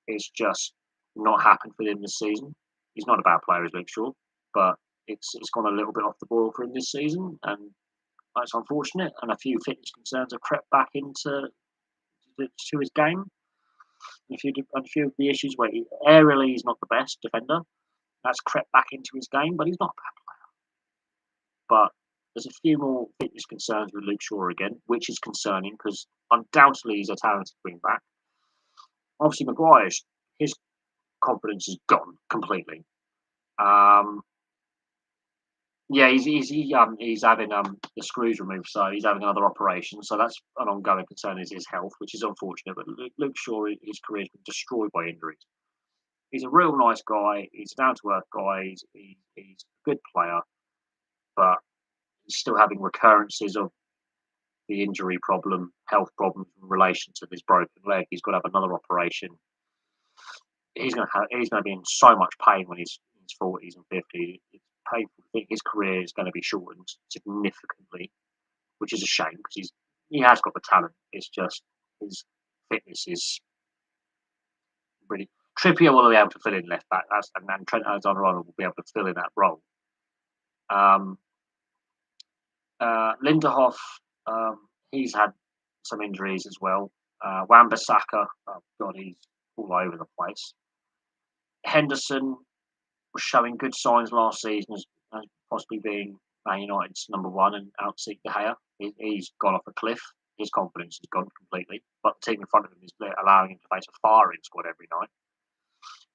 It's just not happened for him this season. He's not a bad player, as Luke Shaw, but it's gone a little bit off the boil for him this season, and that's unfortunate. And a few fitness concerns have crept back into his game. And a few of the issues where aerially he's not the best defender, that's crept back into his game, but he's not a bad player. But there's a few more fitness concerns with Luke Shaw again, which is concerning because undoubtedly he's a talented wing back. Obviously, Maguire his confidence is gone completely. Um, yeah, he's having the screws removed, so he's having another operation. So that's an ongoing concern is his health, which is unfortunate. But Luke Shaw, his career's been destroyed by injuries. He's a real nice guy. He's a down to earth guy. He's a good player, but he's still having recurrences of the injury problem, health problems in relation to this broken leg. He's got to have another operation. He's going to be in so much pain when he's in his 40s and 50s. It's painful. I think his career is going to be shortened significantly, which is a shame because he has got the talent. It's just his fitness is really. Trippier will be able to fill in left back, and Trent Alexander-Arnold will be able to fill in that role. Um, Lindelof, he's had some injuries as well. Wan-Bissaka, oh God, he's all over the place. Henderson was showing good signs last season as possibly being Man United's number one and outseek De Gea. He's gone off a cliff. His confidence has gone completely. But the team in front of him is allowing him to face a firing squad every night.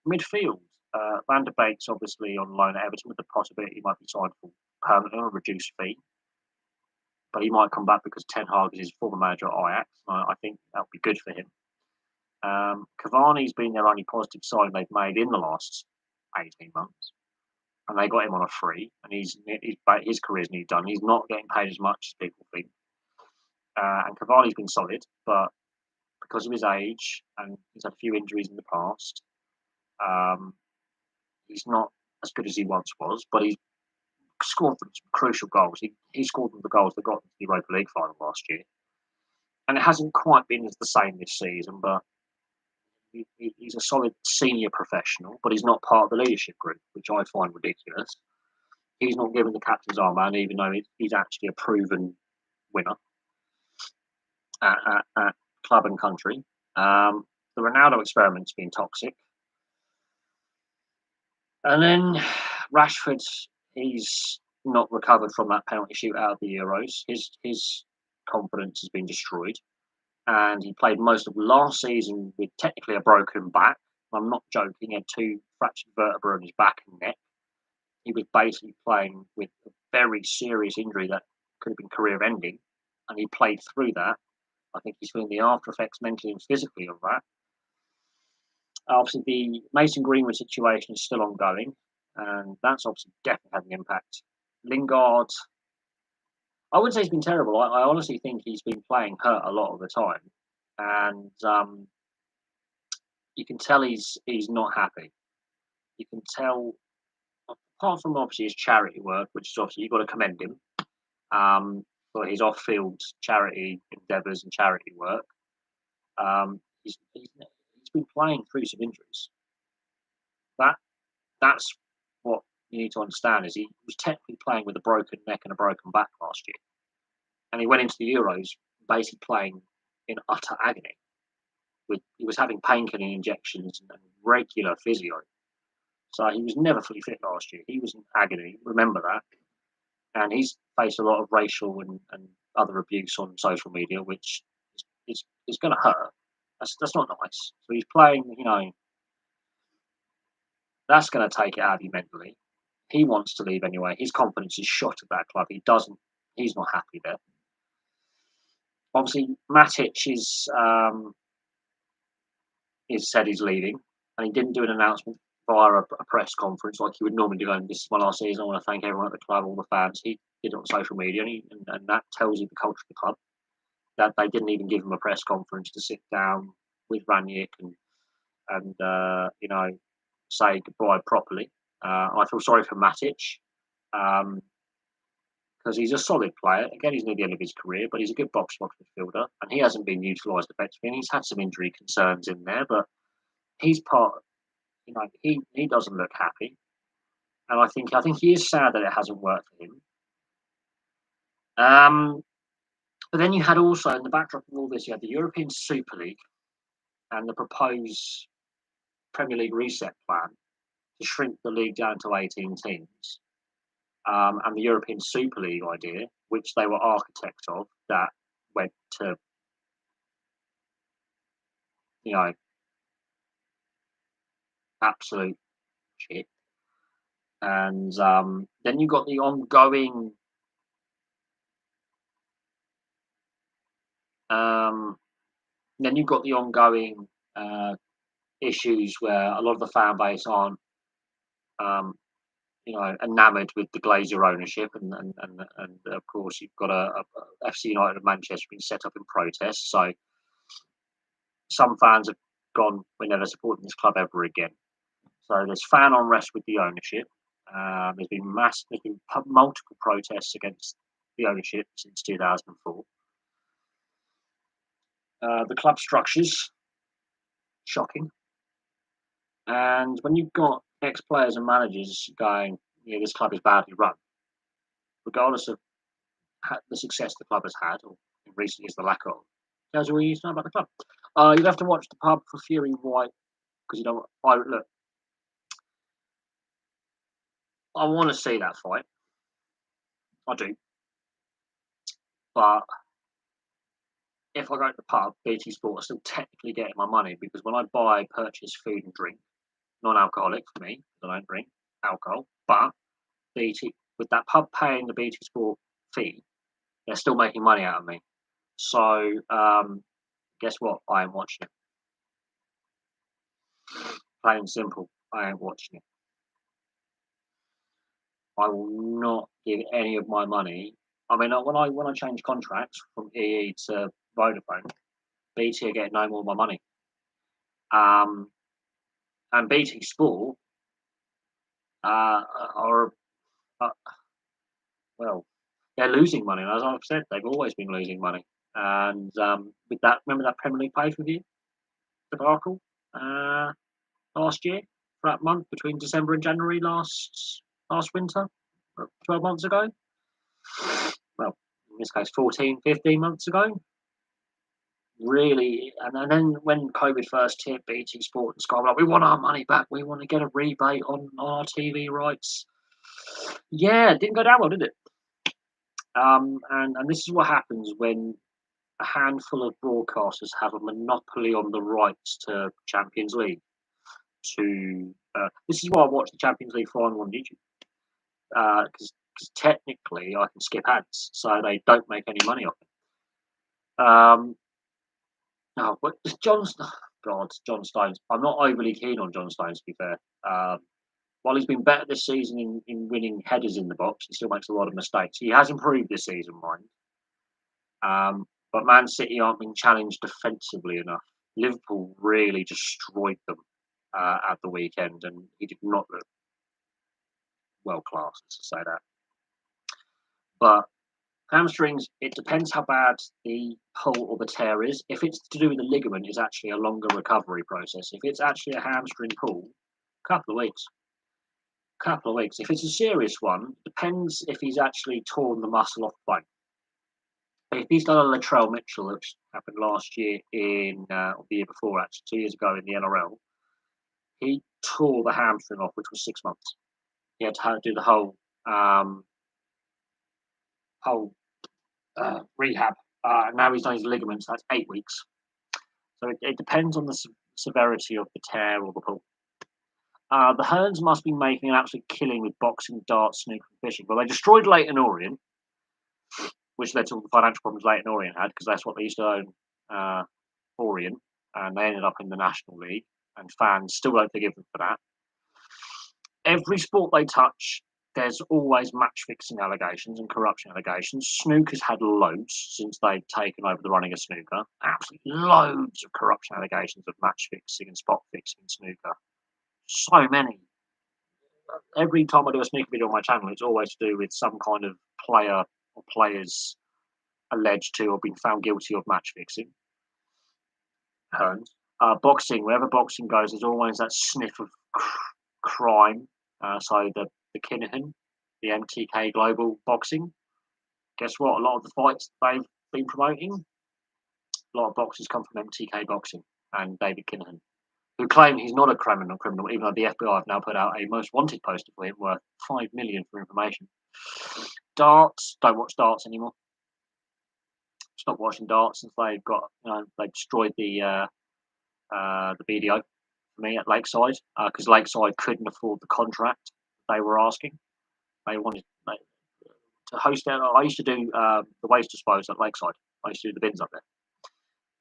Midfield, Van der Beek's obviously on loan at Everton with the possibility he might be signed for permanently on a reduced fee. But he might come back because Ten Hag is his former manager at Ajax. I think that would be good for him. Cavani's been their only positive sign they've made in the last 18 months. And they got him on a free, and his career's nearly done. He's not getting paid as much as people think. And Cavani's been solid, but because of his age and he's had a few injuries in the past, he's not as good as he once was. But he's scored some crucial goals. He scored the goals that got them to the Europa League final last year, and it hasn't quite been the same this season. But he's a solid senior professional, but he's not part of the leadership group, which I find ridiculous. He's not given the captain's armband, even though he's actually a proven winner at club and country. The Ronaldo experiment's been toxic. And then Rashford, he's not recovered from that penalty shootout of the Euros. His confidence has been destroyed. And he played most of last season with technically a broken back. I'm not joking. He had 2 fractured vertebrae in his back and neck. He was basically playing with a very serious injury that could have been career ending. And he played through that. I think he's feeling the after effects mentally and physically of that. Obviously, the Mason Greenwood situation is still ongoing, and that's obviously definitely having an impact. Lingard, I wouldn't say he's been terrible. I honestly think he's been playing hurt a lot of the time, and you can tell he's not happy. You can tell, apart from obviously his charity work, which is obviously you've got to commend him for his off-field charity endeavours and charity work. He's been playing through some injuries. That's what you need to understand is he was technically playing with a broken neck and a broken back last year, and he went into the Euros basically playing in utter agony. He was having painkilling injections and regular physio, so he was never fully fit last year. He was in agony. Remember that, and he's faced a lot of racial and other abuse on social media, which is going to hurt. That's not nice. So he's playing, that's going to take it out of you mentally. He wants to leave anyway. His confidence is shot at that club. He's not happy there. Obviously, Matic is said he's leaving, and he didn't do an announcement via a press conference like he would normally do. And this is my last season. I want to thank everyone at the club, all the fans. He did it on social media, and that tells you the culture of the club. That they didn't even give him a press conference to sit down with Ranić and say goodbye properly. I feel sorry for Matic because he's a solid player. Again, he's near the end of his career, but he's a good box midfielder, and he hasn't been utilised effectively. And he's had some injury concerns in there, but he's part. He doesn't look happy, and I think he is sad that it hasn't worked for him. But then you had also in the backdrop of all this, you had the European Super League and the proposed Premier League reset plan to shrink the league down to 18 teams. And the European Super League idea, which they were architects of, that went to, absolute shit. And then you got the ongoing um, then you've got the ongoing issues where a lot of the fan base aren't um, enamoured with the Glazer ownership, and of course you've got a FC United of Manchester being set up in protest. So some fans have gone, we're never supporting this club ever again. So there's fan unrest with the ownership. There's been multiple protests against the ownership since 2004. The club structures shocking, and when you've got ex-players and managers going, yeah, this club is badly run, regardless of the success the club has had, or in recent years the lack of, tells you all you need to know about the club. You'd have to watch the pub for Fury White because look, I want to see that fight, I do, but if I go to the pub, BT Sport are still technically getting my money because when I purchase food and drink, non-alcoholic for me, I don't drink alcohol, but BT with that pub paying the BT Sport fee, they're still making money out of me. So guess what? I am watching it. Plain and simple, I am watching it. I will not give any of my money. I mean, when I change contracts from EE to Vodafone, BT are getting no more of my money. And BT Sport are well, they're losing money. And as I've said, they've always been losing money. And with that, remember that Premier League pay-per-view debacle last year for that month between December and January last winter, 12 months ago. Well, in this case, 14, 15 months ago. Really, and then when COVID first hit, BT Sport and Sky were like, we want our money back. We want to get a rebate on our TV rights. Yeah, it didn't go down well, did it? And this is what happens when a handful of broadcasters have a monopoly on the rights to Champions League. This is why I watch the Champions League final on YouTube because technically I can skip ads, so they don't make any money off it. No, but John Stones. I'm not overly keen on John Stones, to be fair. While he's been better this season in winning headers in the box, he still makes a lot of mistakes. He has improved this season, mind. But Man City aren't being challenged defensively enough. Liverpool really destroyed them at the weekend, and he did not look world class, to say that. But hamstrings, it depends how bad the pull or the tear is. If it's to do with the ligament, it's actually a longer recovery process. If it's actually a hamstring pull, couple of weeks. If it's a serious one, depends if he's actually torn the muscle off the bone. If he's done a Latrell Mitchell, which happened last year or the year before, actually 2 years ago in the NRL, he tore the hamstring off, which was 6 months. He had to do the whole rehab. Now he's done his ligaments. That's 8 weeks. So it depends on the severity of the tear or the pull. The Hearns must be making an absolute killing with boxing, darts, snooker, and fishing. Well, they destroyed Leyton Orient, which led to all the financial problems Leyton Orient had, because that's what they used to own Orient, and they ended up in the National League, and fans still don't forgive them for that. Every sport they touch, there's always match fixing allegations and corruption allegations. Snooker's had loads since they've taken over the running of snooker. Absolutely loads of corruption allegations of match fixing and spot fixing in snooker. So many. Every time I do a snooker video on my channel, it's always to do with some kind of player or players alleged to or been found guilty of match fixing. Boxing, wherever boxing goes, there's always that sniff of crime. So the Kinahan, the MTK Global Boxing. Guess what? A lot of the fights they've been promoting, a lot of boxers come from MTK Boxing and David Kinahan, who claim he's not a criminal, even though the FBI have now put out a most wanted poster for him worth $5 million for information. Darts, don't watch darts anymore. Stop watching darts since they've got, they destroyed the BDO for me at Lakeside because Lakeside couldn't afford the contract they were asking. They wanted to host it. I used to do the waste disposal at Lakeside. I used to do the bins up there.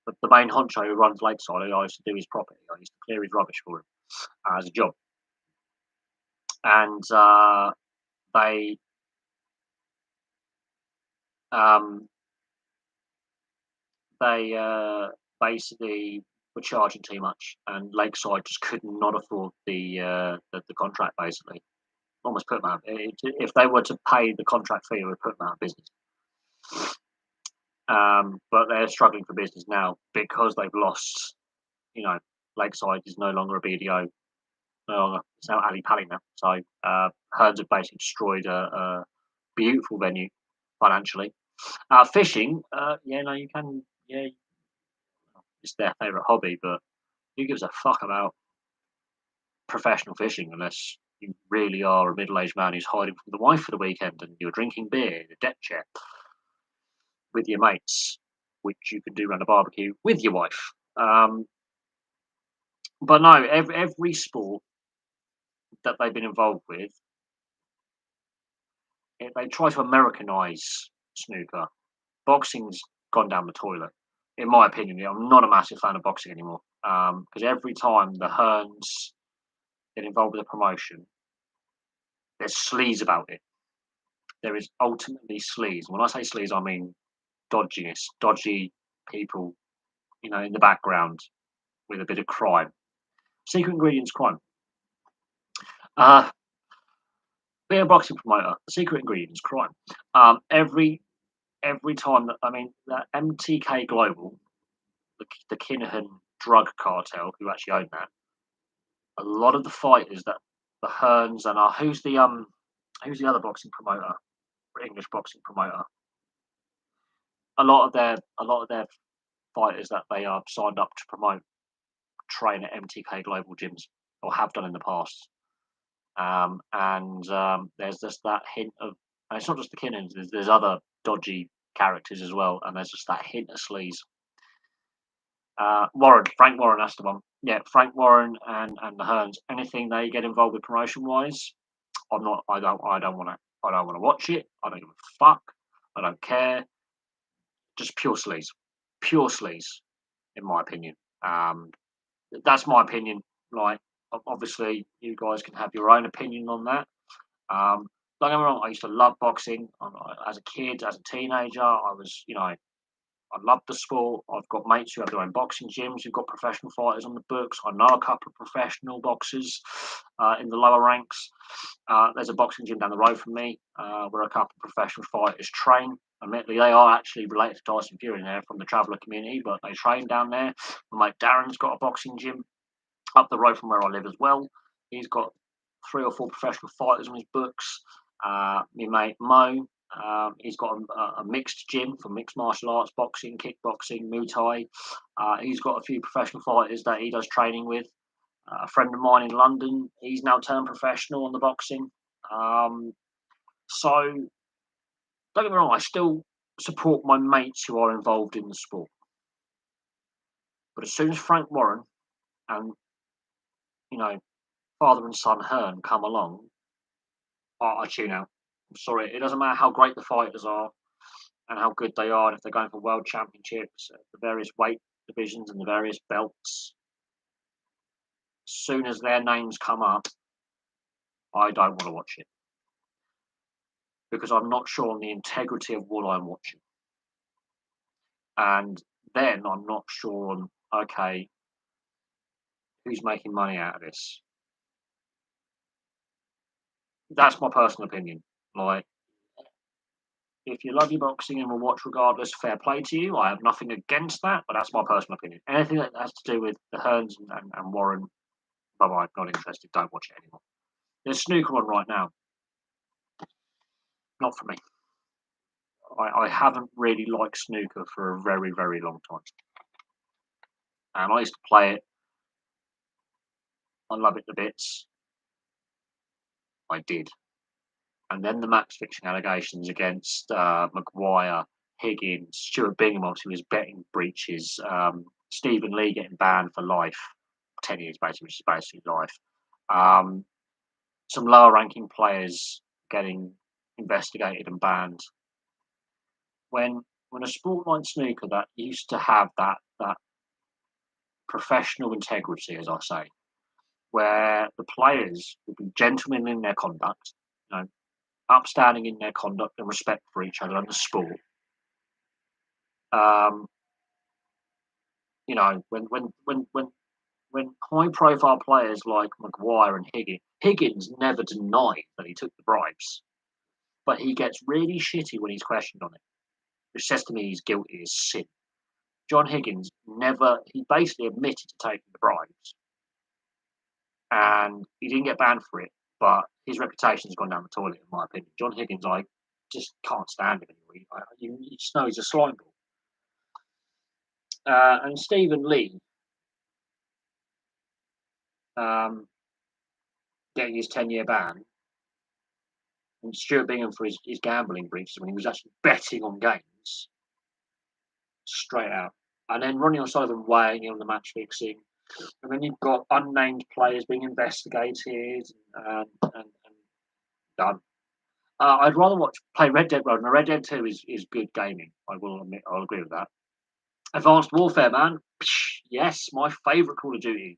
But the main honcho who runs Lakeside, I used to do his property. I used to clear his rubbish for him as a job. And they um, they basically were charging too much, and Lakeside just could not afford the contract. Basically, almost put them out. If they were to pay the contract fee, it would put them out of business. But they're struggling for business now because they've lost. You know, Lakeside is no longer a BDO. No longer, it's now Ali Pally now. So Herds have basically destroyed a beautiful venue financially. Fishing, yeah, no, you can, yeah, it's their favourite hobby, but who gives a fuck about professional fishing unless you really are a middle-aged man who's hiding from the wife for the weekend and you're drinking beer in a deck chair with your mates, which you can do around a barbecue with your wife. But no, every sport that they've been involved with, they try to Americanise snooker. Boxing's gone down the toilet, in my opinion. I'm not a massive fan of boxing anymore because every time the Hearns get involved with a promotion, there's sleaze about it. There is ultimately sleaze. When I say sleaze, I mean dodginess, dodgy people, in the background with a bit of crime. Secret ingredients crime. Being a boxing promoter, the secret ingredient is crime. Every time that MTK Global, the Kinahan drug cartel who actually own that, a lot of the fighters that the Hearns and who's the other boxing promoter, English boxing promoter, a lot of their fighters that they are signed up to promote train at MTK Global gyms or have done in the past. There's just that hint of, and it's not just the Kinnans, there's other dodgy characters as well, and there's just that hint of sleaze. Frank Warren, that's the one. Yeah, Frank Warren and the Hearns. Anything they get involved with promotion wise, I'm not. I don't want to. I don't want to watch it. I don't give a fuck. I don't care. Just pure sleaze, pure sleaze, in my opinion. That's my opinion. Like, obviously, you guys can have your own opinion on that. Don't get me wrong. I used to love boxing as a kid, as a teenager. I love the sport. I've got mates who have their own boxing gyms, who've got professional fighters on the books. I know a couple of professional boxers in the lower ranks. There's a boxing gym down the road from me where a couple of professional fighters train. Admittedly, they are actually related to Tyson Fury and they're from the traveller community, but they train down there. My mate Darren's got a boxing gym up the road from where I live as well. He's got 3 or 4 professional fighters on his books. My mate Mo, he's got a mixed gym for mixed martial arts, boxing, kickboxing, Muay Thai. He's got a few professional fighters that he does training with. A friend of mine in London, he's now turned professional on the boxing. So don't get me wrong, I still support my mates who are involved in the sport. But as soon as Frank Warren and father and son Hearn come along, I tune out. I'm sorry, it doesn't matter how great the fighters are and how good they are, and if they're going for world championships, the various weight divisions and the various belts. As soon as their names come up, I don't want to watch it because I'm not sure on the integrity of what I'm watching, and then I'm not sure on who's making money out of this. That's my personal opinion. Like, if you love your boxing and will watch regardless, fair play to you. I have nothing against that, but that's my personal opinion. Anything that has to do with the Hearns and Warren, bye bye, not interested. Don't watch it anymore. There's snooker on right now. Not for me. I haven't really liked snooker for a very, very long time. And I used to play it. I love it to bits. I did. And then the match fixing allegations against Maguire, Higgins, Stuart Bingham, obviously was betting breaches, Stephen Lee getting banned for life. 10 years basically, which is basically life. Um, some lower ranking players getting investigated and banned. When a sport like snooker that used to have that professional integrity, as I say, where the players would be gentlemen in their conduct, you know, upstanding in their conduct and respect for each other and the sport. Um, when high profile players like Maguire and Higgins never denied that he took the bribes, but he gets really shitty when he's questioned on it, which says to me he's guilty as sin. John Higgins he basically admitted to taking the bribes and he didn't get banned for it, but his reputation's gone down the toilet, in my opinion. John Higgins, I just can't stand him anymore. You just know he's a slime ball. And Stephen Lee, um, getting his 10-year ban, and Stuart Bingham for his gambling breaches when he was actually betting on games, straight out. And then Ronnie O'Sullivan weighing in on the match fixing. And then you've got unnamed players being investigated and done. I'd rather play Red Dead Road, and Red Dead 2 is good gaming. I will admit, I'll agree with that. Advanced Warfare, man. Yes, my favourite Call of Duty.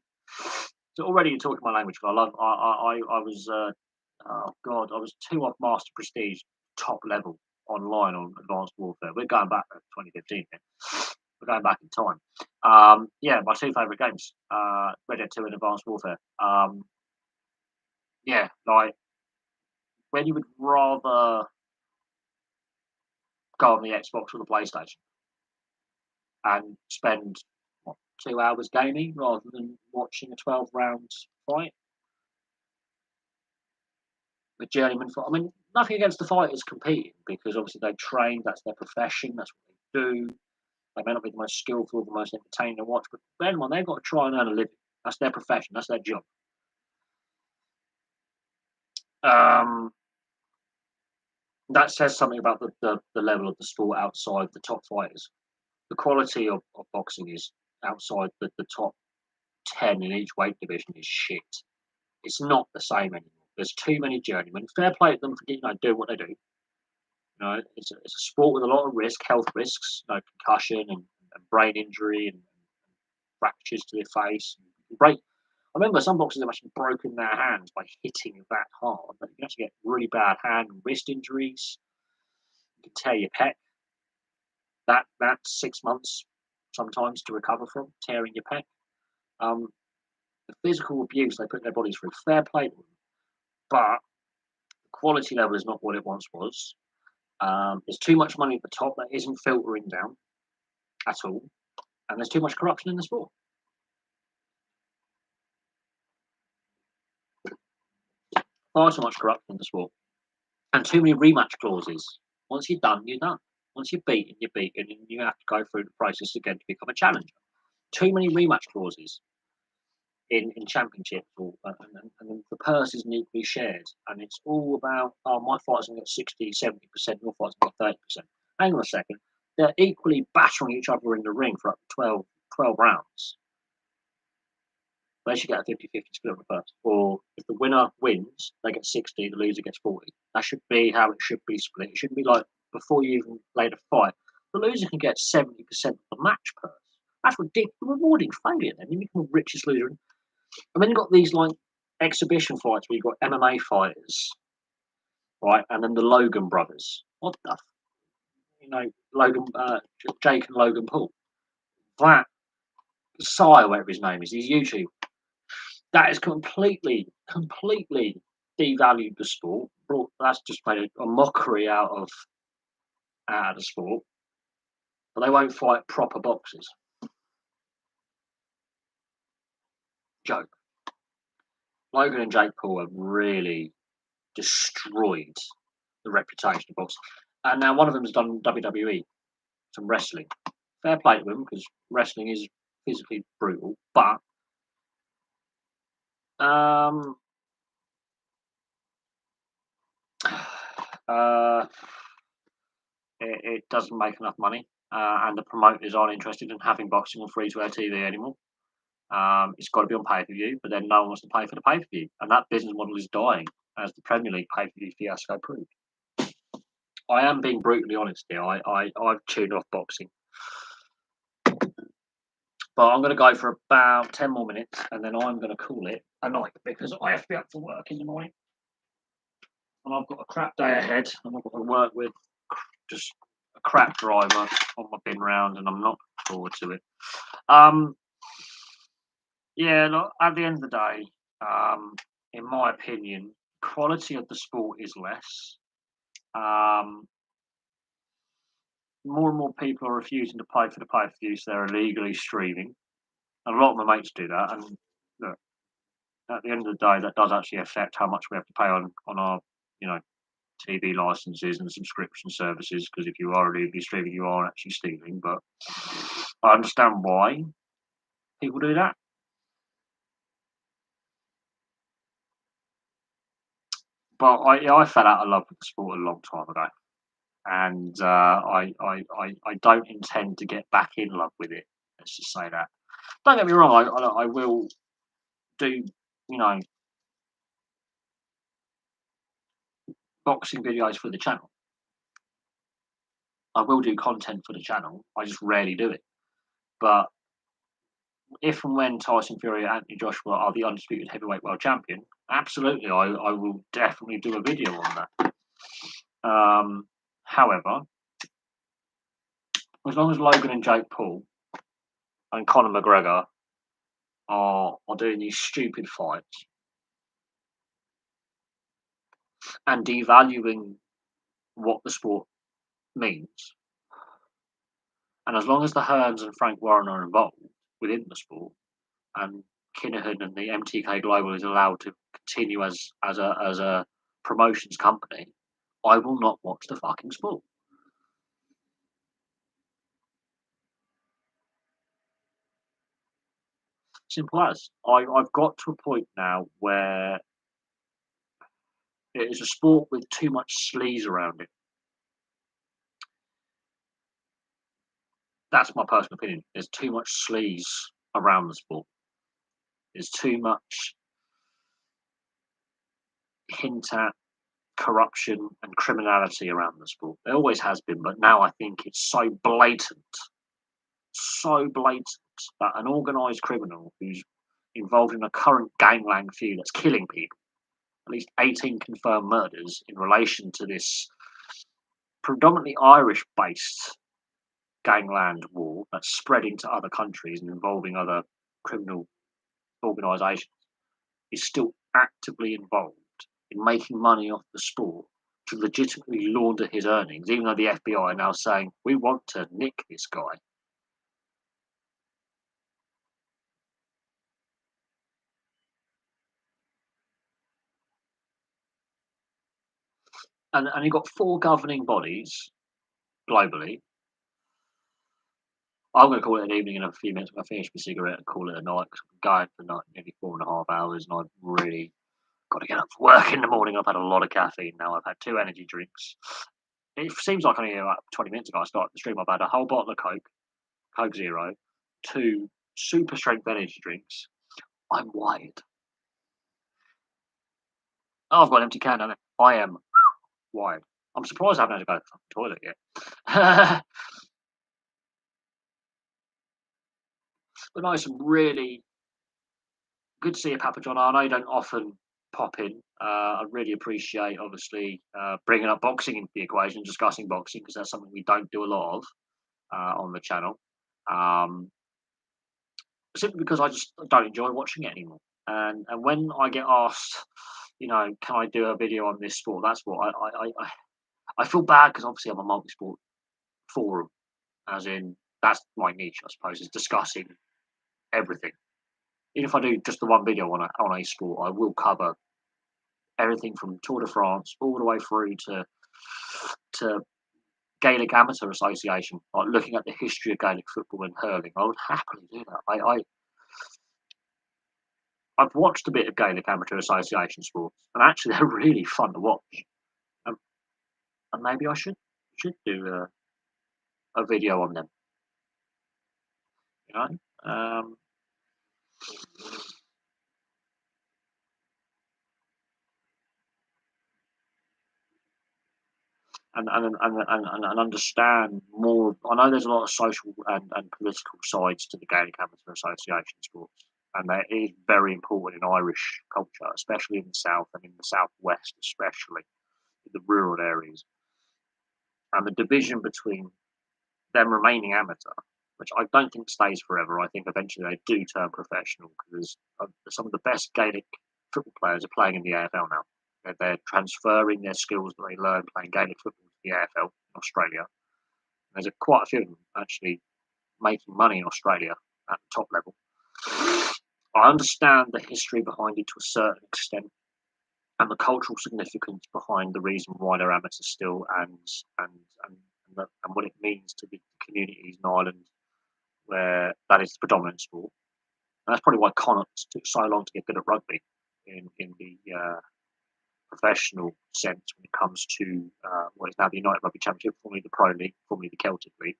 So already you're talking my language, but I was oh god, I was 2 off Master Prestige top level online on Advanced Warfare. We're going back to 2015 here. We're going back in time. Yeah, my 2 favourite games, Red Dead 2 and Advanced Warfare. Yeah, like when you would rather go on the Xbox or the PlayStation and spend what, 2 hours gaming rather than watching a 12-round fight. The journeyman fight. I mean, nothing against the fighters competing because obviously they train, that's their profession, that's what they do. They may not be the most skillful or the most entertaining to watch, but bear in mind, they've got to try and earn a living. That's their profession, that's their job. Um, that says something about the level of the sport outside the top fighters. The quality of boxing is outside the top 10 in each weight division is shit. It's not the same anymore. There's too many journeymen. Fair play to them for doing what they do. It's a sport with a lot of risk, health risks, concussion and brain injury and fractures to the face. Break. I remember some boxers have actually broken their hands by hitting that hard. But you can actually get really bad hand and wrist injuries. You can tear your pec. That's 6 months sometimes to recover from tearing your pec. The physical abuse they put their bodies through, fair play to them, but the quality level is not what it once was. There's too much money at the top that isn't filtering down at all, and there's too much corruption in the sport. Far too much corruption in the sport, and too many rematch clauses. Once you're done, you're done. Once you're beaten, and you have to go through the process again to become a challenger. Too many rematch clauses in championships, and the purse isn't equally shared, and it's all about, oh, my fight's going to get 60, 70%, your fight's going to get 30%. Hang on a second, they're equally battering each other in the ring for up to 12 rounds. They should get a 50-50 split on the purse. Or if the winner wins, they get 60, the loser gets 40. That should be how it should be split. It shouldn't be like before you even played a fight, the loser can get 70% of the match purse. That's ridiculous. Rewarding failure then. You become the richest loser. And then you've got these like exhibition fights where you've got MMA fighters, right? And then the Logan brothers. What the Logan, Jake and Logan Paul. That Sai, whatever his name is, he's YouTube. That has completely devalued the sport. That's just made a mockery out of the sport. But they won't fight proper boxers. Joke. Logan and Jake Paul have really destroyed the reputation of boxing. And now one of them has done WWE, some wrestling. Fair play to them because wrestling is physically brutal, but it doesn't make enough money, and the promoters aren't interested in having boxing on free-to-air TV anymore. It's got to be on pay per view, but then no one wants to pay for the pay per view, and that business model is dying, as the Premier League pay per view fiasco proved. I am being brutally honest here. I've tuned off boxing, but I'm going to go for about 10 more minutes, and then I'm going to call it a night because I have to be up for work in the morning, and I've got a crap day ahead, and I've got to work with just a crap driver on my bin round, and I'm not looking forward to it. Yeah, look, at the end of the day, in my opinion, quality of the sport is less. Um, more and more people are refusing to pay for the pay per view, so they're illegally streaming. And a lot of my mates do that, and look, at the end of the day, that does actually affect how much we have to pay on our, you know, TV licenses and subscription services. Because if you are illegally streaming, you are actually stealing. But I understand why people do that. But I fell out of love with the sport a long time ago, and I don't intend to get back in love with it. Let's just say that. Don't get me wrong. I will do, you know, boxing videos for the channel. I will do content for the channel. I just rarely do it. But if and when Tyson Fury and Anthony Joshua are the undisputed heavyweight world champion, absolutely, I will definitely do a video on that. However, as long as Logan and Jake Paul and Conor McGregor are doing these stupid fights and devaluing what the sport means, and as long as the Hearns and Frank Warren are involved within the sport, and Kinahan and the MTK Global is allowed to continue as a promotions company, I will not watch the fucking sport. Simple as. I've got to a point now where it is a sport with too much sleaze around it. That's my personal opinion. There's too much sleaze around the sport. There's too much hint at corruption and criminality around the sport. There always has been, but now I think it's so blatant that an organised criminal who's involved in a current gangland feud that's killing people, at least 18 confirmed murders in relation to this predominantly Irish based gangland war that's spread into other countries and involving other criminal organisations, is still actively involved in making money off the sport to legitimately launder his earnings, even though the FBI are now saying, we want to nick this guy. And you've got four governing bodies globally. I'm going to call it an evening in a few minutes. I'm going to finish my cigarette and call it a night because I'm going for nearly 4.5 hours, and I've really got to get up for work in the morning. I've had a lot of caffeine now. I've had 2 energy drinks. It seems like only about 20 minutes ago I started the stream. I've had a whole bottle of Coke Zero, 2 super strength energy drinks. I'm wired. Oh, I've got an empty can, haven't I? I am wired. I'm surprised I haven't had to go to the toilet yet. But no, some really good to see you, Papa John. I know you don't often pop in. I really appreciate, obviously, bringing up boxing into the equation, discussing boxing, because that's something we don't do a lot of on the channel. Um, Simply because I just don't enjoy watching it anymore. And when I get asked, can I do a video on this sport? That's what I feel bad because obviously I'm a multi-sport forum, as in that's my niche, I suppose, is discussing everything. Even if I do just the one video on a sport, I will cover everything from Tour de France all the way through to Gaelic Amateur Association, like looking at the history of Gaelic football and hurling. I would happily do that. I've watched a bit of Gaelic Amateur Association sports, and actually they're really fun to watch. Um, and maybe I should do a video on them. You know, and understand more. I know there's a lot of social and political sides to the Gaelic Amateur Association sports, and that is very important in Irish culture, especially in the south and in the southwest, especially in the rural areas. And the division between them remaining amateur, which I don't think stays forever. I think eventually they do turn professional because some of the best Gaelic football players are playing in the AFL now. They're transferring their skills that they learned playing Gaelic football to the AFL in Australia. There's quite a few of them actually making money in Australia at the top level. I understand the history behind it to a certain extent and the cultural significance behind the reason why they're amateurs still and what it means to the communities in Ireland where that is the predominant sport. And that's probably why Connacht took so long to get good at rugby in the professional sense when it comes to what is now the United Rugby Championship, formerly the Pro League, formerly the Celtic League.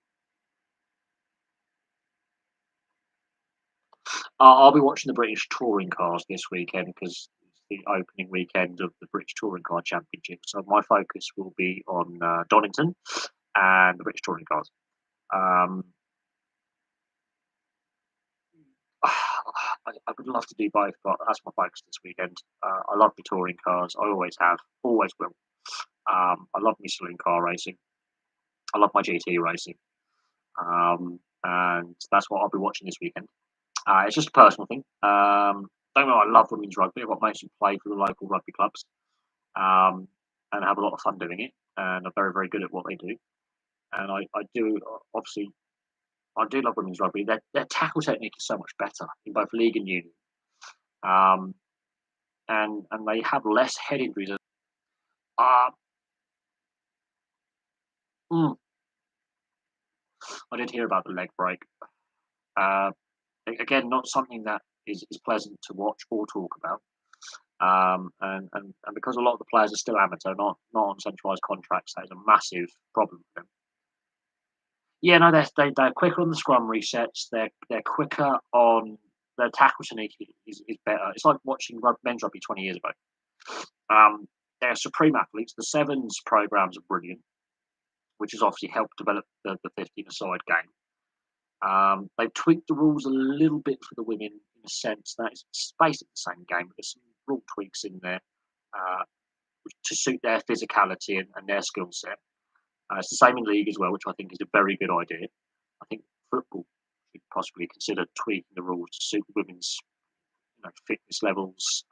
I'll be watching the British Touring Cars this weekend because it's the opening weekend of the British Touring Car Championship. So my focus will be on Donington and the British Touring Cars. I would love to do both, but that's my focus this weekend. I love the touring cars. I always have, always will. I love my saloon car racing. I love my GT racing. And that's what I'll be watching this weekend. It's just a personal thing. Don't know, I love women's rugby. I've got mates who play for the local rugby clubs and have a lot of fun doing it. And are very, very good at what they do. And I do, obviously, I do love women's rugby. Their tackle technique is so much better in both league and union. And they have less head injuries. Uh, mm, I did hear about the leg break. Uh, again, not something that is pleasant to watch or talk about. And because a lot of the players are still amateur, not on centralised contracts, that is a massive problem for them. Yeah, no, they're quicker on the scrum resets. They're quicker on their tackle technique is better. It's like watching men's rugby 20 years ago. They're supreme athletes. The sevens programs are brilliant, which has obviously helped develop the 15-a-side game. They've tweaked the rules a little bit for the women in a sense that it's basically the same game, but there's some rule tweaks in there to suit their physicality and their skill set. It's the same in league as well, which I think is a very good idea. I think football should possibly consider tweaking the rules to suit women's fitness levels,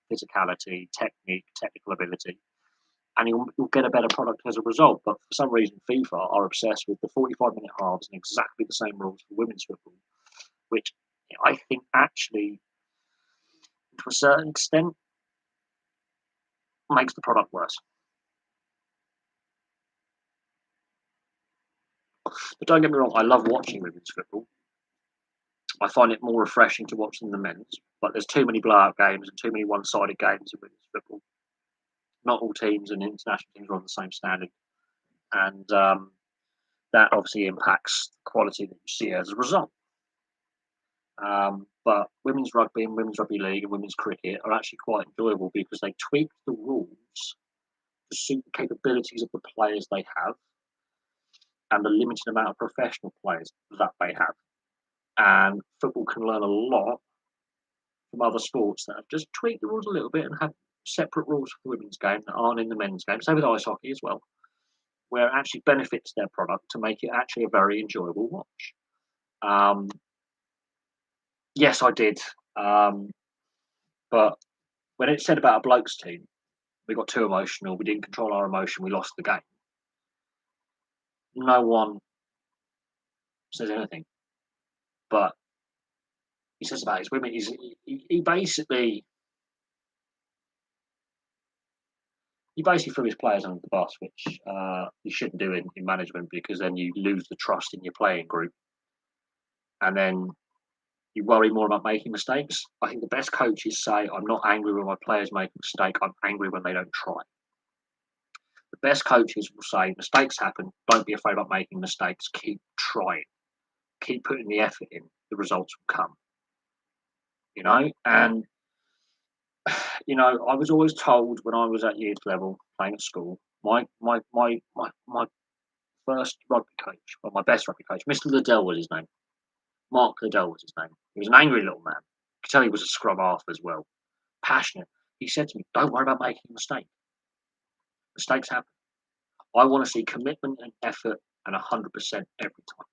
physicality, technique, technical ability, and you'll get a better product as a result. But for some reason, FIFA are obsessed with the 45-minute halves and exactly the same rules for women's football, which I think actually, to a certain extent, makes the product worse. But don't get me wrong, I love watching women's football. I find it more refreshing to watch than the men's, but there's too many blowout games and too many one-sided games in women's football. Not all teams and international teams are on the same standard, and that obviously impacts the quality that you see as a result. But women's rugby and women's rugby league and women's cricket are actually quite enjoyable because they tweak the rules to suit the capabilities of the players they have and the limited amount of professional players that they have. And football can learn a lot from other sports that have just tweaked the rules a little bit and have separate rules for the women's game that aren't in the men's game. Same with ice hockey as well, where it actually benefits their product to make it actually a very enjoyable watch. Yes, I did. But when it said about a blokes team, we got too emotional. We didn't control our emotion. We lost the game. No one says anything. But he says about his women. He basically threw his players under the bus, which you shouldn't do in management because then you lose the trust in your playing group, and then you worry more about making mistakes. I think the best coaches say, "I'm not angry when my players make a mistake. I'm angry when they don't try." The best coaches will say, "Mistakes happen. Don't be afraid about making mistakes. Keep trying. Keep putting the effort in. The results will come." And I was always told when I was at youth level playing at school, my first rugby coach, well, my best rugby coach, Mr. Liddell was his name. Mark Liddell was his name. He was an angry little man. You could tell he was a scrub half as well, passionate. He said to me, "Don't worry about making a mistake. Mistakes happen. I want to see commitment and effort and 100% every time.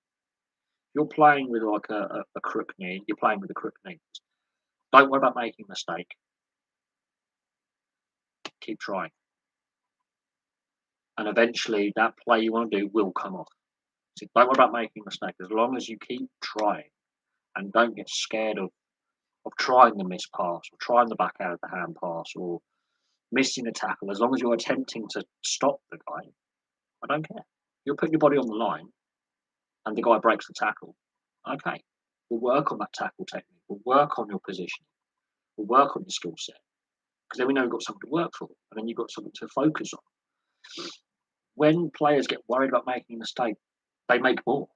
You're playing with like a crook knee. You're playing with a crook knee. Don't worry about making a mistake. Keep trying, and eventually that play you want to do will come off. So don't worry about making a mistake. As long as you keep trying and don't get scared of trying the miss pass or trying the back out of the hand pass or missing a tackle. As long as you're attempting to stop the guy, I don't care. You're putting your body on the line, and the guy breaks the tackle. Okay, we'll work on that tackle technique. We'll work on your position. We'll work on your skill set because then we know we've got something to work for, and then you've got something to focus on. When players get worried about making a mistake, they make more.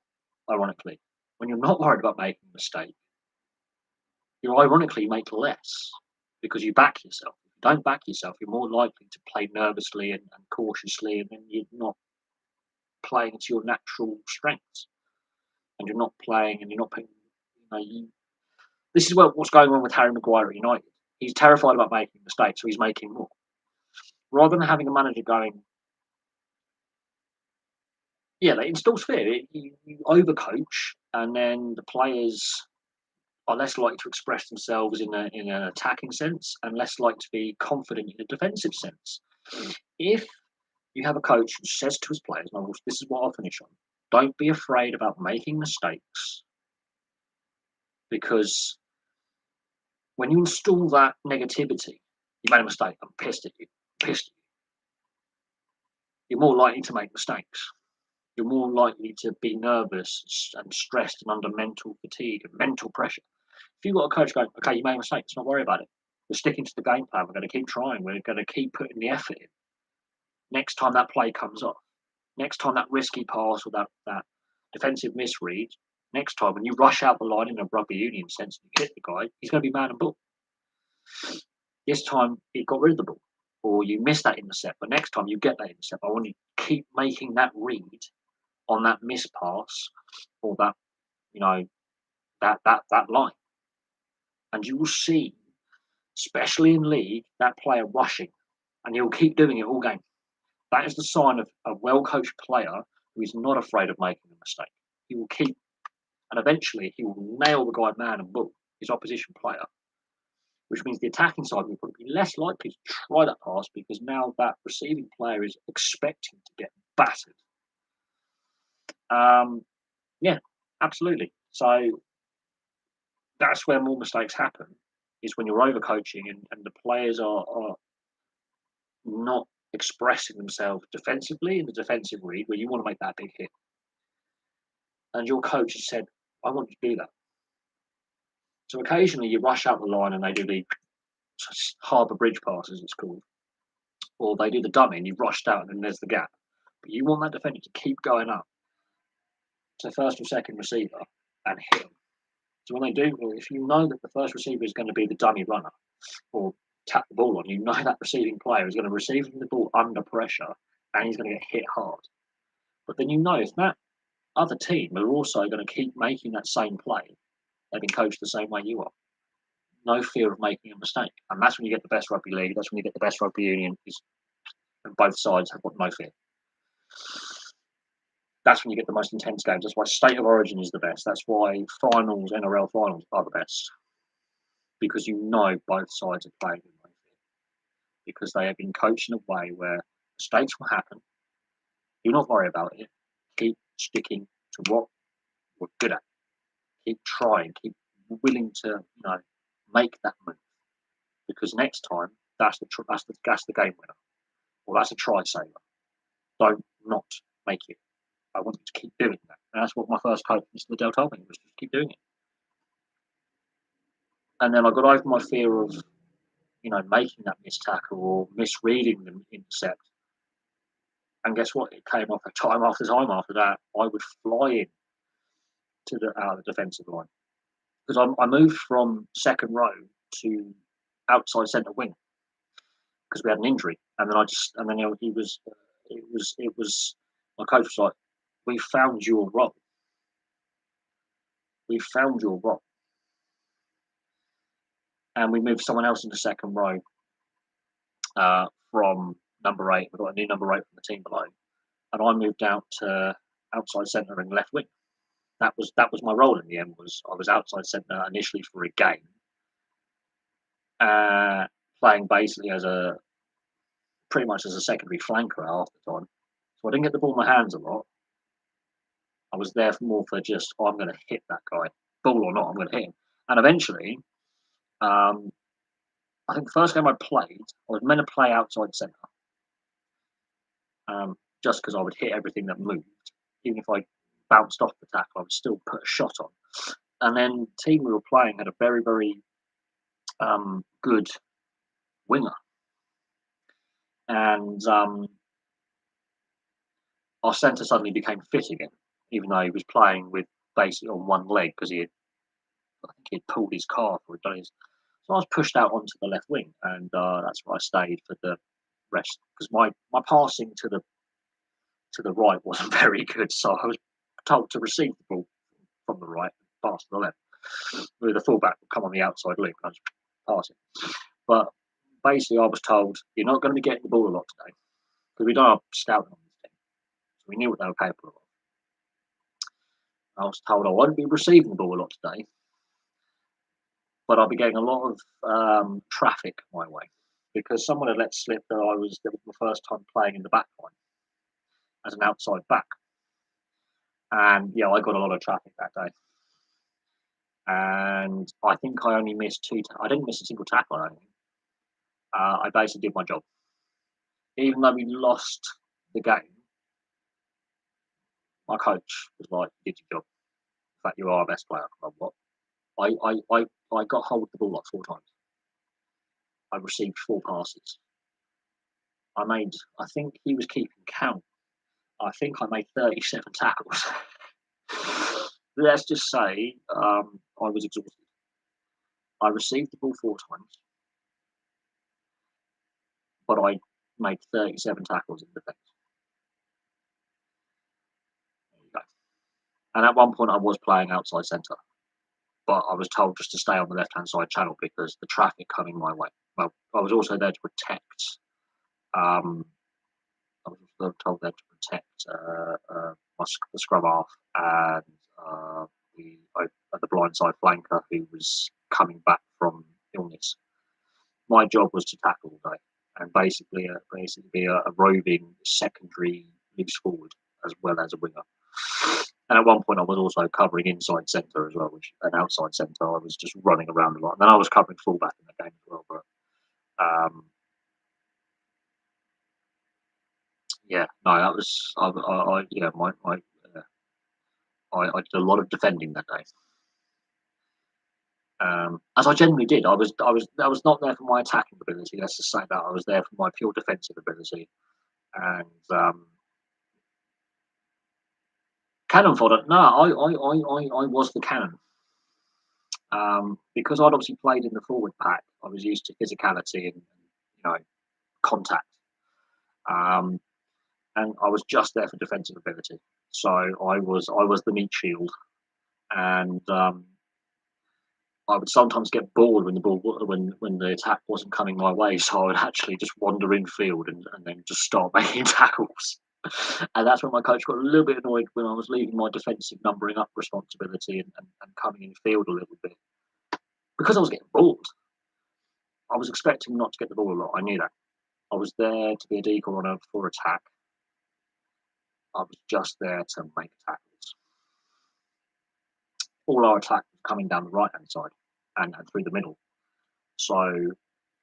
Ironically, when you're not worried about making a mistake, you ironically make less because you back yourself. If you don't back yourself, you're more likely to play nervously and cautiously, and then you're not playing to your natural strengths, and you're not playing, and you're not putting. This is what's going on with Harry Maguire at United. He's terrified about making mistakes, so he's making more. Rather than having a manager going, yeah, that installs fear. You overcoach, and then the players are less likely to express themselves in an attacking sense and less likely to be confident in a defensive sense. If you have a coach who says to his players, and this is what I'll finish on, don't be afraid about making mistakes because when you install that negativity, you made a mistake, I'm pissed at you, pissed at you, you're more likely to make mistakes. You're more likely to be nervous and stressed and under mental fatigue and mental pressure. If you've got a coach going, okay, you made a mistake, let's not worry about it. We're sticking to the game plan. We're going to keep trying. We're going to keep putting the effort in. Next time that play comes off, next time that risky pass or that defensive misread, next time when you rush out the line in a rugby union sense and you hit the guy, he's going to be man and ball. This time he got rid of the ball, or you missed that intercept, but next time you get that intercept. I want you to keep making that read on that miss pass or that that line, and you will see, especially in league, that player rushing, and he'll keep doing it all game. That is the sign of a well-coached player who is not afraid of making a mistake. He will keep, and eventually he will nail the guy man and bull, his opposition player, which means the attacking side will probably be less likely to try that pass because now that receiving player is expecting to get battered. Yeah, absolutely. So that's where more mistakes happen, is when you're overcoaching and the players are not expressing themselves defensively in the defensive read where you want to make that big hit. And your coach has said, I want you to do that. So occasionally you rush out the line and they do the harbour bridge pass, as it's called, or they do the dummy and you've rushed out and then there's the gap. But you want that defender to keep going up to first or second receiver and hit them. So when they do, if you know that the first receiver is going to be the dummy runner or tap the ball on, you know that receiving player is going to receive the ball under pressure and he's going to get hit hard. But then you know if that other team are also going to keep making that same play, they've been coached the same way you are. No fear of making a mistake. And that's when you get the best rugby league. That's when you get the best rugby union. And both sides have got no fear. That's when you get the most intense games. That's why State of Origin is the best. That's why finals, NRL finals, are the best. Because you know both sides are playing with no fear. Because they have been coached in a way where mistakes will happen. Do not worry about it. Keep sticking to what we're good at. Keep trying. Keep willing to, make that move. Because next time, that's the game winner, or that's a try saver. Don't not make it. I want you to keep doing that, and that's what my first coach, Mr. Liddell, told me, was just keep doing it. And then I got over my fear of, making that missed tackle or misreading the intercept. And guess what? It came off time after time after that. I would fly in out of the defensive line, because I moved from second row to outside centre wing because we had an injury, and then he was it was my coach was like, "We found your role. We found your role," and we moved someone else into second row from number eight. We got a new number eight from the team below, and I moved out to outside centre and left wing. That was my role in the end. Was I was outside centre initially for a game, uh, playing basically as a pretty much as a secondary flanker half the time. So I didn't get the ball in my hands a lot. I was there for more for just, oh, I'm going to hit that guy, ball or not, I'm going to hit him. And eventually, um, I think the first game I played, I was meant to play outside centre, just because I would hit everything that moved. Even if I bounced off the tackle, I would still put a shot on. And then the team we were playing had a very, very good winger. And our centre suddenly became fit again, even though he was playing with basically on one leg because I think he'd pulled his calf or done his. So I was pushed out onto the left wing, and that's where I stayed for the rest because my passing to the right wasn't very good. So I was told to receive the ball from the right, pass to the left. With the fullback would come on the outside loop, and I was passing. But basically, I was told you're not going to be getting the ball a lot today because we done our scouting on this team, so we knew what they were capable of. I was told I won't be receiving the ball a lot today, but I'll be getting a lot of traffic my way because someone had let slip that that was my first time playing in the back line as an outside back, and yeah, I got a lot of traffic that day, and I think I only missed I didn't miss a single tackle. I think I basically did my job, even though we lost the game. My coach was like, "You did your job. In fact, you are our best player." I'm like, what? I got hold of the ball like 4 times. I received 4 passes. I think he was keeping count. I think I made 37 tackles. Let's just say I was exhausted. I received the ball 4 times, but I made 37 tackles in defence. There you go. And at one point, I was playing outside centre, but I was told just to stay on the left-hand side channel because the traffic coming my way. Well, I was also there to protect. Um, I was also told there to protect the scrum half and the blindside flanker who was coming back from illness. My job was to tackle all day and basically be a roving secondary loose forward as well as a winger. And at one point, I was also covering inside centre as well, which an outside centre. I was just running around a lot, and then I was covering fullback in the game as well. But yeah, no, that was yeah, I did a lot of defending that day. As I generally did, I was not there for my attacking ability. Let's just say that I was there for my pure defensive ability. And cannon fodder. No, I was the cannon. Because I'd obviously played in the forward pack, I was used to physicality and contact. Um, and I was just there for defensive ability. So I was the meat shield, and I would sometimes get bored when the attack wasn't coming my way. So I would actually just wander infield and then just start making tackles. And that's when my coach got a little bit annoyed when I was leaving my defensive numbering up responsibility and coming in field a little bit because I was getting bored. I was expecting not to get the ball a lot. I knew that. I was there to be a decoy for attack. I was just there to make tackles. All our attack was coming down the right hand side and through the middle. So,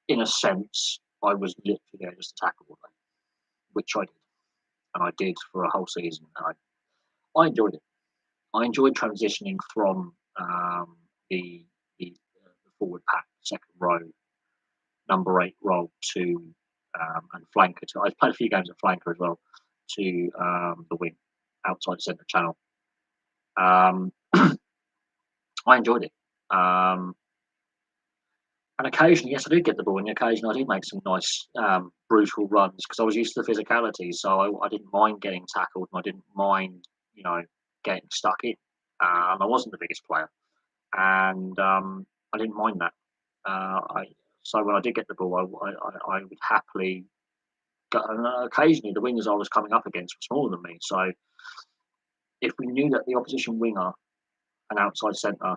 in a sense, I was literally there just to tackle all day, which I did. And I did for a whole season. And I enjoyed it. I enjoyed transitioning from the forward pack, second row, number 8 role to and flanker. I played a few games at flanker as well to the wing, outside centre channel. I enjoyed it. Um, and occasionally, yes, I did get the ball, and occasionally I did make some nice brutal runs because I was used to the physicality, so I didn't mind getting tackled, and I didn't mind, getting stuck in. And I wasn't the biggest player, and I didn't mind that. I So when I did get the ball, I would happily go. And occasionally, the wingers I was coming up against were smaller than me, so if we knew that the opposition winger and outside centre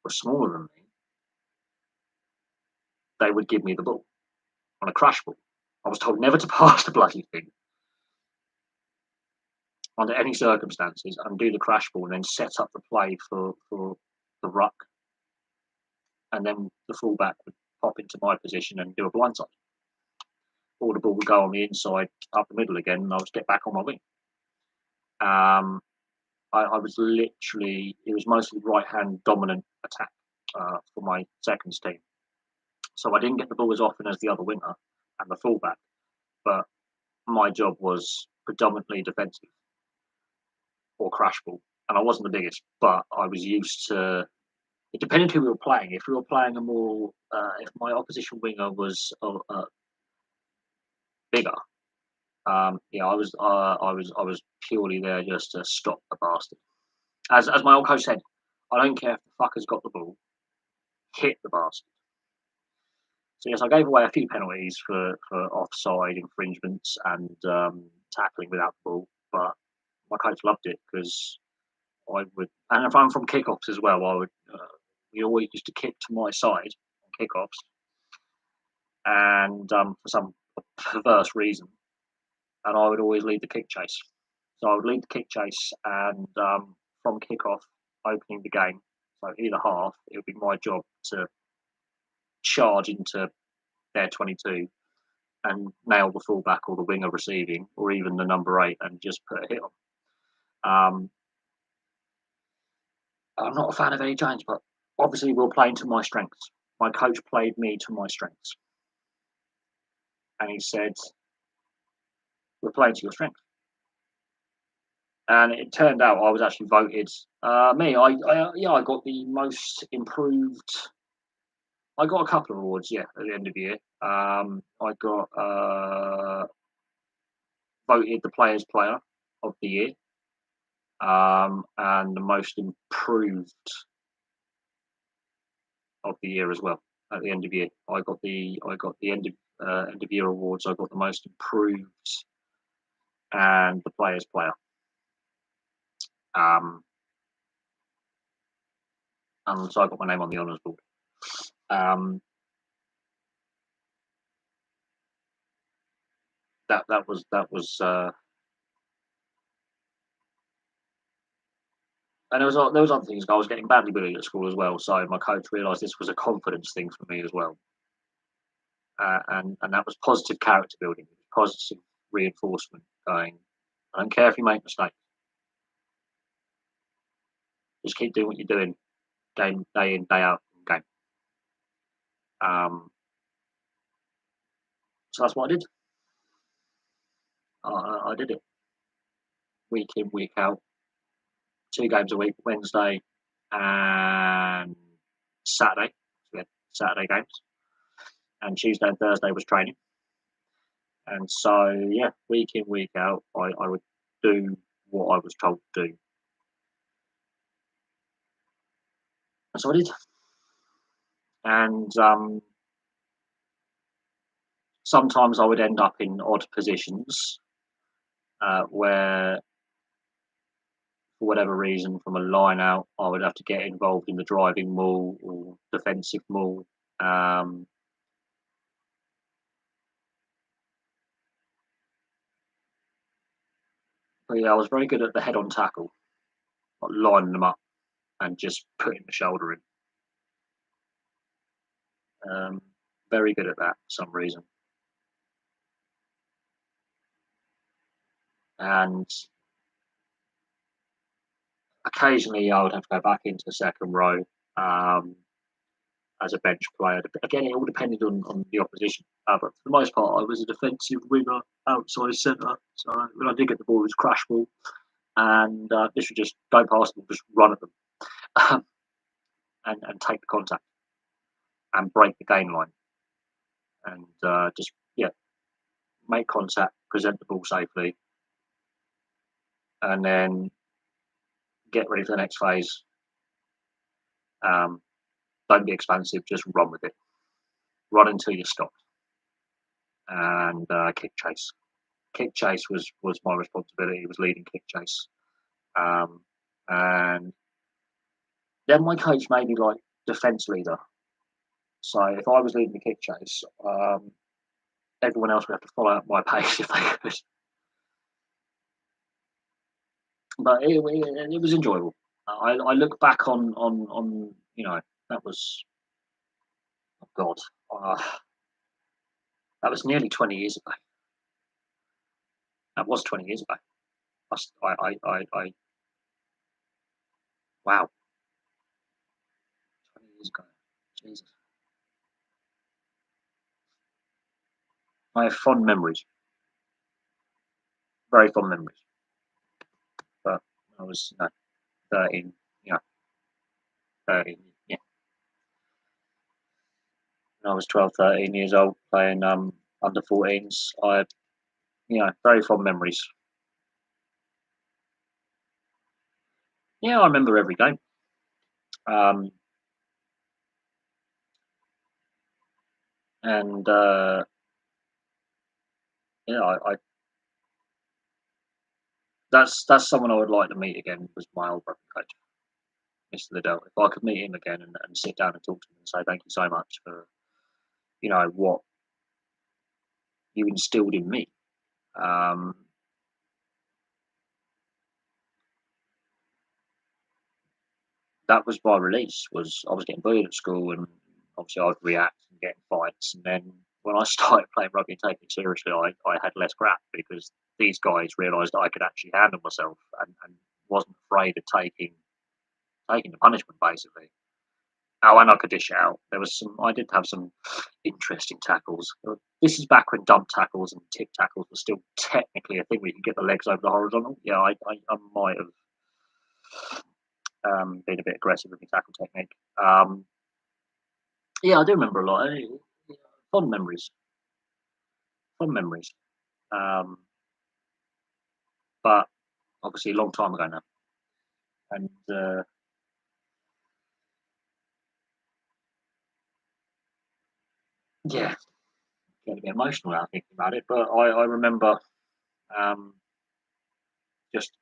were smaller than me, they would give me the ball on a crash ball. I was told never to pass the bloody thing under any circumstances and do the crash ball and then set up the play for the ruck, and then the fullback would pop into my position and do a blindside. Or the ball would go on the inside up the middle again, and I would get back on my wing. Um, I was literally, it was mostly right hand dominant attack for my seconds team. So I didn't get the ball as often as the other winger and the fullback, but my job was predominantly defensive or crash ball. And I wasn't the biggest, but I was used to. It depended who we were playing. If we were playing if my opposition winger was bigger, I was purely there just to stop the bastard. As my old coach said, I don't care if the fucker's got the ball, hit the bastard. So yes, I gave away a few penalties for offside infringements and tackling without the ball, but my coach loved it because I would, and if I'm from kickoffs as well, I would. We always used to kick to my side on kickoffs, and for some perverse reason, and I would always lead the kick chase. So I would lead the kick chase, and from kickoff, opening the game, so either half, it would be my job to charge into their 22 and nail the fullback or the winger receiving, or even the number 8, and just put a hit on. I'm not a fan of Eddie Jones, but obviously we're playing to my strengths. My coach played me to my strengths, and he said, "We're playing to your strengths." And it turned out I was actually voted. I got the most improved. I got a couple of awards, yeah, at the end of the year. I got voted the Players Player of the Year, and the most improved of the year as well. At the end of the year, I got the end of year awards. I got the most improved and the Players Player. Um, and so I got my name on the honours board. That was and there was other things. I was getting badly bullied at school as well, so my coach realised this was a confidence thing for me as well, and that was positive character building, positive reinforcement. Going, I don't care if you make mistakes, just keep doing what you're doing, game day in day out game. Um, so that's what I did. I did it week in, week out, 2 games a week, Wednesday and Saturday. So we had Saturday games, and Tuesday and Thursday was training. And so, yeah, week in, week out, I would do what I was told to do. And so I did. And sometimes I would end up in odd positions where, for whatever reason, from a line out, I would have to get involved in the driving maul or defensive maul. But yeah, I was very good at the head-on tackle, like lining them up and just putting the shoulder in. Very good at that for some reason. And occasionally I would have to go back into the second row as a bench player. Again, it all depended on the opposition. But for the most part, I was a defensive winger, outside centre. So when I did get the ball, it was crash ball. And this would just go past them, just run at them. and take the contact and break the gain line and just yeah make contact, present the ball safely, and then get ready for the next phase. Um, don't be expansive, just run with it. Run until you stop, and kick chase. Kick chase was my responsibility. Was leading kick chase, um, and then my coach made me like defense leader. So if I was leading the kick chase, everyone else would have to follow at my pace if they could. But it was enjoyable. I look back on that was oh God, uh, that was nearly 20 years ago. That was 20 years ago. I wow, 20 years ago. Jesus, I have fond memories, very fond memories. But I was 13, yeah, 13, yeah. When I was 12, 13 years old playing under 14s, I had very fond memories. Yeah, I remember every game. Um, and yeah, I that's someone I would like to meet again. Was my old rugby coach, Mr. Liddell. If I could meet him again and sit down and talk to him and say thank you so much for what you instilled in me. Um, that was my release. Was I was getting bullied at school, and obviously I'd react and get in fights. And then when I started playing rugby and taking it seriously, I had less crap because these guys realised I could actually handle myself and wasn't afraid of taking the punishment basically. Oh, and I could dish it out. There was some. I did have some interesting tackles. This is back when dump tackles and tip tackles were still technically a thing where you can get the legs over the horizontal. Yeah, I might have been a bit aggressive with my tackle technique. Yeah, I do remember a lot. Fond memories. Fond memories. Um, but obviously a long time ago now. And yeah, getting a bit emotional now thinking about it. But I remember um, just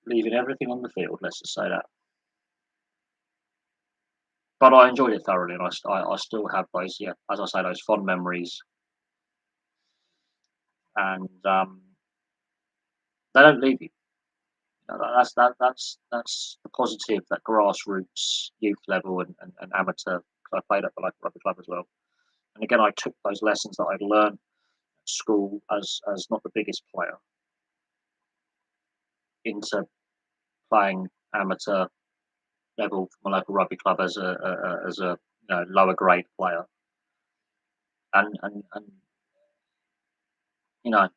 leaving everything on the field. Let's just say that. But I enjoyed it thoroughly, and I still have those, yeah, as I say, those fond memories, and they don't leave you. That's the positive, that grassroots youth level and amateur. 'Cause I played at the local rugby club as well, and again, I took those lessons that I'd learned at school as not the biggest player into playing amateur level for my local rugby club as a lower grade player, and you know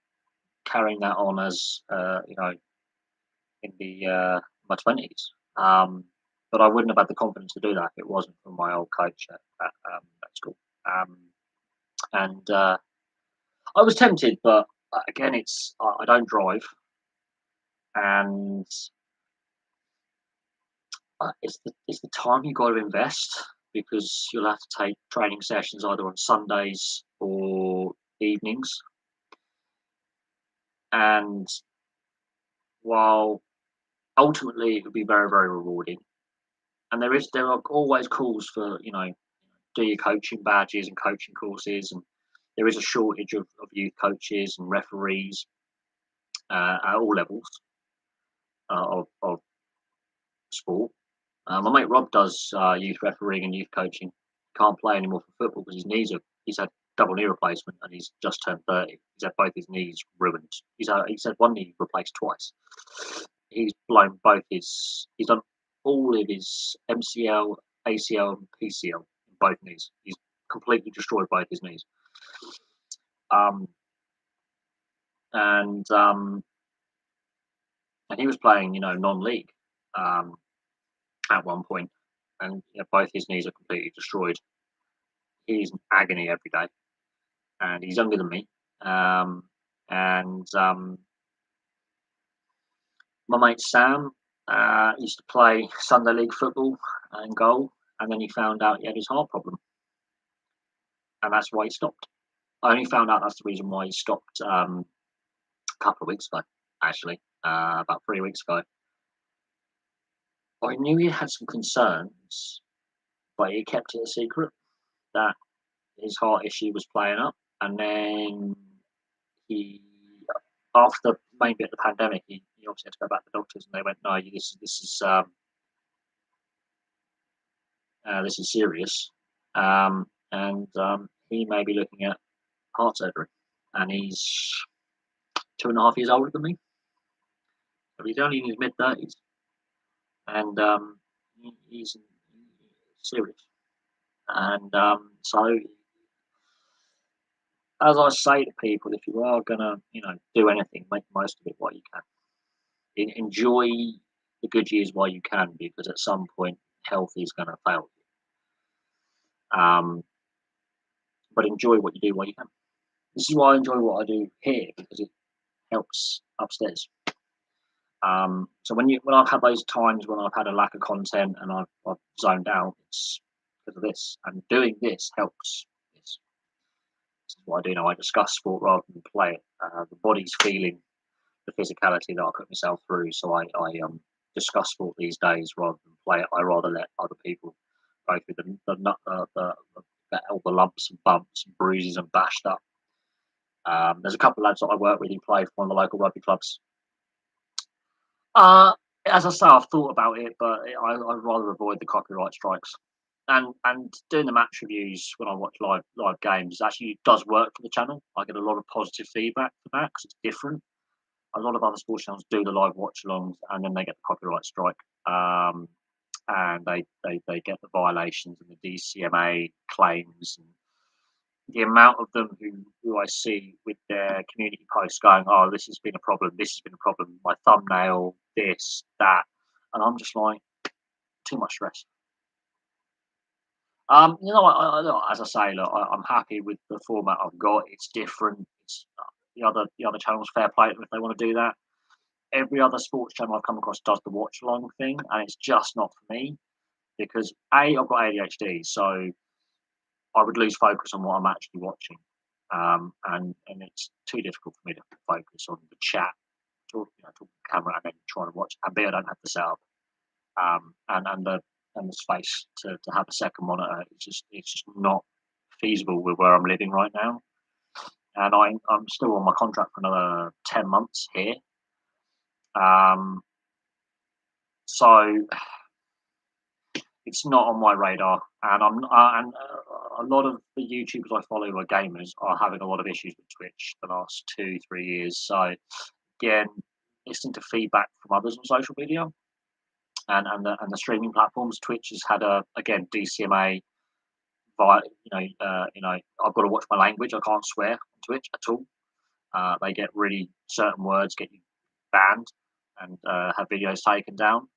carrying that on as in the my 20s. But I wouldn't have had the confidence to do that if it wasn't for my old coach at school. Um, and I was tempted, but again, I don't drive, and it's the time you got to invest because you'll have to take training sessions either on Sundays or evenings. And while ultimately it would be very very rewarding, and there are always calls for do your coaching badges and coaching courses, and there is a shortage of youth coaches and referees at all levels of sport. My mate Rob does youth refereeing and youth coaching. Can't play anymore for football because he's had double knee replacement and he's just turned 30. He's had both his knees ruined. He's had one knee replaced twice. He's blown both his. He's done all of his MCL, ACL, and PCL in both knees. He's completely destroyed both his knees. Um, and he was playing, non-league. Um, at one point, and both his knees are completely destroyed. He's in agony every day, and he's younger than me. And My mate Sam used to play Sunday league football and goal, and then he found out he had his heart problem, and that's why he stopped. I only found out that's the reason why he stopped a couple of weeks ago, actually, about 3 weeks ago. I knew he had some concerns, but he kept it a secret that his heart issue was playing up. And then he, after maybe at the pandemic, he obviously had to go back to the doctors, and they went, "No, this is serious," and he may be looking at heart surgery. And he's 2.5 years older than me, so he's only in his mid 30s, and he's serious. And so, as I say to people, if you are gonna, do anything, make the most of it while you can. Enjoy the good years while you can, because at some point, health is gonna fail you. But enjoy what you do while you can. This is why I enjoy what I do here, because it helps upstairs. So when I've had those times when I've had a lack of content and I've zoned out, it's because of this. And doing this helps. This is what I do now. I discuss sport rather than play it. The body's feeling the physicality that I put myself through, so I discuss sport these days rather than play it. I rather let other people go through all the lumps and bumps and bruises and bashed up. There's a couple of lads that I work with who play for one of the local rugby clubs. As I say, I've thought about it, but I'd rather avoid the copyright strikes. And doing the match reviews when I watch live games actually does work for the channel. I get a lot of positive feedback for that because it's different. A lot of other sports channels do the live watch alongs, and then they get the copyright strike, and they get the violations and the DCMA claims, and the amount of them who I see with their community posts going, "Oh, this has been a problem. This has been a problem. My thumbnail, this, that," and I'm just like, too much stress. As I say, look, I'm happy with the format I've got. It's different. The other channels, fair play to them if they want to do that. Every other sports channel I've come across does the watch along thing, and it's just not for me because I've got ADHD, so I would lose focus on what I'm actually watching, and it's too difficult for me to focus on the chat, talking to the camera, and then trying to watch. And B, I don't have the setup, and the space to have a second monitor. It's just not feasible with where I'm living right now, and I'm still on my contract for another 10 months here. Um, so it's not on my radar, and a lot of the YouTubers I follow who are gamers are having a lot of issues with Twitch the last 2-3 years. So again, listening to feedback from others on social media and the streaming platforms, Twitch has had again DCMA via I've got to watch my language. I can't swear on Twitch at all. They get really certain words get you banned and have videos taken down,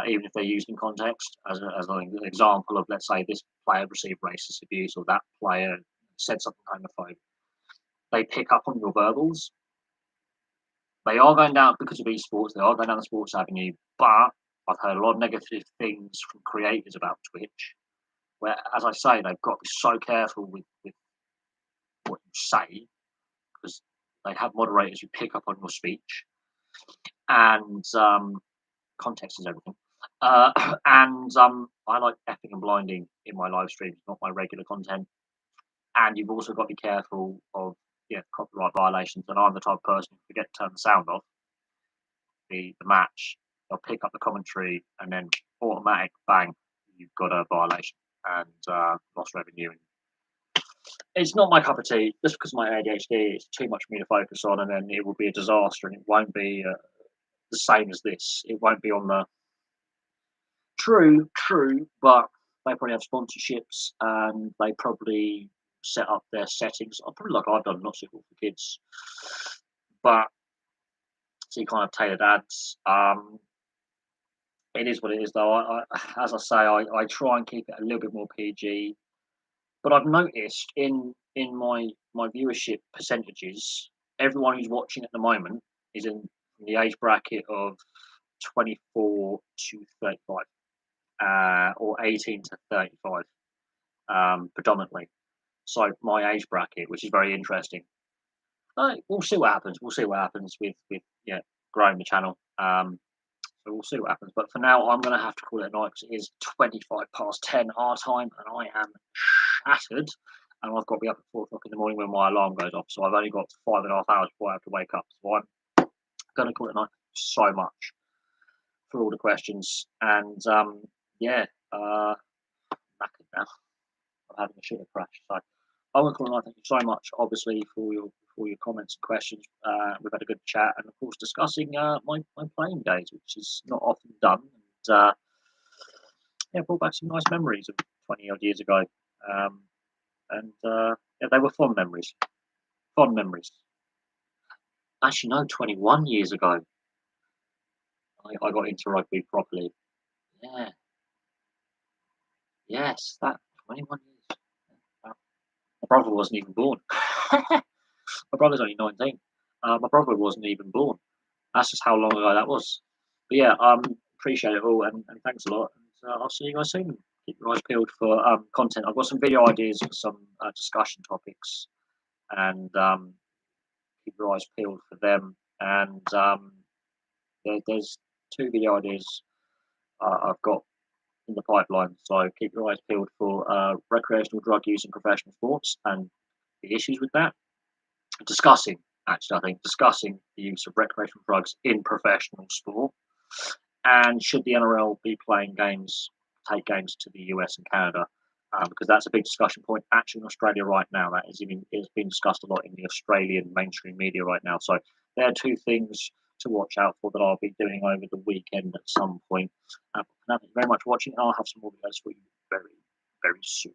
even if they're used in context. As an example of, let's say, this player received racist abuse or that player said something homophobic, they pick up on your verbals. They are going down because of esports. They are going down the sports avenue, but I've heard a lot of negative things from creators about Twitch. Where, as I say, they've got to be so careful with what you say because they have moderators who pick up on your speech, and context is everything. And I like effing and blinding in my live streams, not my regular content. And you've also got to be careful of copyright violations. And I'm the type of person who forget to turn the sound off the match. They'll pick up the commentary, and then automatic bang, you've got a violation and lost revenue. It's not my cup of tea. Just because of my ADHD, it's too much for me to focus on, and then it will be a disaster, and it won't be the same as this. It won't be on the true, but they probably have sponsorships, and they probably set up their settings. Probably like I've done, not suitable for kids, but so you kind of tailored ads. It is what it is, though. As I say, I try and keep it a little bit more PG. But I've noticed in my viewership percentages, everyone who's watching at the moment is in the age bracket of 24 to 35, or 18 to 35, predominantly. So my age bracket, which is very interesting. We'll see what happens. We'll see what happens with yeah growing the channel. So we'll see what happens. But for now, I'm going to have to call it a night because it is 25 past 10 our time, and I am shattered. And I've got to be up at 4 o'clock in the morning when my alarm goes off. So I've only got 5.5 hours before I have to wake up. So I'm going to call it a night. So much for all the questions. And yeah, knackered now. I'm having a sugar crash. So I'm going to call it a night. Thank you so much, obviously, for your comments and questions. We've had a good chat, and of course, discussing my playing days, which is not often done. And yeah, brought back some nice memories of 20 odd years ago. Um, and yeah, they were fond memories. Fond memories. Actually, no, 21 years ago, I got into rugby properly. Yeah, yes, that 21 years. Wow. My brother wasn't even born. My brother's only 19. My brother wasn't even born. That's just how long ago that was. But yeah, appreciate it all, and thanks a lot. And I'll see you guys soon. Keep your eyes peeled for content. I've got some video ideas for some discussion topics, and keep your eyes peeled for them. And there's two video ideas I've got in the pipeline. So keep your eyes peeled for recreational drug use in professional sports and the issues with that. Discussing, actually, I think discussing the use of recreational drugs in professional sport, and should the NRL be playing games, take games to the US and Canada, because that's a big discussion point actually in Australia right now. That is being discussed a lot in the Australian mainstream media right now. So there are two things to watch out for that I'll be doing over the weekend at some point. Thank you very much for watching. I'll have some more videos for you very, very soon.